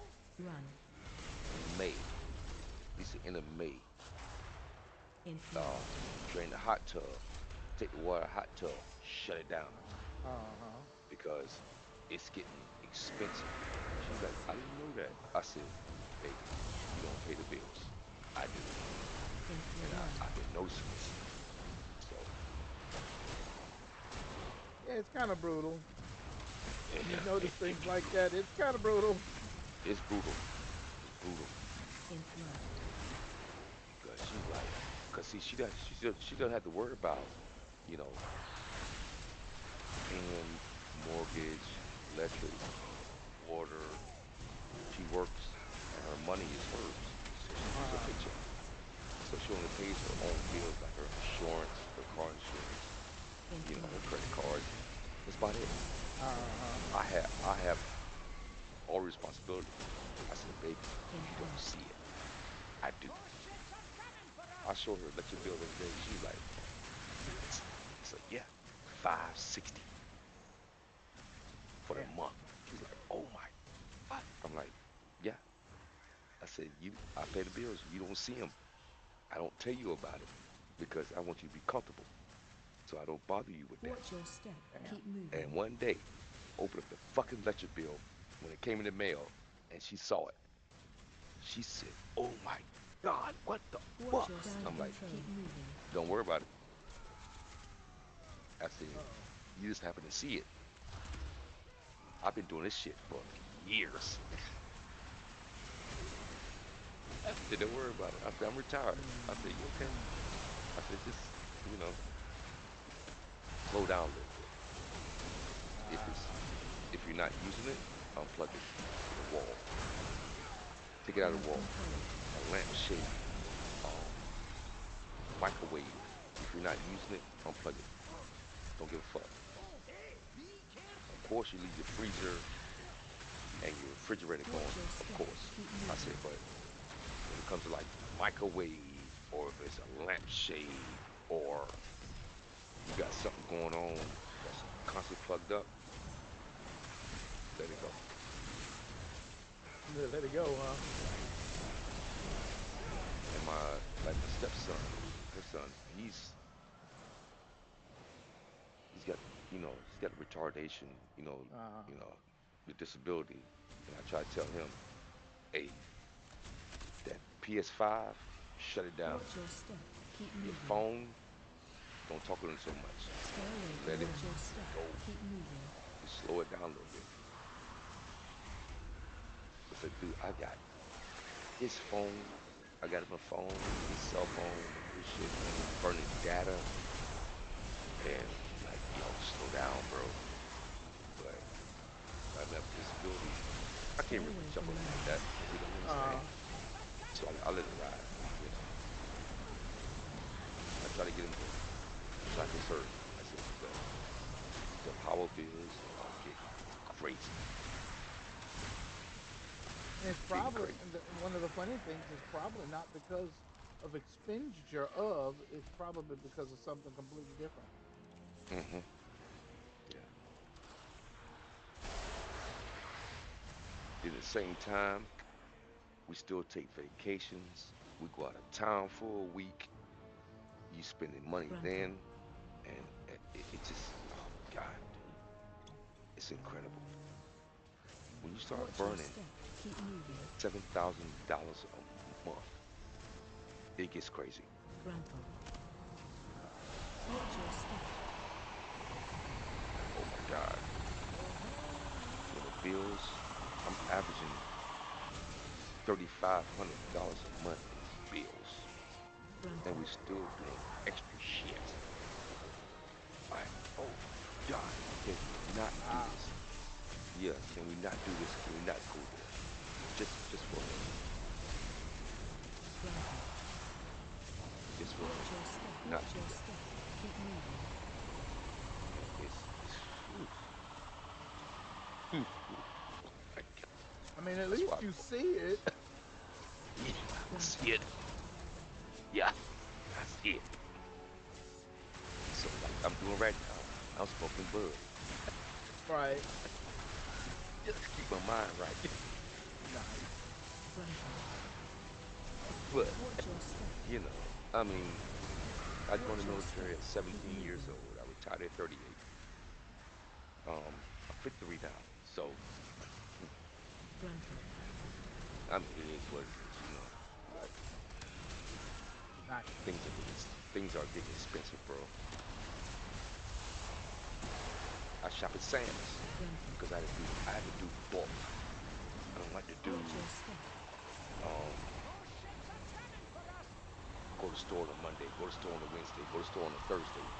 May, at least the end of May. Drain the hot tub, take the water hot tub, shut it down. Because it's getting expensive. She's like, I didn't know that. I said, baby, you don't pay the bills. I do. And I've been noticing it. So, Yeah, it's kind of brutal. When you yeah, notice things it's like brutal. that, it's kind of brutal. It's brutal. It's brutal. Cause she's like, cause see, she doesn't have to worry about, you know, paying mortgage, electric, water. She works, and her money is hers, so she gets a paycheck. So she only pays her own bills, like her insurance, her car insurance, her credit cards. That's about it. I have all responsibility. I said, baby, you don't see it. I do. I show her electric bill the other day. She's like, it's I said, yeah, 560 for the Yeah. month. She's like, oh my, what? I'm like, yeah. I said, I pay the bills. You don't see them. I don't tell you about it because I want you to be comfortable. So I don't bother you with that. Watch your step. Damn. Keep moving. And one day, opened up the fucking electric bill when it came in the mail, and she saw it. She said, "Oh my God, what the Watch fuck?" your step. I'm like, Keep moving. "Don't worry about it." I said, "You just happen to see it. I've been doing this shit for years." I said, "Don't worry about it." I said, "I'm retired." I said, "You okay?" I said, "Just, you know, slow down a little bit. If it's if you're not using it, unplug it from the wall. Take it out of the wall. A lampshade, um, microwave. If you're not using it, unplug it. Don't give a fuck. Of course, you leave your freezer and your refrigerator Watch going, your of step. course." Keep I moving. said, "But when it comes to like microwave, or if it's a lampshade, or you got something going on that's constantly plugged up, let it go." Let it go, huh? And like my stepson, her son, he's got, he's got a retardation, you know, the disability. And I try to tell him, hey, that PS5, shut it down. Watch your step. Keep Your moving. phone, don't talk on it so much. Stay away. Let it Watch your step. go. Keep moving. Just slow it down a little bit. I said, dude, I got his phone. I got him a phone, his cell phone, his shit, and it's burning data. And I'm like, yo, slow down, bro. But I have a disability. I Stay can't really away jump from on him like now. that because he don't understand. So I let it ride. I try to get him to try to conserve. I said, because the power bills are getting crazy. And it's Getting probably crazy. and one of the funny things is probably not because of expenditure of. It's probably because of something completely different. Hmm. Yeah. At the same time, we still take vacations. We go out of town for a week. You spending money Grandpa. then, and it just, oh my God, dude, it's incredible. When you start Watch your burning step. Keep moving. $7,000 a month, it gets crazy. Grandpa. Watch your step. Oh my God. For the bills, I'm averaging $3,500 a month in bills, Grandpa. and we're still doing extra shit. Like, oh my God, can we not do this? Yeah, can we not do this? Can we not go there? Just for a minute. Grandpa. Just for a Watch minute. your step. Can we not Watch do your that? step. Keep moving. And whew, oh my God. I mean, at That's why, least you see it. yeah, I Grandpa. see it. Yeah, I see it. So like I'm doing right now, I'm smoking bud Right. just to keep my mind right. Nice. Grandpa. But Watch your step. I mean, I joined the Watch your step. military at Keep 17 years moving. old. I retired at 38. I'm 53 now. So, hmm, Grandpa. I mean, it is what it is, you know. Like Nice. things are getting expensive, bro. I shop at Sam's because I had to do bulk. I don't like to Watch do your step. um go to the store on a Monday, go to the store on a Wednesday, go to the store on a Thursday.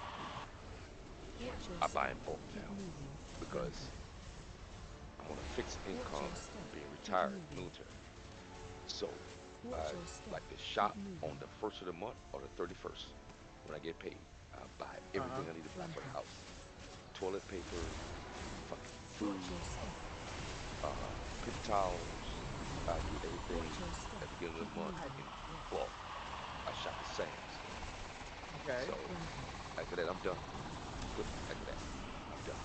Watch your I buy step. in bulk Keep now moving. Flanking. because I'm on a fixed Watch your income, step. being Keep retired moving. military. So Watch I your step. like to Keep shop moving. on the first of the month or the 31st when I get paid. I buy Uh-huh. everything I need to buy for the Flanking. house. Toilet paper, fucking Watch your food, step. paper towels. I get Watch everything your step. at the beginning of Keep the month moving. in bulk. I shop at Sam's. Okay. So Flanking. after that, I'm done. Good. After that, I'm done.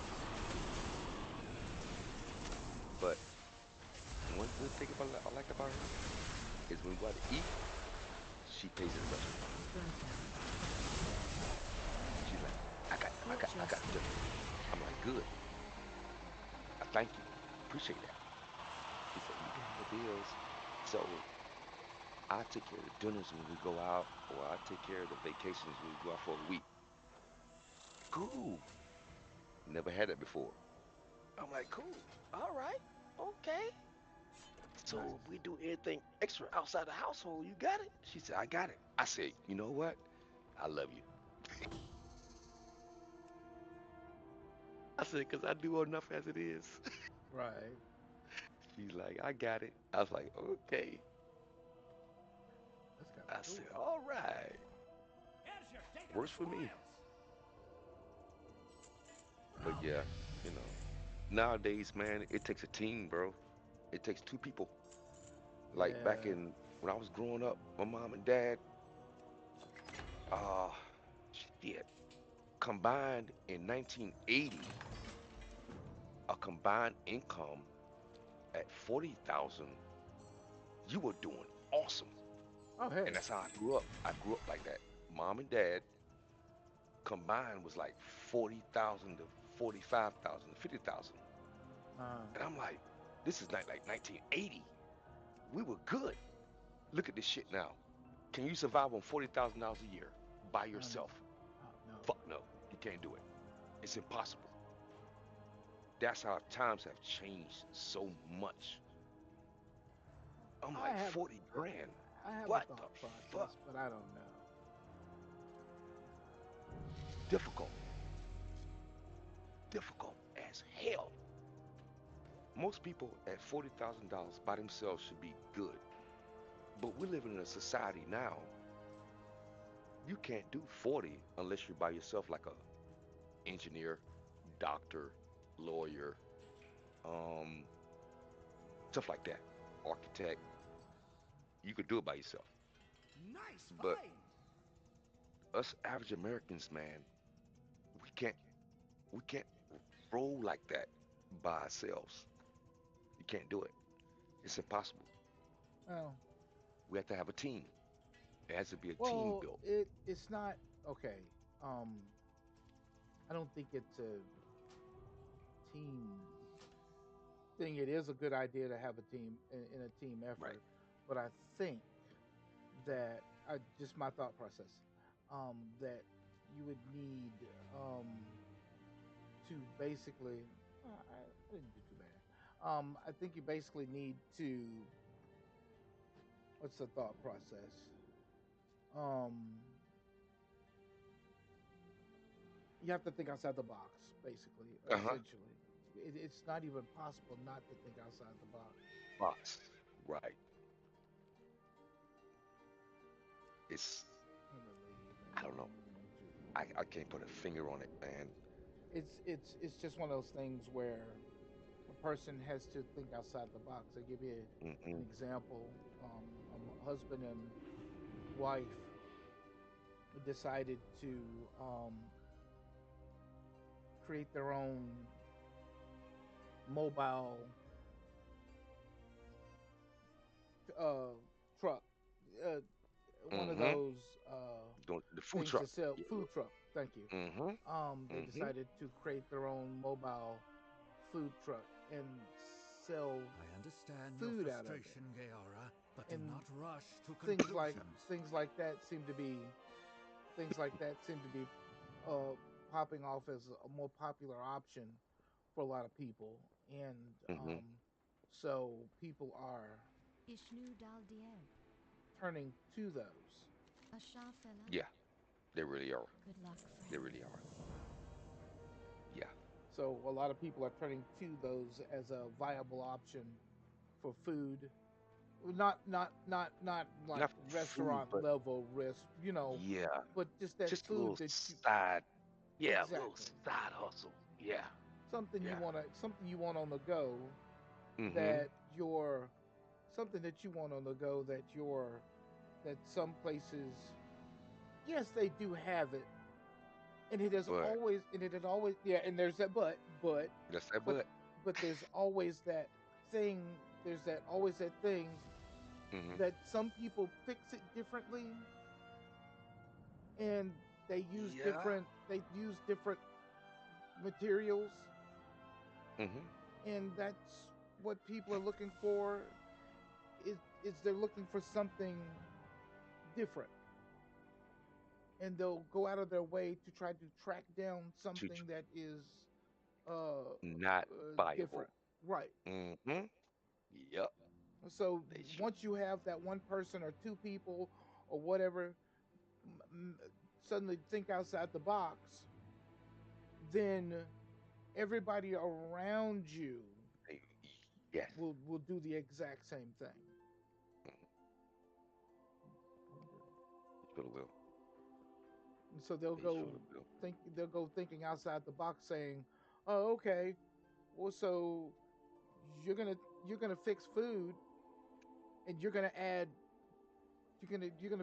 But one good thing I like about her is when we go out to eat, she pays at the restaurant. Flanking. She's like, Watch I your got step. dinner. I'm like, good. I thank you. Appreciate that. She said, you pay the bills. So I take care of the dinners when we go out, or I take care of the vacations when we go out for a week. Cool. Never had that before. I'm like, cool. All right. Okay. So if Nice. we do anything extra outside the household, you got it? She said, I got it. I said, you know what? I love you. I said, because I do enough as it is. Right. She's like, I got it. I was like, okay. That's kind of I cool. said, all right. Here's your take of the Works for me. spoils. But yeah, you know, nowadays, man, it takes a team, bro. It takes two people. Like back Yeah. in when I was growing up, my mom and dad, uh, shit, combined in 1980, a combined income at 40,000, you were doing awesome. Oh, And hey. that's how I grew up. I grew up like that. Mom and dad combined was like 40,000 to 45,000 to 50,000. Uh, And I'm like, this is not like 1980. We were good. Look at this shit now. Can you survive on $40,000 a year by um, yourself? no. Fuck no. You can't do it. It's impossible. That's how times have changed so much. I'm I like have 40 grand. I have a What the thought fuck? process, but I don't know. Difficult. Difficult as hell. Most people at $40,000 by themselves should be good. But we're living in a society now, you can't do 40 unless you're by yourself, like a engineer, doctor, lawyer, um, stuff like that. Architect, you could do it by yourself. Nice But find. us average Americans, man, we can't we can't roll like that by ourselves. You can't do it. It's impossible. Well, We have to have a team. It has to be a team well, built. it's not okay. Um, I don't think it's a team thing. It is a good idea to have a team in a team Right. effort, but I think that just my thought process, that you would need um to basically. I didn't do too bad. I think you basically need to. What's the thought process? Um, you have to think outside the box, basically, Uh-huh. essentially. It's not even possible not to think outside the box. Box. Right. It's I believe, I don't know. and I can't put a finger on it, man. it's just one of those things where a person has to think outside the box. I give you an Mm-mm. example. A husband and wife decided to create their own mobile uh, truck, uh, one of Mm-hmm. those The food things to truck. sell Yeah. food truck. Thank you. Mm-hmm. They Mm-hmm. decided to create their own mobile food truck and sell I understand your food out of it. frustration, Gaora, but do And not rush to things like conclusions. things like that seem to be things like that seem to be uh, popping off as a more popular option for a lot of people, and Mm-hmm. so people are Ishnu Dal Dieg. turning to those. Asha Fela. Yeah, they really are. Good luck, They friend. really are. Yeah. So a lot of people are turning to those as a viable option for food. Not like Not food, restaurant but level risk, yeah, but just that just a food little that you side. Yeah, a little exactly side hustle. Yeah, yeah. something you want on the go Mm-hmm. that you're something that you want on the go that some places, yes, they do have it, But and it had always, yeah, and there's that but that's that but but. but there's always that thing there's that always that thing Mm-hmm. that some people fix it differently, and Yeah. they use different materials, Mm-hmm. and that's what people are looking for, is they're looking for something different, and they'll go out of their way to try to track down To something that is uh, not viable. different, right? Mm-hmm. Yep. So They sure. once you have that one person or two people or whatever suddenly think outside the box, then everybody around you They, yes. will do the exact same thing. Mhm. They sure will. And so They sure will. they'll go thinking outside the box, saying, "Oh, okay. Well, so you're gonna you're gonna fix food, and you're gonna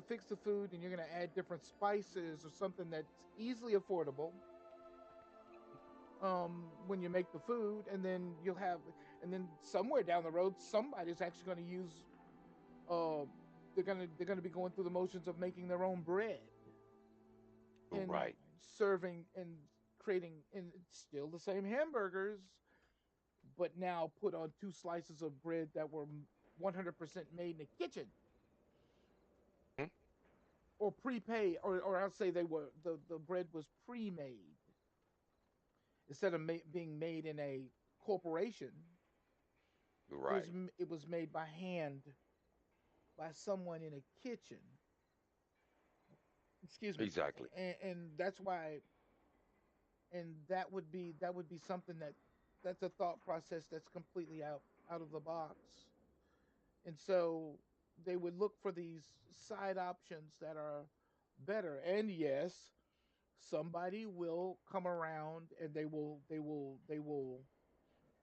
fix the food, and you're gonna add different spices or something that's easily affordable. When you make the food, and then somewhere down the road, somebody's actually going to use. Uh, they're gonna be going through the motions of making their own bread and Right. serving and creating, and it's still the same hamburgers, but now put on two slices of bread that were 100% made in the kitchen Mhm. or or I'll say the bread was pre-made instead of being made in a corporation. Right. It was made by hand by someone in a kitchen. Excuse me, Exactly. and that's why, and that would be something that's a thought process that's completely out of the box, and so they would look for these side options that are better. And yes, somebody will come around and they will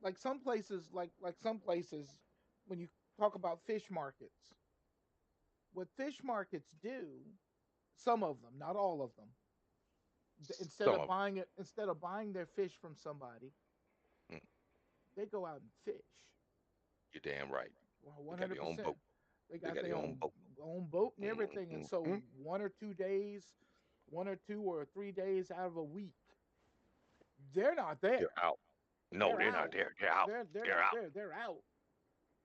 like some places when you talk about fish markets, what fish markets do, some of them, not all of them, Some of them. instead of buying their fish from somebody, Mm. they go out and fish. You're damn right. They got their own 100%. boat. They They got got their their own boat. own boat and everything, and so Mm-hmm. 1 or 2 days, 1 or 2 or 3 days out of a week, they're not there. They're out. No, They're they're not out. there. They're out. They're They're not out. there. They're out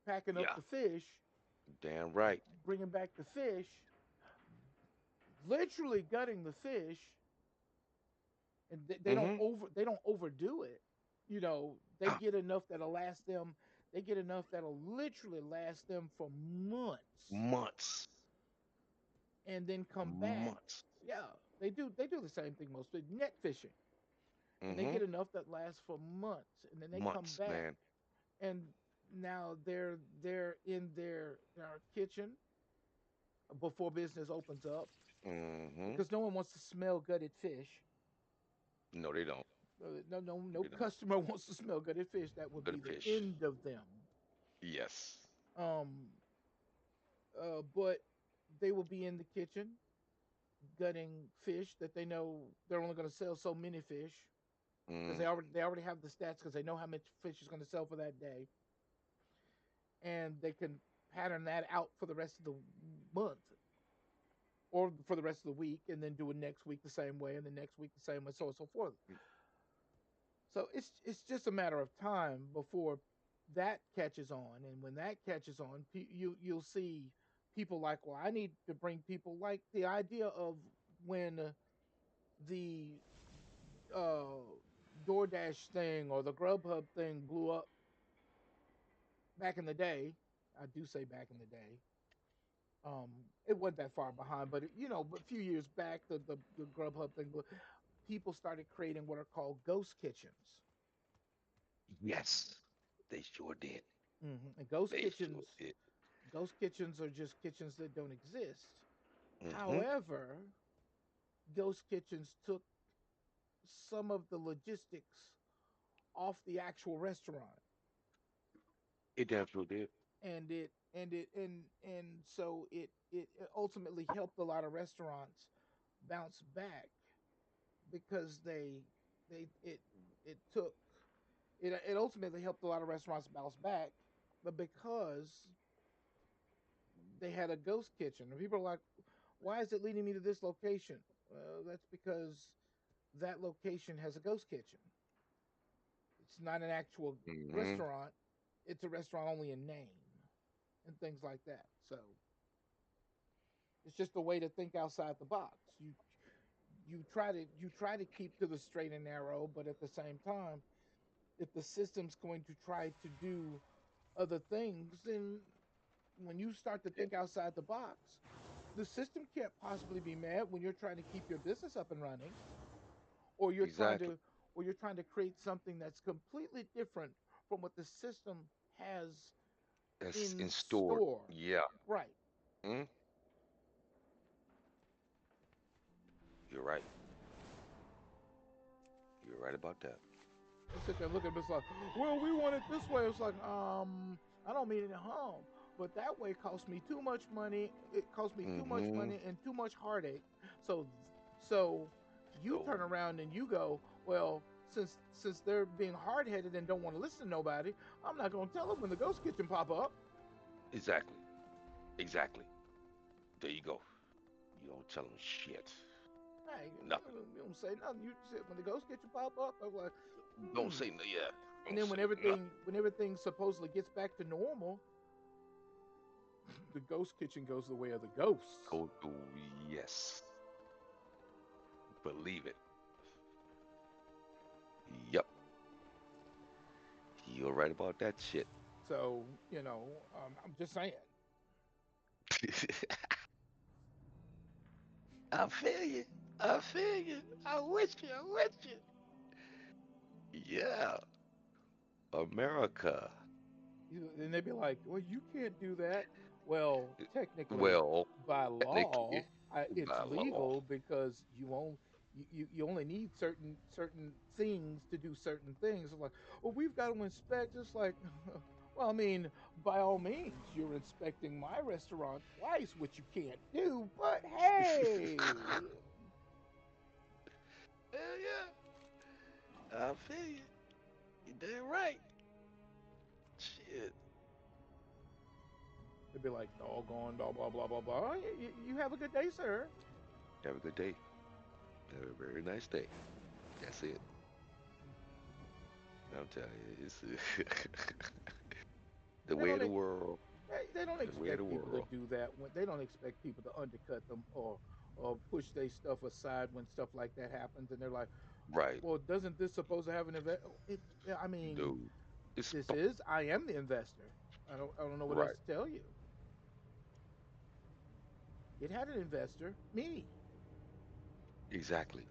packing up Yeah. the fish, Damn right. bringing back the fish, literally gutting the fish, and Mm-hmm. they don't overdo it. They Ah, get enough that'll last them. They get enough that'll literally last them for months, months. and then come back. Months. Yeah, they do the same thing mostly net fishing, and they Mm-hmm. get enough that lasts for months, and then they come Months, back, man. and now they're in their kitchen before business opens up, Mm-hmm. because no one wants to smell gutted fish. No, they don't. No They don't. customer wants to smell gutted fish. That would Good be the fish. end of them. Yes. Um, but they will be in the kitchen gutting fish that they know they're only going to sell so many fish, because Mm. they already have the stats, because they know how much fish is going to sell for that day, and they can pattern that out for the rest of the month or for the rest of the week, and then do it next week the same way, and the next week the same way, so on and so forth. So it's just a matter of time before that catches on, and when that catches on, you'll see people like, well, I need to bring people like the idea of when the uh DoorDash thing or the Grubhub thing blew up back in the day. I do say back in the day. It wasn't that far behind, but but a few years back, the Grubhub thing, people started creating what are called ghost kitchens. Yes, they sure did. And They sure did. ghost kitchens are just kitchens that don't exist. Hmm. However, ghost kitchens took some of the logistics off the actual restaurant, It damn sure did. and so it ultimately helped a lot of restaurants bounce back because they it took it ultimately helped a lot of restaurants bounce back, but because they had a ghost kitchen and people are like, why is it leading me to this location? Well, that's because that location has a ghost kitchen. It's not an actual Hmm. restaurant. It's a restaurant only in name and things like that. So it's just a way to think outside the box. You try to keep to the straight and narrow, but at the same time, if the system's going to try to do other things, then when you start to Yeah, think outside the box, the system can't possibly be mad when you're trying to keep your business up and running, or you're trying exactly. to or you're trying to create something that's completely different from what the system has That's in in stored. store. Yeah. Right. Mm, you're right. You're right about that. They sit there and look at it, it's like, well, we want it this way. It's like, I don't mean it at home, but that way costs me too much money. It costs me too much Hmm. money and too much heartache. So you So turn around and you go, well, since they're being hard headed and don't want to listen to nobody, I'm not gonna tell them when the ghost kitchen pop up. exactly. Exactly. There you go. You don't tell them shit. Hey, Nothing. you don't say nothing. You said when the ghost kitchen pop up, I was like, Don't hmm. say no. Yeah. And Don't then say nothing. when everything supposedly gets back to normal, the ghost kitchen goes the way of the ghosts. Go. Oh, yes. Believe it. Yep. You're right about that shit. So I'm just saying. I feel you. I feel you. I with you. I'm with you. Yeah. America. And they'd be like, "Well, you can't do that." Well, technically, Well, by technically, law, it's by law. legal because you only need certain things to do certain things. Like, well, we've got to inspect. Just like, well, I mean, by all means, you're inspecting my restaurant twice, which you can't do. But hey, Hell yeah. I feel you. You damn right. Shit. they'd be like, "Doggone, blah blah blah blah blah." You have a good day, sir. Have a good day. Have a very nice day. That's it. I'm telling you, it's the They way of don't the world. they don't The way of the expect people to world. do that when they don't expect people to undercut them or push their stuff aside when stuff like that happens and they're like, Right. well, doesn't this supposed to have an event? Yeah, I mean, No. It's I am the investor. I don't know what right. else to tell you. It had an investor, me. Exactly.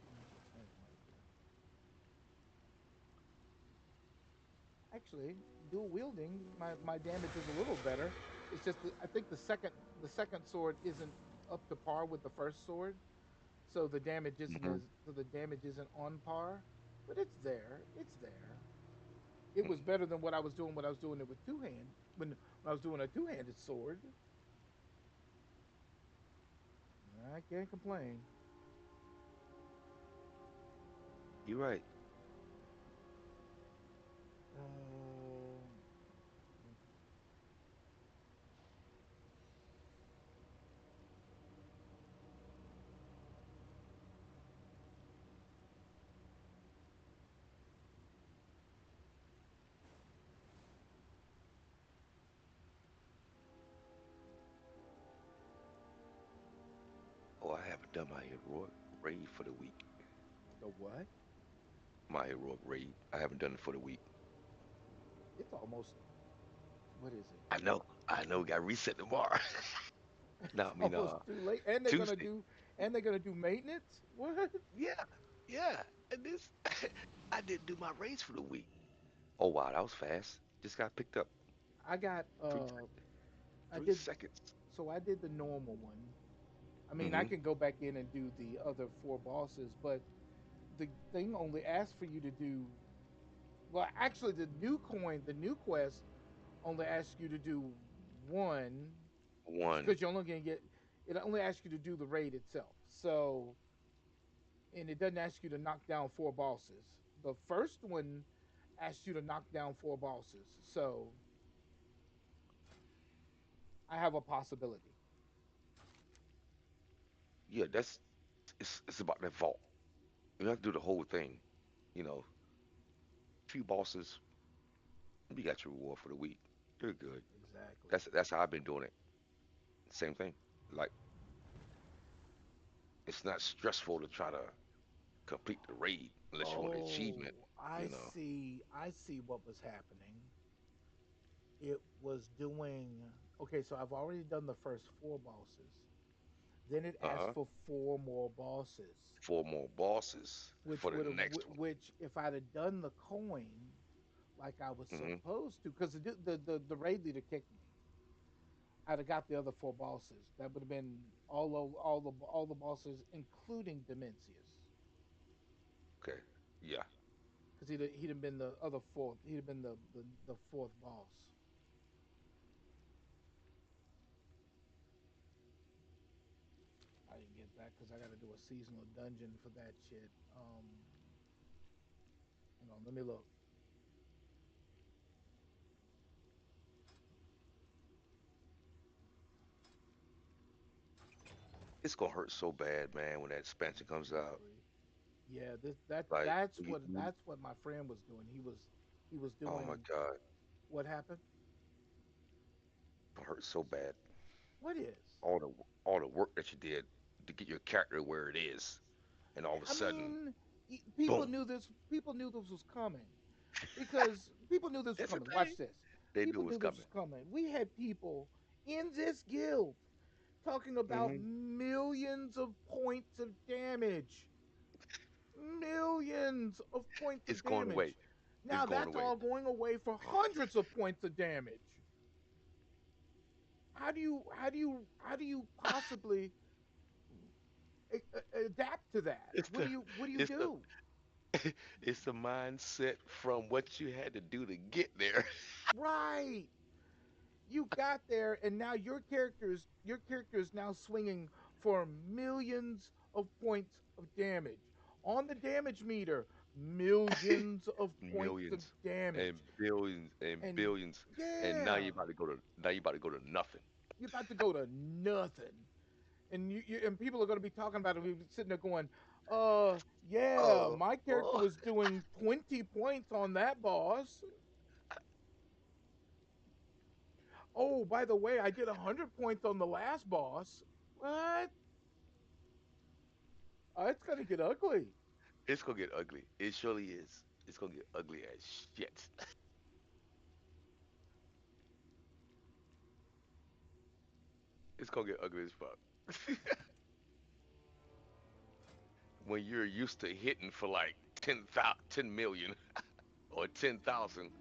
Jesus, almighty. Actually, dual wielding, my damage is a little better. It's just that I think the second sword isn't up to par with the first sword. Hmm. So the damage isn't on par, but it's there. It's there. It was Mm. better than what I was doing when I was doing it with when I was doing a two-handed sword. I can't complain. You're right. Uh, done my heroic raid for the week. The what? My heroic raid. I haven't done it for the week. It's almost, what is it? I know. I know. Got reset tomorrow. It's No, I mean almost too late, Tuesday. and they're gonna do maintenance. What? Yeah, yeah. And this, I didn't do my raids for the week. Oh wow, that was fast. Just got picked up. I got Three I three did seconds. so I did the normal one. I mean, I Mm-hmm. can go back in and do the other four bosses, but the thing only asks for you to do, well, actually the new quest only asks you to do one, One. because you're only gonna get, it only asks you to do the raid itself. So, and it doesn't ask you to knock down four bosses. The first one asks you to knock down four bosses. So I have a possibility. Yeah, it's about that vault. You don't have to do the whole thing. You know, few bosses, you got your reward for the week. You're good. Exactly. That's how I've been doing it. Same thing. Like it's not stressful to try to complete the raid unless you want the Oh, achievement. I You know. see. I see what was happening. It was doing, okay, so I've already done the first four bosses. Then it asked Uh-huh. for four more bosses, Four more bosses which for the would have, next one. which if I'd have done the coin like I was Mm-hmm. supposed to, because the raid leader kicked me. I'd have got the other four bosses. That would have been all the bosses, including Dimensius, Okay. Yeah. because he'd have been the other fourth. He'd have been the fourth boss. I didn't get that because I got to do a seasonal dungeon for that shit. Hang on, let me look. It's gonna hurt so bad, man, when that One, expansion comes two, out. three. Yeah, Like, that's what my friend was doing. He was oh my doing, God, what happened? it hurts so bad. What is? All all the work that you did to get your character where it is, and all of a I sudden, mean, boom. people knew this. People knew this was coming because people knew this was That's the coming. thing. Watch this. They knew People it was knew this coming. was coming. We had people in this guild talking about Hmm. millions of points of damage, millions of points of It's going away. damage. It's Now going that's away. all going away for hundreds of points of damage. How do you possibly adapt to that? It's the What do you it's the do? it's the mindset from what you had to do to get there. Right. You got there and now your character is now swinging for millions of points of damage. On the damage meter, millions of points of Millions and damage. billions and And billions, and now yeah, you're about to go to now you're about to go to nothing. you're about to go to nothing. And and people are going to be talking about it. We're sitting there going, yeah, Oh, my character oh, was doing 20 points on that boss. Oh, by the way, I did 100 points on the last boss. What? It's going to get ugly. it's gonna get ugly. It surely is. It's gonna get ugly as shit. It's gonna get ugly as fuck. When you're used to hitting for like 10 million or 10,000.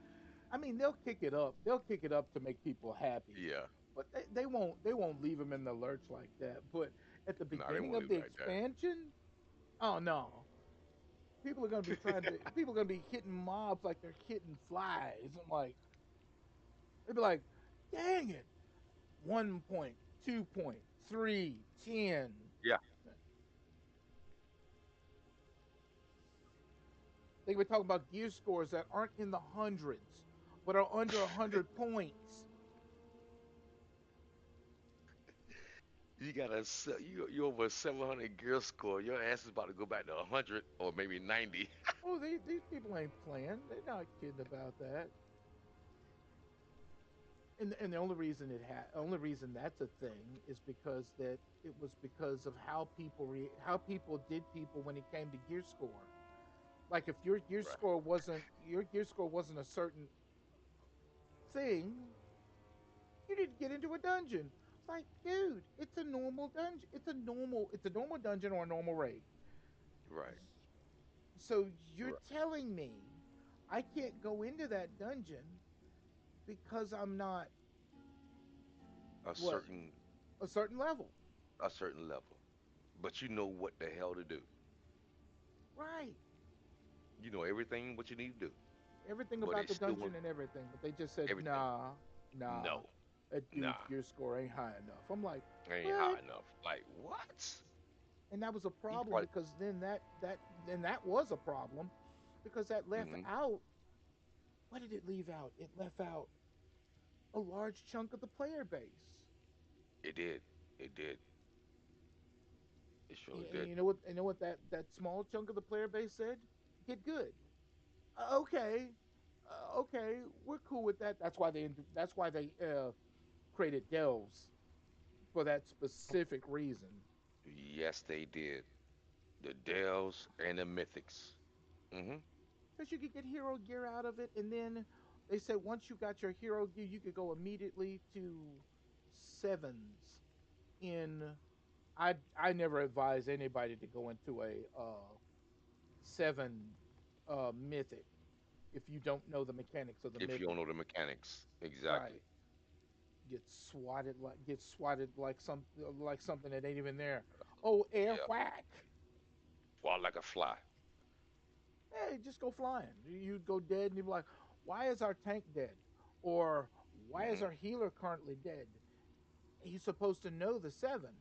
I mean, they'll kick it up. They'll kick it up to make people happy, Yeah. but they won't leave them in the lurch like that. But at the No, they beginning won't of leave the it like that. expansion, oh no, people are going to be hitting mobs like they're hitting flies. I'm like, they'd be like, dang it, 1 point, 2 point, 3, 10. Yeah. They were talking about gear scores that aren't in the hundreds, but are under 100 points. You got you over 700 gear score. Your ass is about to go back to 100 or maybe 90. Oh, these people ain't playing. They're not kidding about that. And the only reason that's a thing is because that it was because of how people did people when it came to gear score. Like if Right. your gear score wasn't a certain thing, you didn't get into a dungeon. It's like, dude, it's a normal dungeon. It's a normal dungeon or a normal raid. Right. So you're Right. telling me I can't go into that dungeon because I'm not A what certain a certain level, a certain level. But you know what the hell to do. right? You know everything what you need to do. Everything But about they the still dungeon want and everything, but they just said, everything. nah, No. that dude's Nah. gear score ain't high enough. I'm like, Ain't what? high enough. Like what? And that was a He problem probably because then that was a problem because that left hmm out, what did it leave out? It left out a large chunk of the player base. it did. It did. It surely And did. you know what that small chunk of the player base said? Get good. Okay, okay, we're cool with that. That's why they created delves for that specific reason. Yes, they did. The Dells and the Mythics. Hmm. Because you could get hero gear out of it, and then they said once you got your hero gear, you could go immediately to sevens. In I never advise anybody to go into a seven mythic if you don't know the mechanics of the If you don't mythic. know the mechanics, exactly. Right. Get swatted like something that ain't even there. Oh, air Yeah. whack. Fly like a fly. Hey, just go flying. You'd go dead, and you'd be like, "Why is our tank dead?" Or "Why is Hmm. our healer currently dead?" He's supposed to know the seven.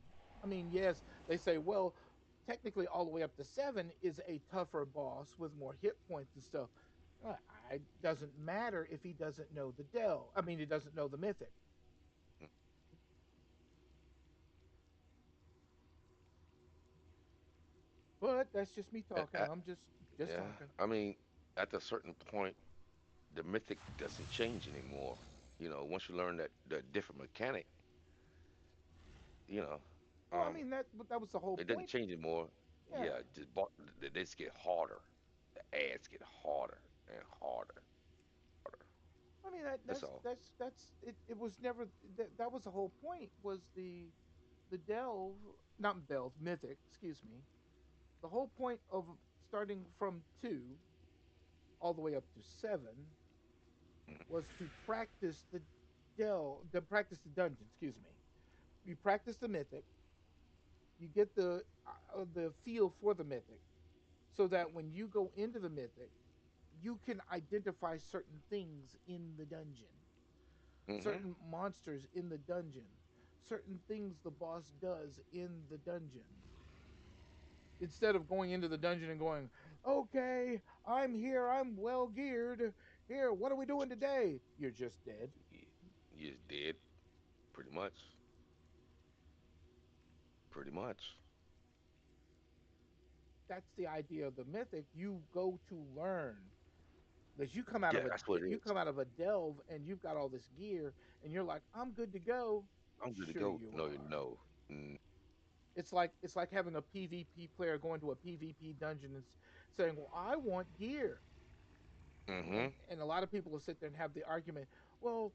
I mean, yes, they say, well, technically, all the way up to seven is a tougher boss with more hit points and stuff. It doesn't matter if he doesn't know the Dell. I mean, he doesn't know the Mythic. But that's just me Uh, talking. uh, I'm just yeah. talking. I mean, at a certain point, the Mythic doesn't change anymore. Once you learn that the different mechanic, you know, Well, I um, mean that was the whole it doesn't point. change anymore. Yeah. Yeah, they just get harder. The ads get harder and harder. I mean That's all. that's it. It was never that was the whole point. Was the delve, not delve, mythic? Excuse me. The whole point of starting from two all the way up to seven Mhm. was to practice the practice the dungeon. Excuse me. You practice the mythic. You get the feel for the mythic, so that when you go into the mythic, you can identify certain things in the dungeon, Mhm. certain monsters in the dungeon, certain things the boss does in the dungeon. Instead of going into the dungeon and going, okay, I'm here, I'm well geared. Here, what are we doing today? You're just dead. Y- You just did pretty much. Pretty much. That's the idea of the mythic. You go to learn. Because Yeah, that's what it you is. come out of a delve and you've got all this gear and you're like, I'm good to go. I'm good to Sure go. you No, you are. know. Mm, It's like having a PvP player going to a PvP dungeon and saying, "Well, I want gear," mm-hmm. and a lot of people will sit there and have the argument, "Well,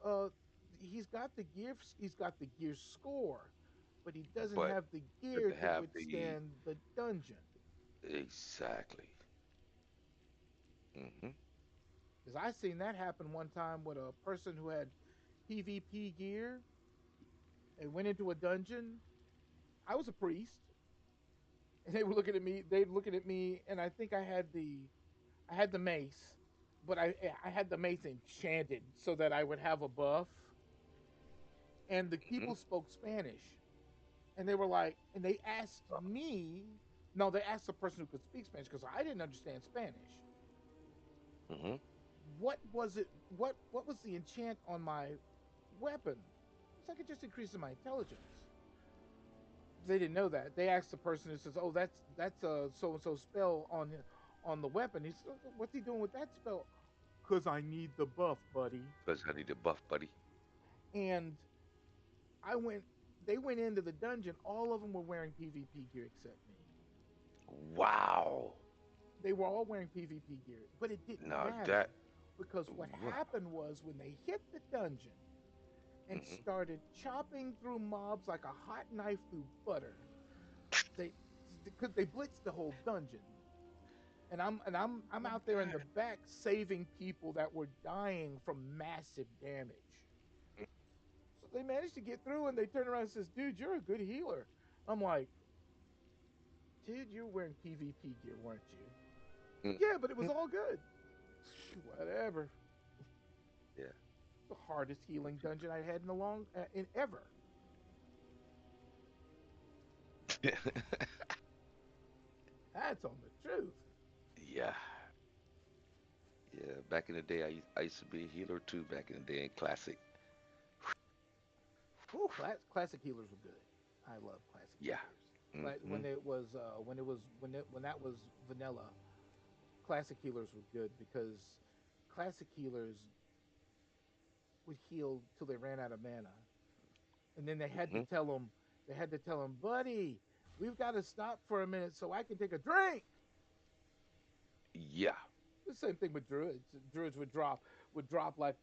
uh, he's got the gear score, but he doesn't But have the but gear to to have the withstand the dungeon." exactly. Mm-hmm. Because I seen that happen one time with a person who had PvP gear and went into a dungeon. I was a priest, and they were looking at me. They looking at me, and I think I had the mace, but I had the mace enchanted so that I would have a buff. And the Mm-hmm. people spoke Spanish, and they were like, and they asked me. No, they asked the person who could speak Spanish because I didn't understand Spanish. Mm-hmm. What was it? What was the enchant on my weapon? It's like it just increases my intelligence. They didn't know that. They asked the person who says, "Oh, that's a so and so spell on the weapon." He said, "What's he doing with that spell?" Cause I need the buff, buddy. Because I need the buff, buddy. And I went. They went into the dungeon. All of them were wearing PvP gear except me. Wow. They were all wearing PvP gear, but it didn't Now that. matter because what Wow. happened was when they hit the dungeon and Hmm. started chopping through mobs like a hot knife through butter, they because they blitzed the whole dungeon. And I'm Oh my out there in God. the back saving people that were dying from massive damage. So they managed to get through and they turn around and says, "Dude, you're a good healer." I'm like, "Dude, you're wearing PvP gear, weren't you?" "Yeah, but it was Mhm. all good." Whatever. Yeah. The hardest healing dungeon I had in a long in ever. That's on the truth. Yeah. Yeah. Back in the day, I used to be a healer too. Back in the day in classic. Ooh, classic healers were good. I love classic Yeah. healers. Hmm. When that was vanilla, classic healers were good because classic healers would heal till they ran out of mana, and then Hmm. they had to tell them, "Buddy, we've got to stop for a minute so I can take a drink." Yeah. The same thing with druids. Druids would drop like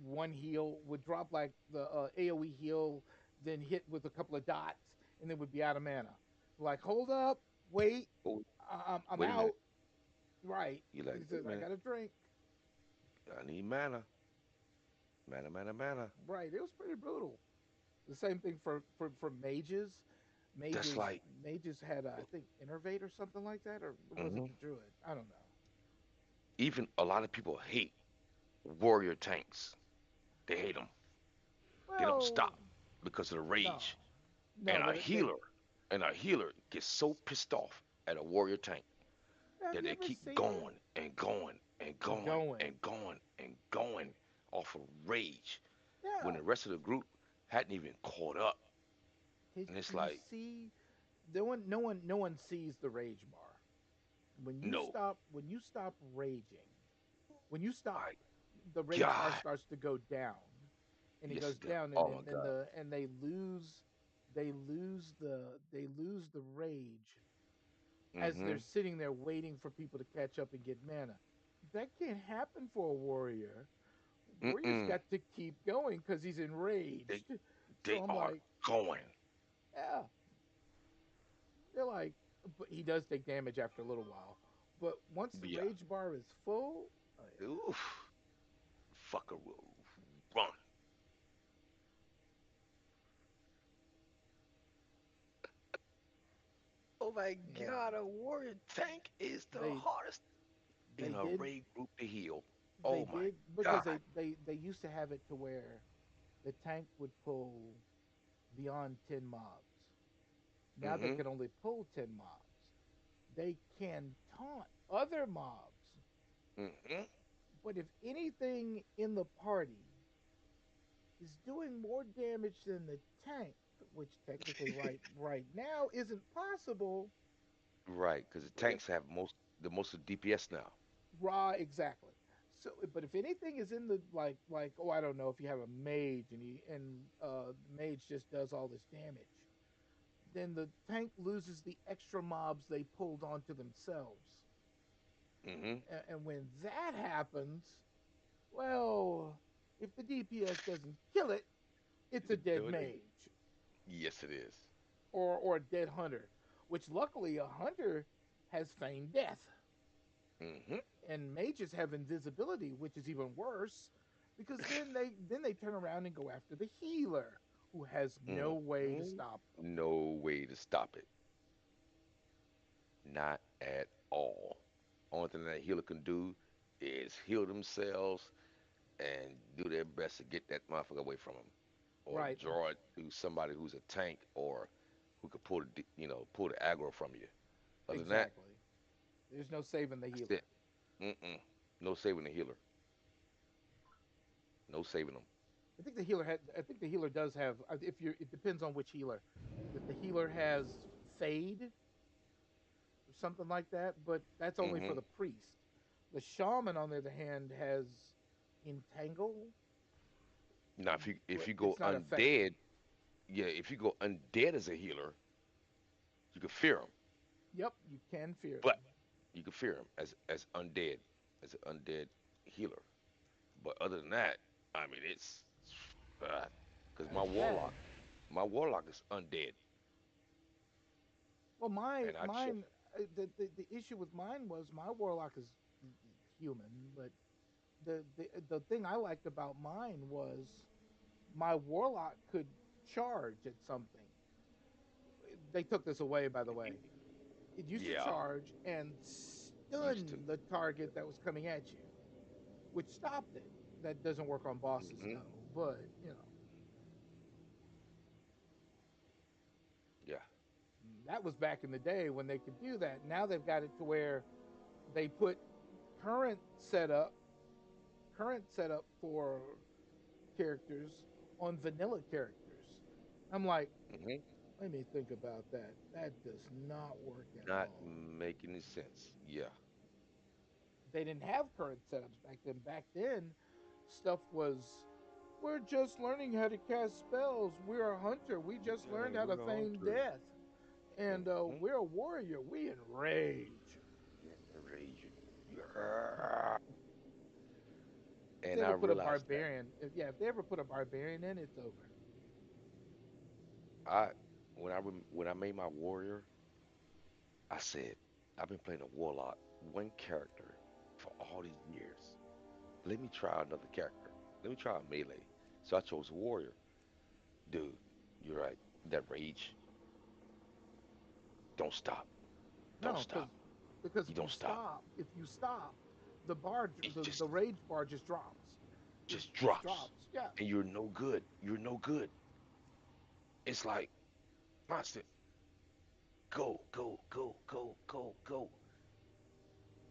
one heal, would drop like the AOE heal, then hit with a couple of dots, and then would be out of mana. Like, hold up, wait, Oh, I'm wait a out. minute. Right. You like, He wait a says, I minute. got a drink. I need mana. Mana, mana, mana. Right. It was pretty brutal. The same thing for mages. That's like, Mages had I think innervate or something like that, or was it mhm. the druid? I don't know. Even a lot of people hate warrior tanks. They hate them. They don't Well, stop because of the no, rage. no, And a healer gets so pissed off at a warrior tank have that you they ever keep seen it? going and going and going Going. and going and going off of rage when Yeah. the rest of the group hadn't even caught up. And it's Do you like, see? No one sees the rage bar. no, When you stop raging, when you stop, my the rage bar God. starts to go down, and it Yes, goes it does. down, and Oh my then God. they lose the rage as they're Mm-hmm. sitting there waiting for people to catch up and get mana. That can't happen for a warrior. Warrior's Mm-mm. got to keep going because he's They enraged. So they I'm are like, going. yeah. They're like, but he does take damage after a little while. But once the Yeah. rage bar is full, oh yeah, Oof. Fucker will run. Oh my yeah. God, a warrior tank is the They hardest they in a did raid group to heal. they Oh my did because God. they used to have it to where the tank would pull beyond 10 mobs. Now they Mm-hmm. can only pull 10 mobs. They can taunt other mobs, Mm-hmm. but if anything in the party is doing more damage than the tank, which technically right now isn't possible. Right, because the But if tanks have most of DPS now. raw exactly. So, but if anything is in the oh, I don't know, if you have a mage and the mage just does all this damage, then the tank loses the extra mobs they pulled onto themselves. Mm-hmm. And when that happens, well, if the DPS doesn't kill it, it's a dead Do it again. mage Yes, it is. or a dead hunter, which luckily a hunter has feigned death. Mm-hmm. And mages have invisibility, which is even worse because then they turn around and go after the healer who has no way to Mm-hmm. stop them. No way to stop it. Not at all. Only thing that healer can do is heal themselves and do their best to get that motherfucker away from them, or Right, draw it to somebody who's a tank or who could pull pull the aggro from you. Other than that, exactly. There's no saving the that's it. healer. Mm-mm. No saving the healer. No saving them. I think the healer does have if you it depends on which healer. That the healer has fade or something like that, but that's only for Mm-hmm. the priest. The shaman on the other hand has entangle, Now, if you go It's not effective. undead, yeah, if you go undead as a healer, you can fear him, Yep, you can fear but them. you can fear him as undead, as an undead healer. But other than that, I mean, it's because It's bad. my warlock is undead, Well, my and I just mine the issue with mine was my warlock is human, but the thing I liked about mine was my warlock could charge at something. They took this away, by the way. It used to yeah, charge and used to. stun the target that was coming at you, which stopped it. That doesn't work on bosses Hmm. though, but you know, Yeah. that was back in the day when they could do that. Now they've got it to where they put current setup current setup for characters on vanilla characters. I'm like, Hmm. let me think about that. That does not work at Not all. making any sense. Yeah. They didn't have current setups back then. Back then, stuff was, we're just learning how to cast spells. We're a hunter. We just Yeah, learned how to we're on feign to death. And hmm. we're a warrior. We enrage. Raging. Yeah. If they And I ever put a realized that. barbarian, yeah, if they ever put a barbarian in, it's over. I when I made my warrior, I said, I've been playing a warlock, one character for all these years. Let me try another character. Let me try a melee. So I chose warrior. Dude, you're right. That rage, don't stop. Don't No, stop. because You don't stop. if you stop, the bar, It the just rage bar just drops. It just just drops. drops. Yeah. And you're no good. You're no good. It's like constant. Go, go, go, go, go, go.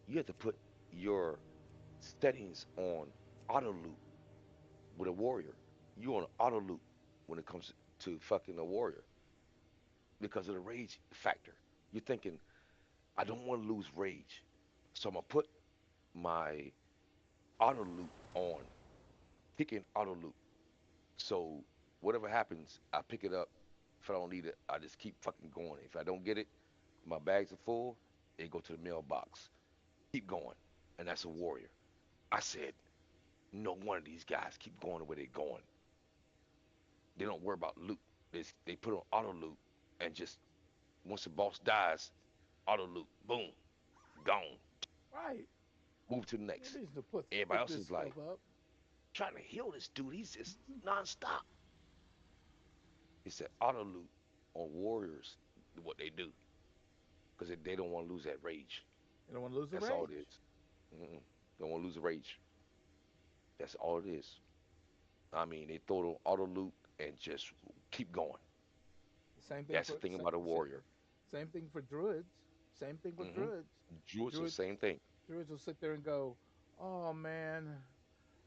You have to put your settings on auto loop with a warrior. You on auto loop when it comes to fucking a warrior because of the rage factor. You're thinking, I don't want to lose rage. So I'm gonna put my auto loop on, picking auto loop. So whatever happens, I pick it up. If I don't need it, I just keep fucking going. If I don't get it, my bags are full, it go to the mailbox. Keep going. And that's a warrior. I said, no one of these guys keep going the way they're going. They don't worry about loot. They put on auto loot and just once the boss dies, auto loot, boom, gone. Right. Move to the No next. reason to Everybody put else this is like stuff up. trying to heal this dude. He's just nonstop. He said auto loot on warriors, what they do, because they don't want to lose that rage. You don't want to lose the That's all it rage. is. Mm-mm. Don't want to lose the rage. That's all it is. I mean, they throw the auto loot and just keep going. The same thing That's the for thing about a warrior. same thing for druids. Same thing with Hmm. druids. Druids are the Druid same thing. druids will sit there and go, "Oh man,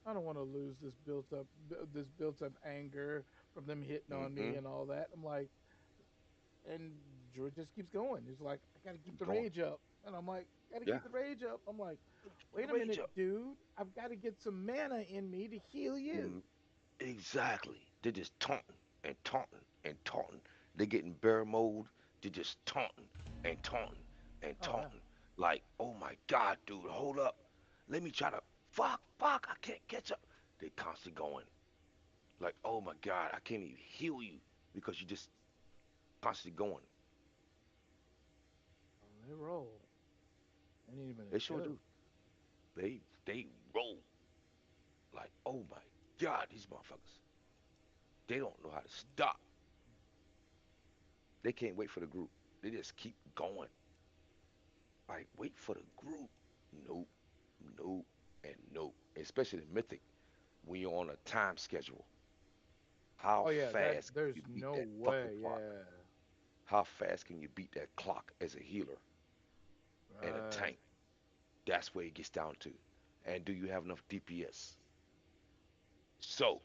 I don't want to lose this built up anger from them hitting on me Hmm. and all that." I'm like, and Druid just keeps going. He's like, "I got to keep Keep the going. rage up," and I'm like, "Got to Yeah. keep the rage up." I'm like, Keep "Wait the a rage minute, up. dude. I've got to get some mana in me to heal Mm, you." exactly. They're just taunting and taunting and taunting. They're getting bear mode. They're just taunting and taunting and Oh yeah. taunting. Like, oh my God, dude, hold up. Let me try to fuck, I can't catch up. They constantly going. Like, oh my God, I can't even heal you because you just constantly going. Oh, they roll. Ain't even a They sure do. joke. They roll. Like, oh my God, these motherfuckers. They don't know how to stop. They can't wait for the group. They just keep going. Like, wait for the group. Nope, nope, and nope. Especially the mythic when you're on a time schedule. How Oh yeah, that fast can you there's beat no that fucking way. clock? Yeah. How fast can you beat that clock as a healer and a Right. tank? That's where it gets down to. And do you have enough DPS? So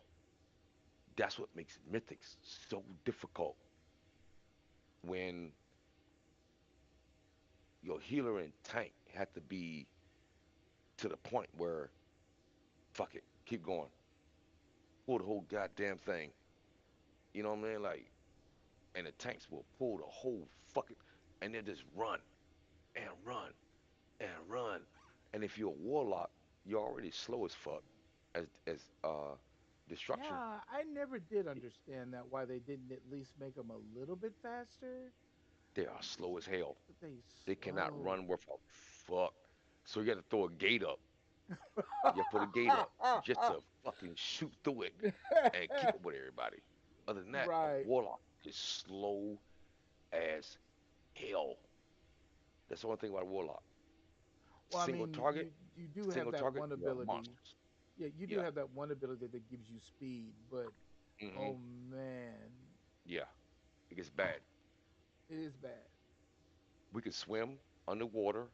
that's what makes mythics so difficult when your healer and tank have to be to the point where fuck it, keep going. pull the whole goddamn thing. You know what I mean? Like, and the tanks will pull the whole fucking, and then just run and run and run. And if you're a warlock, you're already slow as fuck. As destruction, Yeah, I never did understand that why they didn't at least make them a little bit faster. they are slow as hell. But they They cannot slow. run worth a fuck. So you got to throw a gate up. You put a gate up just to fucking shoot through it and keep up with everybody. Other than that, a Right. warlock is slow as hell. That's the only thing about a warlock. Well, I Single mean, target, you do have single that target, one you're ability. monsters. Yeah, you do Yeah. have that one ability that gives you speed, but Hmm. oh man, Yeah. It gets bad. it is bad. We can swim underwater,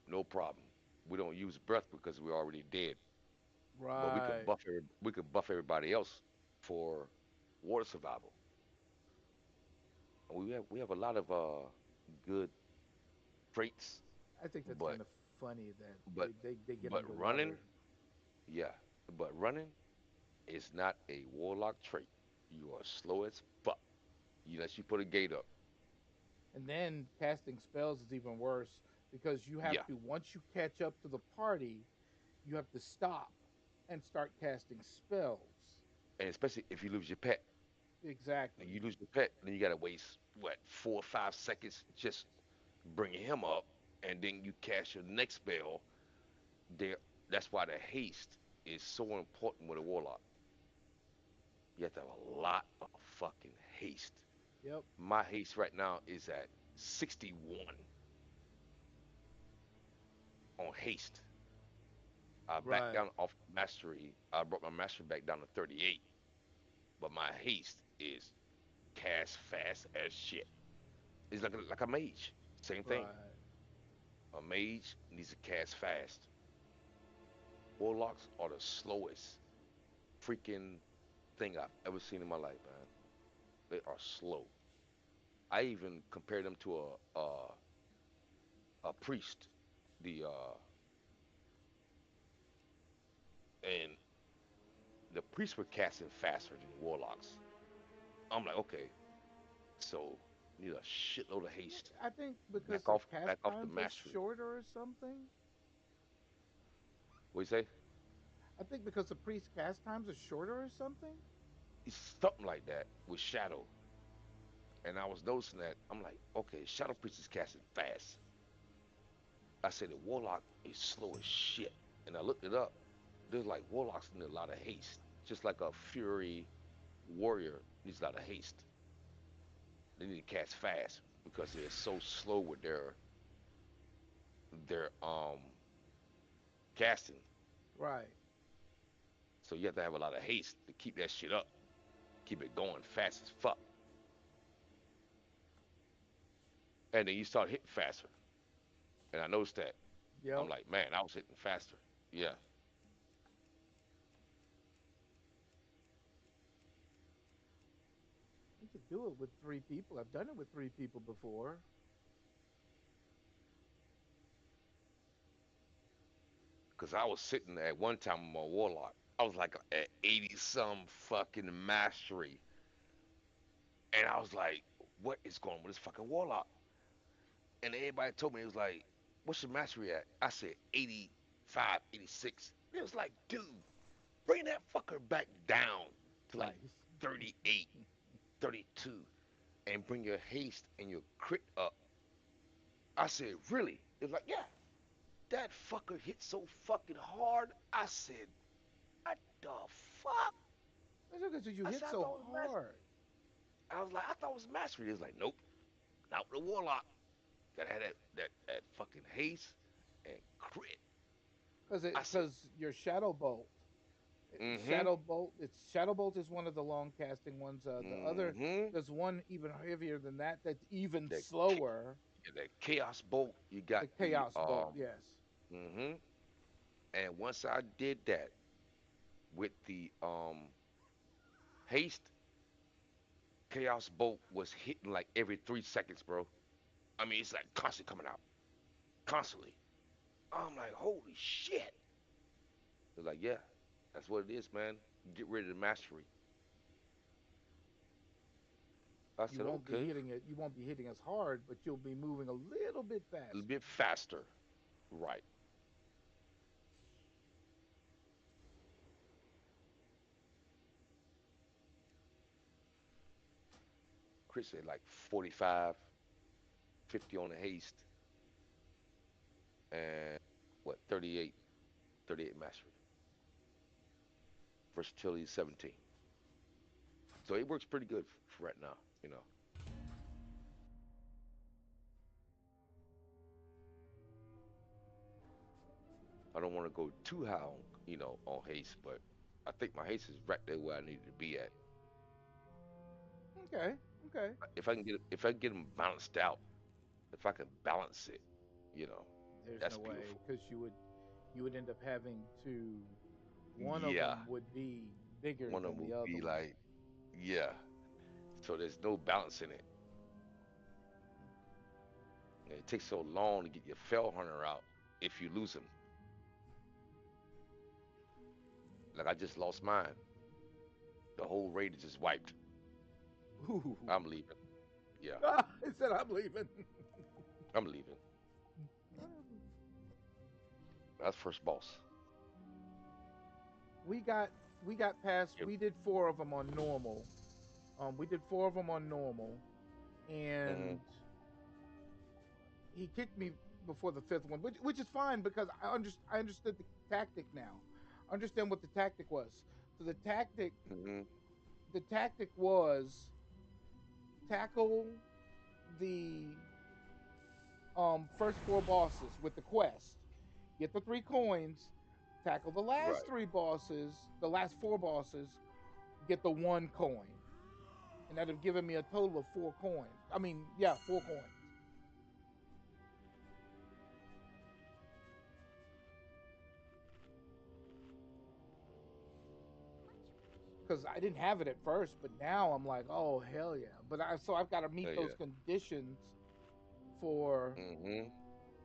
no problem. We don't use breath because we're already dead. But Right. we could buff everybody else for water survival. And we have a lot of good traits, I think that's but kind of funny that but they get but running, underwater. yeah, but running is not a warlock trait. You are slow as fuck unless you put a gate up. And then casting spells is even worse because you have Yeah, to, once you catch up to the party, you have to stop and start casting spells. and especially if you lose your pet. And Exactly. you lose your pet, then you gotta waste what 4 or 5 seconds just bringing him up, and then you cast your next spell. There, that's why the haste is so important with a warlock. You have to have a lot of fucking haste. Yep. My haste right now is at 61 on haste. I backed Right. down off mastery. I brought my mastery back down to 38, but my haste is cast fast as shit. It's like a mage. Same thing. Right. A mage needs to cast fast. Warlocks are the slowest freaking thing I've ever seen in my life, man. They are slow. I even compared them to a priest. The and the priests were casting faster than the warlocks. I'm like, okay, so need a shitload of haste. I think because the cast Back off the times are mastery. shorter or something. What you say? I think because the priest cast times are shorter or something. It's something like that with Shadow. And I was noticing that. I'm like, okay, Shadow Priest is casting fast. I said the Warlock is slow as shit. And I looked it up. There's like Warlocks need a lot of haste. Just like a Fury Warrior needs a lot of haste. They need to cast fast because they're so slow with their casting. Right. So you have to have a lot of haste to keep that shit up. Keep it going fast as fuck. And then you start hitting faster. And I noticed that. I'm Yep. like, man, I was hitting faster. Yeah. You could do it with three people. I've done it with three people before. Because I was sitting at one time on my Warlock. I was like at 80 some fucking mastery. And I was like, what is going on with this fucking Warlock? And everybody told me, it was like, what's your mastery at? I said 85, 86. It was like, dude, bring that fucker back down to like Nice. 38, 32, and bring your haste and your crit up. I said, really? It was like, yeah, that fucker hit so fucking hard. I said, what the fuck? That's because you I hit said, I so thought it was mastery. hard. I was like, I thought it was mastery. It was like, nope, not with the warlock. Gotta have that fucking haste and crit. I said, Because your shadow bolt, mm-hmm, shadow bolt. It's shadow bolt is one of the long casting ones. The other, mm-hmm. there's one even heavier than that. That's even That slower. that chaos bolt. You got The chaos bolt. Yes. mm-hmm. And once I did that with the haste, chaos bolt was hitting like every 3 seconds, bro. I mean, it's like constantly coming out, constantly. I'm like, holy shit. They're like, yeah, that's what it is, man. get rid of the mastery. I You said, won't be okay, hitting it. You won't be hitting as hard, but you'll be moving a little bit a little faster. bit faster. Right. Chris said like 45, 50 on the haste, and what, 38, 38 mastery. Versatility is 17. So it works pretty good for right now, you know. I don't want to go too high on, on haste, but I think my haste is right there where I need to be at. Okay, okay. If I can get them balanced out, if I can balance it, you know, There's that's no way beautiful. because you would end up having to. One of Yeah, them would be bigger one of than them the will other be one. like, yeah. So there's no balance in it. And it takes so long to get your fell hunter out if you lose him. Like I just lost mine. The whole raid is just wiped. Ooh. I'm leaving. Yeah, I said I'm leaving. I'm leaving. That's first boss. we got we got past. Yep. We did 4 of them on normal. We did 4 of them on normal, Hmm. and he kicked me before the 5th one, which is fine because I understood the tactic now. I understand what the tactic was. So Hmm. the tactic was tackle the first 4 bosses with the quest, get the 3 coins, tackle the last Right. 3 bosses, the last 4 bosses, get the 1 coin, and that'd have given me a total of 4 coins. I mean, yeah, 4 coins. Because I didn't have it at first, but now I'm like, oh hell yeah! But I've got to Yeah, meet those yeah. conditions for. Hmm.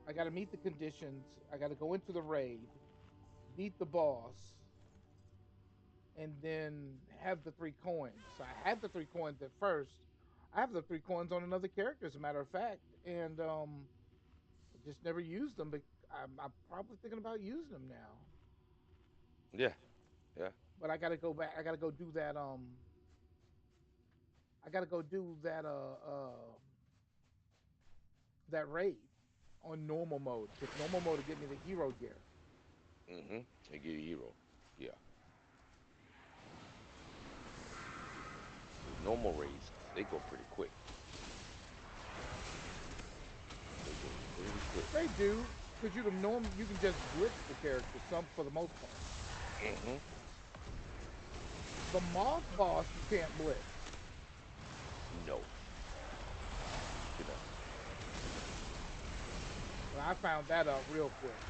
I got to meet the conditions. I got to go into the raid, beat the boss, and then have the 3 coins. So I had the 3 coins at first. I have the 3 coins on another character, as a matter of fact, and I just never used them. But I'm probably thinking about using them now. Yeah, yeah. But I got to go back. I got to go do that. I got to go do that raid on normal mode because normal mode will give me the hero gear. Hmm. They get a hero. Yeah. The normal raids, they go pretty quick. They go pretty quick. They do because you can just blitz the character some for the most part. Hmm. The moth boss you can't blitz. No, you know. But I found that out real quick.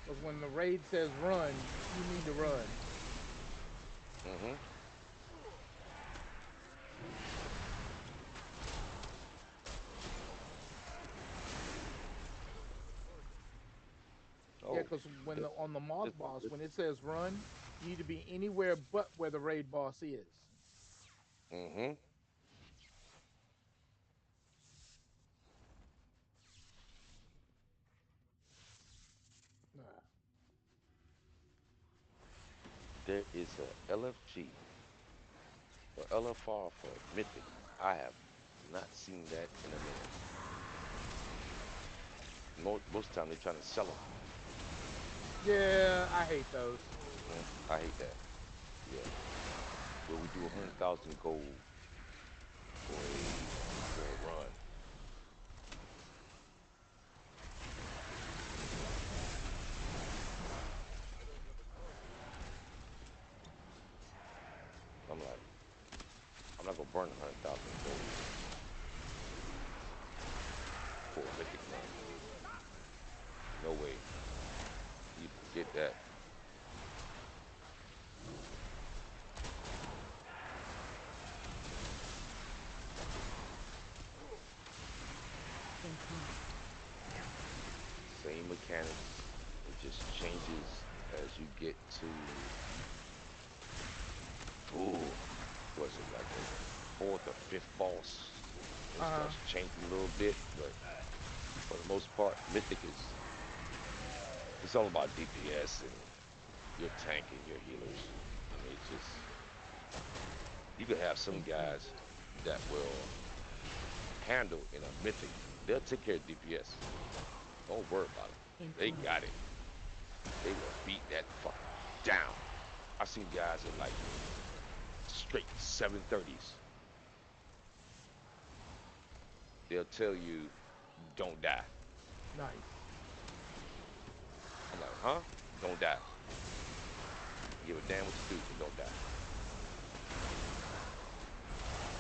Because when the raid says run, you need to run. Hmm. Yeah, Oh, because on the moth this one, boss, this. when it says run, you need to be anywhere but where the raid boss is. Hmm. Uh, There is a LFG or LFR for Mythic. I have not seen that in a minute. Most time they're trying to sell them. yeah, I hate those. I hate that. Yeah. Where we do 100,000 gold for a run. I'm like, I'm not gonna burn 100,000 gold for a mythic run. No way. You forget that. Same mechanic, just changes as you get to, ooh, was it like the fourth or fifth boss? It Uh-huh. starts changing a little bit, but for the most part, Mythic is it's all about DPS and your tank and your healers. I mean, it's just you could have some guys that will handle in a Mythic. They'll take care of DPS. Don't worry about it. They got it. They will beat that fucker down. I've seen guys at like straight 730s. They'll tell you, don't die. Nice. I'm like, huh? Don't die. Give a damn what you do, but don't die.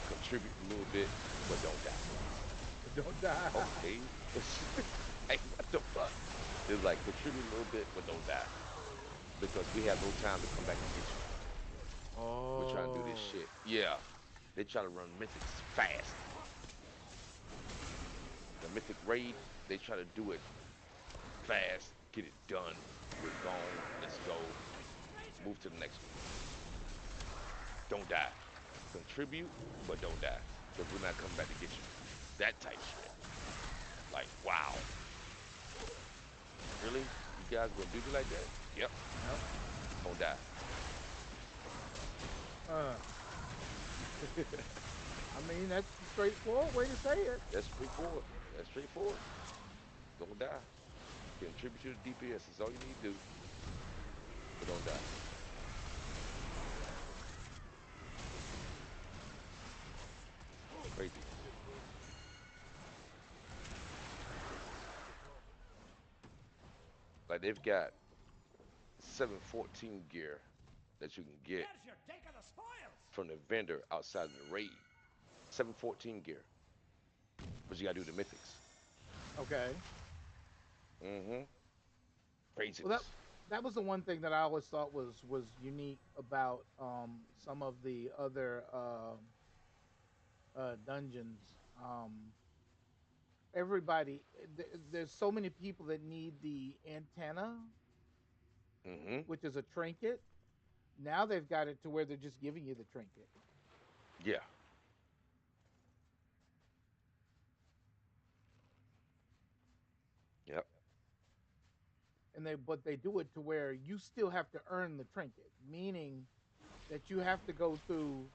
Contribute a little bit, but don't die. Don't die. Okay. Hey, what the fuck? It's like contribute a little bit, but don't die. Because we have no time to come back and get you. We're trying to do this Oh. shit. Yeah. They try to run mythics fast. The mythic raid, they try to do it fast, get it done. We're gone. Let's go. Move to the next one. Don't die. Contribute, but don't die. Because we're not coming back to get you. That type shit. Like, wow. Really? You guys gonna do me like that? Yep. Yep. Don't die. Uh. I mean, that's the straightforward way to say it. That's straightforward. That's straightforward. Don't die. Contribute to the DPS. That's all you need to do. But don't die. Crazy. Like they've got 714 gear that you can get from the vendor outside of the raid. 714 gear. But you gotta do the mythics. Okay. Mm-hmm. Well, that Craziness. that was the one thing that I always thought was unique about some of the other dungeons. Everybody, there's so many people that need the antenna, Mm-hmm. which is a trinket. Now they've got it to where they're just giving you the trinket, Yeah. Yep. but they do it to where you still have to earn the trinket, meaning that you have to go through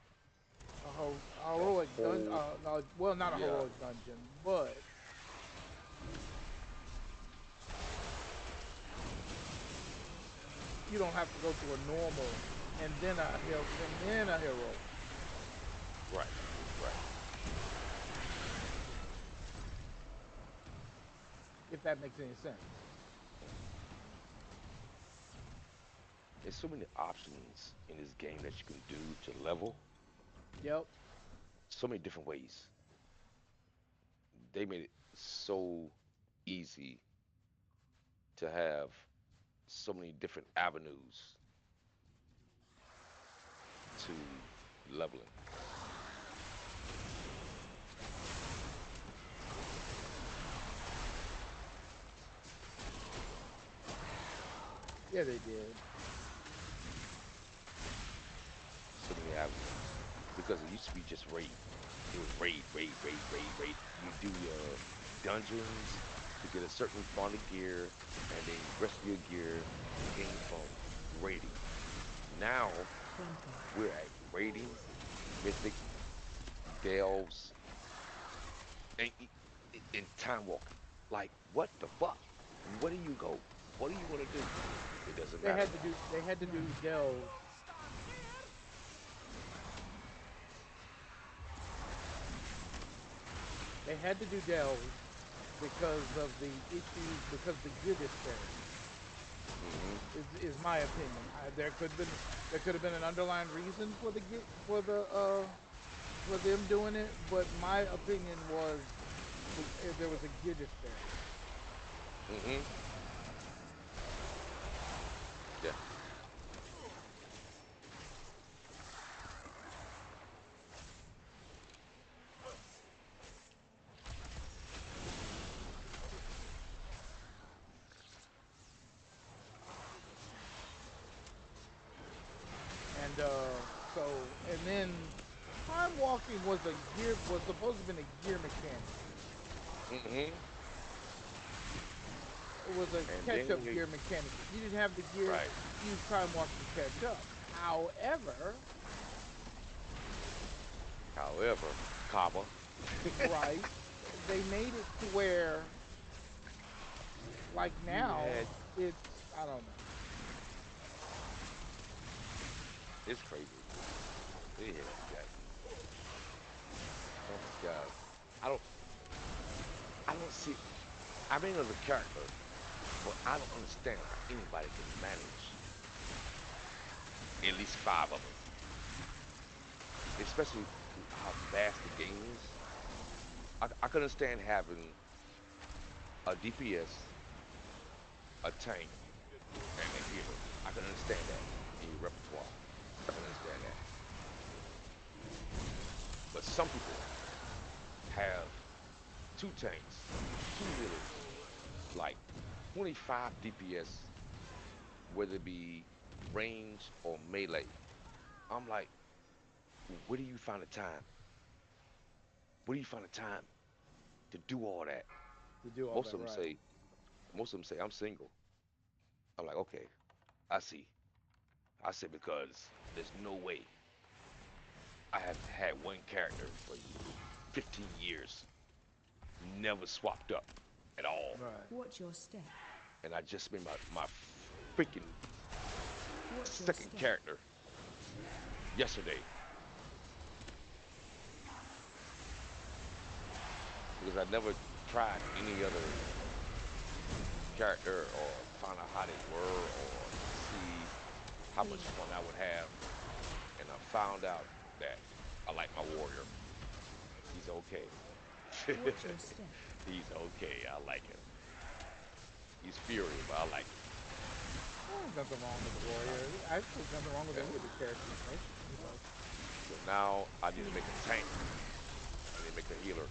a A heroic dungeon. whole No, well, not a yeah. heroic dungeon, but you don't have to go through a normal and then a heroic. Right. Right. If that makes any sense. There's so many options in this game that you can do to level. Yep. So many different ways. They made it so easy to have so many different avenues to leveling. Yeah, they did. So many avenues. Because it used to be just raid. It was raid, raid, raid, raid, raid. You do your dungeons to get a certain amount of gear, and then the rest of your gear came from raiding. Now we're at raiding, mythic, delves, and time walking. Like, what the fuck? Where do you go? What do you want to do? It doesn't matter now. They had to do delves. They had to do delves because of the issues, because the gear disparity Hmm. is my opinion. There could have been an underlying reason for the for them doing it, but my opinion was there was a gear disparity. Hmm. Yeah. and then time walking was supposed to have been a gear mechanic. Mm-hmm. It was a And catch then up you gear mechanic. If you didn't have the gear, right. use time walk to catch up. However, However, comma, right, they made it to where like you had now it's I don't know. it's crazy. They had gotten. Oh my God. I don't. I don't see. I mean, as a character, but I don't understand how anybody can manage at least five of them, especially how vast the game is. I can understand having a DPS, a tank, and a healer. I can understand that in your repertoire. I can understand that. But some people have two tanks, two healers, like 25 DPS, whether it be range or melee. I'm like, where do you find the time? Where do you find the time to do all that? To do all Most that of them right. say, most of them say I'm single. I'm like, okay, I see. I said because there's no way I have had one character for 15 years, never swapped up at all, Right. Watch your step. and I just made my freaking Watch your second step. character yesterday because I never tried any other character or find out how they were or see how much fun I would have. And I found out that I like my warrior. He's okay. Watch your step. He's okay. I like him. He's fury, but I like him. There's nothing wrong with the warrior. Actually, there's nothing wrong with Yeah. any of the characters. So now I need to make a tank. I need to make a healer.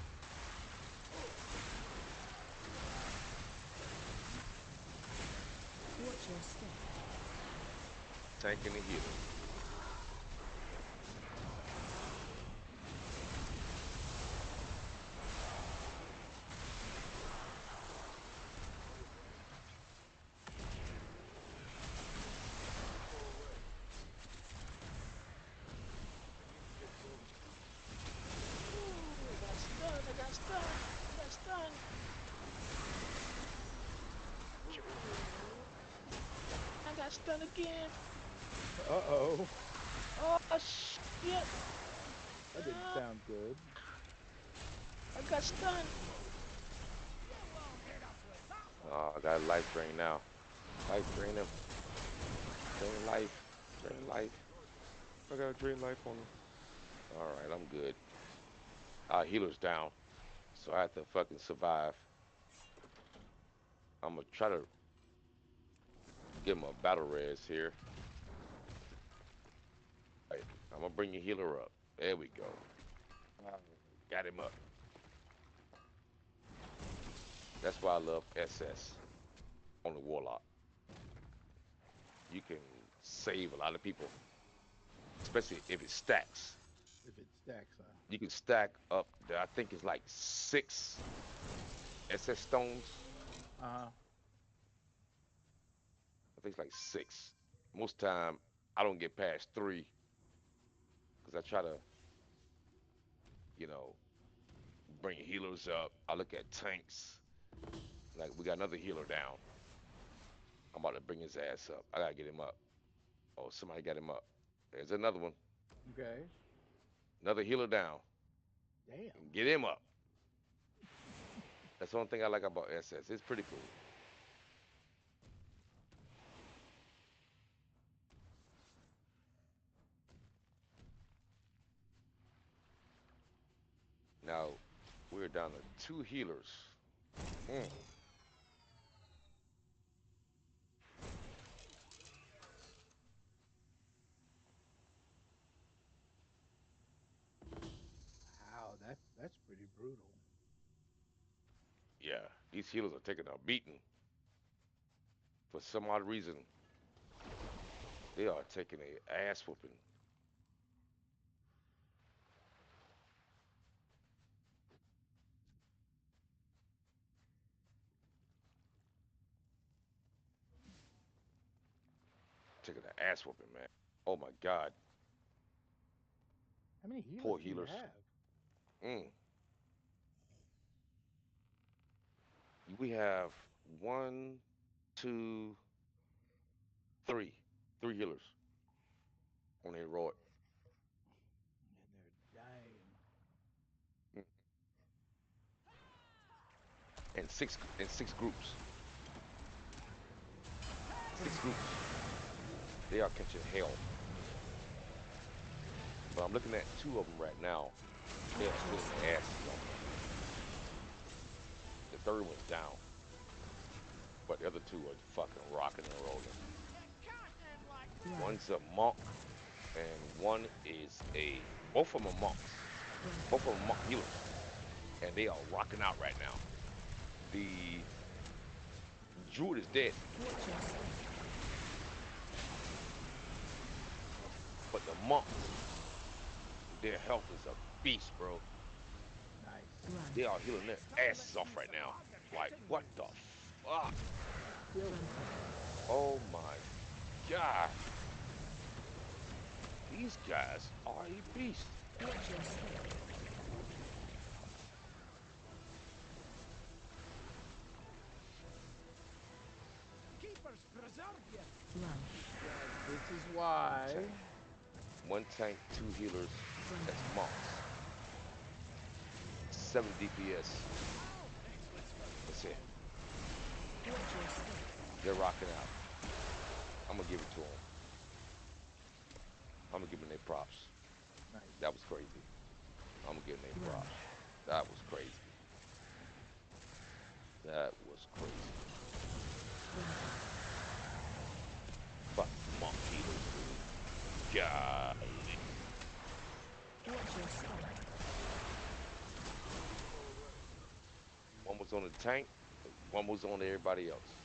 Watch your step. Tank and a healer. I got stunned. I got stunned. I got stunned. I got stunned again. Uh-oh. Oh shit! That didn't sound good. I got stunned. Oh, I got a life drain now. Life drain him. Drain life. Drain life. I got a drain life on him. All right, I'm good. Our healer's down, so I have to fucking survive. I'm gonna try to give him a battle res here. Right, I'm gonna bring your healer up. There we go. Uh, got him up. That's why I love SS on the Warlock. You can save a lot of people, especially if it stacks. If it stacks, huh? You can stack up. I think it's like 6 SS stones. Uh-huh. I think it's like 6. Most time I don't get past 3 because I try to, you know, bring healers up. I look at tanks. Like we got another healer down. I'm about to bring his ass up. I gotta get him up. Oh, somebody got him up. There's another one. Okay. Another healer down. Damn. Get him up. That's the only thing I like about SS. It's pretty cool. Now we're down to 2 healers. Mm. Wow, that's pretty brutal. Yeah, these healers are taking a beating. For some odd reason, they are taking a ass whooping. taking an ass whooping, man. Oh my God, How many healers poor do you healers. have? Mm. We have one, two, three healers on the heroic. And they're dying. Mm. And six groups. Six groups. They are catching hell. But I'm looking at two of them right now. They are stealing their asses off. The third one's down, but the other two are fucking rocking and rolling. One's a monk, and one is a. Both of them are monks. Both of them monk healers, and they are rocking out right now. The druid is dead, but the monks, their health is a beast, bro. Nice. They are healing their asses off right now. Like, what the fuck? Kill them. Oh my god. These guys are a beast. Keepers preserve you. This is One why. tank. One tank, two healers. That's monks. 7 DPS. That's it. They're rocking out. I'm gonna give it to them. I'm gonna give them their props. Nice. That was crazy. I'm gonna give them their props. That was crazy. That was crazy. Fucking monk healers, dude. Golly. One was on the tank. One was on everybody else.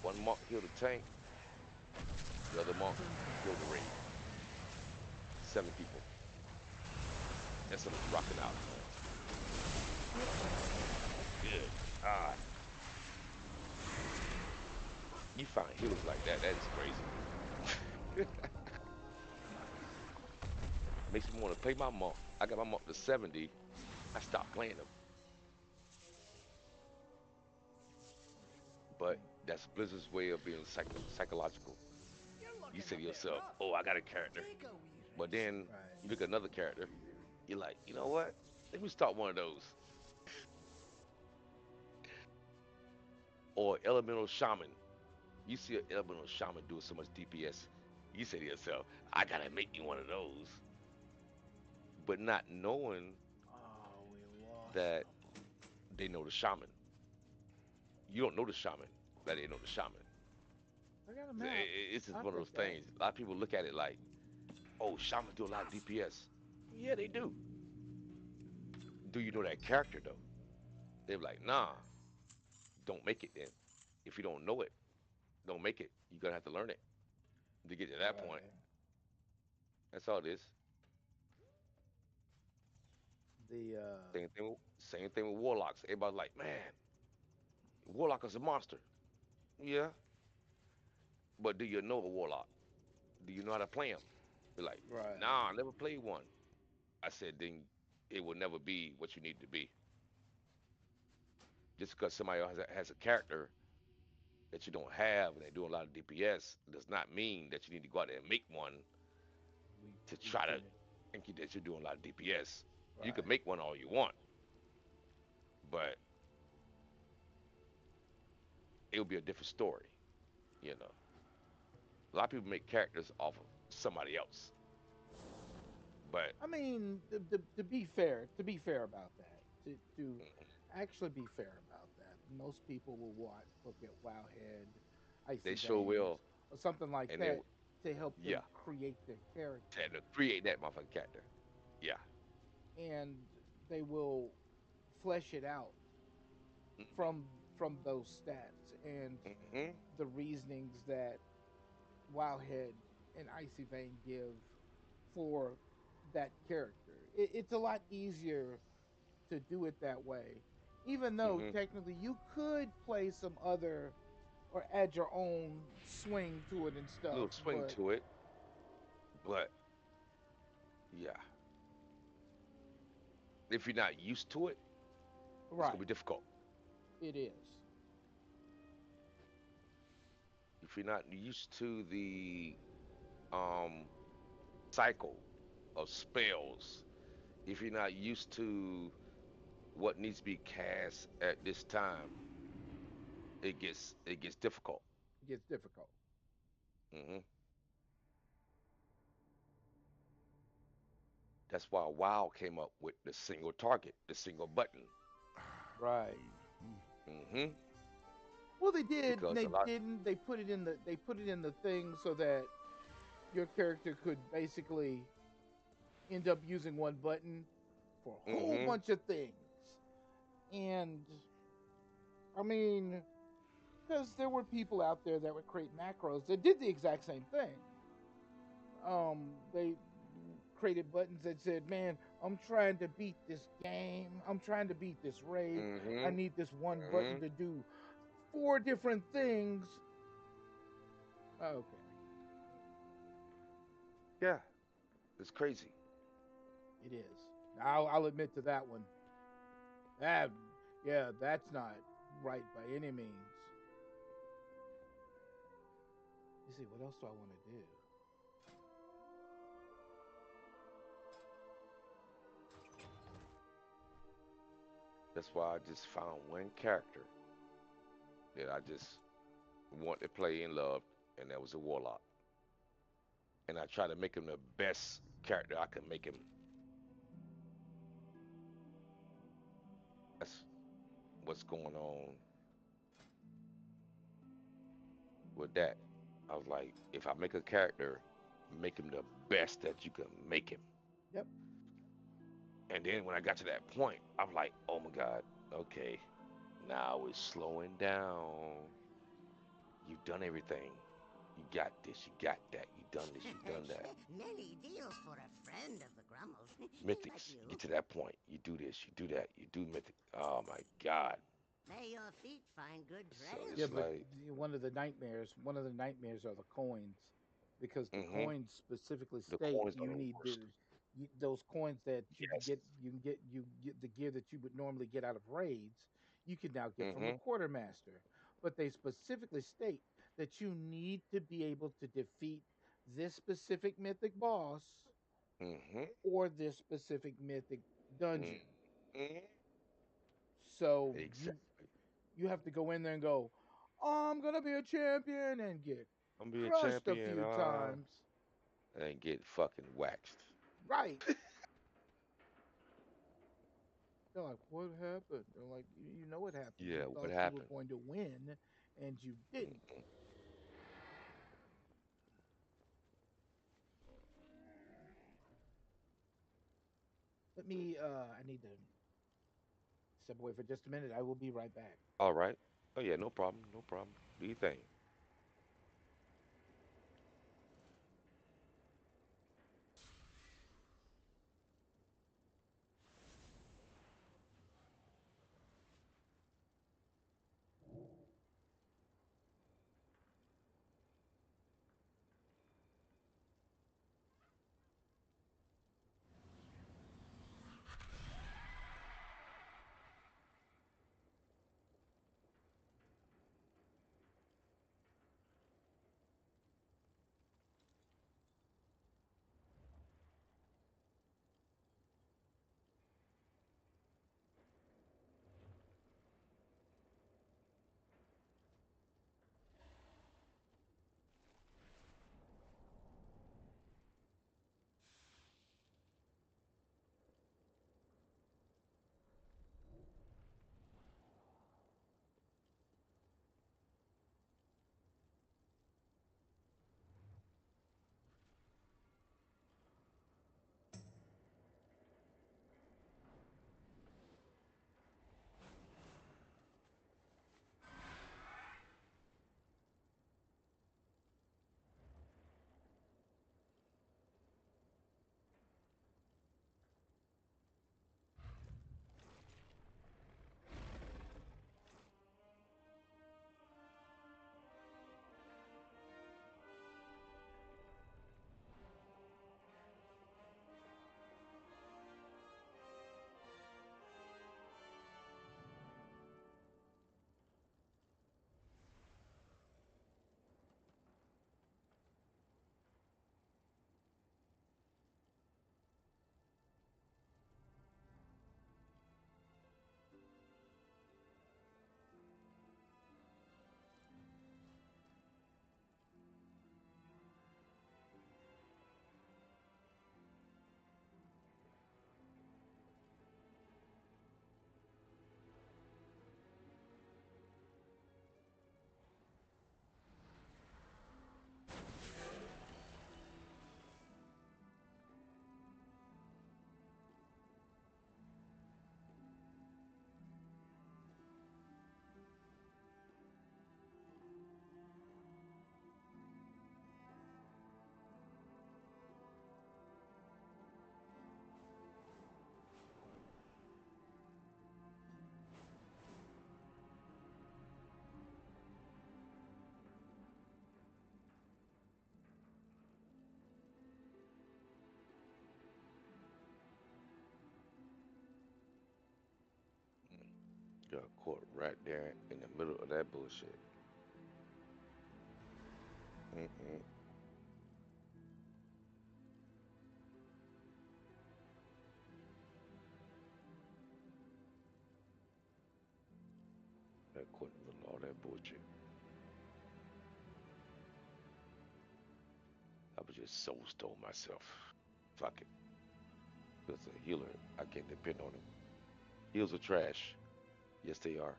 One monk healed the tank. The other monk healed the raid. 7 people. That's them rocking out, man. Good God. You find healers like that. That is crazy. Makes me want to play my monk. I got my monk to 70. I stopped playing them. But that's Blizzard's way of being psychological. You're You looking say a to bit yourself, rough. oh, I got a character. Take a wee But rest. then Right. you look at another character, you're like, you know what? Let me start one of those. Or elemental shaman. You see an elemental shaman doing so much DPS. You say to yourself, I gotta make me one of those. But not knowing Oh, we lost that them. they know the shaman. You don't know the shaman, that they know the shaman. I got a map. It's just I'll one of those take that. things. A lot of people look at it like, oh, shamans do a lot of DPS. Yeah, they do. Do you know that character though? They're like, nah, don't make it then. If you don't know it, don't make it. You're gonna have to learn it to get to that point. Right. That's all it is. The Same thing with warlocks. Everybody's like, man, warlock is a monster. Yeah, but do you know a warlock? Do you know how to play him? They're like, right. nah, I never played one. I said, then it will never be what you need to be. Just because somebody else has a character that you don't have and they're doing a lot of DPS does not mean that you need to go out there and make one to We try to can. think that you're doing a lot of DPS. You can Right. make one all you want, but it'll be a different story. You know, a lot of people make characters off of somebody else, but I mean, to be fair, about that, to mm, actually be fair about that, most people will look at Wowhead, they Icy sure Veins, will, or something like and that to help them yeah, create their character, to create that motherfucking character. Yeah. and they will flesh it out Hmm. from those stats and Hmm. the reasonings that Wildhead and Icy Vein give for that character. It's a lot easier to do it that way Even though Mm-hmm. technically you could play some other or add your own swing to it and stuff, Little swing but to it, but yeah, if you're not used to it, it's gonna right, be difficult. it is. If you're not used to the um cycle of spells, if you're not used to what needs to be cast at this time, it gets difficult. It gets difficult. Hmm. That's why WoW came up with the single target, the single button. Right. Hmm. Well, they did. And Because they a lot. didn't. They put it in the thing so that your character could basically end up using one button for a whole Hmm. bunch of things. And I mean, because there were people out there that would create macros that did the exact same thing. They created buttons that said, "Man, I'm trying to beat this game. I'm trying to beat this raid. I Hmm. need this one button Hmm. to do four different things." Okay, Yeah, it's crazy. it is. I'll admit to that one. That, yeah, that's not right by any means. You see, what else do I want to do? That's why I just found one character that I just want to play and love, and that was a warlock. And I try to make him the best character I can make him. That's what's going on with that. I was like, if I make a character, make him the best that you can make him. Yep. And then when I got to that point, I'm like, oh my God, okay, now it's slowing down. You've done everything. You got this, you got that, you done this, you done that. Many deals for a friend of the Grummles. But Mythics, you you, get to that point, you do this, you do that, you do mythic. Oh my God. may your feet find good So tread. Yeah, it's but like, one of the nightmares are the coins, because the mm-hmm. coins specifically The state coins are you the need worst. those coins that Yes. you get the gear that you would normally get out of raids, you can now get from a Mm-hmm. quartermaster. But they specifically state that you need to be able to defeat this specific mythic boss Mm-hmm. or this specific mythic dungeon. Mm-hmm. So Exactly. you have to go in there and go, "Oh, I'm gonna be a champion," and get I'm be a crushed a champion, few times. and get fucking waxed. Right. They're like, "What happened?" They're like, "You know what happened. Yeah, You what thought you were happened? going to win, and you didn't." Mm-hmm. I need to step away for just a minute. I will be right back. All right. Oh yeah, no problem, no problem. Do your thing. Got caught right there in the middle of that bullshit. Mm-mm. Got caught in the middle of all that bullshit. I was just soul stole myself. Fuck it. Because a healer, I can't depend on him. Heals are trash. Yes, they are.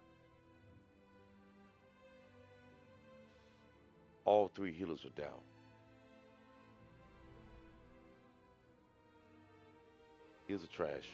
All three healers are down. Heals are trash.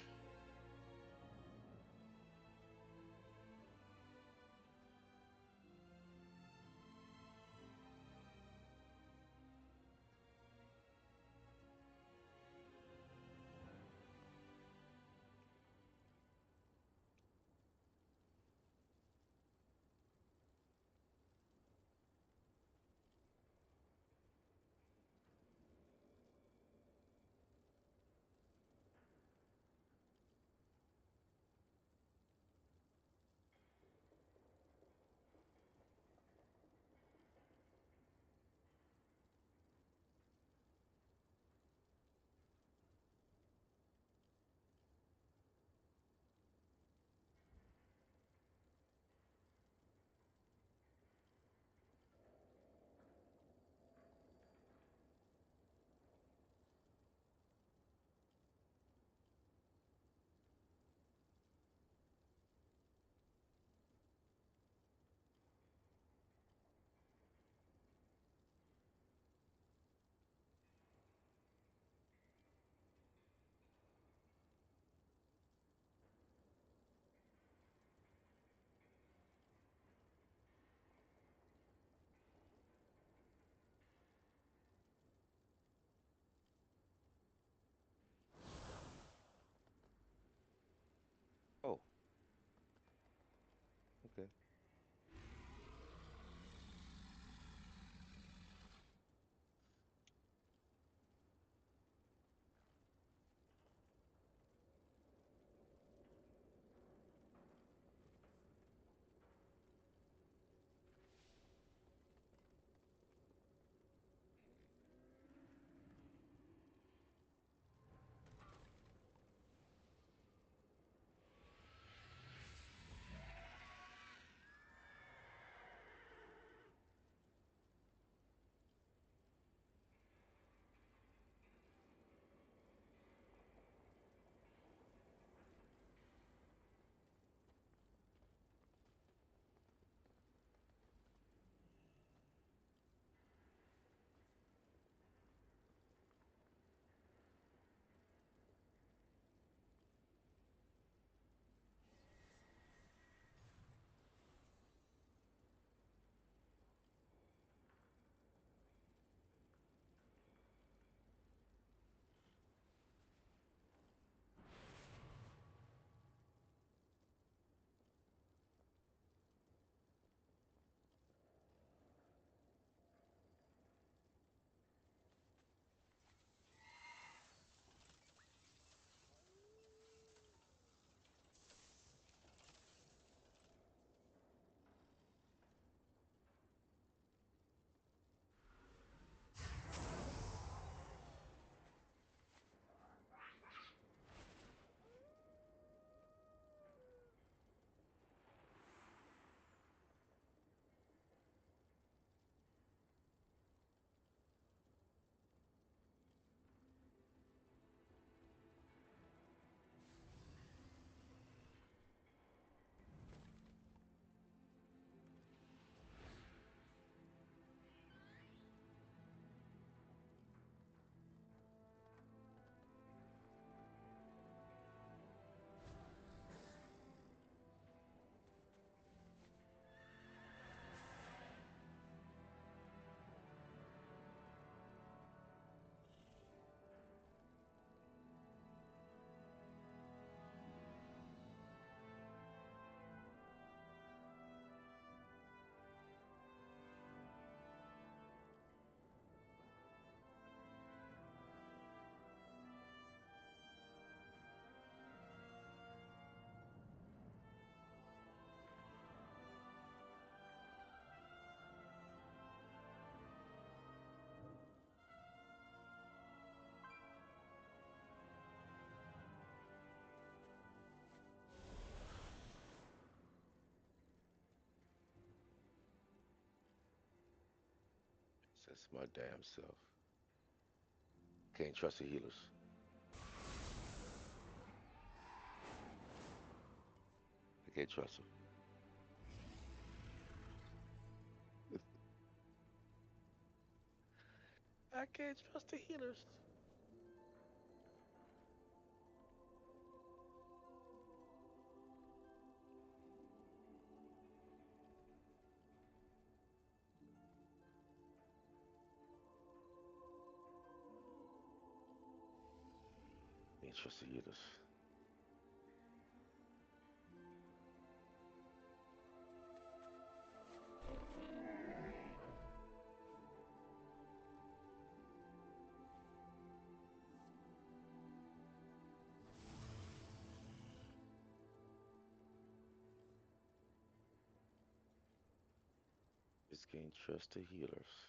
That's my damn self. Can't trust the healers. I can't trust them. I can't trust the healers. Can't trust the healers. Just can't trust the healers.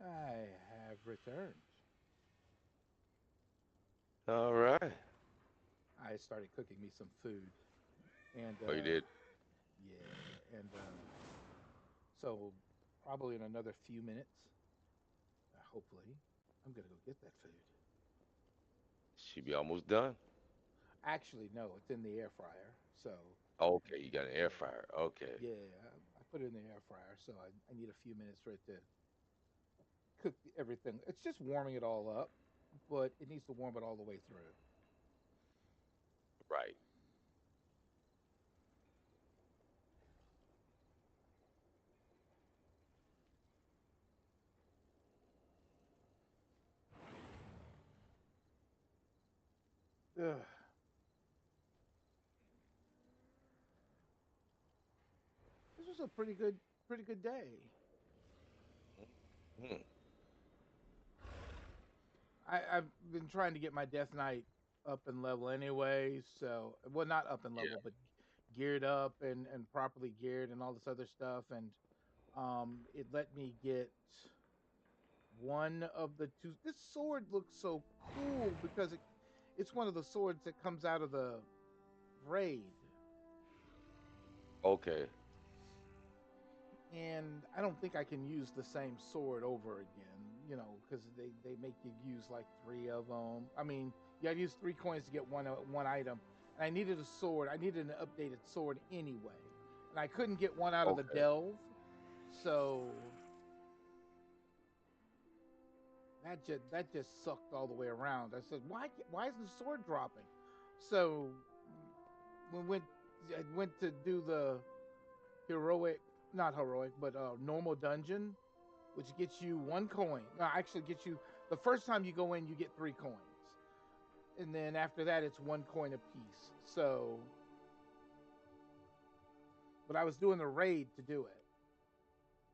I have returned. All right. I started cooking me some food, and Oh, you did? yeah, and so probably in another few minutes, hopefully, I'm gonna go get that food. She be almost done. Actually, no, it's in the air fryer. So, Okay, you got an air yeah, fryer. Okay. yeah, I put it in the air fryer. So I need a few minutes for it to cook everything. It's just warming it all up, but it needs to warm it all the way through. Right. Ugh. This was a pretty good day. Hmm. I've been trying to get my Death Knight up in level anyway. So, well, not up in level, Yeah. but geared up and properly geared and all this other stuff. And it let me get one of the two. This sword looks so cool because it's one of the swords that comes out of the raid, Okay. and I don't think I can use the same sword over again. you know, because they make you use like three of them. I mean, you got to use 3 coins to get one item. And I needed a sword. I needed an updated sword anyway, and I couldn't get one out of the Okay. delve, so that just sucked all the way around. I said, why isn't the sword dropping? So we went I went to do the heroic, not heroic, but normal dungeon, which gets you 1 coin. No, actually gets you, the first time you go in, you get 3 coins. And then after that, it's 1 coin a piece. So, but I was doing the raid to do it.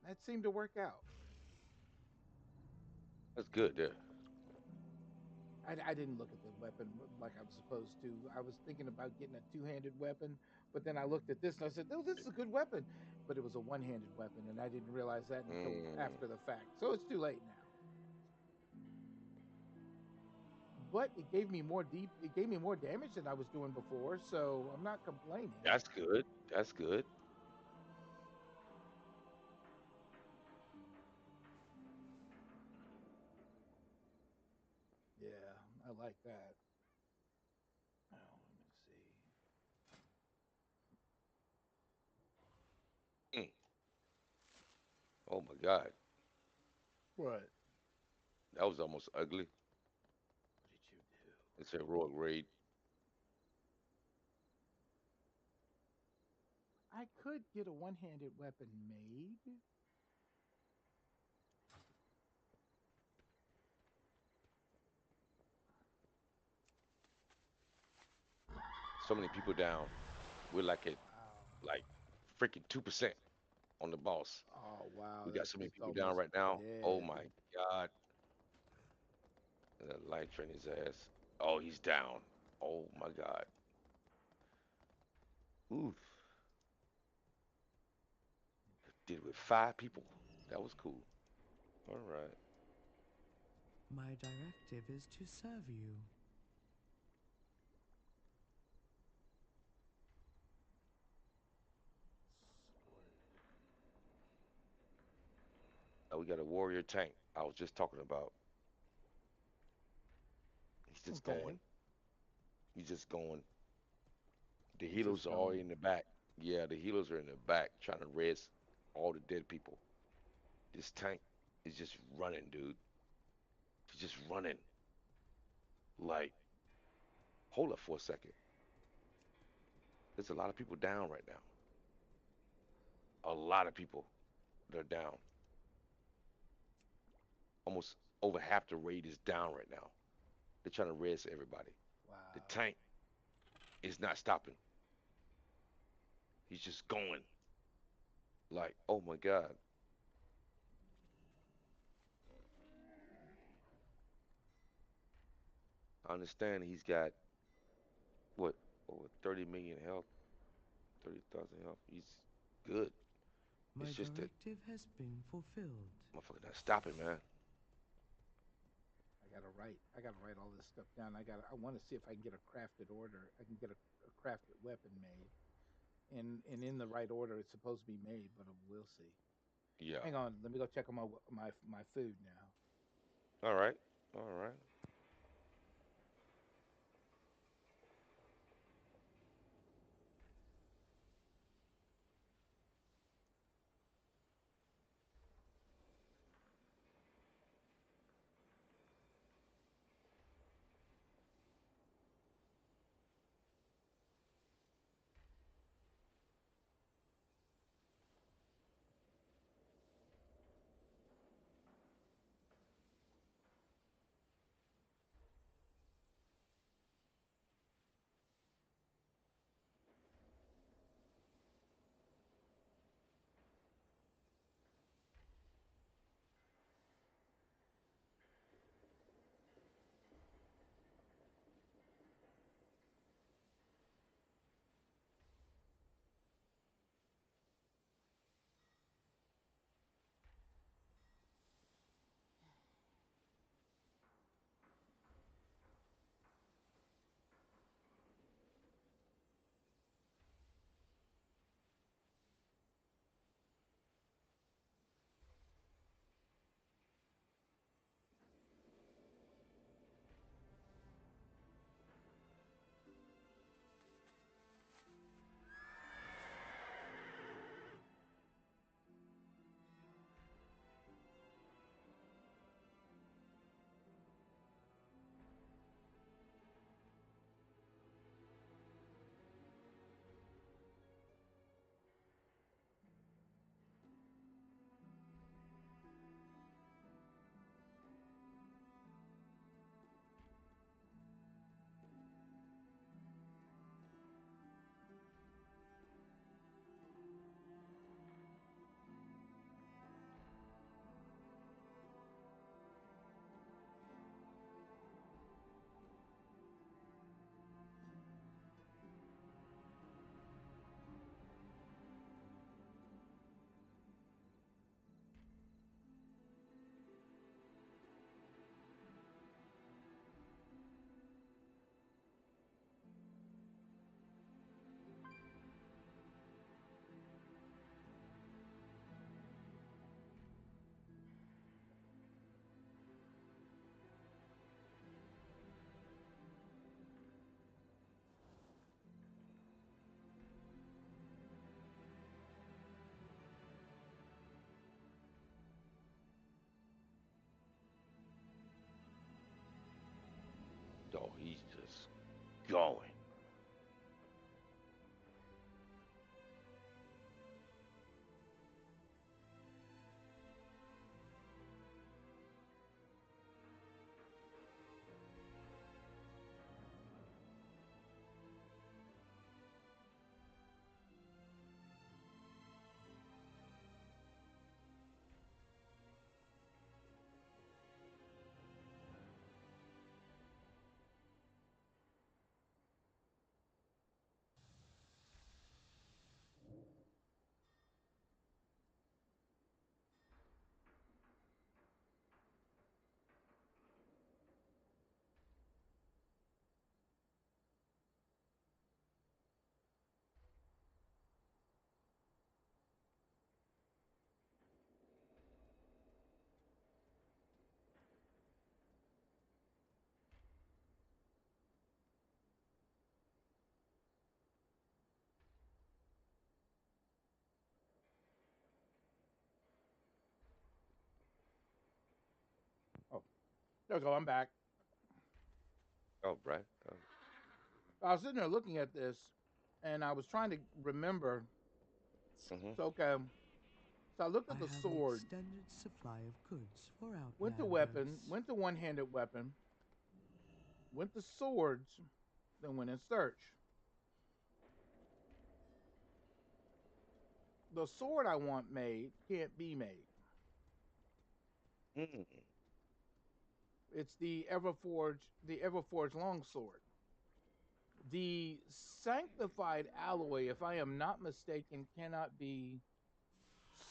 That seemed to work out. That's good there. I didn't look at the weapon like I was supposed to. I was thinking about getting a two-handed weapon, but then I looked at this and I said, "Oh, this is a good weapon," but it was a one-handed weapon, and I didn't realize that until Mm, after the fact. So it's too late now. But it gave me more deep. It gave me more damage than I was doing before, so I'm not complaining. that's good. That's good. Yeah, I like that. Oh, let me see. Mm. Oh my God, What? that was almost ugly. What did you do? It's a heroic raid. I could get a one-handed weapon made. So many people down. We're like at Wow. like freaking 2% on the boss. Oh wow, We got that's so many it's people down almost right now. Oh dead. my God. That light train his ass. Oh, he's down. Oh my God. Oof. Did with 5 people. That was cool. All right. My directive is to serve you. Sword. Now we got a warrior tank. I was just talking about. He's just Okay, going. He's just going. The it's healers just are already going. in the back. Yeah, the healers are in the back trying to res all the dead people. This tank is just running, dude. He's just running. Like, hold up for a second. There's a lot of people down right now. A lot of people that are down. Almost over half the raid is down right now. They're trying to res everybody. The Wow. tank is not stopping. He's just going. Like, oh my God. I understand he's got what, over 30 million health, 30,000 health. He's good. It's My just that directive has been fulfilled. motherfucker not stopping, man. I gotta write all this stuff down. I want to see if I can get a crafted order. I can get a crafted weapon made, and in the right order it's supposed to be made. But we'll see. Yeah. Hang on, let me go check on my food now. All right. All right. Oh, he's just going. Oh, there we go. I'm back. Oh, right. I was sitting there looking at this, and I was trying to remember. Mm-hmm. So okay, so I looked I at the have an sword. extended supply of goods for Went to Outlanders. weapon. Went to one-handed weapon. Went to swords. Then went in search. The sword I want made can't be made. Mm. It's the Everforged longsword. The sanctified alloy, if I am not mistaken, cannot be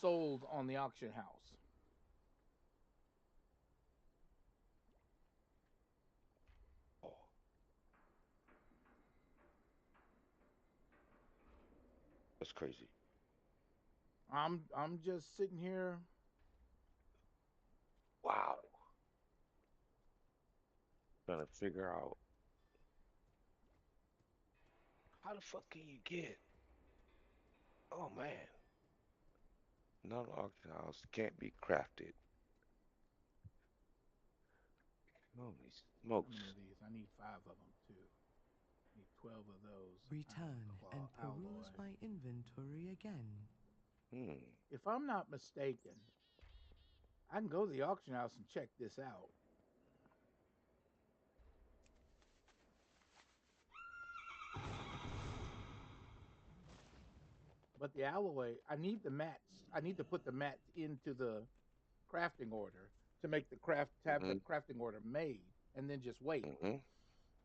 sold on the auction house. Oh, that's crazy. I'm just sitting here. Wow. Trying to figure out how the fuck can you get? Oh man, non-auction house can't be crafted. Holy How many smokes. of these? I need 5 of them too. I need 12 of those iron Return claw and alloy. peruse my inventory again. Hmm. If I'm not mistaken, I can go to the auction house and check this out. But the alloy, I need the mats. I need to put the mats into the crafting order to make have the Mm-hmm. crafting order made, and then just wait. Mm-hmm.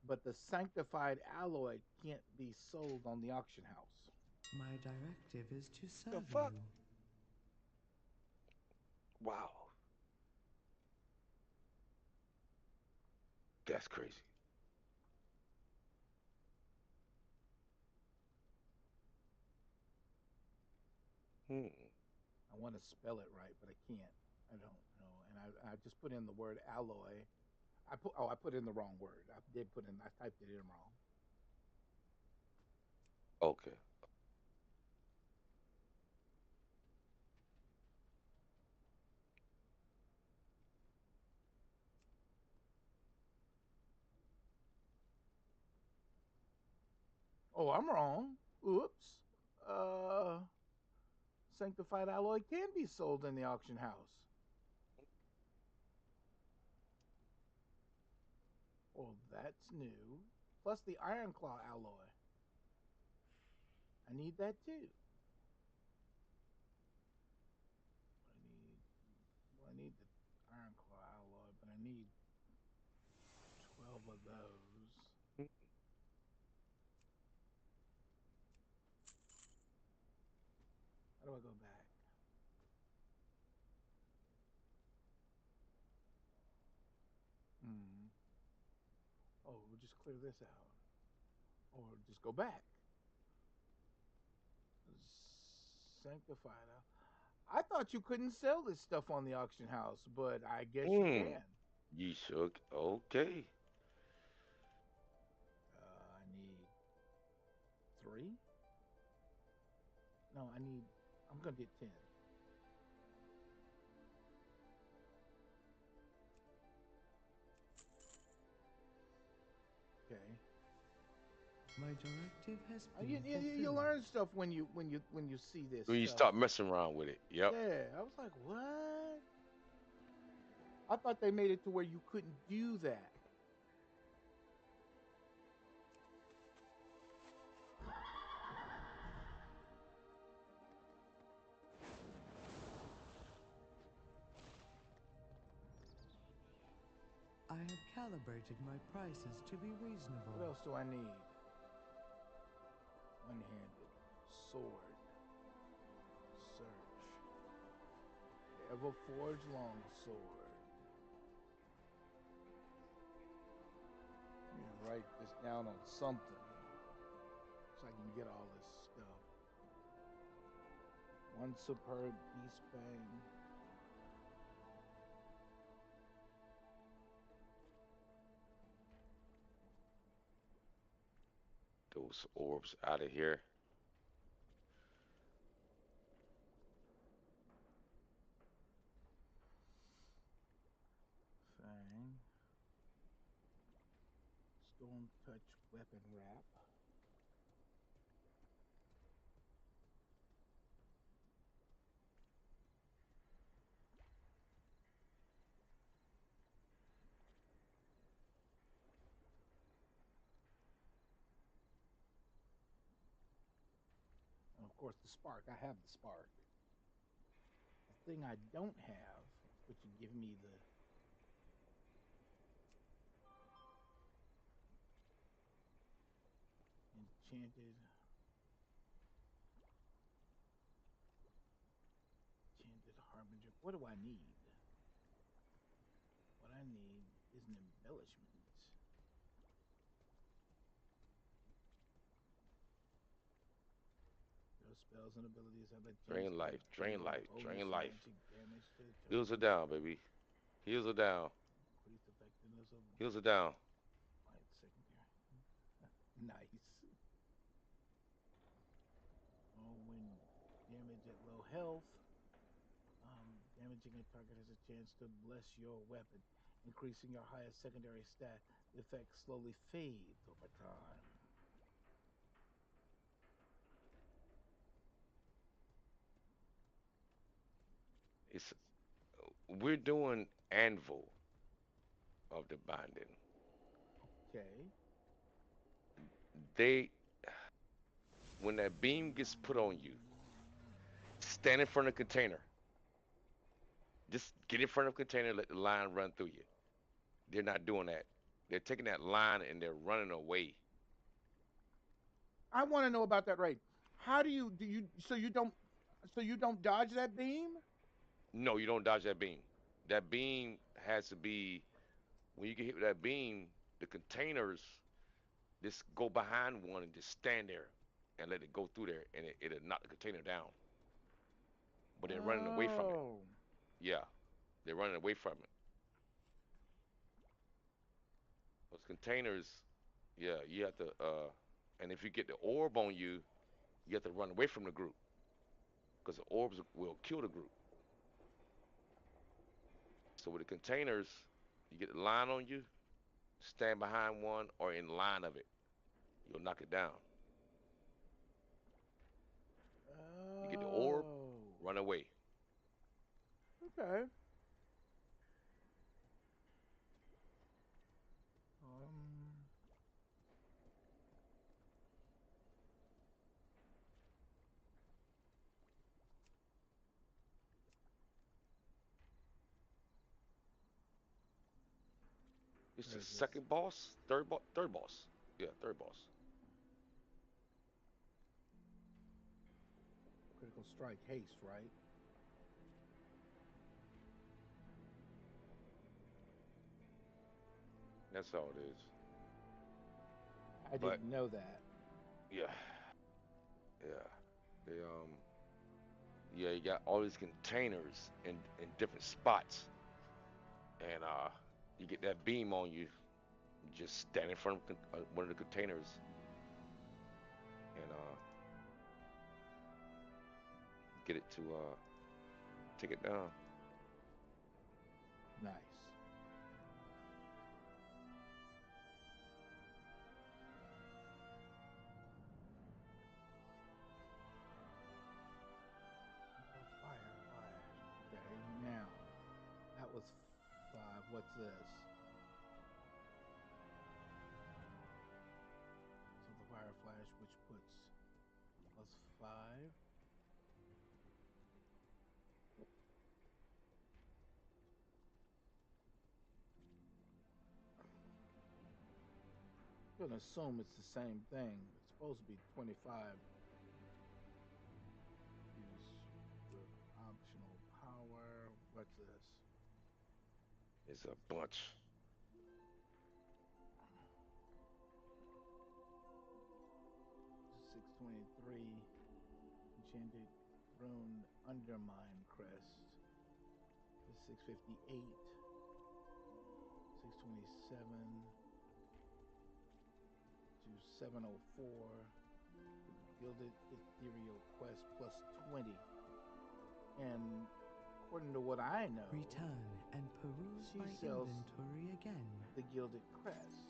But the sanctified alloy can't be sold on the auction house. My directive is to The serve fuck? you. Wow. That's crazy. Hmm. I want to spell it right, but I can't. I don't know. And I just put in the word alloy. I put in the wrong word. I typed it in wrong. Okay. Oh, I'm wrong. Oops. Uh, sanctified alloy can be sold in the auction house. Well, that's new. Plus the iron claw alloy. I need that too. I need I need the iron claw alloy, but I need 12 of those. Hmm. How do I go back? Hmm. Oh, we'll just clear this out. Or just go back. Sanctified. I thought you couldn't sell this stuff on the auction house, but I guess you Hmm. can. You shook. Okay. I need 3. No, I'm gonna get 10. Okay. My directive has been You fulfilled. learn stuff when you see this When you stuff. start messing around with it. Yep. Yeah, I was like, what? I thought they made it to where you couldn't do that. I have calibrated my prices to be reasonable. What else do I need? One-handed sword. Search. Ever forge long sword. Let me write this down on something so I can get all this stuff. One superb beast bang. Those orbs out of here. Fang. Storm touch weapon wrap. And of course, the spark. I have the spark. The thing I don't have, which would give me the enchanted harbinger. What do I need? What I need is an embellishment. Those spells and abilities have a chance Drain to life, drain deal life, bonus drain life. magic damage to the Heals are tokens. down, baby. Heals are down. Increase effectiveness of Heals are down. light secondary. Nice. Oh, when damage at low health, damaging a target has a chance to bless your weapon, increasing your highest secondary stat. The effect slowly fades over time. It's we're doing anvil of the binding. Okay. They when that beam gets put on you, stand in front of the container. Just get in front of the container, let the line run through you. They're not doing that. They're taking that line and they're running away. I want to know about that rate. How do you so you don't dodge that beam? No, you don't dodge that beam. That beam has to be when you get hit with that beam, the containers just go behind one and just stand there and let it go through there and it'll knock the container down. But they're running away from it. Oh. Yeah. They're running away from it. Those containers, yeah, you have to and if you get the orb on you, you have to run away from the group because the orbs will kill the group. So with the containers, you get the line on you, stand behind one or in line of it. You'll knock it down. You get the orb, Oh. run away. Okay. Um. It's What the is this? second boss, third boss. Yeah, third boss. Critical strike haste, right? That's all it is. I But didn't know that. yeah, yeah. They yeah, you got all these containers in different spots, and you get that beam on you. You just stand in front of one of the containers, and get it to take it down. Nice. What's this? So the fire flash, which puts +5. I'm gonna assume it's the same thing. It's supposed to be 25. Use with optional power. What's this? It's a bunch. 623. Enchanted rune undermine crest. Is 658. 627 to 704. Gilded ethereal quest +20. And according to what I know, Return and peruse she my sells inventory again. the gilded crest.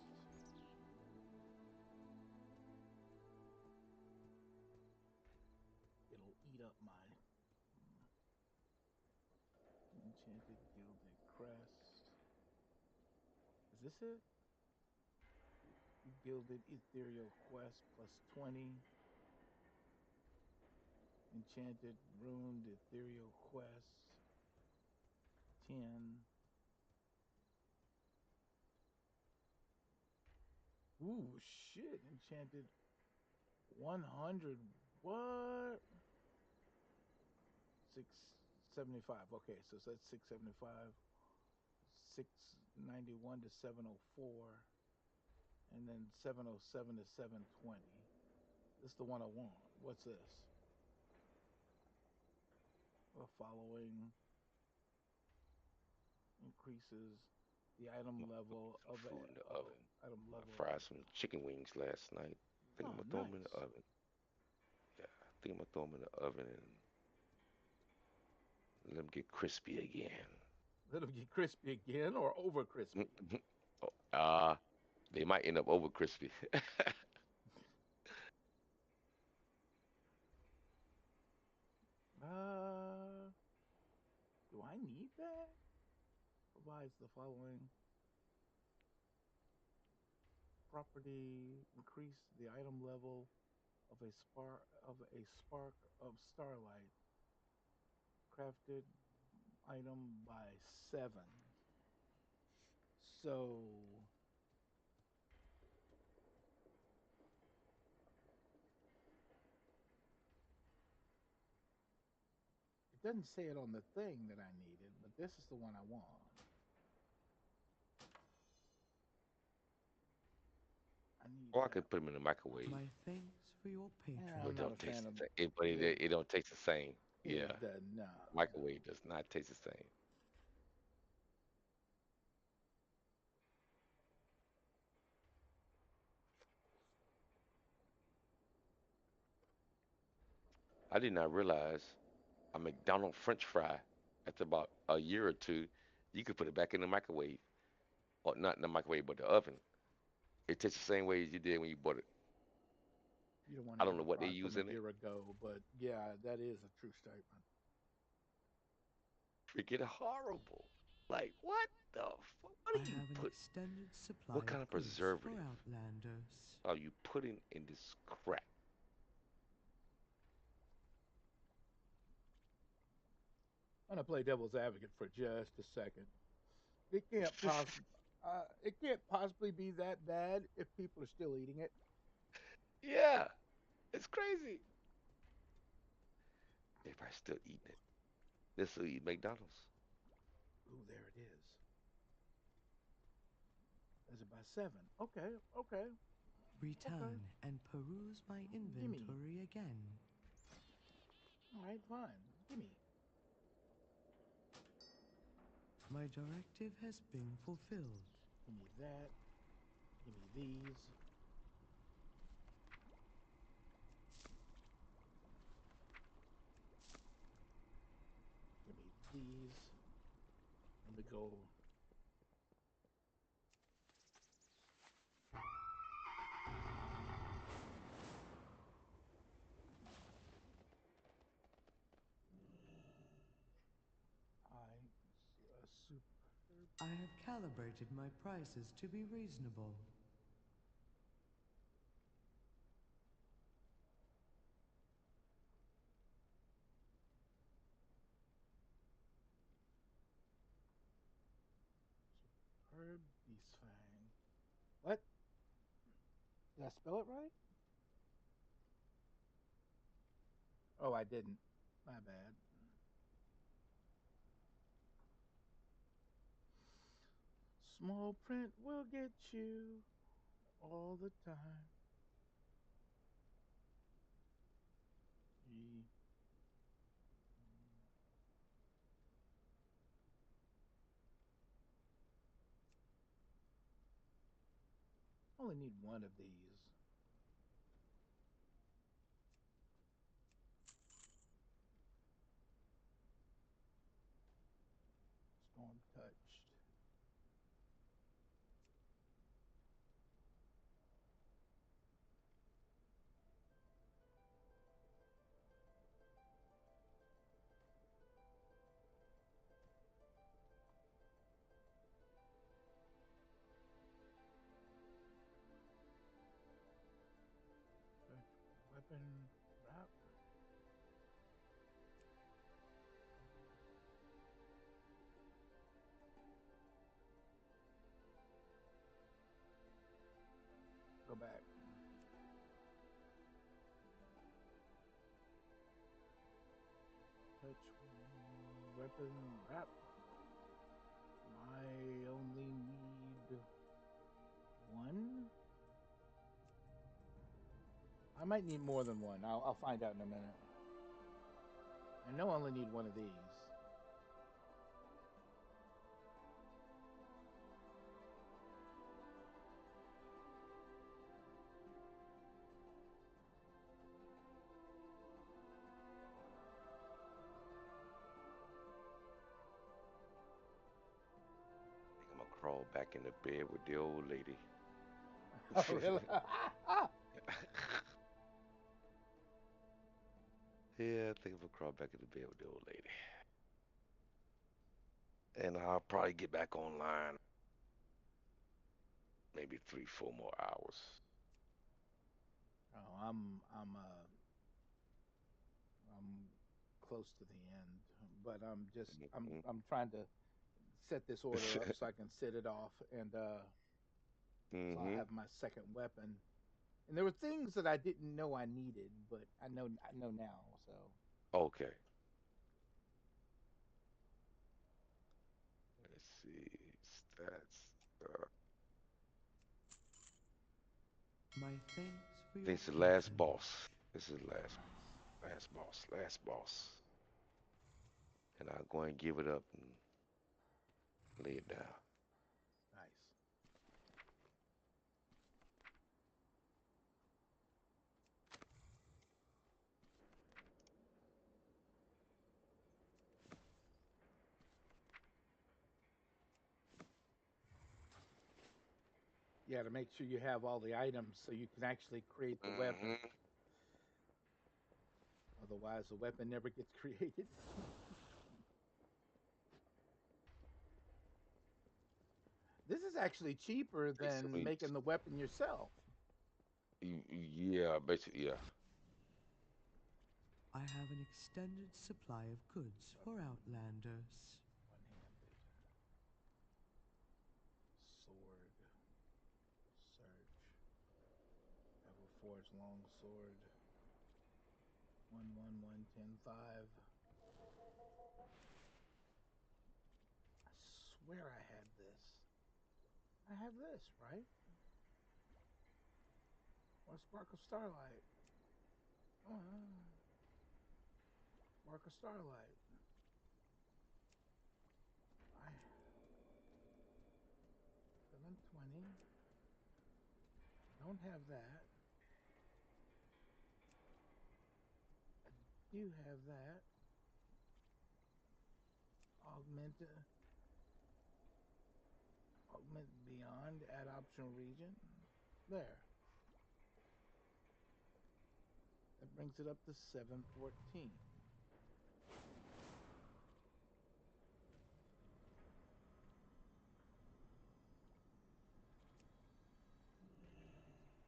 It'll eat up my enchanted gilded crest. Is this it? Gilded ethereal quest +20. Enchanted runed ethereal quest 10. Ooh, shit. Enchanted 100. What? 675. Okay, so that's 675. 691 to 704. And then 707 to 720. This is the one I want. What's this? The following increases the item level Some of a food in the oven. item I level. fried some chicken wings last night. I think I'm Oh, gonna throw them in the nice. oven. Yeah, I think I'm gonna throw them in the oven and let them get crispy again. Let them get crispy again or over crispy. Oh, they might end up over crispy. Uh, do I need that? Provides the following property: increase the item level of a spark of starlight. Crafted item by 7. So it doesn't say it on the thing that I needed, but this is the one I want. I need Or I that could put them in the microwave. My thanks for your one. Yeah, But I'm it not a patronage. don't taste fan the of. same. But Yeah, it don't taste the same. it Yeah, does not. microwave does not taste the same. I did not realize a McDonald's French fry after about a year or two, you could put it back in the microwave, or not in the microwave, but the oven. It tastes the same way as you did when you bought it. You don't want I to don't eat know a what they fry use from a in it. year ago, but yeah, that is a true statement. Freaking horrible. Like what the fuck? What I are you have an put? extended supply What kind of of goods for preservative Outlanders. are you putting in this crap? I'm gonna play devil's advocate for just a second. It can't possibly, it can't possibly be that bad if people are still eating it. Yeah, it's crazy. They're probably still eating it. They still eat McDonald's. Ooh, there it is. Is it by 7? Okay, okay, okay. Return and peruse my Gimme. inventory again. All right, fine. Gimme. My directive has been fulfilled. Gimme that. Gimme these. Gimme these. Let me go. I superb. I have calibrated my prices to be reasonable. Superb Beast Fang. What? Did I spell it right? Oh, I didn't. My bad. Small print will get you all the time. E. Only need one of these. Storm touched. Weapon wrap. Go back. Touch weapon wrap. I only need one. I might need more than one. I'll find out in a minute. I know I only need one of these. I think I'm gonna crawl back in the bed with the old lady. Oh, really? Yeah, I think I'm gonna crawl back in the bed with the old lady. And I'll probably get back online maybe 3, 4 more hours. Oh, I'm close to the end, but Mm-hmm. I'm trying to set this order up so I can set it off, and so I'll Mm-hmm. have my second weapon. And there were things that I didn't know I needed, but I know now. So Okay. Let's see. Stats. My thanks for I your think it's the last patronage. boss. This is the last boss. Last boss. And I'll go and give it up and lay it down. nice. Yeah, to make sure you have all the items so you can actually create the weapon. Mm-hmm. Otherwise, the weapon never gets created. This is actually cheaper Okay, so than making the weapon yourself. yeah, basically, yeah. I have an extended supply of goods for Outlanders. One-handed sword, search, Everforged long sword, 11110 5. I swear I had this. I have this, right? Or Spark of Starlight. Oh, Spark of Starlight. I 720. Don't have that. I do have that. Augment, augment beyond. Add optional region. There. That brings it up to 714.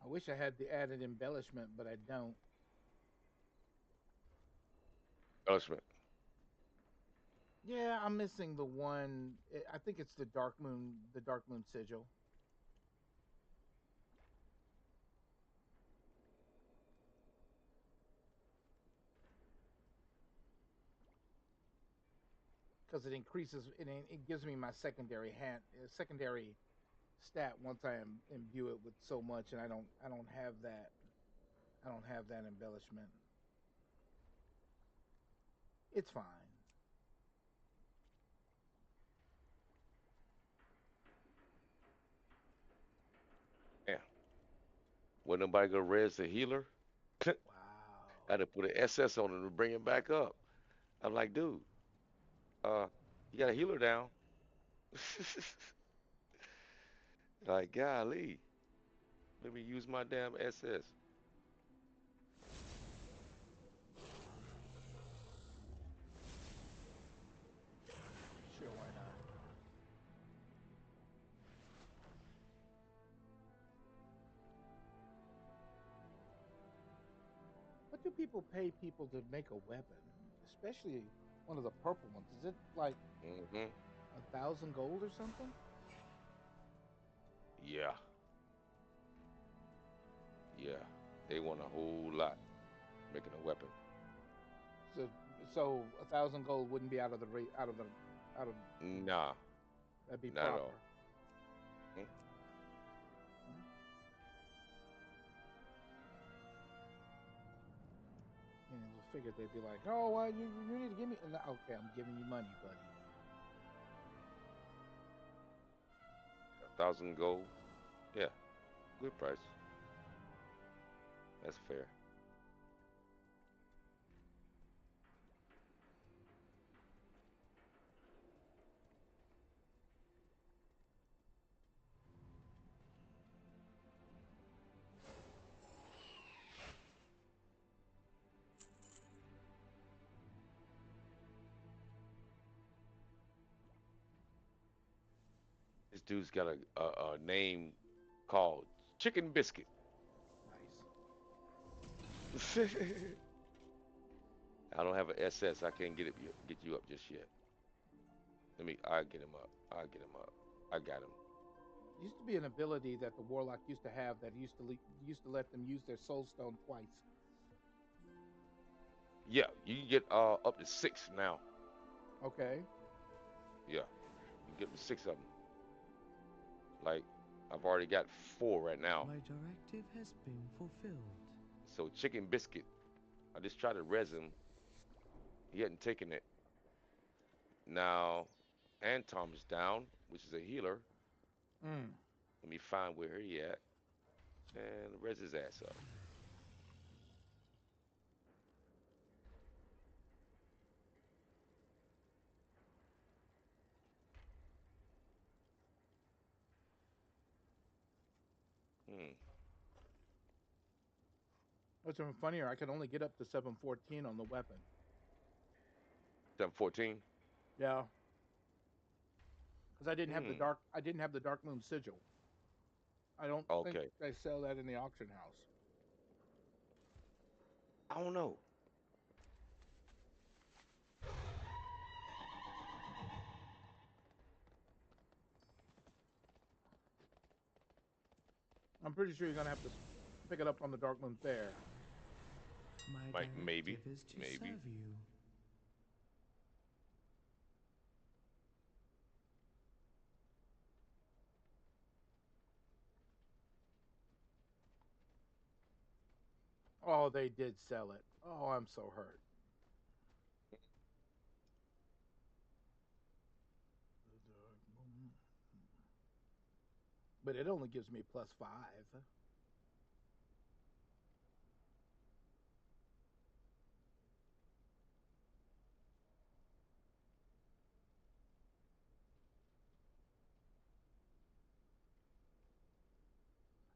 I wish I had the added embellishment, but I don't. Embellishment. Yeah, I'm missing the one. I think it's the Dark Moon sigil, because it increases. It gives me my secondary stat once imbue it with so much, and I don't have that. I don't have that embellishment. It's fine. Yeah. When nobody gonna res the healer, I Wow. had to put an SS on him to bring him back up. I'm like, dude, uh, you got a healer down. Like, golly, let me use my damn SS. Sure, why not? What do people pay people to make a weapon, especially one of the purple ones? Is it like Hmm. 1,000 gold or something? Yeah, yeah. They want a whole lot making a weapon. So, so 1,000 gold wouldn't be out of the rate, out of Nah, that'd be not at all. proper. Hmm? Mhm. And I just figured they'd be like, "Oh, well, you need to give me." And okay, I'm giving you money, buddy. 1,000 gold. Yeah, good price. That's fair. This dude's got a name called Chicken Biscuit. Nice. I don't have an SS. I can't get you up just yet. Let me. I get him up. I get him up. I got him. Used to be an ability that the warlock used to have that used to let them use their soul stone twice. Yeah, you can get up to six now. Okay. Yeah, you can get up to six of them. Like I've already got four right now. My directive has been fulfilled. So Chicken Biscuit. I just tried to res him. He hadn't taken it. Now Antom's down, which is a healer. Mm. Let me find where he at and res his ass up. Hmm. What's even funnier, I can only get up to 714 on the weapon. 714. Yeah, because Hmm. I didn't have the Dark Moon sigil. I don't think Okay. they sell that in the auction house. I don't know. I'm pretty sure you're gonna have to pick it up on the Dark Moon Fair. My Like maybe, directive is to maybe. serve you. Oh, they did sell it. Oh, I'm so hurt. The Dark Moon. But it only gives me +5.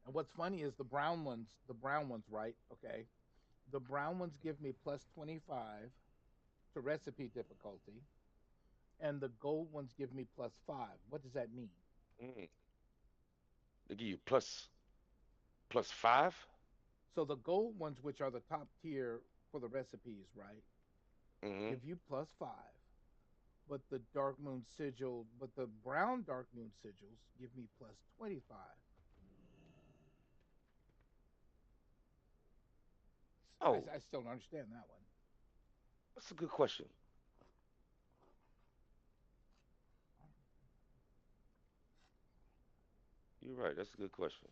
And what's funny is the brown ones, right? Okay. The brown ones give me +25 to recipe difficulty, and the gold ones give me +5. What does that mean? Mm. They give you plus. +5. So the gold ones, which are the top tier for the recipes, right, Mm-hmm. give you +5. But the dark moon sigil, but the brown dark moon sigils give me +25. I, Oh, I still don't understand that one. that's a good question. You're right. That's a good question.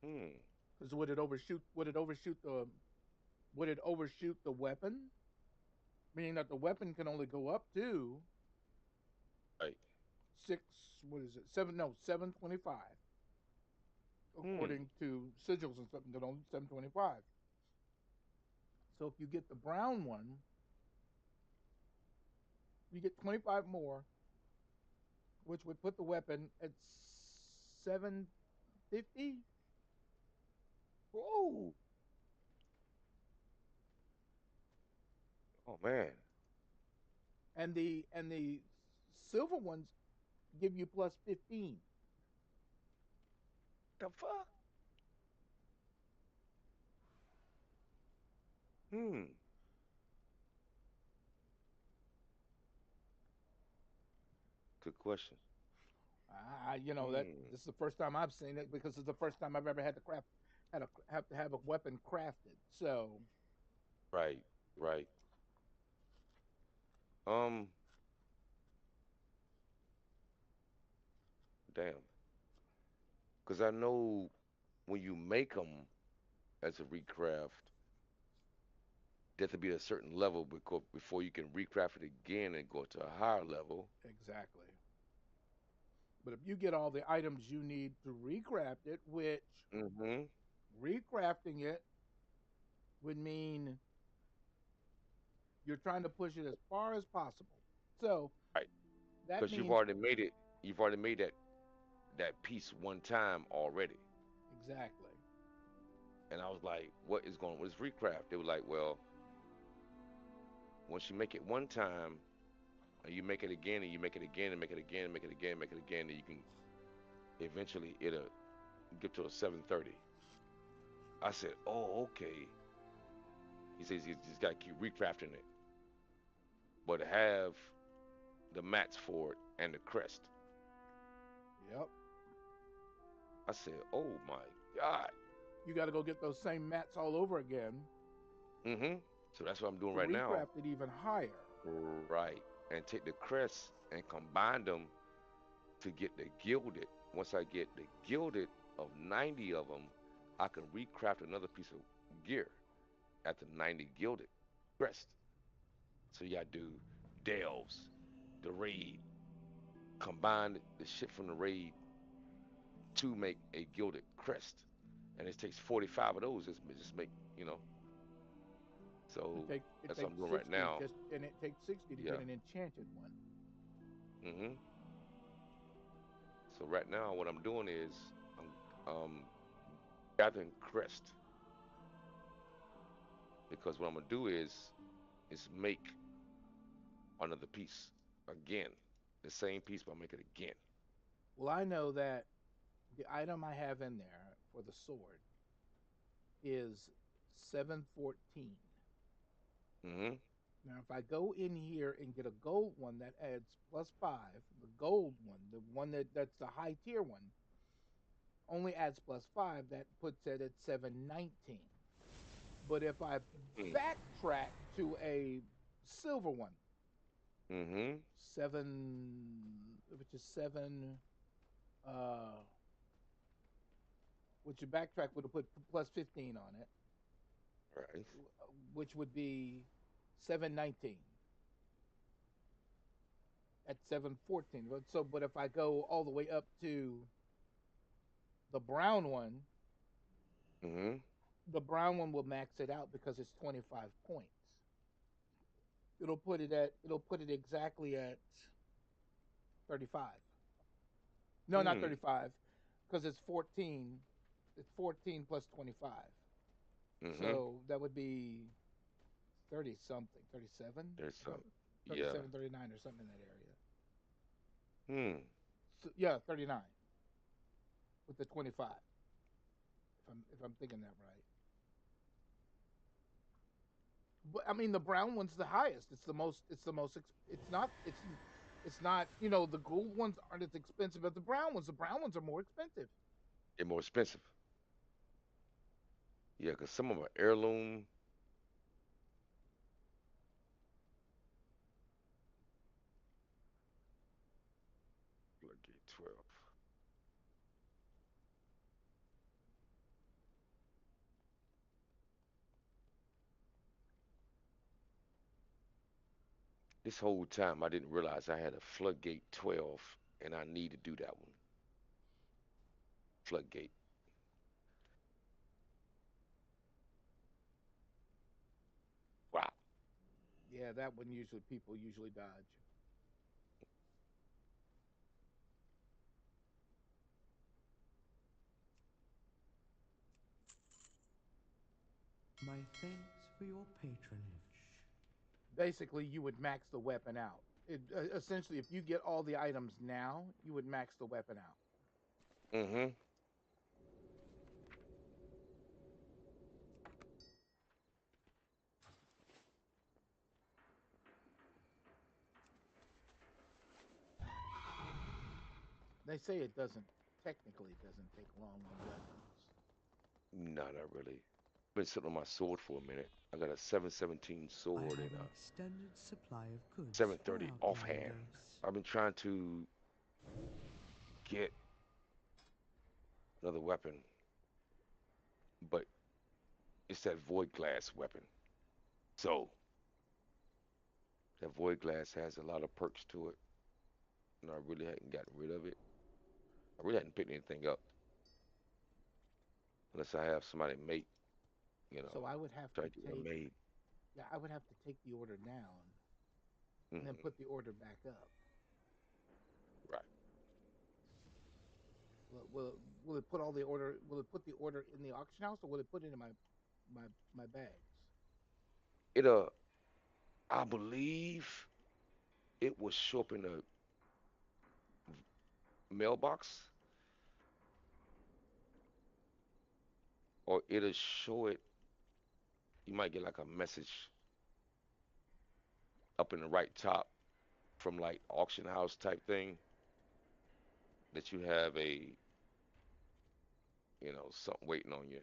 Hmm. Because would it overshoot? Would it overshoot the? Would it overshoot the weapon? Meaning that the weapon can only go up to Right. six. What is it? Seven? No, 725. Hmm. According to sigils and stuff, that only 725. So if you get the brown one, you get 25 more, which would put the weapon at 750. Oh. Oh man. And the silver ones give you +15. The fuck? Hmm. Good question. That Hmm. this is the first time I've seen it because it's the first time I've ever had to craft had a have to have a weapon crafted. So Right. Right. Um. Damn. Because I know when you make them as a recraft, they have to be at a certain level before you can recraft it again and go to a higher level. exactly. But if you get all the items you need to recraft it, which Mm-hmm. recrafting it would mean you're trying to push it as far as possible. So Right. that Because you've means already made it. You've already made that piece one time already. exactly. And I was like, what is recraft? They were like, well, once you make it one time and you make it again and you make it again and make it again and make it again and make it again, then you can eventually it'll get to a 730. I said, oh, okay. He says you just gotta keep recrafting it, but have the mats for it and the crest. Yep. I said, oh my God. You got to go get those same mats all over again Mm-hmm. So that's what I'm doing to right now. recraft it even higher. Right. And take the crests and combine them to get the gilded. Once I get the gilded of 90 of them, I can recraft another piece of gear at the 90 gilded crest. So you gotta do delves, the raid, combine the shit from the raid to make a gilded crest. And it takes 45 of those just make, you know. So It that's what I'm takes doing right 60 now. just and it takes 60 to get Yeah. an enchanted one. Hmm. So right now what I'm doing is I'm gathering crest because what I'm gonna do is make another piece again. The same piece, but I'll make it again. Well, I know that the item I have in there for the sword is 714. Hmm. Now, if I go in here and get a gold one that adds +5, the gold one, the one that's the high tier one, only adds +5, that puts it at 719. But if I backtrack to a silver one, Hmm. which is uh, which you backtrack would have put +15 on it, Right. which would be 719 at 714. But if I go all the way up to the brown one, Hmm. the brown one will max it out because it's 25 points. It'll put it exactly at 35. No, not Hmm. 35, because it's 14. It's 14 plus 25. Hmm. So that would be 30 something, 37. There's some. Yeah. 37, 39, or something in that area. Hmm. So, yeah, 39 with the 25. If I'm thinking that right. But I mean, the brown one's the highest. It's the most. It's the most. It's not. It's not. The gold ones aren't as expensive as the brown ones. The brown ones are more expensive. They're more expensive. Yeah, because some of them are heirloom. Floodgate 12. This whole time I didn't realize I had a Floodgate 12 and I need to do that one. Floodgate. Wow. Yeah, that one usually people usually dodge. My thanks for your patronage. Basically, you would max the weapon out. Essentially, if you get all the items now, you would max the weapon out. Mm-hmm. They say it doesn't. Technically, it doesn't take long on weapons. No, not really. Been sitting on my sword for a minute. I got a 717 I sword have and an a extended supply of goods for 730 offhand. outlanders. I've been trying to get another weapon, but it's that void glass weapon. So that void glass has a lot of perks to it, and I really hadn't gotten rid of it. I really hadn't picked anything up unless I have somebody make, you So know, I would have try to to get one take. made. Yeah, I would have to take the order down and then Hmm. put the order back up. Right. Will it put all the order? Will it put the order in the auction house, or will it put it in my bags? It I believe it will show up in a mailbox, or it'll show it. You might get like a message up in the right top from like auction house type thing that you have a, something waiting on you.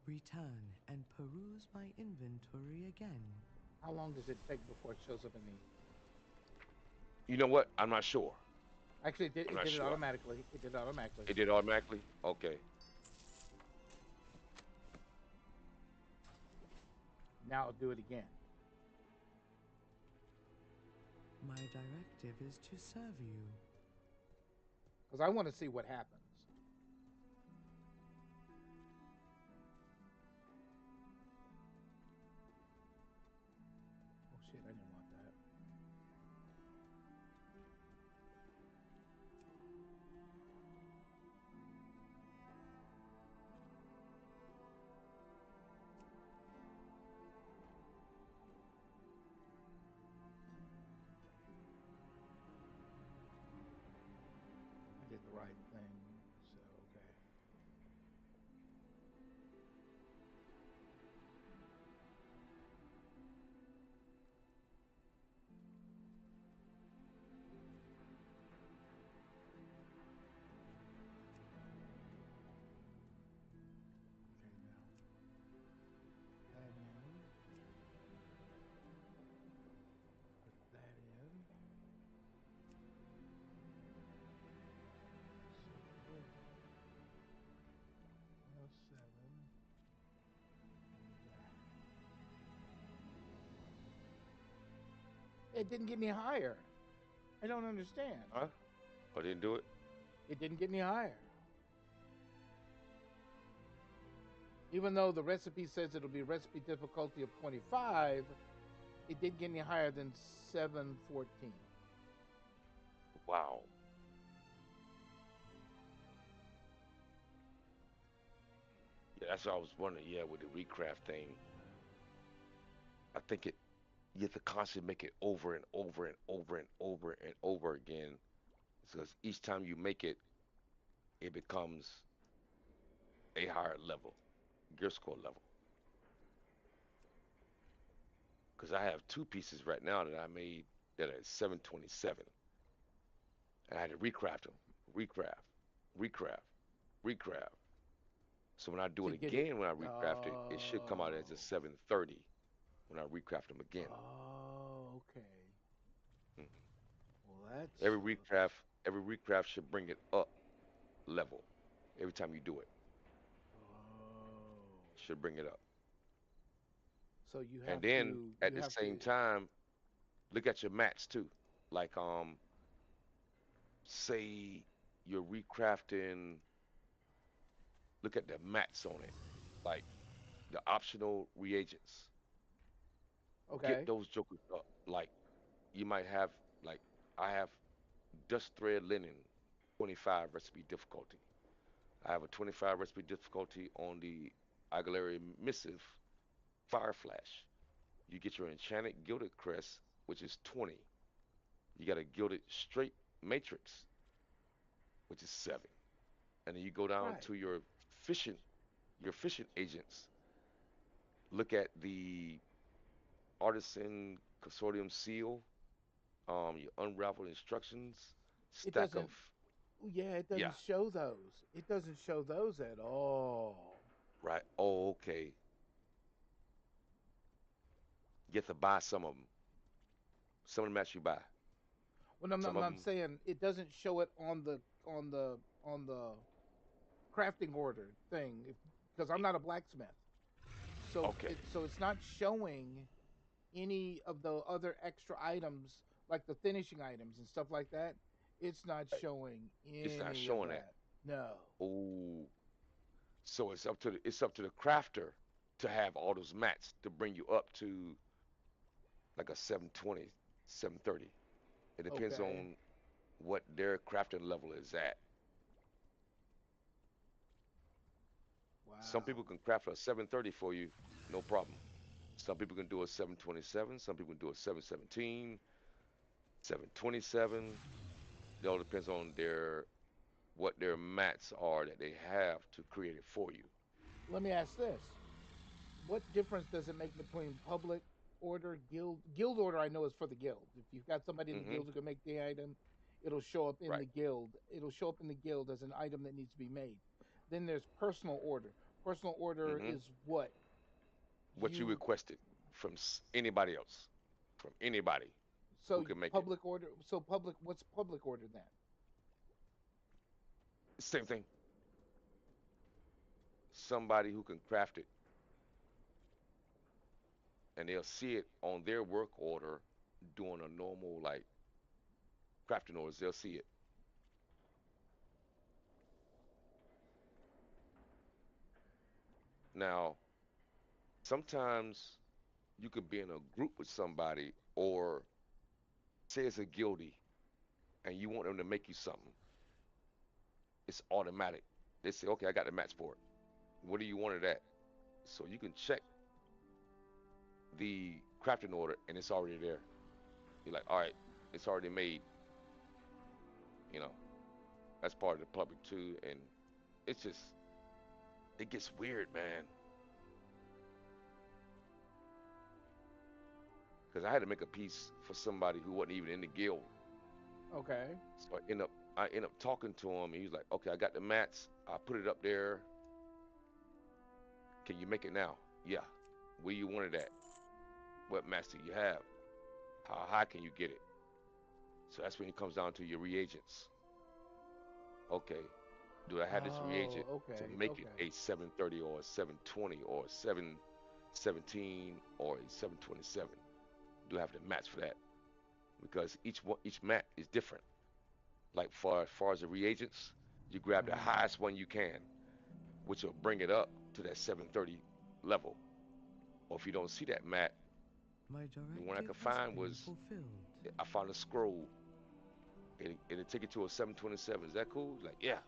Return and peruse my inventory again. How long does it take before it shows up in the? You know what? I'm not sure. Actually, it did. I'm It not did it sure. automatically. It did automatically. It did automatically? Okay. Now I'll do it again. My directive is to serve you. Because I want to see what happens. Oh shit! I didn't want that. I did the right thing. So okay. Okay now. That in. Put that in. Sword. 107. It didn't get any higher. I don't understand. Huh? I didn't do it? It didn't get any higher. Even though the recipe says it'll be recipe difficulty of 25, it didn't get any higher than 714. Wow. Yeah, that's what I was wondering. Yeah, with the recraft thing. I think you have to constantly make it over and over and over and over and over again. Because each time you make it, it becomes a higher level, gear score level. Because I have two pieces right now that I made that are 727, and I had to recraft them, recraft, recraft, recraft. So when I do To it get it. again, when I recraft it, it should come out Oh. as a 730 when I recraft them again. Oh, okay. Mhm. Well, that Every sucks. recraft, every recraft should bring it up level every time you do it. Oh. Should bring it up. So you And have then to at the same time, look at your mats too. Like say you're recrafting, look at the mats on it. Like the optional reagents. Get Okay. those jokers up. Like you might have like I have dust thread linen 25 recipe difficulty. I have a 25 recipe difficulty on the Aguilera Missive Fire Flash. You get your enchanted gilded crest, which is 20. You got a gilded straight matrix, which is 7. And then you go down Right. to your fishing agents. Look at the artisan consortium seal, your unraveled instructions, It stack of doesn't. Yeah, it yeah, doesn't show those. It doesn't show those at all. right. Oh, okay. You have to buy some of them. Some of them actually buy. Well, no, Some of I'm them, saying it doesn't show it on the crafting order thing because I'm not a blacksmith. okay. So it's not showing any of the other extra items like the finishing items and stuff like that. It's not Right. showing It's not any of showing that. that. No. Oh, so it's up to the crafter to have all those mats to bring you up to like a 720, 730. It depends Okay. on what their crafting level is at. Some people Wow. can craft a 730 for you, no problem. Some people can do a 727, some people can do a 717, 727. It all depends on their what their mats are that they have to create it for you. Let me ask this: what difference does it make between public order, guild order? I know is for the guild. If you've got somebody in the Hmm. guild who can make the item, it'll show up in Right. the guild. It'll show up in the guild as an item that needs to be made. Then there's personal order. Personal order Hmm. is what What you you requested from anybody else, from anybody who so can make it. public order. So public. What's public order then? Same thing. Somebody who can craft it and they'll see it on their work order doing a normal like crafting orders. They'll see it. Now, sometimes you could be in a group with somebody or say it's a guildie and you want them to make you something. It's automatic. They say, okay, I got the match for it. What do you want of that? So you can check the crafting order and it's already there. You're like, all right, it's already made. You know, that's part of the public too. And it's just, it gets weird, man. Because I had to make a piece for somebody who wasn't even in the guild. Okay. So I end up talking to him. And he's like, okay, I got the mats. I put it up there. Can you make it now? Yeah. Where you wanted that? What mats do you have? How high can you get it? So that's when it comes down to your reagents. Okay, do I have this Oh, reagent to okay, make it okay. a 730 or a 720 or a 717 or a 727? Do I have the mats for that? Because each mat is different. Like as far as the reagents, you grab the Hmm. highest one you can, which will bring it up to that 730 level. Or if you don't see that mat, My the one I directive could has find been was fulfilled. I found a scroll and it take it to a 727. Is that cool? Like, yeah.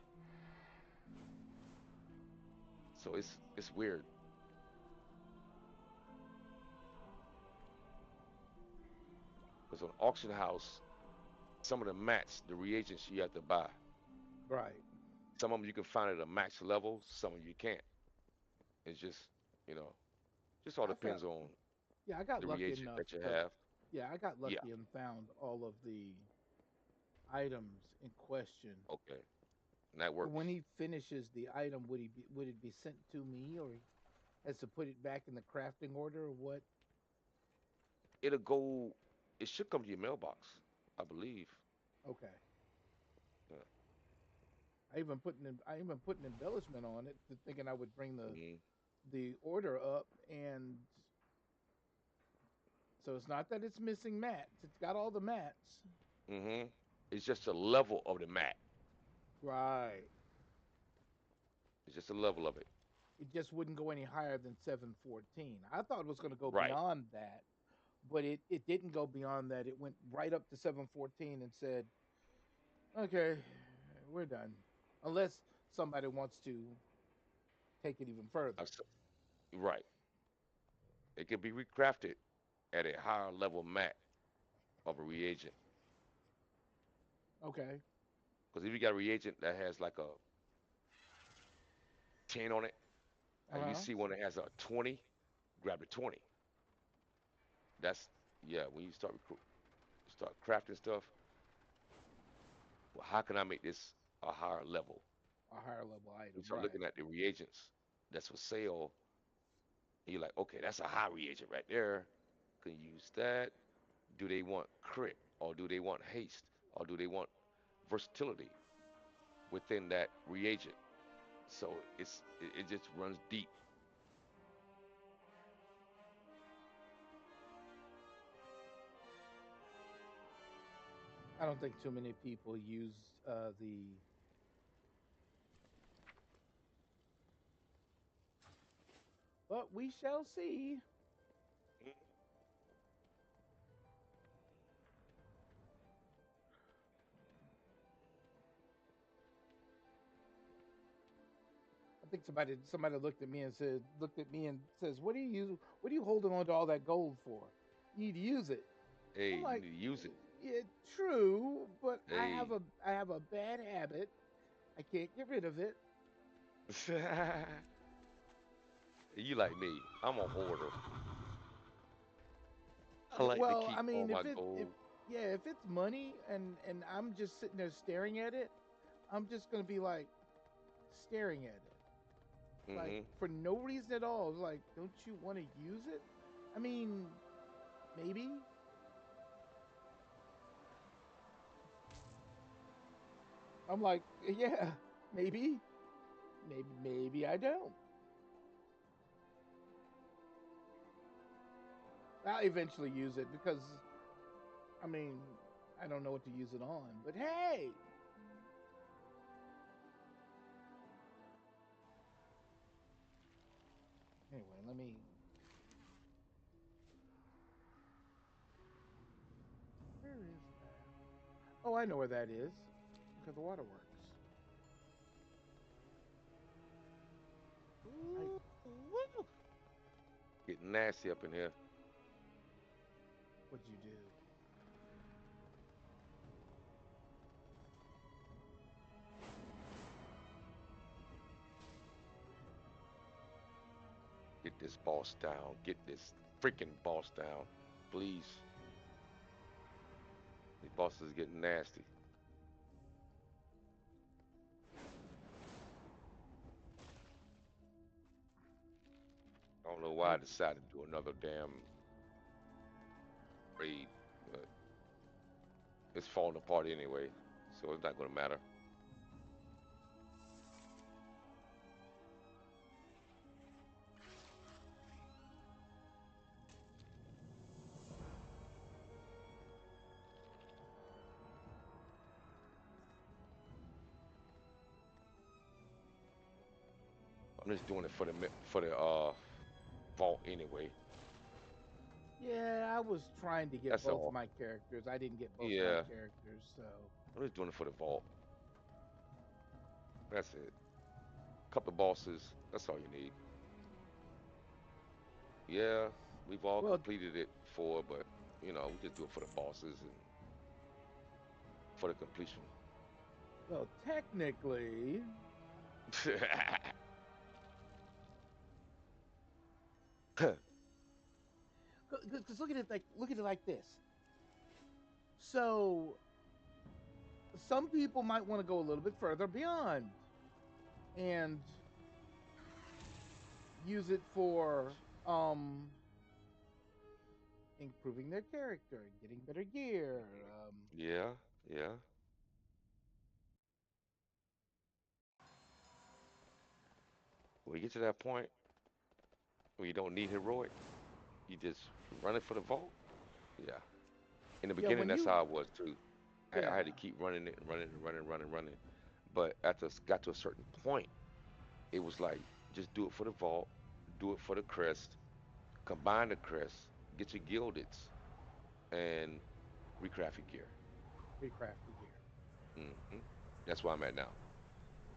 So it's weird. Because on auction house, some of the mats, the reagents you have to buy. Right. Some of them you can find at a max level. Some of them you can't. It's just, you know, just all I found. depends on Yeah, I got the lucky reagent enough that you to. have. Yeah, I got Yeah. lucky and found all of the items in question. Okay. And that So when works. he finishes the item, would it be sent to me, or he has to put it back in the crafting order, or what? It'll go. It should come to your mailbox, I believe. Okay. Yeah. I even put an embellishment on it, thinking I would bring Hmm. the order up, and so it's not that it's missing mats. It's got all the mats. Hmm. It's just a level of the mat. Right. It's just a level of it. It just wouldn't go any higher than 714. I thought it was going to go Right. beyond that, but it didn't go beyond that. It went right up to 714 and said, "Okay, we're done." Unless somebody wants to take it even I further. s- Right. It can be recrafted at a higher level mat of a reagent. Okay. Because if you got a reagent that has like a 10 on it, and you Uh-huh. see one that has a 20, grab the 20. That's yeah. When you start crafting stuff, well, how can I make this a higher level? A higher level You item, start right. looking at the reagents that's for sale, and you're like, okay, that's a high reagent right there. Can use that. Do they want crit, or do they want haste, or do they want versatility within that reagent? So it just runs deep. I don't think too many people use the, but we shall see. I think somebody looked at me and says, "What are you What are you holding on to all that gold for? You need to use it." Hey, I'm you like, need to use it. "Yeah, true, but Hey. I have a bad habit. I can't get rid of it." You like me. I'm a hoarder. I Yeah, like to well, keep I all mean, my if gold. yeah, if it's money and I'm just sitting there staring at it, I'm just gonna be like staring at it, like Hmm. for no reason at all. It's like, don't you want to use it? I mean, maybe. I'm like, yeah, maybe, maybe I don't. I'll eventually use it because I mean, I don't know what to use it on. But hey, anyway, let me. Where is that? Oh, I know where that is. Look at the waterworks. I Ooh, woo. Getting nasty up in here. what'd you do? Get this boss down. Get this freaking boss down. Please. These bosses are getting nasty. I don't know why I I decided to do another damn raid, but it's falling apart anyway, so it's not gonna matter. I'm just doing it for the vault anyway. Yeah, I was trying to get That's both of all. my characters. I didn't get both my Yeah, characters, so I'm just doing it for the vault. That's it. Couple of bosses. That's all you need. Yeah, we've all well, completed it before, but We just do it for the bosses and for the completion. Well, technically, because look at it like this. So some people might want to go a little bit further beyond and use it for improving their character, getting better gear. Yeah, yeah. When you get to that point where you don't need heroic, you just run it for the vault. Yeah. In the Yeah, beginning, when that's you how I was too. I had to yeah, keep running it and running and running, running, running. But got to a certain point, it was like just do it for the vault, do it for the crest, combine the crest, get your gildeds, and recraft your gear. recraft the gear. hmm That's where I'm at now.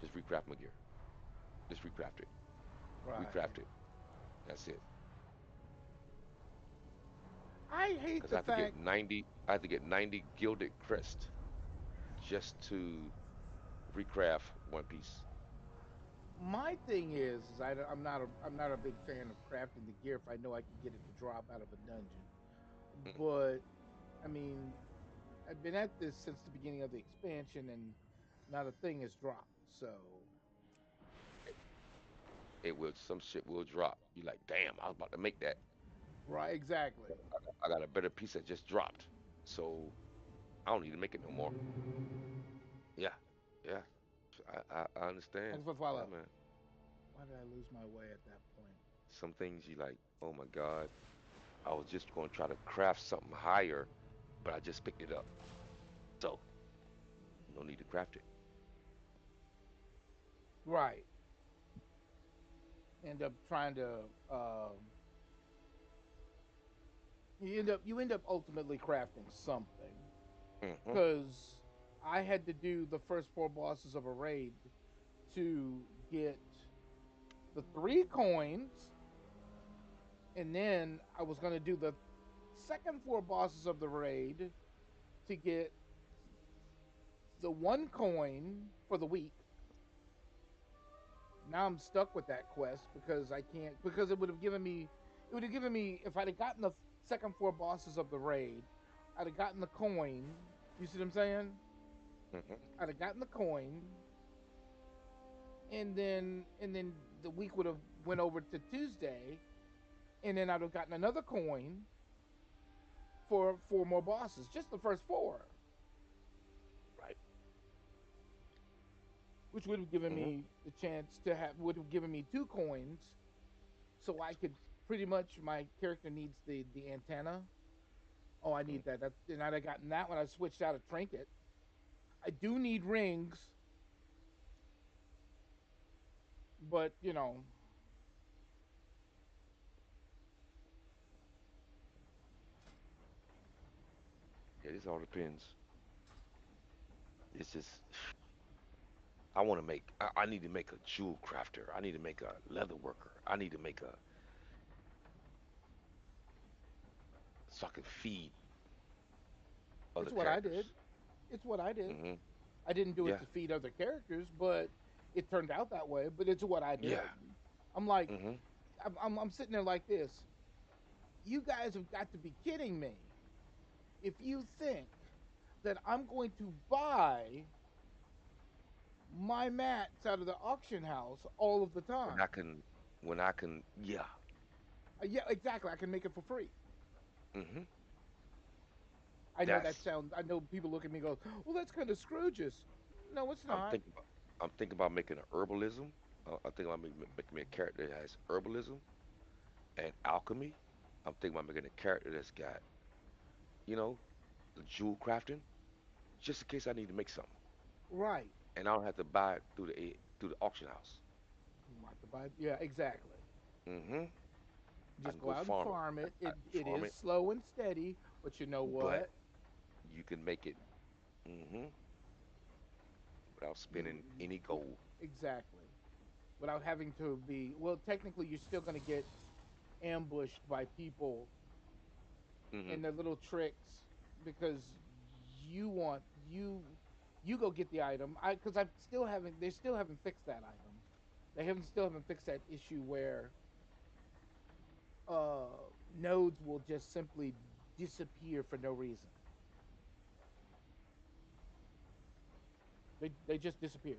Just recraft my gear. Just recraft it. Right. Recraft it. That's it. I hate Because I the have to get fact 90. I have to get 90 gilded crest just to recraft one piece. my thing is I'm not a big fan of crafting the gear if I know I can get it to drop out of a dungeon. Mm. But I mean, I've been at this since the beginning of the expansion, and not a thing has dropped. So It will. Some shit will drop. You like, damn, I was about to make that. right, exactly. I got a better piece that just dropped. So I don't need to make it no more. Yeah. Yeah. I I understand. can flip Yeah, follow. man. Why did I lose my way at that point? Some things you like, oh my God, I was just going to try to craft something higher, but I just picked it up. So no need to craft it. Right. End up trying to you end up ultimately crafting something hmm because I had to do the first four bosses of a raid to get the 3 coins, and then I was going to do the second four bosses of the raid to get the 1 coin for the week. Now I'm stuck with that quest because I can't because it would have given me if I'd have gotten the second four bosses of the raid, I'd have gotten the coin. You see what I'm saying? hmm I'd have gotten the coin, and then the week would have went over to Tuesday, and then I'd have gotten another coin for four more bosses, just the first four, Right. which would have given hmm me the chance to have would have given me 2 coins, so I could pretty much my character needs the antenna. Oh, I need that. And I'd have gotten that when I switched out a trinket. I do need rings, but Yeah, this all depends. It's just I want to make. I need to make a jewel crafter. I need to make a leather worker. I need to make a so I can feed other it's what I did. characters. It's what I did. hmm I didn't do it Yeah. to feed other characters, but it turned out that way. But it's what I Yeah. did. I'm like, hmm I'm sitting there like this. You guys have got to be kidding me. If you think that I'm going to buy my mats out of the auction house all of the When time. I can, when I can, yeah. Yeah, exactly. I can make it for free. hmm I know that That's sounds. I know people look at me and go, "Well, that's kind of Scrooge's." No, it's I'm not. thinking about. I'm thinking about making an herbalism. I'm thinking about making me a character that has herbalism and alchemy. I'm thinking about making a character that's got, you know, the jewel crafting, just in case I need to make something, Right. and I don't have to buy it through the auction house. You want to buy? Yeah, exactly. hmm I Just can go go out and farm it. farm it. I It farm is it, slow and steady, but you know but what? you can make it hmm without You spending any gold. exactly without having to be. Well, technically, you're still going to get ambushed by people Mm-hmm. and their little tricks because you want you go get the item. I because I still haven't they still haven't fixed that item. They haven't still haven't fixed that issue where nodes will just simply disappear for no reason. They just disappear.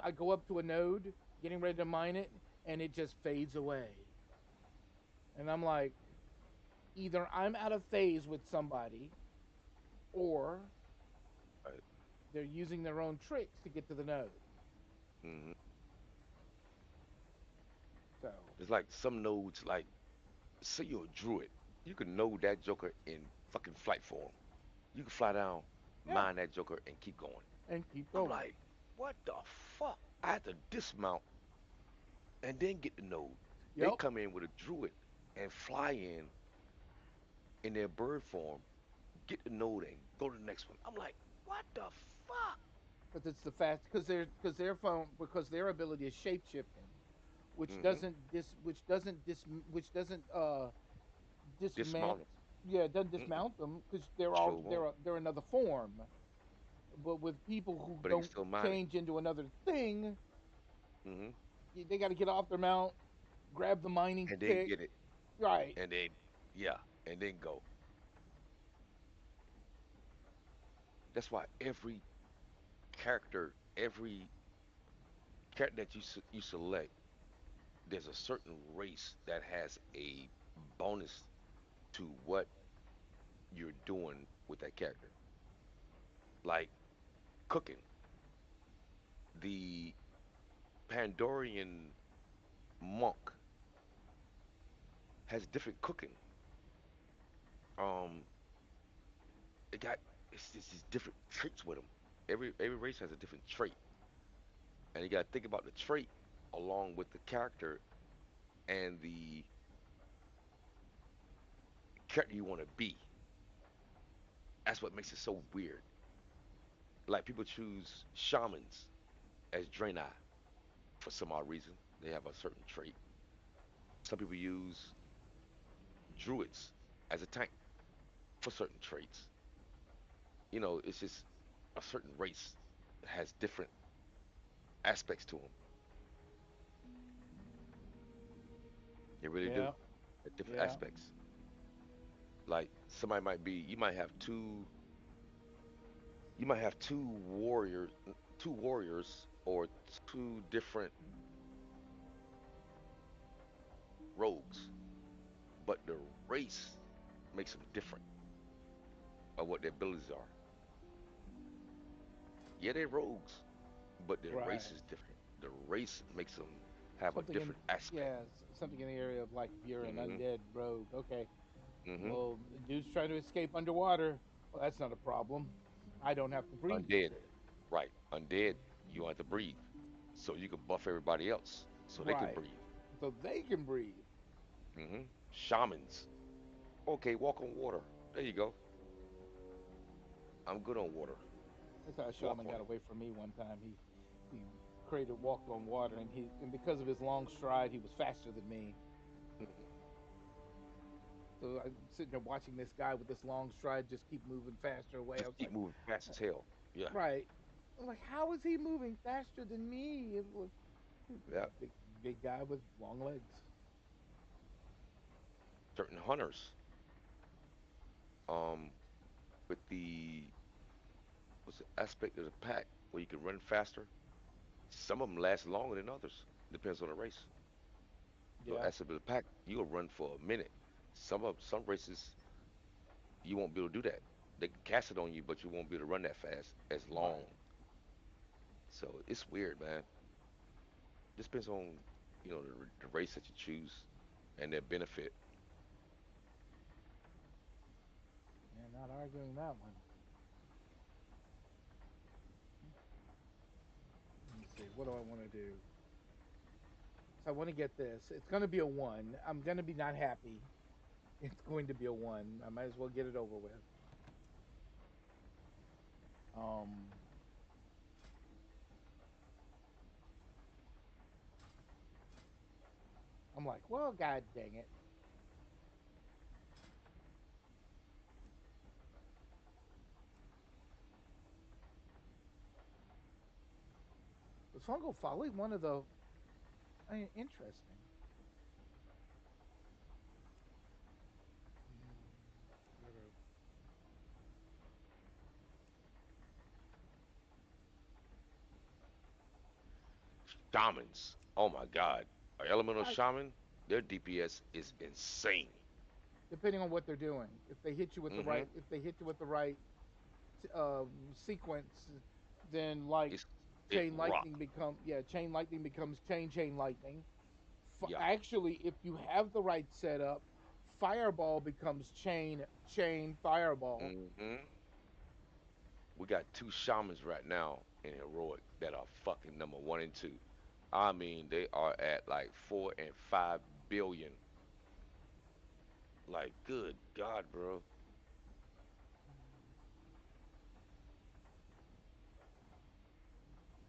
I go up to a node, getting ready to mine it, and it just fades away. And I'm like, either I'm out of phase with somebody, or Right. they're using their own tricks to get to the node. Mm-hmm. So, It's like some nodes, like say you're a druid, you can know that Joker in fucking flight form. You can fly down, yeah, mine that Joker, and keep going. and keep I'm going. like, what the fuck? I had to dismount and then get the node. They Yep. come in with a druid and fly in their bird form, get the node and go to the next one. I'm like, what the fuck? Because it's the fast because their phone because their ability is shape shifting, Mm-hmm. which doesn't dismount. Dismount them. Yeah, it doesn't Mm-mm. dismount them because Show won't. they're another form. But with people who But they can don't still mine it. change into another thing, Mm-hmm. they got to get off their mount, grab the mining And then pick. get it. Right. And then, yeah, and then go. That's why every character that you select, there's a certain race that has a bonus to what you're doing with that character. Like cooking. The Pandorian monk has different cooking. Um, it got it's these different traits with them. Every race has a different trait, and you got to think about the trait along with the character and the character you want to be. That's what makes it so weird. Like people choose shamans as Draenei for some odd reason. They have a certain trait. Some people use druids as a tank for certain traits. It's just a certain race that has different aspects to them. They really do. Yeah. Different Yeah. aspects. Like somebody might be, you might have two warriors, or two different rogues, but the race makes them different of what their abilities are. Yeah, they're rogues, but their race Right. is different. The race makes them have a Something in different aspect. yeah, something in the area of like if you're an Hmm. undead rogue. Okay. Hmm. Well, the dude's trying to escape underwater. Well, that's not a problem. I don't have to breathe. Undead, right? Undead, you don't have to breathe, so you can buff everybody else so they can Right. breathe. So they can breathe. Shamans, okay, walk on water. There you go. I'm good on water. That's how a Walk shaman on got it. away from me one time. He created walked on water, and because of his long stride, he was faster than me. Mhm. So I'm sitting there watching this guy with this long stride just keep moving faster away. I Just was keep like, moving fast as hell. Yeah, right. I'm like, how is he moving faster than me? It was yeah. big, big guy with long legs. Certain hunters, um, with the what's the aspect of the pack where you can run faster. Some of them last longer than others. Depends on the race. So Yeah. aspect of the pack, you'll run for a minute. Some races you won't be able to do that. They can cast it on you, but you won't be able to run that fast as long. Right. So it's weird, man. Just depends on the race that you choose and their benefit. Yeah, not arguing that one. Let me see. What do I want to do? So I want to get this. It's going to be a one. I'm going to be not happy. It's going to be a one. I might as well get it over with. Um, I'm like, well, god dang it. fungal folly one of the interesting? Mm, Shamans. Oh my God. Our elemental I, shaman, their DPS is insane. depending on what they're doing, if they hit you with the Mm-hmm. right, if they hit you with the right sequence, then like It's it chain rock. lightning become yeah, chain lightning becomes chain lightning. Yeah. Actually, if you have the right setup, fireball becomes chain fireball. Mm-hmm. We got two shamans right now in heroic that are fucking number one and two. I mean, they are at like 4 and 5 billion. Like, good God, bro.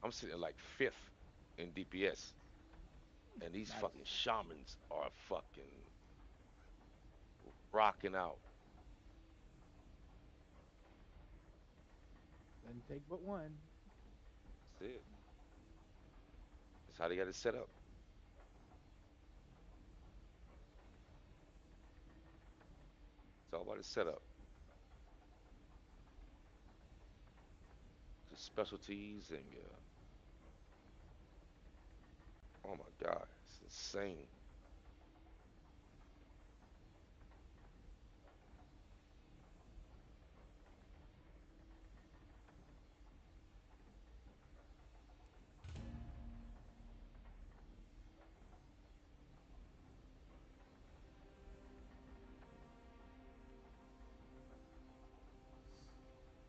I'm sitting like fifth in DPS, and these Nice. fucking shamans are fucking rocking out. Doesn't take but one. That's it. That's how they got it set up. It's all about the setup. The specialties and your, oh my God, it's insane.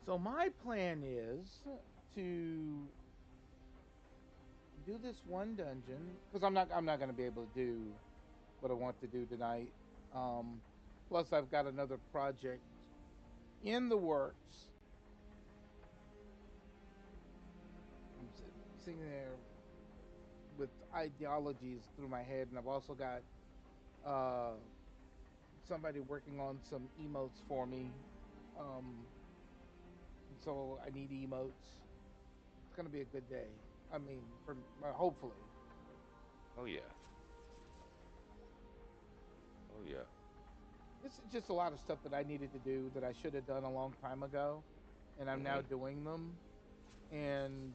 So my plan is to do this one dungeon because I'm not going to be able to do what I want to do tonight. Um, Plus, I've got another project in the works. I'm sitting there with ideologies through my head, and I've also got uh, somebody working on some emotes for me. Um, so I need emotes. It's gonna be a good day. I mean, hopefully. Oh yeah. Oh yeah. It's just a lot of stuff that I needed to do that I should have done a long time ago, and I'm now Mm-hmm. doing them. And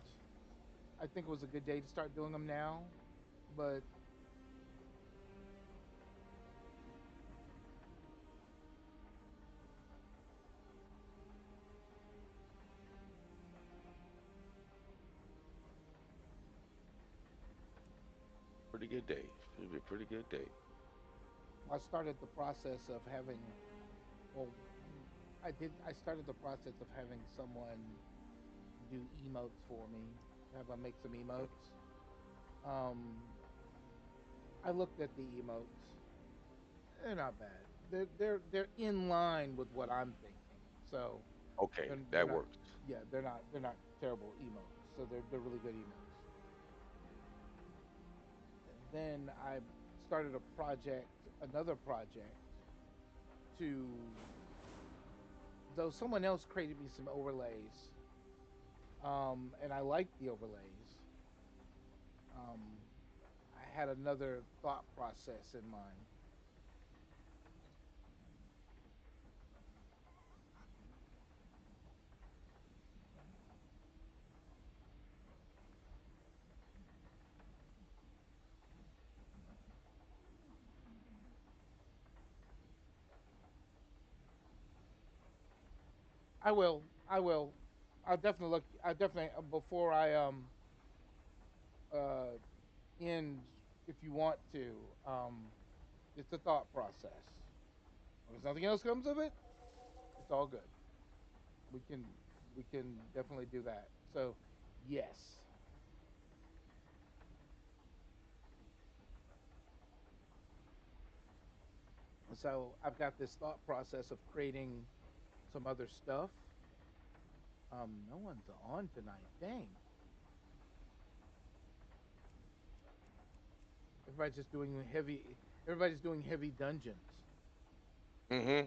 I think it was a good day to start doing them now. But Pretty good day. Should be a pretty good day. I started the process of having, well, I started the process of having someone do emotes for me, have them make some emotes. Um, I looked at the emotes. They're not bad. They're in line with what I'm thinking. So Okay, they're that not, works. yeah, they're not terrible emotes. So they're really good emotes. And then I started a project, another project to, though someone else created me some overlays, and I liked the overlays. Um, I had another thought process in mind. I will. I will. I'll definitely look. I definitely before I uh end, if you want to. It's a thought process. If nothing else comes of it, it's all good. We can we can definitely do that. So, yes. So I've got this thought process of creating some other stuff. No one's on tonight. Dang. Everybody's just doing heavy. Everybody's doing heavy dungeons. Mm-hmm.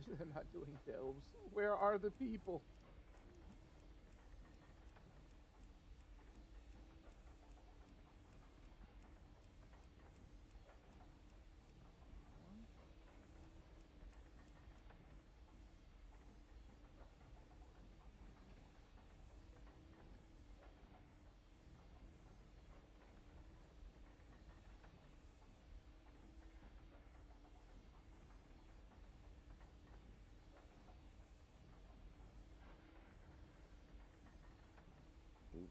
They're not doing delves. Where are the people?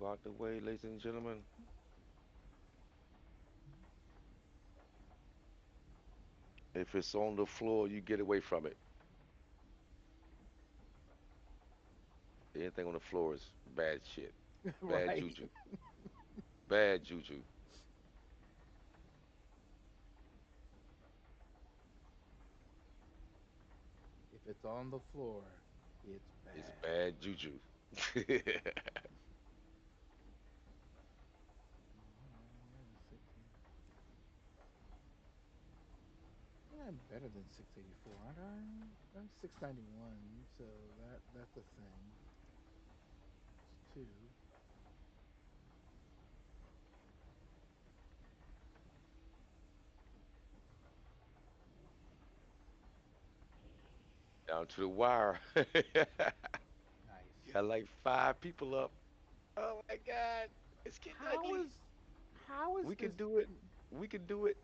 Move out the way, ladies and gentlemen. If it's on the floor, you get away from it. Anything on the floor is bad shit. Bad Right. juju. Bad juju. If it's on the floor, it's It's bad. bad juju. Yeah, 16. Yeah, I'm better than 684, aren't I? I'm 691, so that's a thing. It's two. Down to the wire. Nice. Got like 5 people up. Oh my God. It's getting How ugly. is how is We can this? do it. We can do it.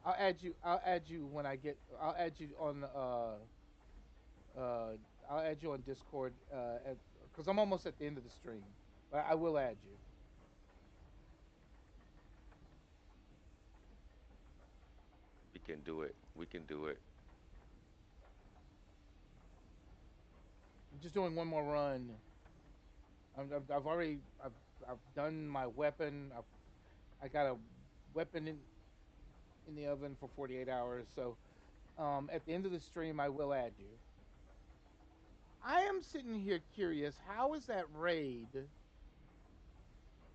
I'll add you. I'll add you when I get. I'll add you on. Uh. I'll add you on Discord. Because I'm almost at the end of the stream. But I will add you. We can do it. We can do it. I'm just doing one more run. I've already. I've done my weapon. I got a weapon in the oven for 48 hours. So at the end of the stream, I will add you. I am sitting here curious. How is that raid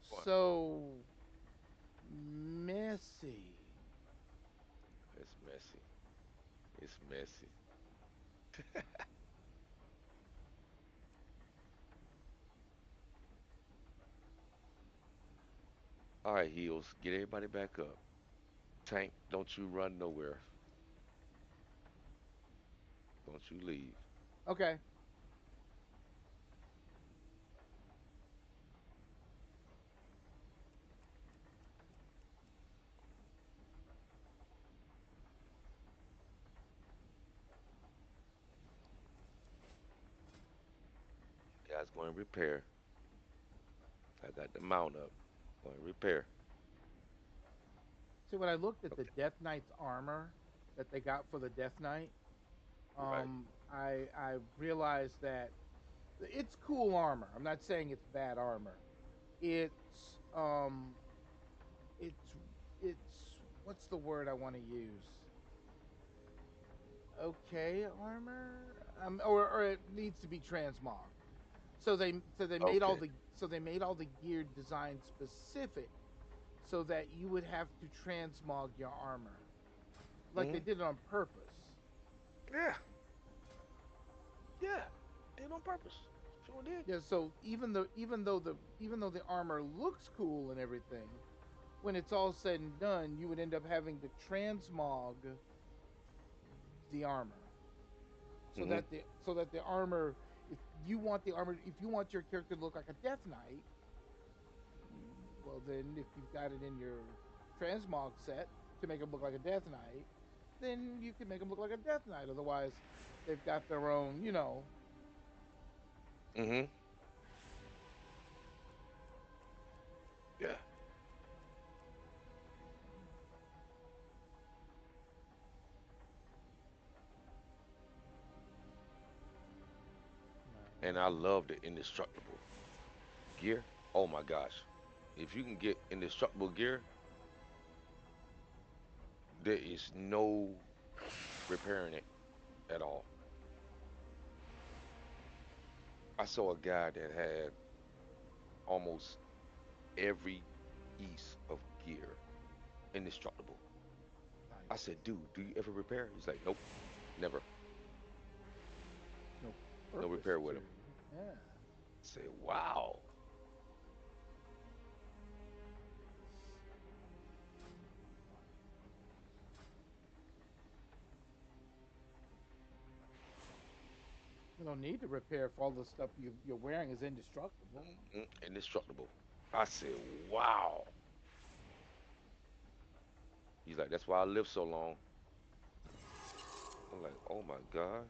What? so messy? It's messy. It's messy. All right, heels. Get everybody back up. Tank, don't you run nowhere. Don't you leave. Okay. Guys, going to repair. I got the mount up. Going to repair. See, when I looked at the Okay. Death Knight's armor that they got for the Death Knight, Right. I realized that it's cool armor. I'm not saying it's bad armor. It's it's it's what's the word I want to use? Okay armor, or it needs to be transmog. So they made all Okay. the gear design specific so that you would have to transmog your armor, like they Hmm. did it on purpose. Yeah. Yeah. Did on purpose. Sure did. Yeah, so even though the armor looks cool and everything, when it's all said and done, you would end up having to transmog the armor Hmm. so that the armor, if you want your character to look like a Death Knight, well then if you've got it in your transmog set to make him look like a Death Knight, then you can make him look like a Death Knight. Otherwise, they've got their own. Hmm. Yeah. And I love the indestructible gear. Oh my gosh. If you can get indestructible gear, there is no repairing it at all. I saw a guy that had almost every piece of gear indestructible. I Nice. said, dude, do you ever repair? He's like, nope, never. No No purpose repair with to. him. Yeah. I said, wow. You don't need to repair if all the stuff you're wearing is indestructible. Indestructible. I said, wow. He's like, that's why I live so long. I'm like, oh my God.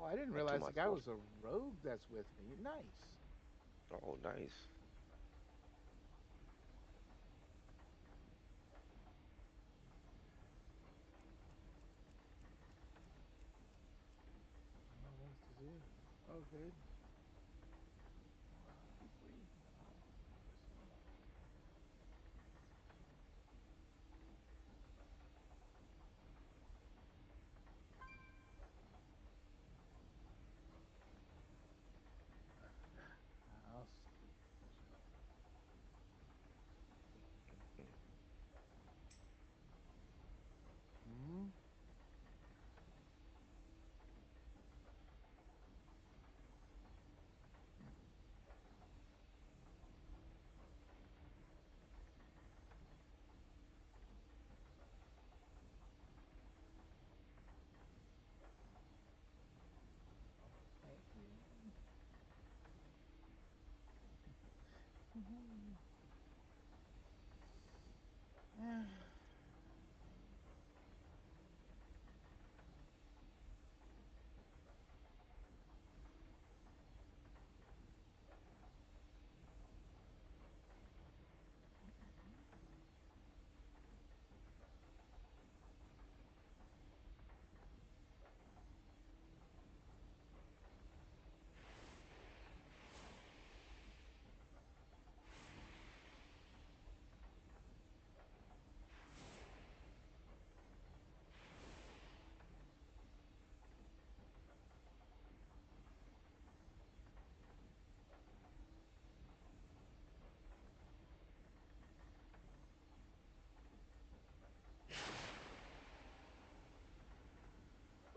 Oh, I didn't Not to realize the guy myself. was a rogue that's with me. Nice. Oh, nice. What else to do? Oh, good. Free. Awesome. I'll see. Mm. Hmm. Okay.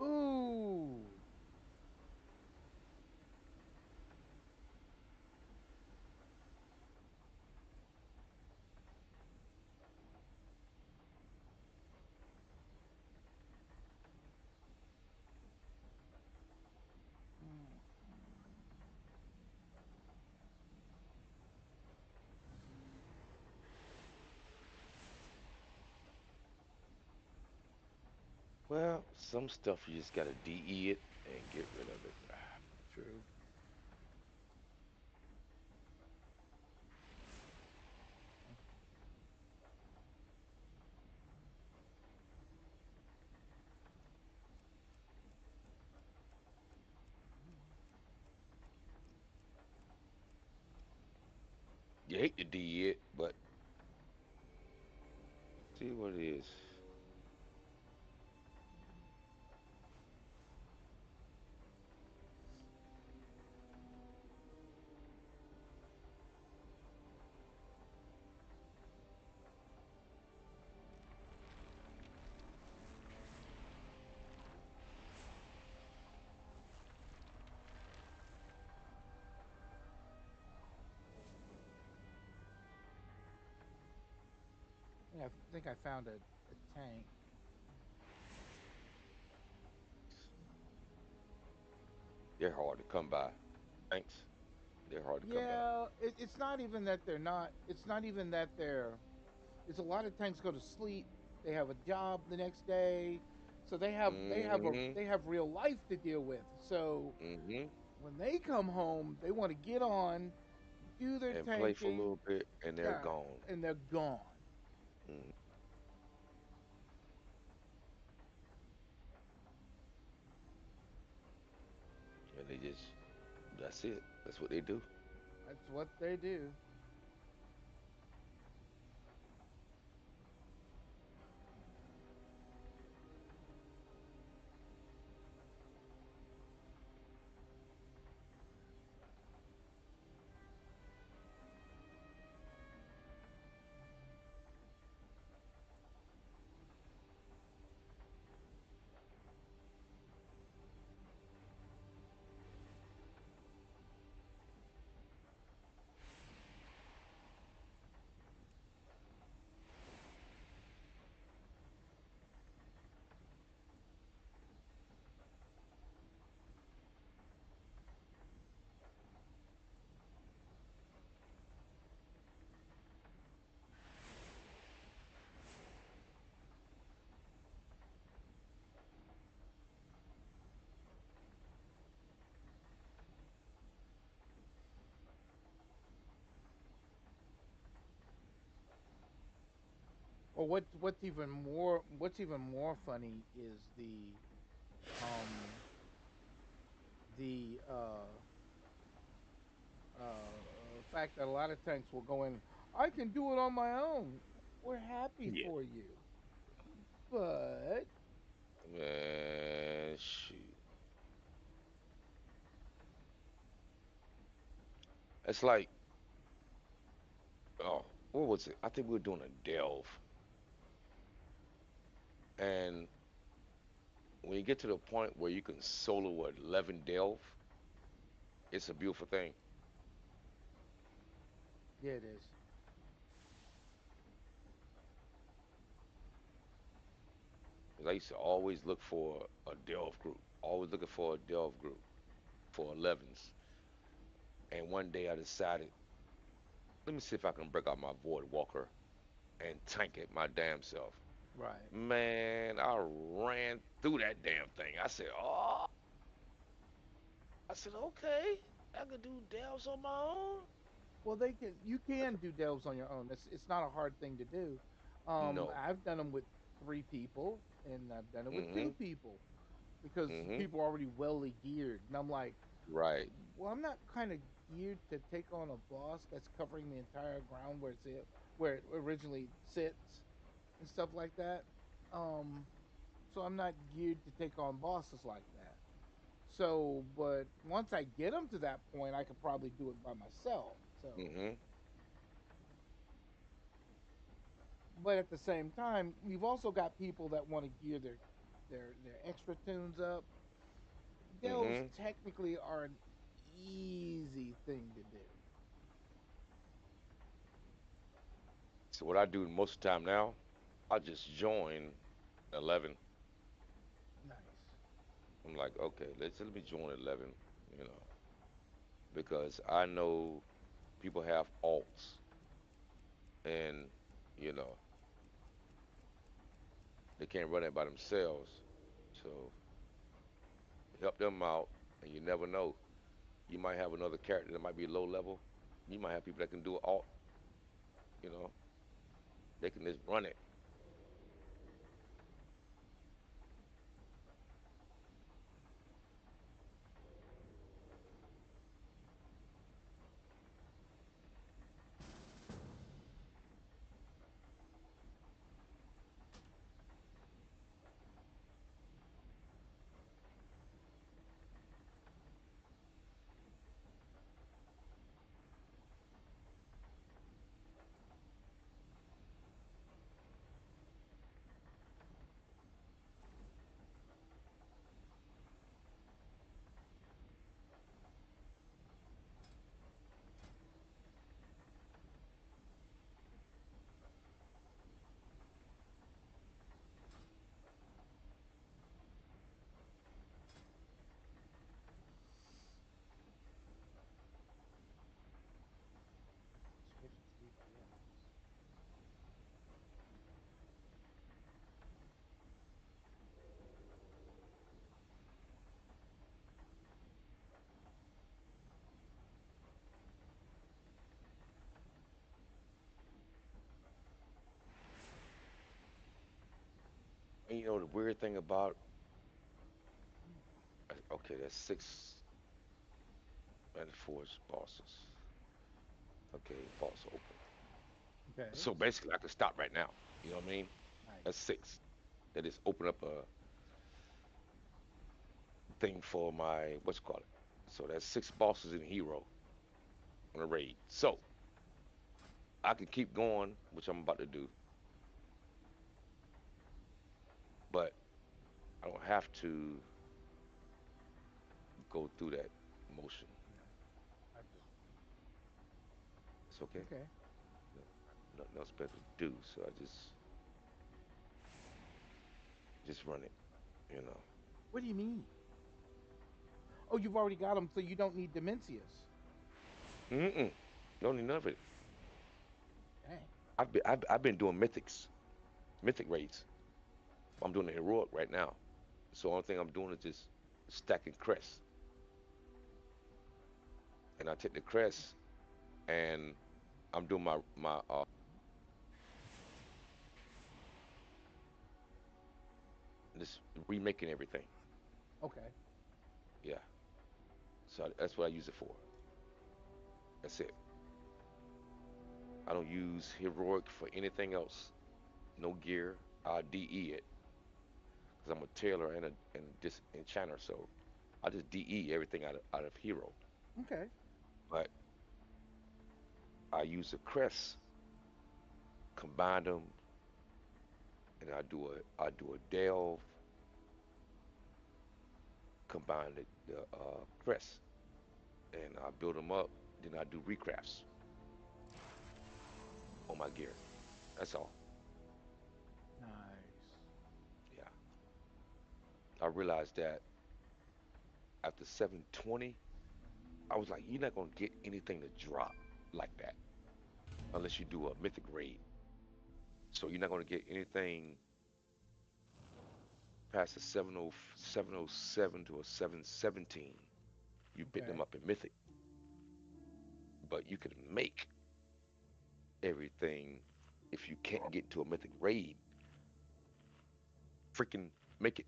Ooh. Mm. Well, some stuff you just gotta DE it and get rid of it. True. You hate to DE it, but see what it is. Yeah, I think I found a tank. They're hard to come by. Thanks. They're hard to come by. Yeah, it's not even that they're not. It's not even that they're. It's a lot of tanks go to sleep. They have a job the next day, so Mm-hmm. they have real life to deal with. So Mm-hmm. when they come home, they want to get on, do their And play for a tanking, little bit, and they're yeah, gone. and they're gone. Mm. And they just, that's it. That's what they do. That's what they do. Or what's even more funny is um the fact that a lot of tanks will go in. I can do it on my own. We're happy Yeah, for you, but man, shoot. It's like, oh, what was it? I think we were doing a delve, and when you get to the point where you can solo a 11 delve, it's a beautiful thing. yeah, it is. 'Cause I used to always look for a delve group, always looking for a delve group for 11s. And one day I decided, let me see if I can break out my Void Walker and tank it my damn self. Right. Man, I ran through that damn thing. I said, oh, I said, okay, I could do delves on my own. Well, you can do delves on your own. It's not a hard thing to do. No. I've done them with 3 people, and I've done it with Mm-hmm. 2 people because Mm-hmm. people are already welly geared, and I'm like, Right. well, I'm not kind of geared to take on a boss that's covering the entire ground where it originally sits and stuff like that. Um, so I'm not geared to take on bosses like that. So, but once I get them to that point, I could probably do it by myself. So, Mm-hmm. but at the same time, we've also got people that want to gear their extra tunes up. Delves Mm-hmm. technically are an easy thing to do. So what I do most of the time now, I just join 11. Nice. I'm like, okay, let me join 11, you know, because I know people have alts and, you know, they can't run it by themselves. So help them out, and you never know. You might have another character that might be low level. You might have people that can do alt, you know, they can just run it. Switch to DPS. And you know the weird thing about, okay, that's 6 and 4 bosses. Okay, boss open. Okay. So basically, I could stop right now. You know what I mean? That's Nice. 6. That is open up a thing for my what's it called it. So that's 6 bosses in hero on a raid. So I could keep going, which I'm about to do, but I don't have to go through that motion. Yeah. I do. It's okay. Okay. No, nothing else better to do. So I just run it. You know. What do you mean? Oh, you've already got them, so you don't need Demencius. Mm-mm. Don't need none of it. Dang. I've been doing mythic raids. I'm doing the heroic right now. So only thing I'm doing is just stacking crests, and I take the crests and I'm doing my just remaking everything. Okay. Yeah. So that's what I use it for. That's it. I don't use heroic for anything else. No gear. I DE it because I'm a tailor and enchanter. So I just DE everything out of hero. Okay. But I use the crest, combine them, and I do a delve, combine the crest, and I build them up. Then I do recrafts on my gear. That's all. Nice. Yeah. I realized that after 720, I was like, you're not gonna get anything to drop like that unless you do a mythic raid. So you're not gonna get anything past a 707 to a 717. You pick them Okay. up in mythic, but you can make everything if you can't get to a mythic raid. Freaking make it,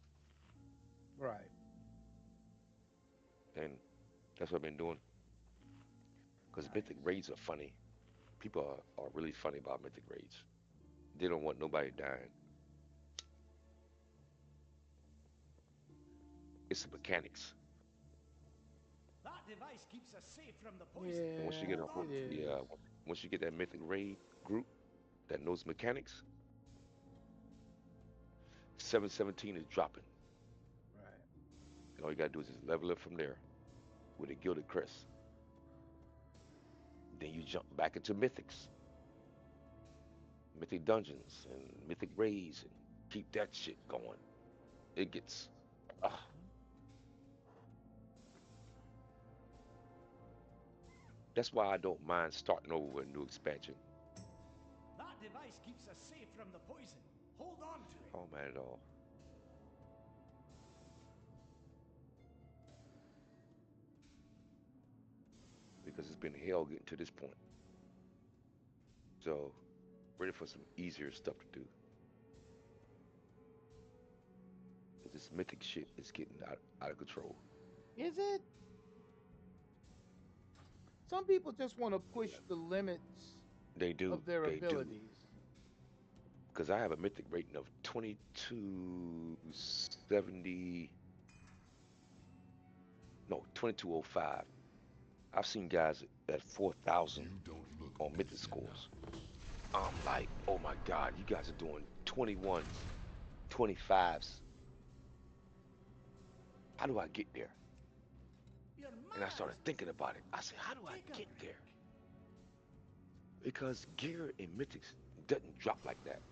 Right. and that's what I've been doing. Because mythic Nice. raids are funny. People are really funny about mythic raids. They don't want nobody dying. It's the mechanics. That device keeps us safe from the poison. And once you get Yeah, a Hold on it to it. is. yeah, once you get that mythic raid group that knows mechanics, 717 is dropping. Right. And all you gotta do is just level it from there with a gilded crest. Then you jump back into mythics, mythic dungeons, and mythic raids, and keep that shit going. It gets, ah, that's why I don't mind starting over with a new expansion. That device keeps us safe from the poison. Hold on to it. I don't mind at all because it's been hell getting to this point. So ready for some easier stuff to do. Cause this mythic shit is getting out of control. Is it? Some people just want to push Yeah, the limits they do. of their They do. abilities. Because I have a mythic rating of 2270, no, 2205. I've seen guys at 4,000 on mythic scores. I'm like, oh my God, you guys are doing 21s, 25s. How do I get there? You're And I mad. started thinking about it. I said, how do I Take a get break. there? Because gear in mythics doesn't drop like that.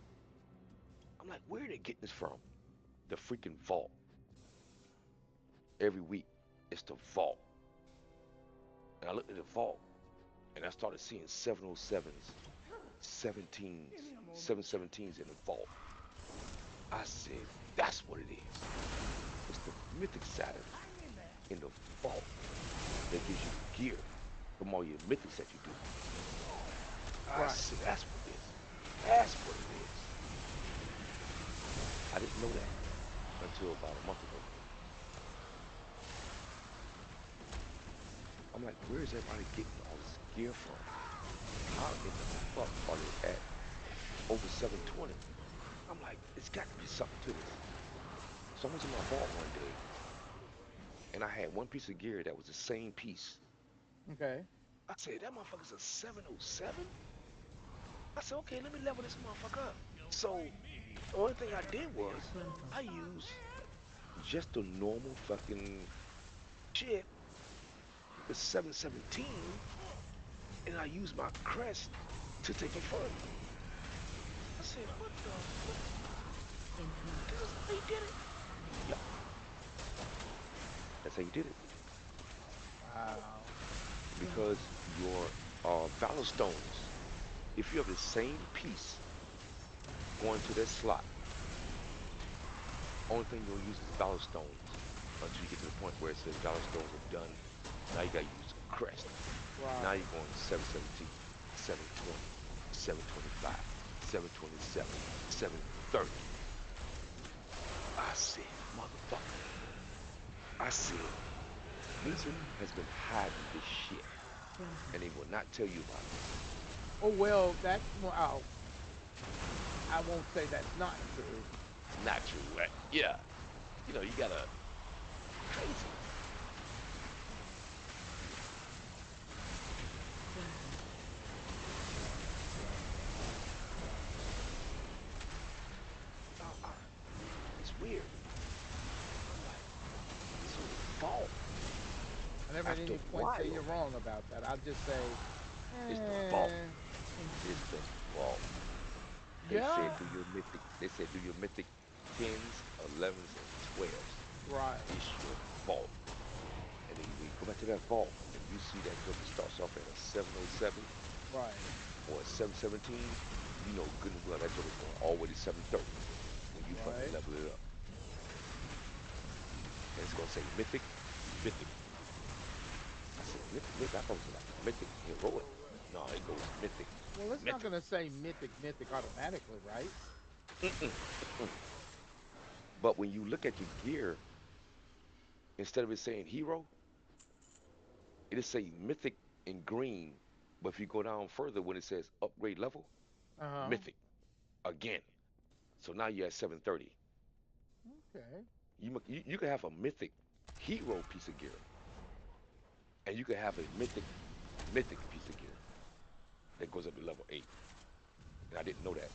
I'm like, where are they getting this from? The freaking vault. Every week, it's the vault. And I looked at the vault and I started seeing 707s, 17s, Give me a moment. 717s in the vault. I said, that's what it is. It's the mythic Saturn Hang in there. in the vault that gives you gear from all your mythics that you do. I Right. said, that's what it is. That's what it is. I didn't know that until about a month ago. I'm like, where is everybody getting all this gear from? How in the fuck are they at over 720? I'm like, it's got to be something to this. So I was in my vault one day and I had one piece of gear that was the same piece. Okay. I said, that motherfucker's a 707? I said, okay, let me level this motherfucker up. So the only thing I did was I used just the normal fucking shit, the 717, and I used my crest to take it further. I said, what the fuck? That's how you did it? Yeah, that's how you did it. Wow. Because your Valor Stones, if you have the same piece going to that slot, only thing you're gonna use is Valor Stones until you get to the point where it says Valor Stones are done. Now you gotta use Crest. Now Right. you're going 717, 720, 725, 727, 730. I I said, motherfucker. I said, Blizzard has been hiding this shit, and they will not tell you about it. Oh well, well, I won't say that's not true. Not true. Yeah. You gotta crazy. I, it's weird. I'm like, so vault I never had after a any point say you're while. wrong about that. I'll just say, It's the vault. eh, It's the vault. They yeah, said do your mythic. They said do your mythic tens, 11s, and 12s. right, It's your vault. And then when you go back to that vault and you see that joker starts off at a 707 right, or a 717, you know good and well that joker's going all the way to 730 when you fucking right. level it up. And it's gonna say mythic, mythic. I said mythic, mythic. I thought it was like mythic heroic. No, it goes mythic, Well, it's not mythic. gonna say mythic automatically, right? Mm-mm, mm-mm. But when you look at your gear, instead of it saying hero, it'll say mythic in green. But if you go down further, when it says upgrade level, Uh huh. mythic again. So now you're at 730. Okay. You can have a mythic hero piece of gear, and you can have a mythic piece of gear that goes up to level 8. And I didn't know that.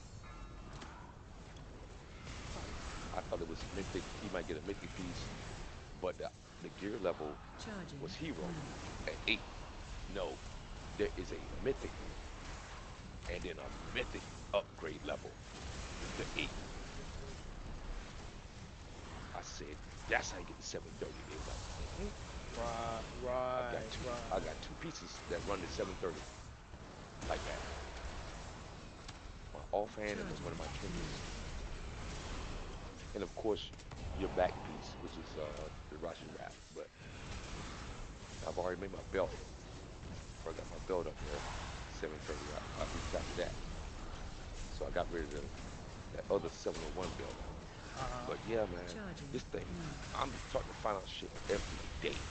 I thought it was mythic. You might get a mythic piece, but the gear level Charging. was hero at 8. No, there is a mythic and then a mythic upgrade level to 8. I said, that's how you get to 730. They was like, Right, I got right, two. I right. got two pieces that run to 730 like that. My offhand and one of my trinkets, and of course your back piece, which is the Russian wrap. But I've already made my belt. I got my belt up there, 730. I recapped that, so I got rid of that other 701 belt. Uh huh. But yeah, man, Charging. this thing, I'm starting to find out shit every day.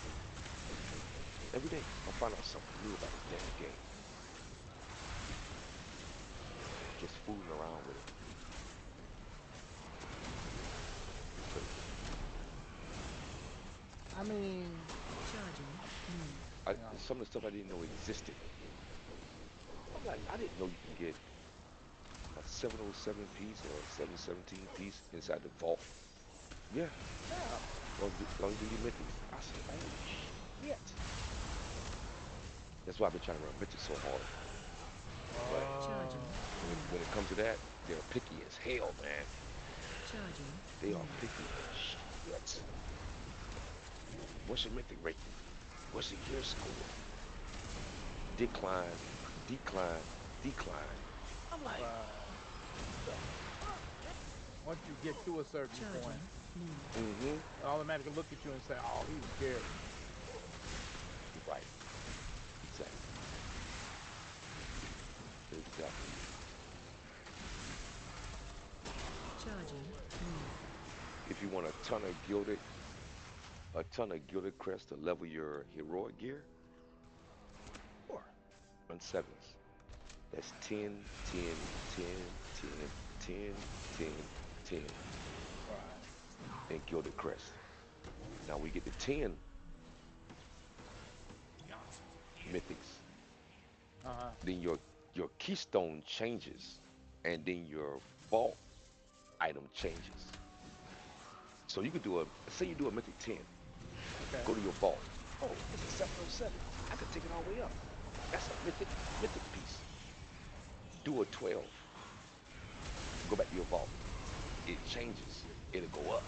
Every day, I'm finding out something new about this damn game. Just fooling around with it. It's crazy. I mean, Charging. hang on. Some of the stuff I didn't know existed. I'm like, I didn't know you can get a 707 piece or a 717 piece inside the vault. Yeah, Yeah. as long as you do your mythics. I said, oh shit. That's why I've been trying to run mythics so hard. But Charging. when it comes to that, they're picky as hell, man. Charging. They are picky as shit. What's your mythic rating? What's your gear score? Decline, decline, decline. I'm like, Right. the fuck, man? Once you get to a certain point, Mm-hmm. they automatically look at you and say, "Oh, he was scared." Right. Exactly. Exactly. Charging. If you want a ton of gilded crest to level your heroic gear, or on sevens. That's 10, 10, 10, 10, 10, 10, 10 Right. in gilded crest. Now we get to 10 mythics. Uh huh. Then your keystone changes, and then your vault item changes. So you could do say you do a mythic 10, Okay. go to your vault. Oh, it's a 707. I could take it all the way up. That's a mythic piece. Do a 12, go back to your vault. It changes. It'll go up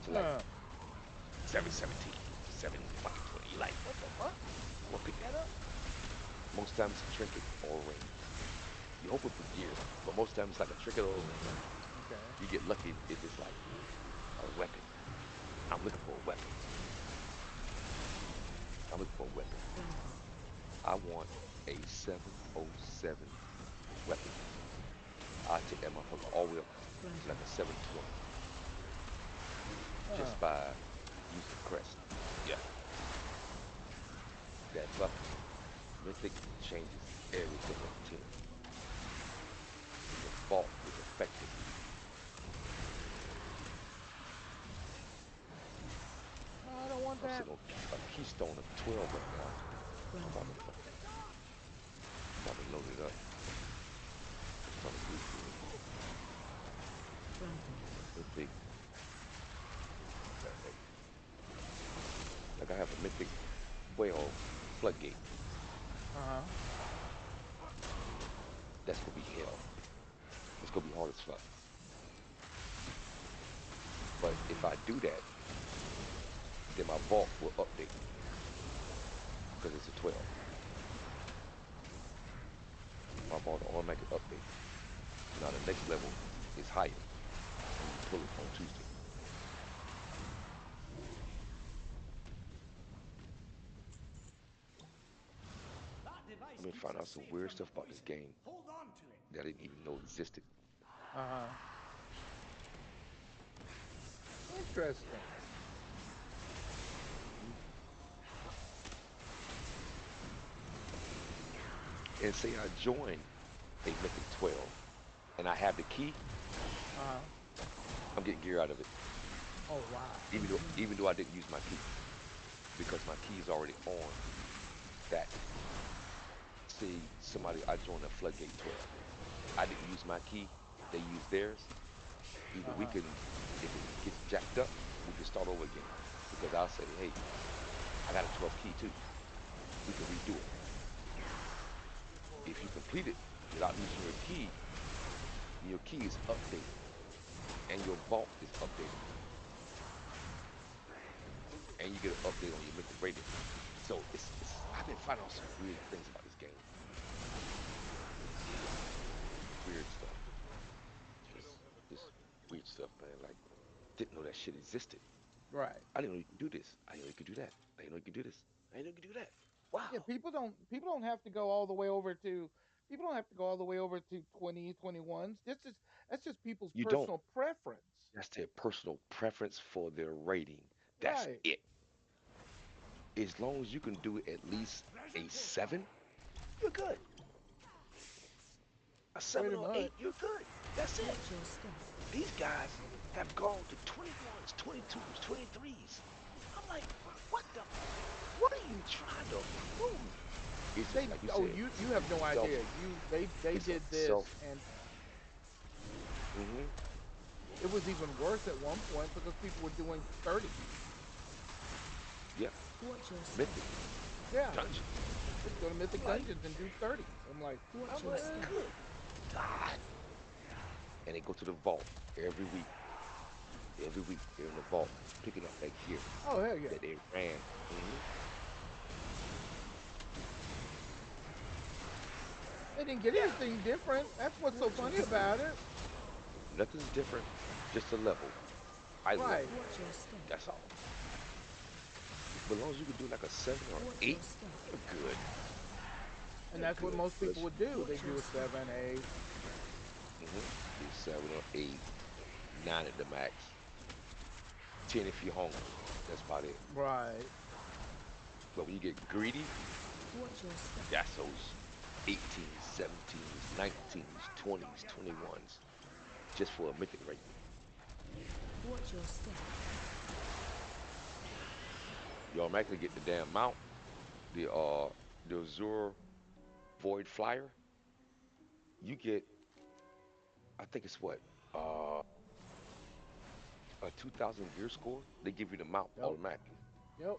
to like Uh, 717, 7 fucking 20. You're like, what the fuck? I'm gonna pick that up. Most times it's a trinket or a ring. You hope it for gear, but most times it's like a trinket or a ring. okay. You get lucky if it's like a weapon. I'm looking for a weapon. I'm looking for a weapon. I want a 707 weapon. I'll take that motherfucker all the way up to like a 720. by using crest. Yeah, that button. Mythic changes everything on the team. The vault is affected. No, I don't want I'm that. sitting on a keystone of 12 right now. I'm about to about to load it up. I'm starting to do good. Mythic. Okay. Like I have a mythic 12 floodgate. Uh-huh. That's gonna be hell. It's gonna be hard as fuck. But if I do that, then my vault will update because it's a 12. My vault will automatically update. So now the next level is higher when you pull it on Tuesday. I've been finding out some weird stuff about this game that I didn't even know existed. Uh-huh. Interesting. And say I join a Mythic 12 and I have the key, Uh-huh. I'm getting gear out of it. Oh wow. Even though I didn't use my key because my key is already on that. Say somebody I joined a floodgate 12. I didn't use my key, they use theirs. Either we Uh-huh. can, if it gets jacked up, we can start over again. Because I'll say, hey, I got a 12 key too. We can redo it. If you complete it without using your key, then your key is updated and your vault is updated. And you get an update on your mythic rating. So it's I've been finding out some weird things about this game. Weird stuff. Just weird stuff, man. Like didn't know that shit existed. Right. I didn't know you could do this. I didn't know you could do that. I didn't know you could do this. I didn't know you could do that. Wow. Yeah, people don't have to go all the way over to people don't have to go all the way over to 2021s. That's just people's You don't. personal preference. That's their personal preference for their rating. That's Right. it. As long as you can do at least a 7, you're good. A 7 Pretty or much. 8, you're good. That's it. These guys have gone to 21s, 22s, 23s. I'm like, what are you trying to prove? It's They like you oh said, you have it's a no self, idea. They it's a did this self, and hmm it was even worse at one point because people were doing 30. yeah, mythic Yeah. dungeons. Just go to I'm Mythic like, Dungeons and do 30s. I'm like, good God. And they go to the vault every week. Every week they're in the vault picking up that gear Oh hell yeah. that they ran. They didn't get Yeah, anything different. That's what's so funny about it. nothing's different, just a level, higher Right. level. That's all. But as long as you can do like a 7 or 8, you're good. And You're that's what good. most people Unless would do. They do a 7, 8. do 7 or 8, 9 at the max, 10 if you're hungry. That's about it. Right. But when you get greedy, that's those 18s, 17s, 19s, 20s, 21s, just for a mythic rating. You automatically get the damn mount, the Azure Void Flyer. You get, I think it's what, uh, a 2,000 gear score. They give you the mount Yep. automatically. Yep.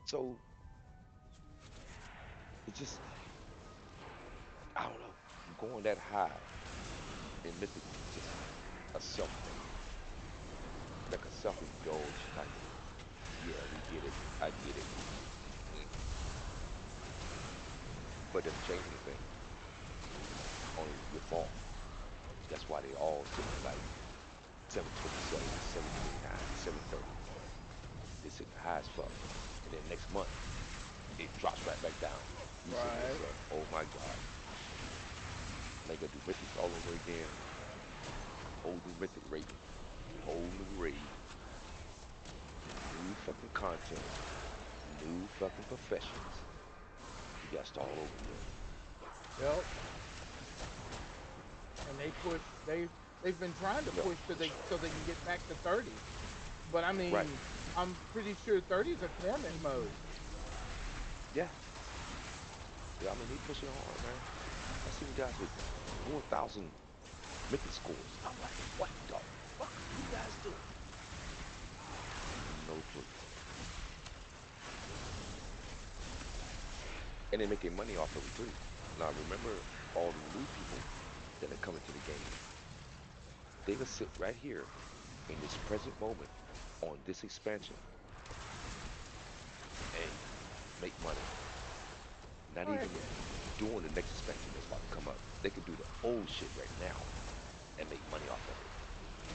So it just, I don't know, going that high in mythic is just a self thing, like a self-indulged type of. Yeah, we get it. I get it. Mm. But doesn't change anything. Only your vault. That's why they all sitting at like 727, 729, 730. They're sitting high as fuck. And then next month, it drops right back down. You say to Right. yourself, oh my God, now you gotta do mythics all over again. Whole new mythic rating. Whole new raid. content, new fucking professions. You got to start all over again. Yep. And they've been trying to Yep. push so they can get back to 30. But I Right. mean, I'm pretty sure 30 is a tournament mode. Yeah. Yeah. I mean, they pushing hard, man. I seen guys with 4,000 mythic scores. I'm like, what the fuck are you guys doing? No clue. And they're making money off of it too. Now remember all the new people that are coming to the game. They will sit right here in this present moment on this expansion and make money. Not Oh heck even yeah. doing the next expansion that's about to come up. They could do the old shit right now and make money off of it.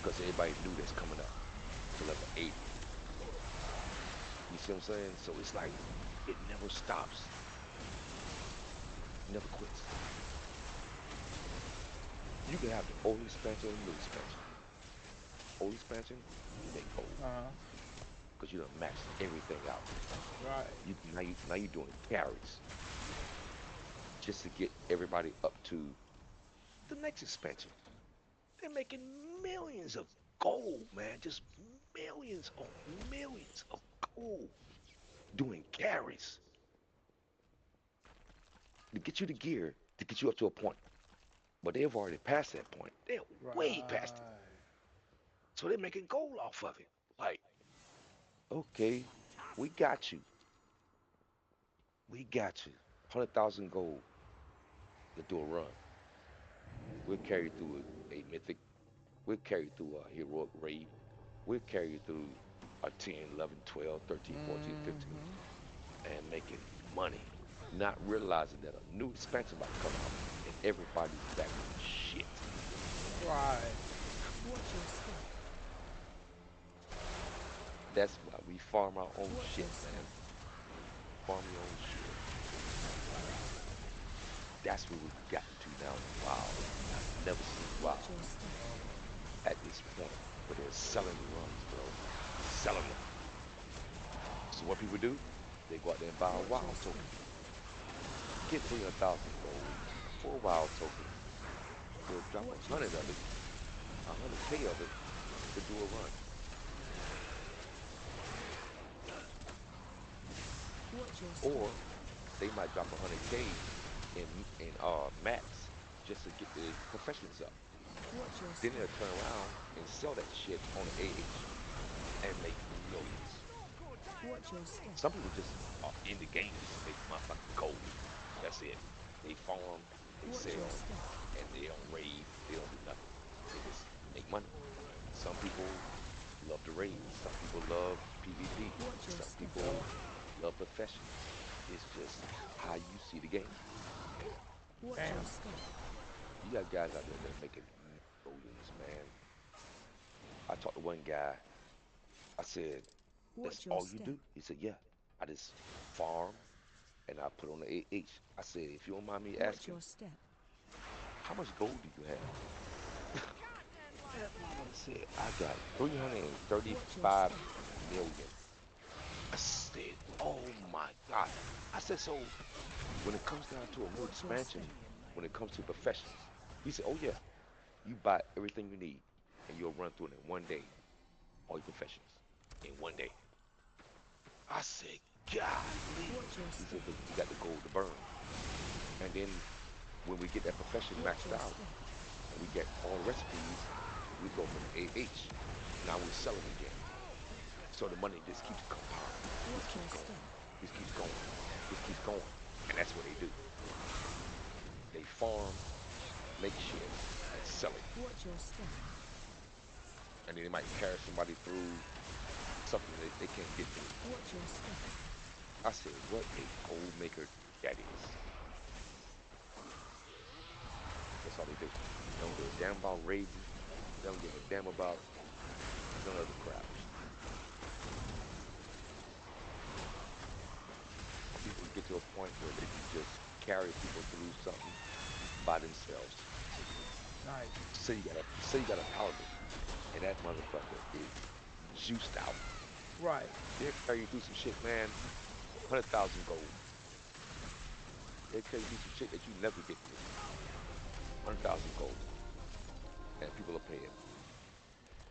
Because everybody knew that's coming up to level 80. You see what I'm saying? So it's like it never stops. It never quits. You can have the old expansion and the new expansion. Old expansion, you make gold Uh-huh. because you done maxed everything out. Right. Now you're doing carries just to get everybody up to the next expansion. They're making millions of gold, man. Just millions of gold doing carries to get you the gear to get you up to a point. But they've already passed that point. They're way past it. Right. So they're making gold off of it. Like, okay, we got you. We got you. 100,000 gold to do a run. We'll carry you through a mythic. We'll carry you through a heroic raid. We'll carry you through a 10, 11, 12, 13, 14, 15, Mm-hmm. and making money. Not realizing that a new expansion about to come out and everybody's back to shit. Right. Watch your step. That's why we farm our own Watch shit, your step. man. Farm your own shit. That's where we've gotten to now in WoW. I've never seen Watch WoW your step. at this point where they're selling the runs, bro. Selling them. So what people do? They go out there and buy a Watch your WoW step. token. Get 300,000 gold, 4 WoW tokens. They'll drop Watch a your hundred of step. it, 100K of it to do a run. Watch your step. Or they might drop 100K in max just to get the professions up. Watch your Then step. they'll turn around and sell that shit on the AH and make millions. Watch your step. Some people just are in the game just to make motherfucking gold. That's it. They farm, they Watch your sell, step. and they don't raid. They don't do nothing. They just make money. Some people love to raid. Some people love PvP. Watch your Some step. people love professions. It's just how you see the game. Watch Damn. your step. You got guys out there that are making millions, man. I talked to one guy. I said, "That's Watch your all you step. do?" He said, "Yeah. I just farm and I put on the AH." I said, "If you don't mind me Watch asking, your step. how much gold do you have?" That motherfucker said, "I got Watch your step. 335 million." I said, "Oh my God." I said, "So when it comes down to a new Watch your step. expansion, when it comes to professions," he said, "Oh yeah, you buy everything you need and you'll run through it in one day, all your professions in one day." I said, "Golly." Watch your He step. said, "But you got the gold to burn." And then when we get that profession Watch maxed your out step. and we get all the recipes, we go from the AH. Now we're selling again. So the money just keeps compounding, just Watch keeps your going, step. just keeps going, just keeps going. And that's what they do. They farm, make shit, and sell it. Watch your step. And then they might carry somebody through something that they can't get through. Watch your step. I said, what a gold maker that is. That's all they do. They don't give a damn about raiding. They don't give a damn about none of the crap. Some people get to a point where they can just carry people through something by themselves. Nice. Say you got a paladin, and that motherfucker is juiced out. Right. They'll carry you through some shit, man. 100,000 gold. They'll carry you through some shit that you never get through. 100,000 gold, and people are paying.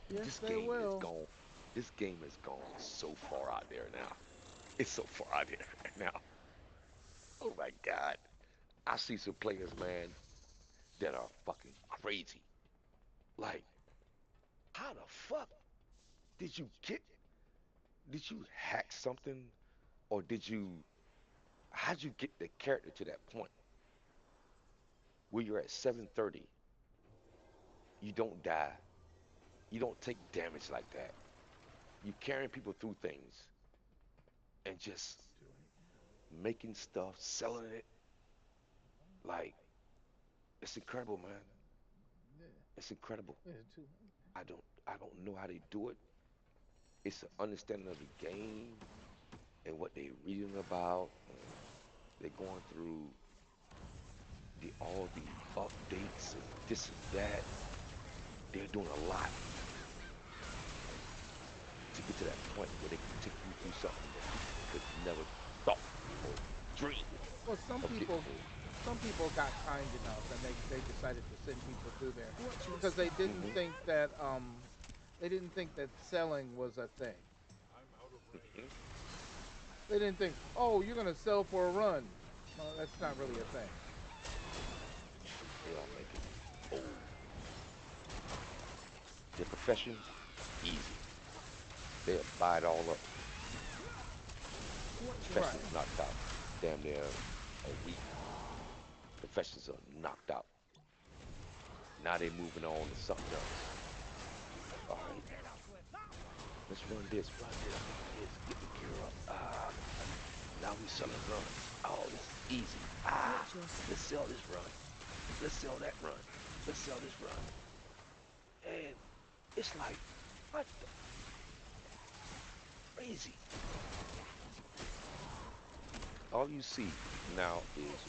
Yes, This they game is will. gone. This game has gone so far out there now. It's so far out there now. Oh my God. I see some players, man, that are fucking crazy. Like, how the fuck did you get? Did you hack something, or did you? How'd you get the character to that point where you're at 730? You don't die. You don't take damage like that. You carrying people through things and just making stuff, selling it. Like, it's incredible, man. Yeah. It's incredible. Yeah, too. I don't know how they do it. It's an understanding of the game and what they're reading about, and they're going through all the updates and this and that. They're doing a lot to get to that point where they can take you through something that you could never thought or dream Well, of getting through. some people got kind enough, and they decided to send people through there Watch your because step. they didn't think that selling was a thing. Hmm. They didn't think, oh, you're gonna sell for a run. No, that's not really a thing. They are making gold. Their professions, easy. They'll buy it all up. Right. Professions knocked out. Damn near a week. Professions are knocked out. Now they're moving on to something else. All right, let's run this, run this, run this. Get the gear up. Now we selling runs. Oh, this is easy. Watch your step. Let's sell this run. Let's sell that run. Let's sell this run. And it's like, what the crazy? All you see now is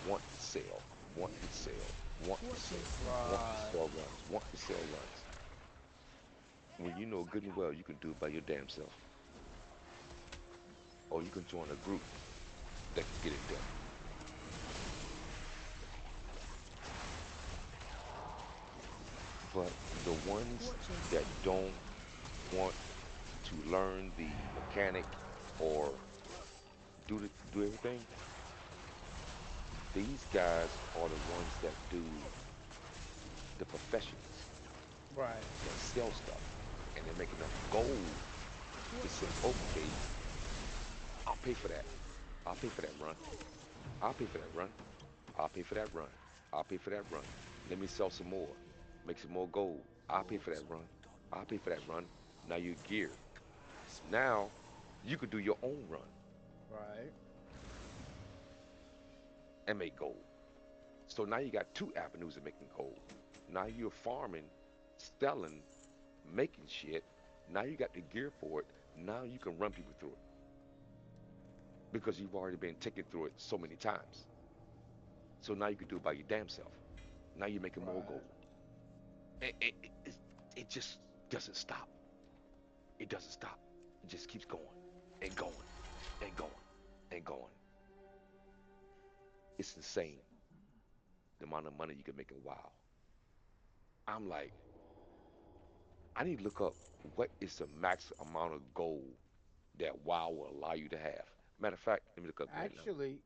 want to sell, want to sell, want to Watch your sell, step. want to Right. sell runs, want to sell runs. When you know good and well you can do it by your damn self. Or you can join a group that can get it done. But the ones Watch your that step. don't want to learn the mechanic or do everything, these guys are the ones that do the professions Right. that sell stuff, and they make enough gold to Watch say, your step. okay, I'll pay for that. I'll pay for that run. I'll pay for that run. I'll pay for that run. I'll pay for that run. Let me sell some more. Make some more gold. I'll pay for that run. I'll pay for that run. Now you're geared. Now you could do your own run Right. and make gold. So now you got two avenues of making gold. Now you're farming, selling, making shit. Now you got the gear for it. Now you can run people through it because you've already been taken through it so many times. So now you can do it by your damn self. Now you're making more Right. gold. It just doesn't stop. It doesn't stop. It just keeps going and going and going and going. It's insane the amount of money you can make in WoW. I'm like, I need to look up what is the max amount of gold that WoW will allow you to have. Matter of fact, let me look up right now. Actually,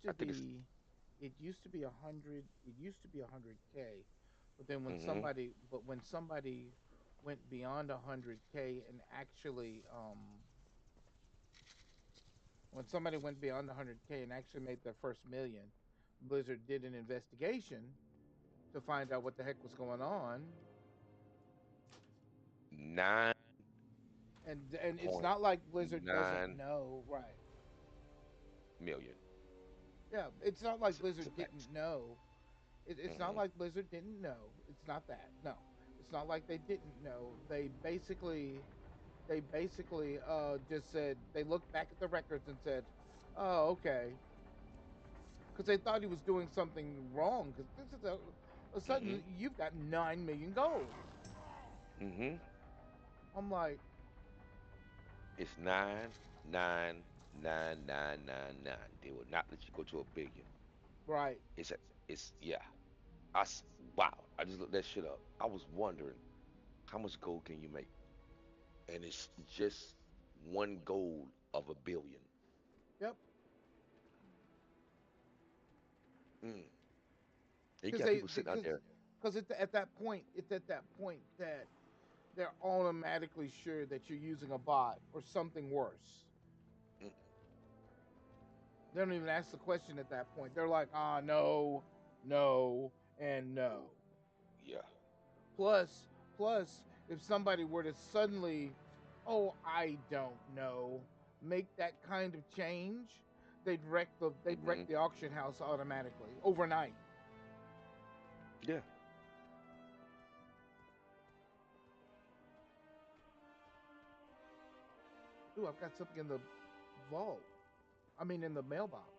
I think it's it used to be 100. It used to be 100K, but then mm-hmm, when somebody went beyond 100K and actually when somebody went beyond 100K and actually made their first million, Blizzard did an investigation to find out what the heck was going on. And it's not like Blizzard doesn't 9.9 know, right? million. Yeah, it's not like It's a Blizzard max. didn't know. It's not Mm-hmm. like Blizzard didn't know. It's not that. No, it's not like they didn't know. They basically just said they looked back at the records and said, "Oh, okay," because they thought he was doing something wrong. Because this is a Mm-hmm. sudden you've got 9 million gold. Mm-hmm. I'm like, It's 9999999. They will not let you go to a billion. Right. It's a, it's yeah. Wow. I just looked that shit up. I was wondering how much gold can you make, and it's just one gold of a billion. Yep. Mm. You Because got they people sitting out because there. because at that point it's at that point that they're automatically sure that you're using a bot or something worse. Mm, They don't even ask the question at that point. They're like, ah, no, no, and no. yeah. Plus, plus, if somebody were to suddenly, oh, I don't know, make that kind of change, they'd wreck Hmm. the auction house automatically overnight. Yeah. Ooh, I've got something in the vault. I mean, in the mailbox.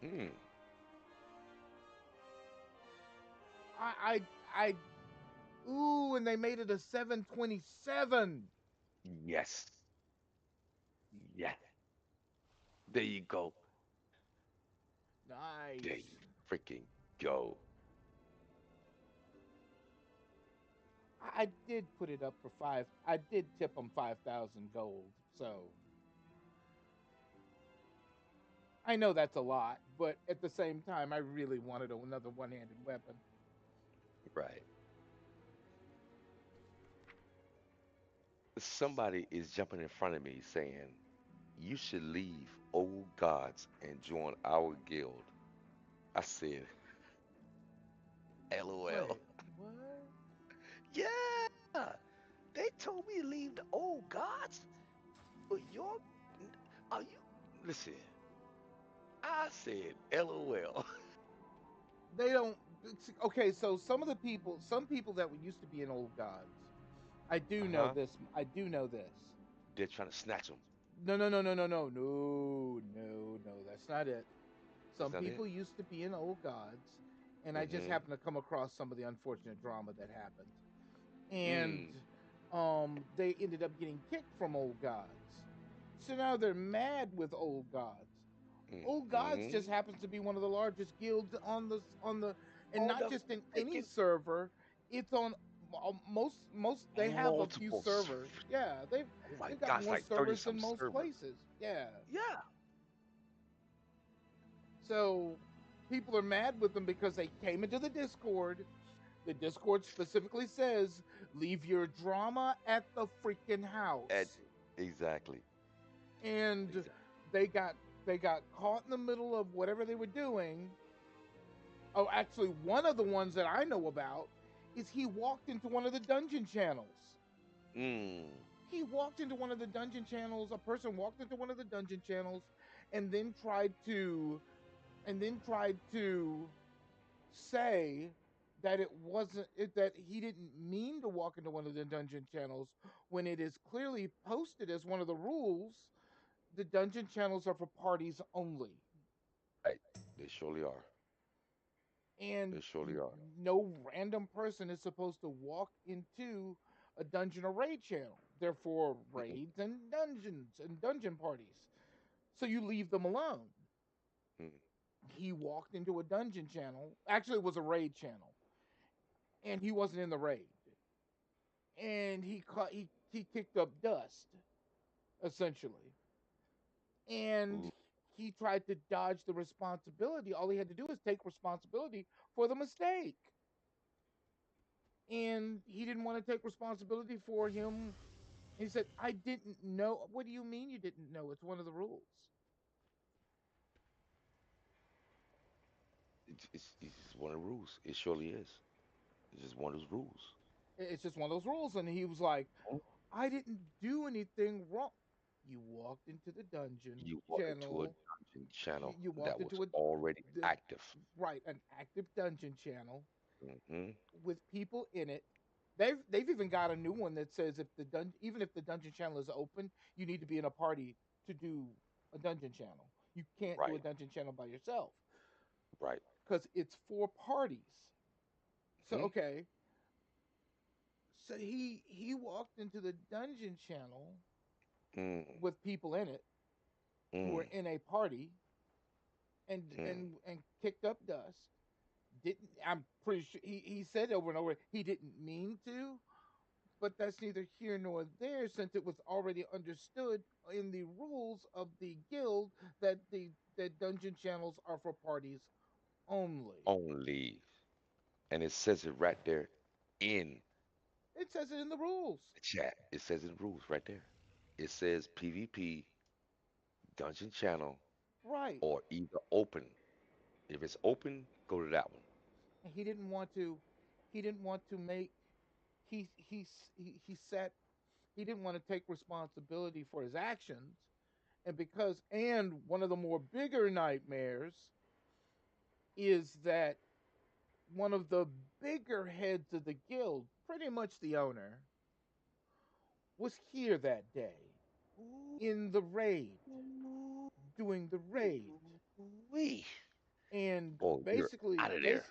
Mm. I ooh, and they made it a 727. Yes. Yes. There you go. There you Nice. freaking go. I did put it up for five. I did tip them 5,000 gold. So I know that's a lot, but at the same time, I really wanted another one-handed weapon. Right. Somebody is jumping in front of me saying, you should leave old gods and join our guild. I said, LOL. Wait, what? Yeah. They told me to leave the old gods for your. Are you. Listen, I said LOL. They don't. Okay, so some people that used to be in old gods. I do Uh know huh. this. I do know this. They're trying to snatch them. No, no, no, no, no, no, no, no, no. That's not it. That's Some not it? people used to be in old gods, and I just Mm happened to come across some of the unfortunate drama that happened, hmm. and they ended up getting kicked from old gods. So now they're mad with old gods. Mm Old gods hmm. just happens to be one of the largest guilds on the, and On not the just in any freaking server. It's on most. They have a few multiple. servers. Yeah, Oh my they've got gosh, more like 30 servers than some most servers. places. Yeah. Yeah. So people are mad with them because they came into the Discord. The Discord specifically says, leave your drama at the freaking At, house. exactly. And Exactly. they got they got caught in the middle of whatever they were doing. Oh, actually, one of the ones that I know about is he walked into one of the dungeon channels. Mm. He walked into one of the dungeon channels. A person walked into one of the dungeon channels and then tried to say that it wasn't that he didn't mean to walk into one of the dungeon channels when it is clearly posted as one of the rules. The dungeon channels are for parties only, Right. They surely are. They and surely are. no random person is supposed to walk into a dungeon or raid channel. Therefore, Mm-mm. raids and dungeons and dungeon parties. So you leave them alone. Mm. He walked into a dungeon channel. Actually, it was a raid channel, and he wasn't in the raid. And he kicked up dust essentially, Ooh. and he tried to dodge the responsibility. All he had to do is take responsibility for the mistake, and he didn't want to take responsibility for him. He said, I didn't know. What do you mean you didn't know? It's one of the rules. It's just one of the rules. It surely is. It's just one of those rules. It's just one of those rules. And he was like, Mm. I didn't do anything wrong. You walked into the dungeon You walk into a channel. dungeon channel You that walked was into a already the, active. right, an active dungeon channel Hmm. with people in it. They've even got a new one that says if even if the dungeon channel is open, you need to be in a party to do a dungeon channel. You can't do a Right. dungeon channel by yourself Right. because it's for parties. So Hmm. okay, so he walked into the dungeon channel Mm, with people in it who were mm, in a party mm. and kicked up dust. Didn't I'm pretty sure he said over and over he didn't mean to, but that's neither here nor there since it was already understood in the rules of the guild that the dungeon channels are for parties only. Only. And it says it right there in It says it in the rules. the chat. It says in rules right there. It says PvP, Dungeon Channel, Right. or either open. If it's open, go to that one. And he didn't want to make he sat he didn't want to take responsibility for his actions and one of the more bigger nightmares is that one of the bigger heads of the guild, pretty much the owner, was here that day in the raid, doing the raid, Wee. and Oh, you're out of there.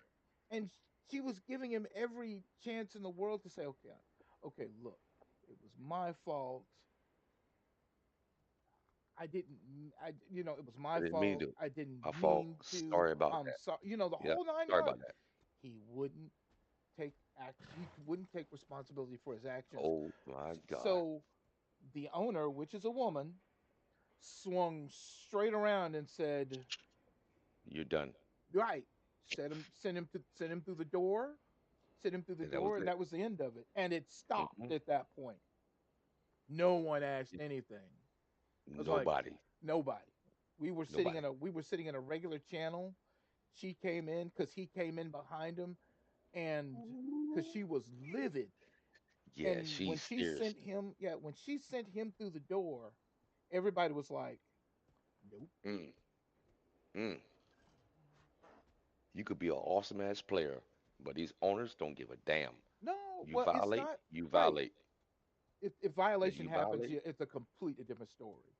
and she was giving him every chance in the world to say, okay, okay, look, it was my fault. I didn't, it was I my didn't mean fault. to. I didn't My fault. mean to. Sorry about I'm that. sorry. The Yeah, whole nine sorry about yards. that. He wouldn't he wouldn't take responsibility for his actions. Oh my God. So the owner, which is a woman, swung straight around and said, You're done. "Right, send him through the door, And that was and it. that was the end of it. And it stopped Hmm. at that point. No one asked anything. I was like, Nobody. nobody. Nobody. We were sitting in a regular channel. She came in because he came in behind him, and because she was livid. Yeah, And when she's she serious. sent him, yeah, when she sent him through the door, everybody was like, "Nope, Mm, mm. You could be an awesome ass player, but these owners don't give a damn. no." You Well, it's violate, not you right. violate. If If violation you happens, violate, yeah, it's a completely different story.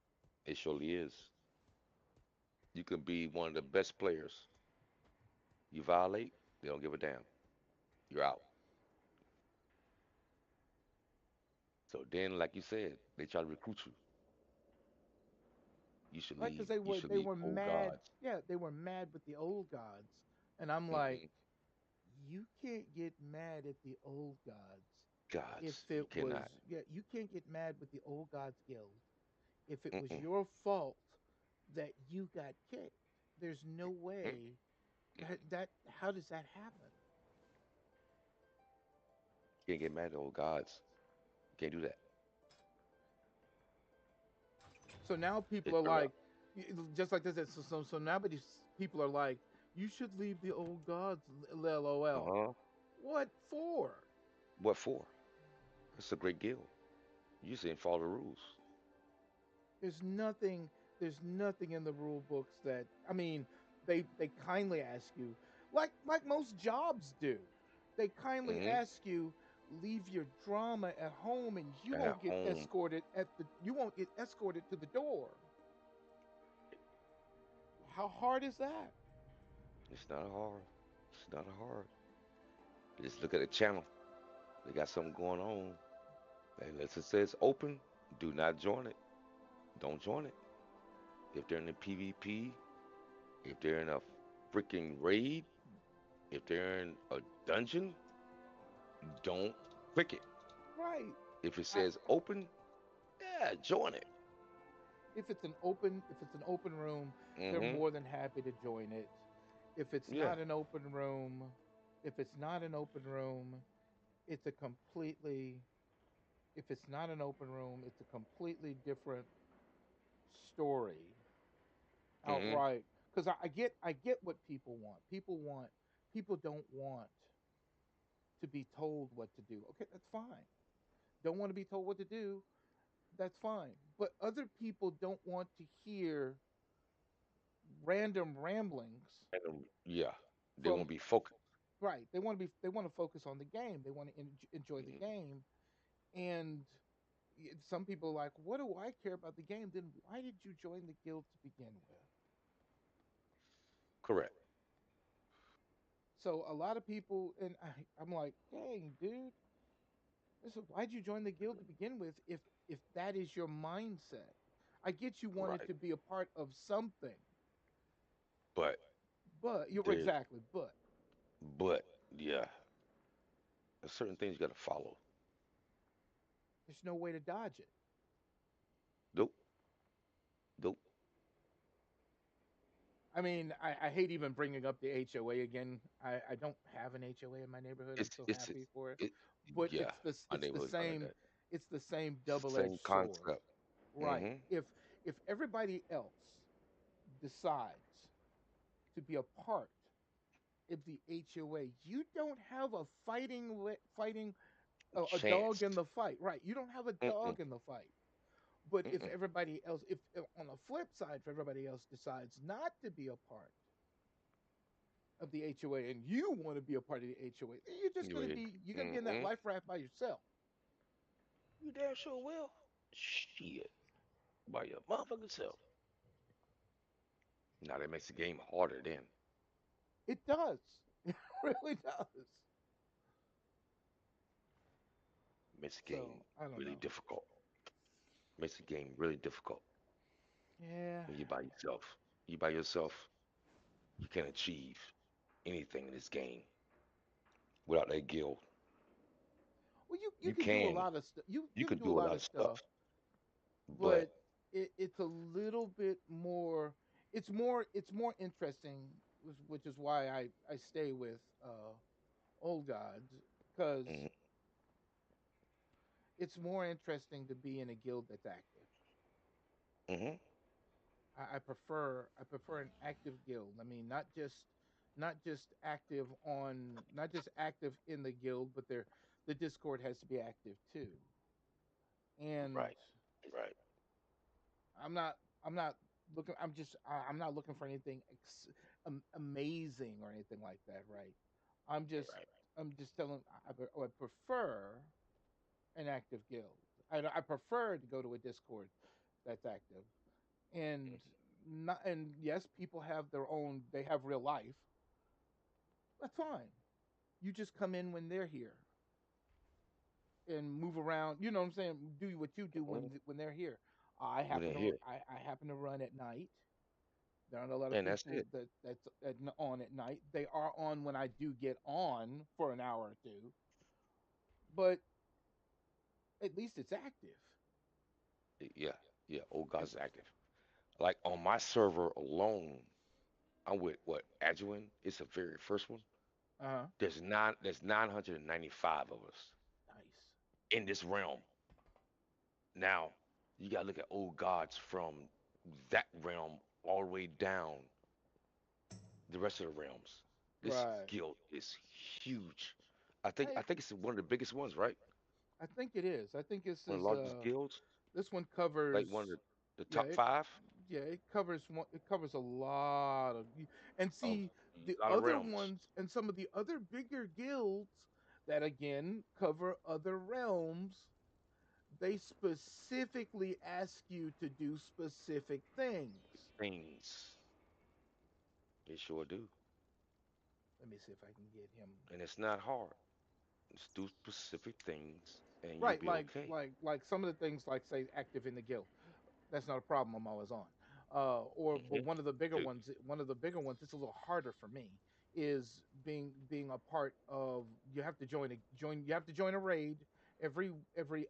it surely is. You could be one of the best players. You violate, they don't give a damn. You're out. So then, like you said, they try to recruit you. You should Right? Because leave. You should they leave were old mad. gods. Yeah, they were mad with the old gods, and I'm like, Mm-mm. you can't get mad at the old gods if Gods, you it cannot. was yeah, you can't get mad with the old gods guild if it was Mm-mm. your fault that you got kicked. There's no Mm-mm. way that how does that happen? Can't get mad at old gods. You can't do that. So now people It's are corrupt. like, just like this. So now, but these people are like, you should leave the old gods. LOL. Uh-huh. What for? What for? It's a great guild. You just didn't follow the rules. There's nothing. There's nothing in the rule books that I mean. They kindly ask you, like most jobs do. They kindly Hmm. ask you, leave your drama at home, and At home, you won't get escorted to the door. How hard is that? it's not hard. It's not hard. You just look at the channel. They got something going on. Unless it says open, do not join it. Don't join it. If they're in the PvP, if they're in a freaking raid, if they're in a dungeon, don't click it. Right. If it I, says open, yeah, join it. if it's an open room, they're Hmm. more than happy to join it. If it's Yeah. not an open room, if it's not an open room, it's a completely if it's not an open room, it's a completely different story Hmm. outright. Because I get what people want. People don't want to be told what to do. Okay, that's fine. Don't want to be told what to do. That's fine. But other people don't want to hear random ramblings And yeah, they won't from be focused. right. They want to focus on the game. They want to enjoy the Hmm. game. And some people are like, what do I care about the game? Then why did you join the guild to begin with? Correct. So a lot of people, and I'm like, dang, dude, So why'd you join the guild to begin with if that is your mindset? I get you wanted Right. to be a part of something, But but you're there, exactly, but but yeah, there's certain things you got to follow. there's no way to dodge it. Nope. Nope. I mean, I hate even bringing up the HOA again. I don't have an HOA in my neighborhood. I'm It's so it's happy for it. it. But Yeah, my it's the neighborhood's not like same that. it's the same Same double-edged sword. concept. Right. Mm-hmm. If everybody else decides to be a part of the HOA, you don't have a fighting a dog Chance. in the fight. Right. You don't have a Mm-mm. dog in the fight. But if Mm-mm. everybody else, if on the flip side, if everybody else decides not to be a part of the HOA and you want to be a part of the HOA, then you're gonna be in that Mm-hmm. life raft by yourself. You damn sure will. Shit. By your motherfucking self. Now that makes the game harder then. It does. It really does. Makes the game So I don't really know. difficult. Makes the game really difficult. Yeah. When you by yourself. You by yourself, you can't achieve anything in this game without that guild. Well, you You can do a can lot of stuff. you You can can do a do a lot lot of of stuff, stuff, but but it's a little bit more. It's more interesting, which is why I stay with old gods because hmm it's more interesting to be in a guild that's active. hmm I prefer an active guild. I mean, not just active on not just active in the guild, but the Discord has to be active too. And right, right, I'm not I'm not I'm not looking for anything amazing or anything like that, right? I'm just right. I'm just telling I prefer an active guild. I prefer to go to a Discord that's active. And not and yes, people have their own they have real life. That's fine. You just come in when they're here and move around. You know what I'm saying? Do what you do Mhm. when they're here. When they're here, I happen to run at night. There aren't a lot of and that's people it. on at night. They are on when I do get on for an hour or two, but at least it's active. Yeah, yeah. Old And God's active. Like on my server alone, I'm with what Adjuin. It's the very first one. uh-huh. There's 995 of us Nice. in this realm. Now you gotta look at old gods from that realm all the way down the rest of the realms. This Right. guild is huge. I I think it's one of the biggest ones, right? I think it is. I think One of the largest guilds, this one like covers one of the yeah, top five. it covers a lot of and A see the lot of other realms. ones and some of the other bigger guilds that again cover other realms, they specifically ask you to do specific things. Things they sure do, Let me see if I can get him and it's not hard. Just do specific things, and you'll right, be okay. like some of the things like say active in the guild. That's not a problem. I'm always on. Or but hmm one of the bigger ones. It's a little harder for me. Is being a part of. You have to join. You have to join a raid every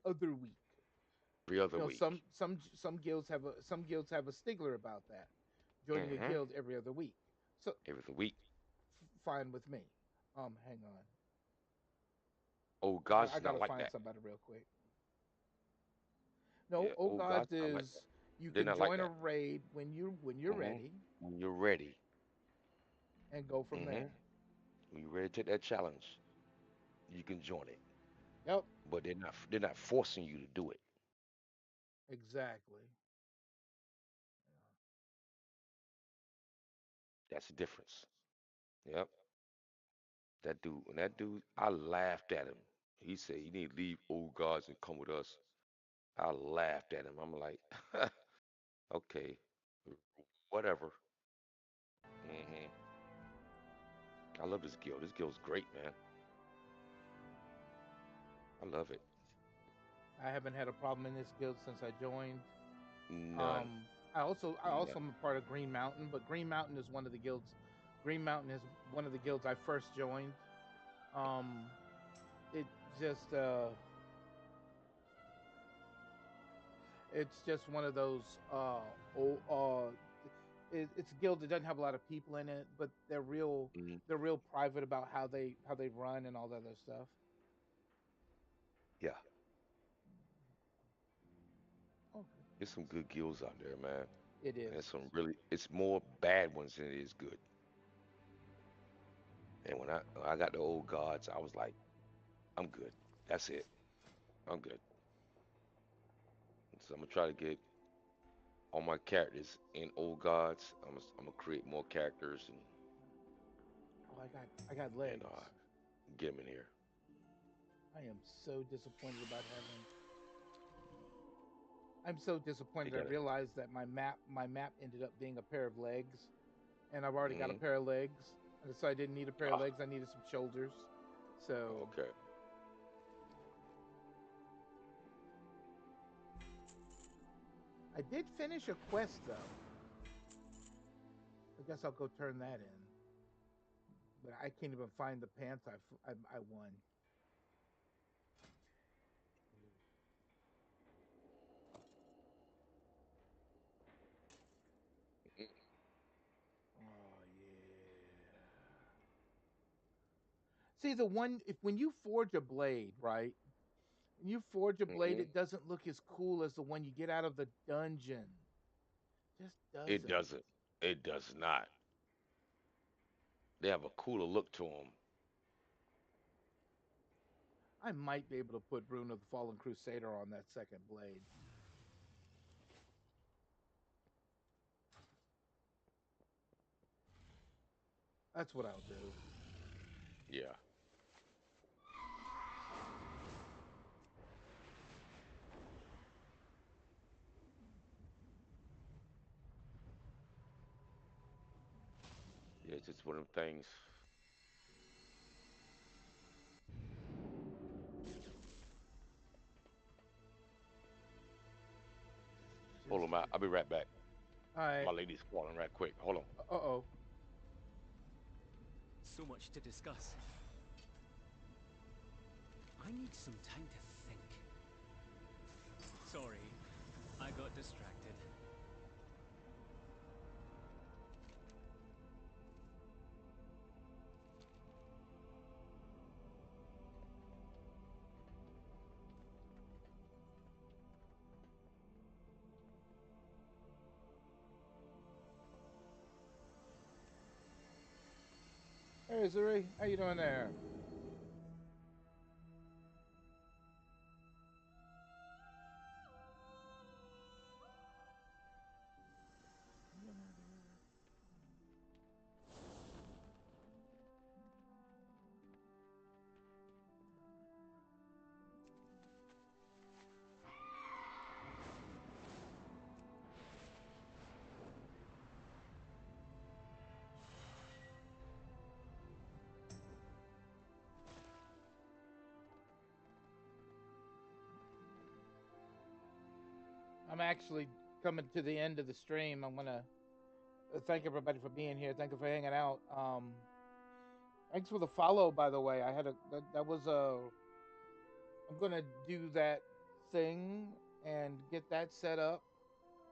other week. Every other You know, week. some guilds have a stickler about that. Joining a hmm guild every other week. So Every other week. fine with me. Hang on. Old gods I is not gotta like find that. somebody real quick. No, Yeah, oh old gods gods not like that. is you They're can not like join a that. raid when you're hmm ready When you're ready, and go from hmm there. when you're ready to take that challenge, you can join it. Yep, But they're not forcing you to do it. exactly. That's the difference. Yep. That dude, I laughed at him. He said, "You need to leave old gods and come with us." I laughed at him. I'm like, okay, whatever. hmm I love this guild. This guild's great, man. I love it. I haven't had a problem in this guild since I joined. None. I also None. am a part of Green Mountain, but Green Mountain is one of the guilds. Green Mountain is one of the guilds I first joined. Um, it just it's just one of those it's a guild that doesn't have a lot of people in it, but Mm, they're real private about how they run and all that other stuff. yeah, Okay, there's some good guilds out there, man. it And is. there's some really, it's more bad ones than it is good. And when I got the old gods, I was like, I'm good. That's it. I'm good. So I'm gonna try to get all my characters in old gods. I'm gonna create more characters Oh, I got and legs. get them in here. I am so disappointed about having. I'm so They disappointed. I got it. realized that my map ended up being a pair of legs, and I've already got a Mm-hmm. pair of legs, and so I didn't need a pair of Ah, legs. I needed some shoulders. So okay. I did finish a quest though. I guess I'll go turn that in. But I can't even find the pants I won. Oh yeah. See the one if when you forge a blade, right? When you forge a blade, Mm-hmm. it doesn't look as cool as the one you get out of the dungeon. Just It doesn't. doesn't. It does not. They have a cooler look to them. I might be able to put Rune of the Fallen Crusader on that second blade. That's what I'll do. Yeah. Yeah, it's just one of them things. Hold on, Just Matt. I'll be right back. all My right. lady's calling right quick. Hold on. Uh-oh. So much to discuss. I need some time to think. Sorry, I got distracted. Hey Zuri, how you doing there? I'm actually coming to the end of the stream. I'm gonna thank everybody for being here. Thank you for hanging out. Thanks for the follow, by the way. I had a that was a. I'm gonna do that thing and get that set up.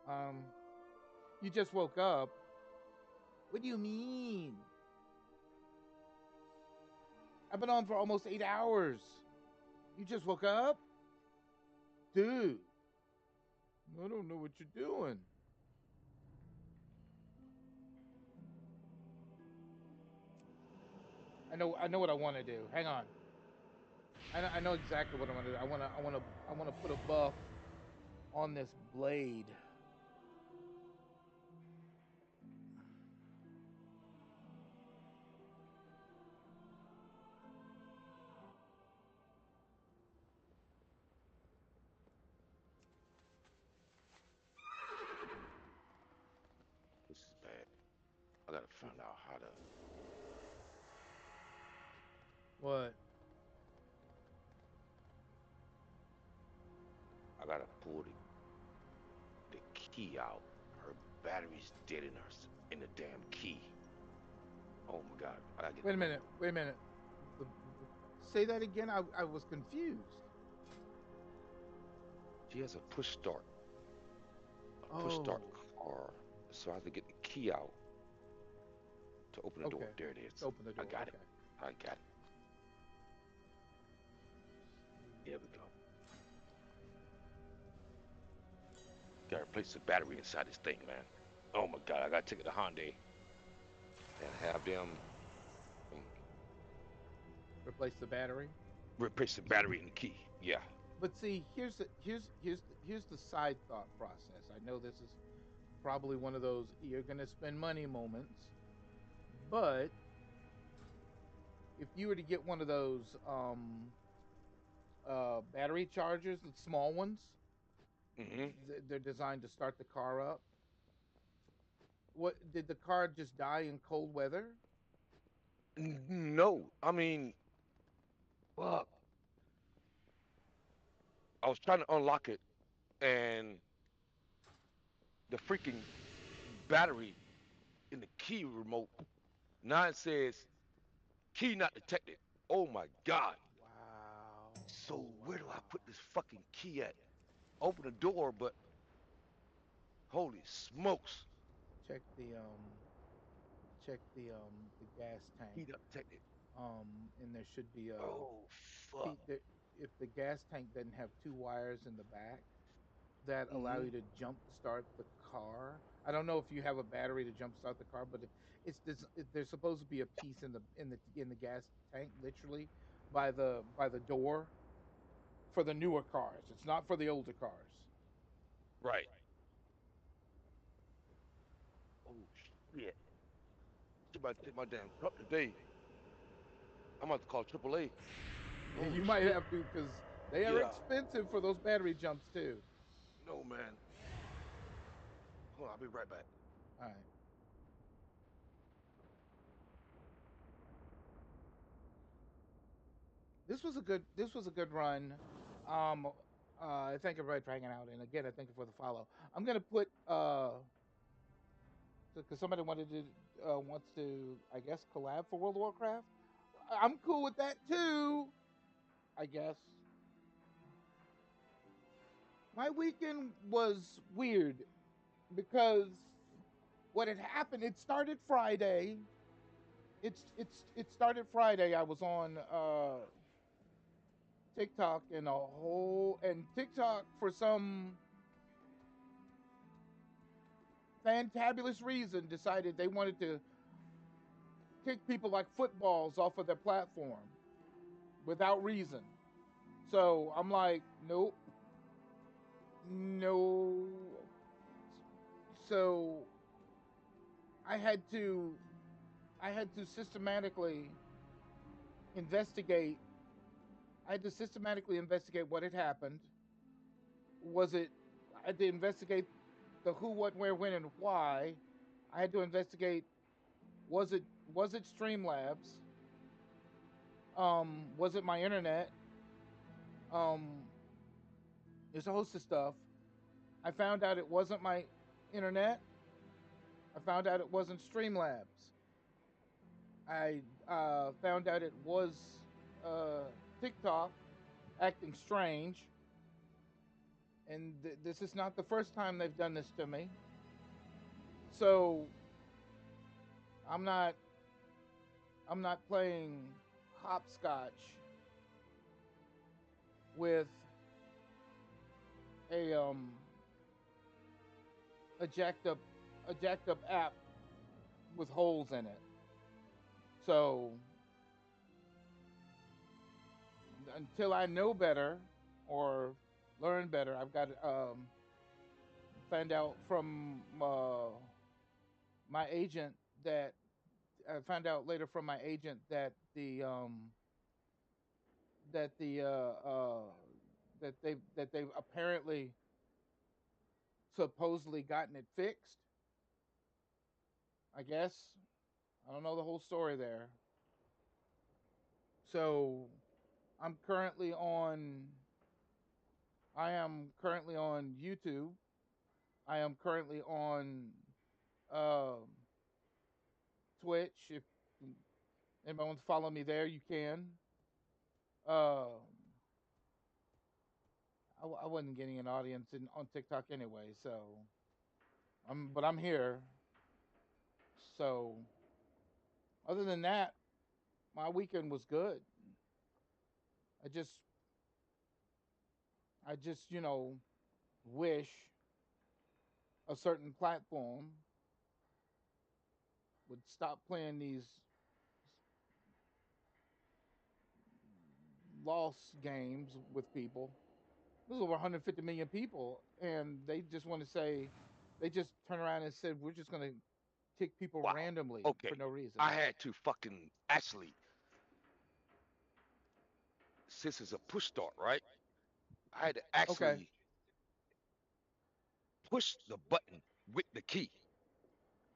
Um, you just woke up. What do you mean? I've been on for almost 8 hours. You just woke up, dude. I don't know what you're doing. I know what I want to do. Hang on. I know exactly what I want to do. I want to put a buff on this blade. This is bad. I gotta find out how to. What? pull the key out. Her battery's dead in the damn key. Oh my god! I gotta get Wait the a phone. minute. Wait a minute. Say that again. I was confused. She has a push start Oh. car. So I have to get the key out to open the door. Okay. There it To is. open the I door. got it. Okay. I got it. There we go. Gotta replace the battery inside this thing, man. Oh my god! I gotta take it to Hyundai and have them Replace the battery. replace the battery and the key. Yeah. But see, here's the side thought process. I know this is probably one of those you're gonna spend money moments, but if you were to get one of those battery chargers, the small ones, they're designed to start the car up. What did the car just die in cold weather? No, I mean, fuck. I was trying to unlock it, and the freaking battery in the key remote now it says key not detected. Oh my god! Wow. So Oh where do I wow. put this fucking key at? Open the door, but holy smokes! Check the gas Key tank. not detected. And there should be a Oh fuck! if the gas tank doesn't have two wires in the back that allow hmm you to jump start the car. I don't know if you have a battery to jump start the car, but there's supposed to be a piece in the gas tank, literally by the door for the newer cars. It's not for the older cars. Right. Oh shit! She about to take my damn truck today. I'm about to call AAA. Yeah, Holy you might shit! have to because they are Yeah. expensive for those battery jumps too. No man. Hold on, I'll be right back. All right. This was a good run. I thank everybody for hanging out, and again, I thank you for the follow. I'm gonna put because somebody wants to, I guess, collab for World of Warcraft. I'm cool with that too. I guess my weekend was weird because what had happened. It started Friday. It started Friday. I was on TikTok and TikTok for some fantabulous reason decided they wanted to kick people like footballs off of their platform without reason. So I'm like, nope, no. So I had to I had to systematically investigate. I had to systematically investigate what had happened. Was it? I had to investigate the who, what, where, when, and why. I had to investigate. Was it Streamlabs? Was it my internet? Um, there's a host of stuff. I found out it wasn't my internet. I found out it wasn't Streamlabs. I found out it was TikTok acting strange. And this is not the first time they've done this to me. So I'm not I'm not playing hopscotch with a um a jacked up app with holes in it. So until I know better or learn better, I've got to find out from my agent that I found out later from my agent that the that they've apparently supposedly gotten it fixed. I guess I don't know the whole story there. So I'm currently on I am currently on YouTube. I am currently on um, Twitch. If anybody wants to follow me there, you can. Um, I wasn't getting an audience on TikTok anyway, so but I'm here. So other than that, my weekend was good. I just I just wish a certain platform would stop playing these loss games with people. There's over 150 million people, and they just want to say, they just turn around and said, we're just going to kick people Wow. randomly for Okay. no reason. I had to fucking actually, since it's a push start, right? I had to Okay. actually push the button with the key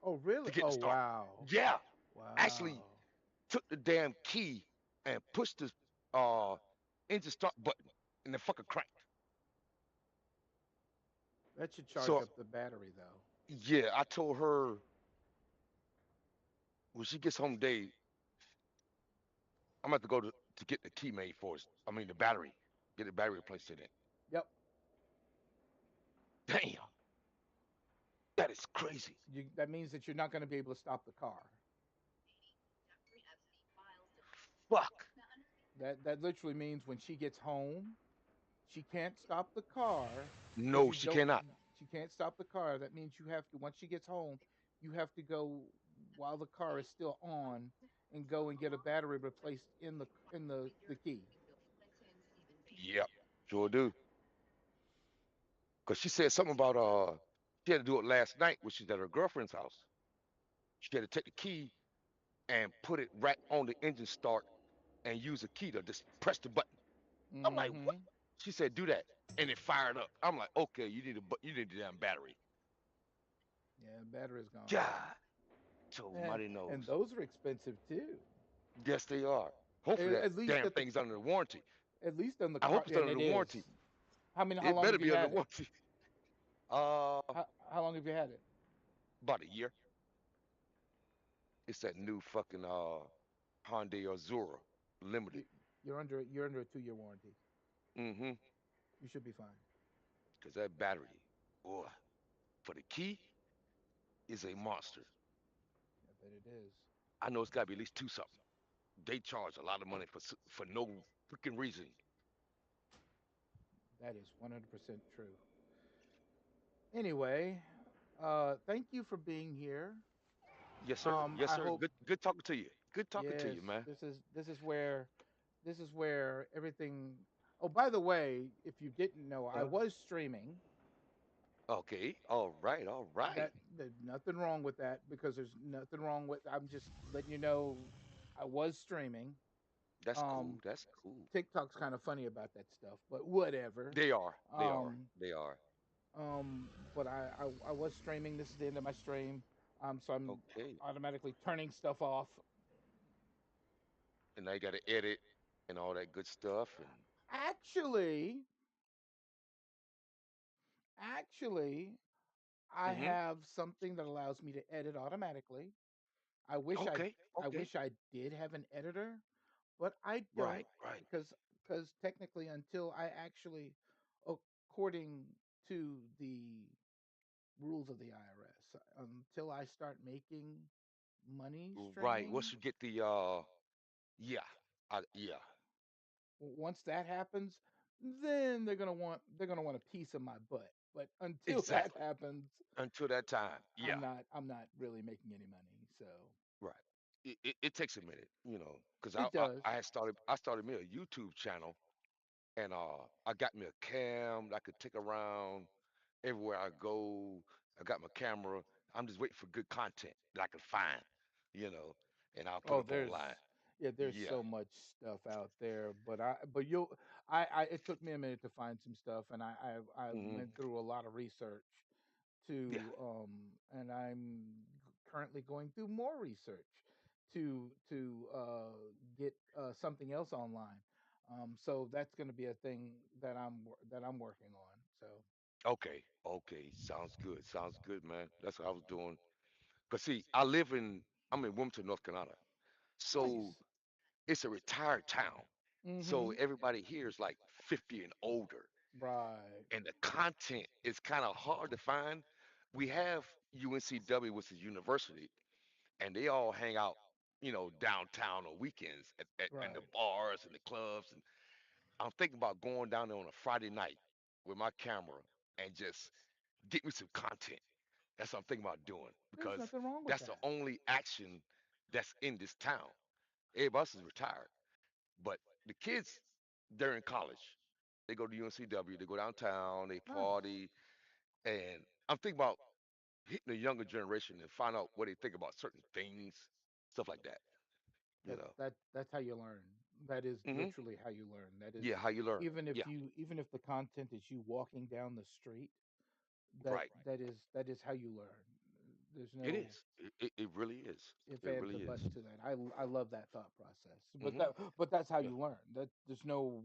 Oh, to really? get the Oh, start. wow. Yeah. Actually Wow. took the damn key and pushed the uh engine start button and the fucking cranked. That should charge So up the battery, though. yeah, I told her when she gets home today, I'm gonna have to go to get the key made for us. I mean the battery. Get the battery replaced in it. Yep. Damn, that is crazy. That means that you're not going to be able to stop the car. Fuck. That literally means when she gets home, she can't stop the car because No, you she don't. cannot. She can't stop the car. That means you have to. Once she gets home, you have to go while the car is still on and go and get a battery replaced in the key. Yep, sure do. Cause she said something about she had to do it last night when she's at her girlfriend's house. She had to take the key and put it right on the engine start and use a key to just press the button. I'm like, what? Mm-hmm. She said, do that, and it fired up. I'm like, okay, you need the damn battery. Yeah, battery's gone. God, so And mighty and knows. those are expensive too. Yes, they are. Hopefully that At least damn at the thing's under the warranty. at least on the I car, hope it's and under it the warranty. is. How It long better have you be under the had it? warranty. Uh, How long have you had it? about a year. It's that new fucking Hyundai Azura Limited. You, you're under a 2-year warranty. Mm-hmm. You should be fine. Cause that battery, boy, for the key is a monster. I bet it is. I know it's got to be at least two something. They charge a lot of money for no freaking reason. That is 100% true. Anyway, thank you for being here. Yes, sir. Yes, I sir. hope. Good talking to you. Good talking to Yes, you, man. this is where everything. Oh, by the way, if you didn't know, I Uh, was streaming. okay. All right. All right. There's nothing wrong with that because there's nothing wrong with. I'm just letting you know, I was streaming. That's Um, cool. That's cool. TikTok's kind of funny about that stuff, but whatever. They are. They are. Um, They are. but I was streaming. This is the end of my stream. So I'm Okay. automatically turning stuff off. And now you got to edit and all that good stuff. And Actually, actually, I hmm have something that allows me to edit automatically. I wish I okay. I Okay. wish I did have an editor, but I Right. don't Right. because technically until I actually, according to the rules of the IRS, until I start making money Right. Once streaming, you get the yeah. Yeah. once that happens, then they're gonna want a piece of my butt. But until that Exactly. happens, Until that time. I'm Yeah. not I'm not really making any money. So Right. It takes a minute, because it does. I started me a YouTube channel and I got me a cam that I could take around everywhere I go. I got my camera. I'm just waiting for good content that I can find, you know, and I'll put Oh, up online. there's Yeah. so much stuff out there, but you'll I it took me a minute to find some stuff, and I hmm went through a lot of research Yeah. and I'm currently going through more research to get something else online. So that's going to be a thing that I'm working on. So Okay, okay, sounds good. Sounds good, man. That's what I was doing. Cause see, I'm in Wilmington, North Carolina. So nice. it's a retired town. So Mm-hmm. everybody here is like 50 and older. Right. And the content is kind of hard to find. We have UNCW, which is university, and they all hang out, downtown on weekends and the Right. bars and the clubs. And I'm thinking about going down there on a Friday night with my camera and just get me some content. That's what I'm thinking about doing There's because nothing wrong with that's the that. only action that's in this town. Everybody else is retired, but the kids, they're in college. They go to UNCW, they go downtown, they Nice. party, and I'm thinking about hitting the younger generation and find out what they think about certain things, stuff like that. You know. That's how you learn. That is Hmm. literally how you learn. That is Yeah, how you learn. Yeah, even if the content is you walking down the street, right. that is how you learn. There's It no is. It really is. if, It ands, really or is. buts to that. I love that thought process. Hmm. But that's how Yeah. you learn. That there's no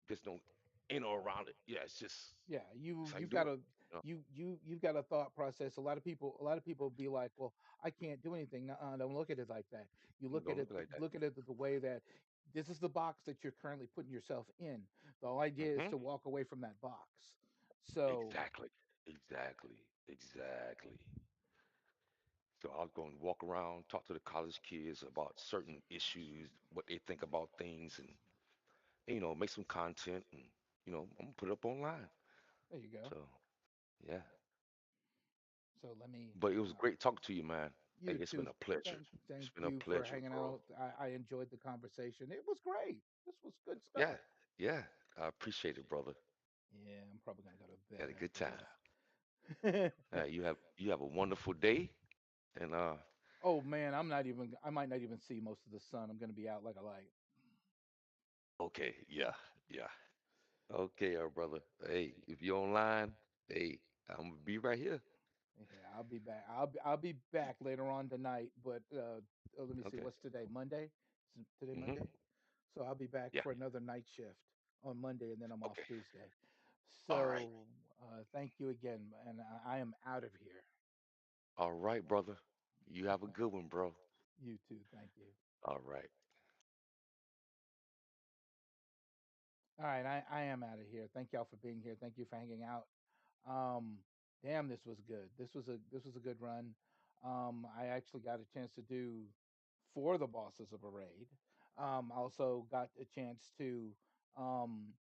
There's no in or around it. Yeah, yeah, it's how you you've do got it. a you've got a thought process. A lot of people be like, well, I can't do anything. Don't look at it like that. You You look at don't it look like that. look at it the way that this is the box that you're currently putting yourself in. The whole idea is Hmm. to walk away from that box. So Exactly. Exactly. Exactly. So I was going to walk around, talk to the college kids about certain issues, what they think about things, and make some content, and I'm gonna put it up online. there you go. So yeah. So let me But it was great talking to you, man. Hey, you it's been too. a pleasure. Thank It's been a you for pleasure, hanging bro. out. I enjoyed the conversation. It was great. This was good Yeah, stuff. yeah. I appreciate it, brother. Yeah, I'm probably gonna go to Had bed a good after time. this. You have a wonderful day, and Oh man, I might not even see most of the sun. I'm gonna be out like a light. okay, yeah, yeah. Okay, brother. Hey, if you're online, hey, I'm gonna be right here. Yeah, I'll be back. I'll be back later on tonight. But let me see. Okay. What's today? Monday. Today Hmm. Monday? So I'll be back Yeah. for another night shift on Monday, and then I'm off Okay. Tuesday. All right. So thank you again, and I am out of here. All right, brother. You have a good one, bro. You too. Thank you. All right. All right, I am out of here. Thank y'all for being here. Thank you for hanging out. Um, damn, this was good. This was a good run. I actually got a chance to do for the bosses of a raid. I also um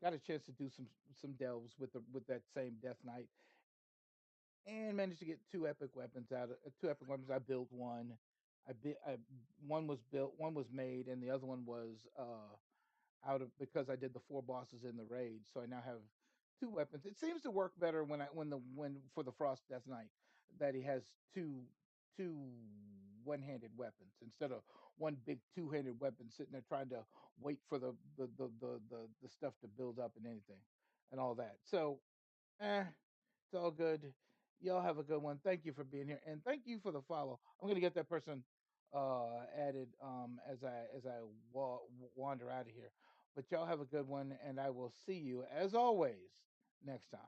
got a chance to do some delves with that same Death Knight, and managed to get two epic weapons. I built one. One was built, one was made, and the other one was out of because I did the four bosses in the raid. So I now have two weapons. It seems to work better when for the Frost Death Knight that he has two one-handed weapons instead of one big two-handed weapon sitting there trying to wait for the stuff to build up and anything and all that. So it's all good. Y'all have a good one. Thank you for being here, and thank you for the follow. I'm gonna get that person added as I wander out of here. But y'all have a good one, and I will see you as always next time.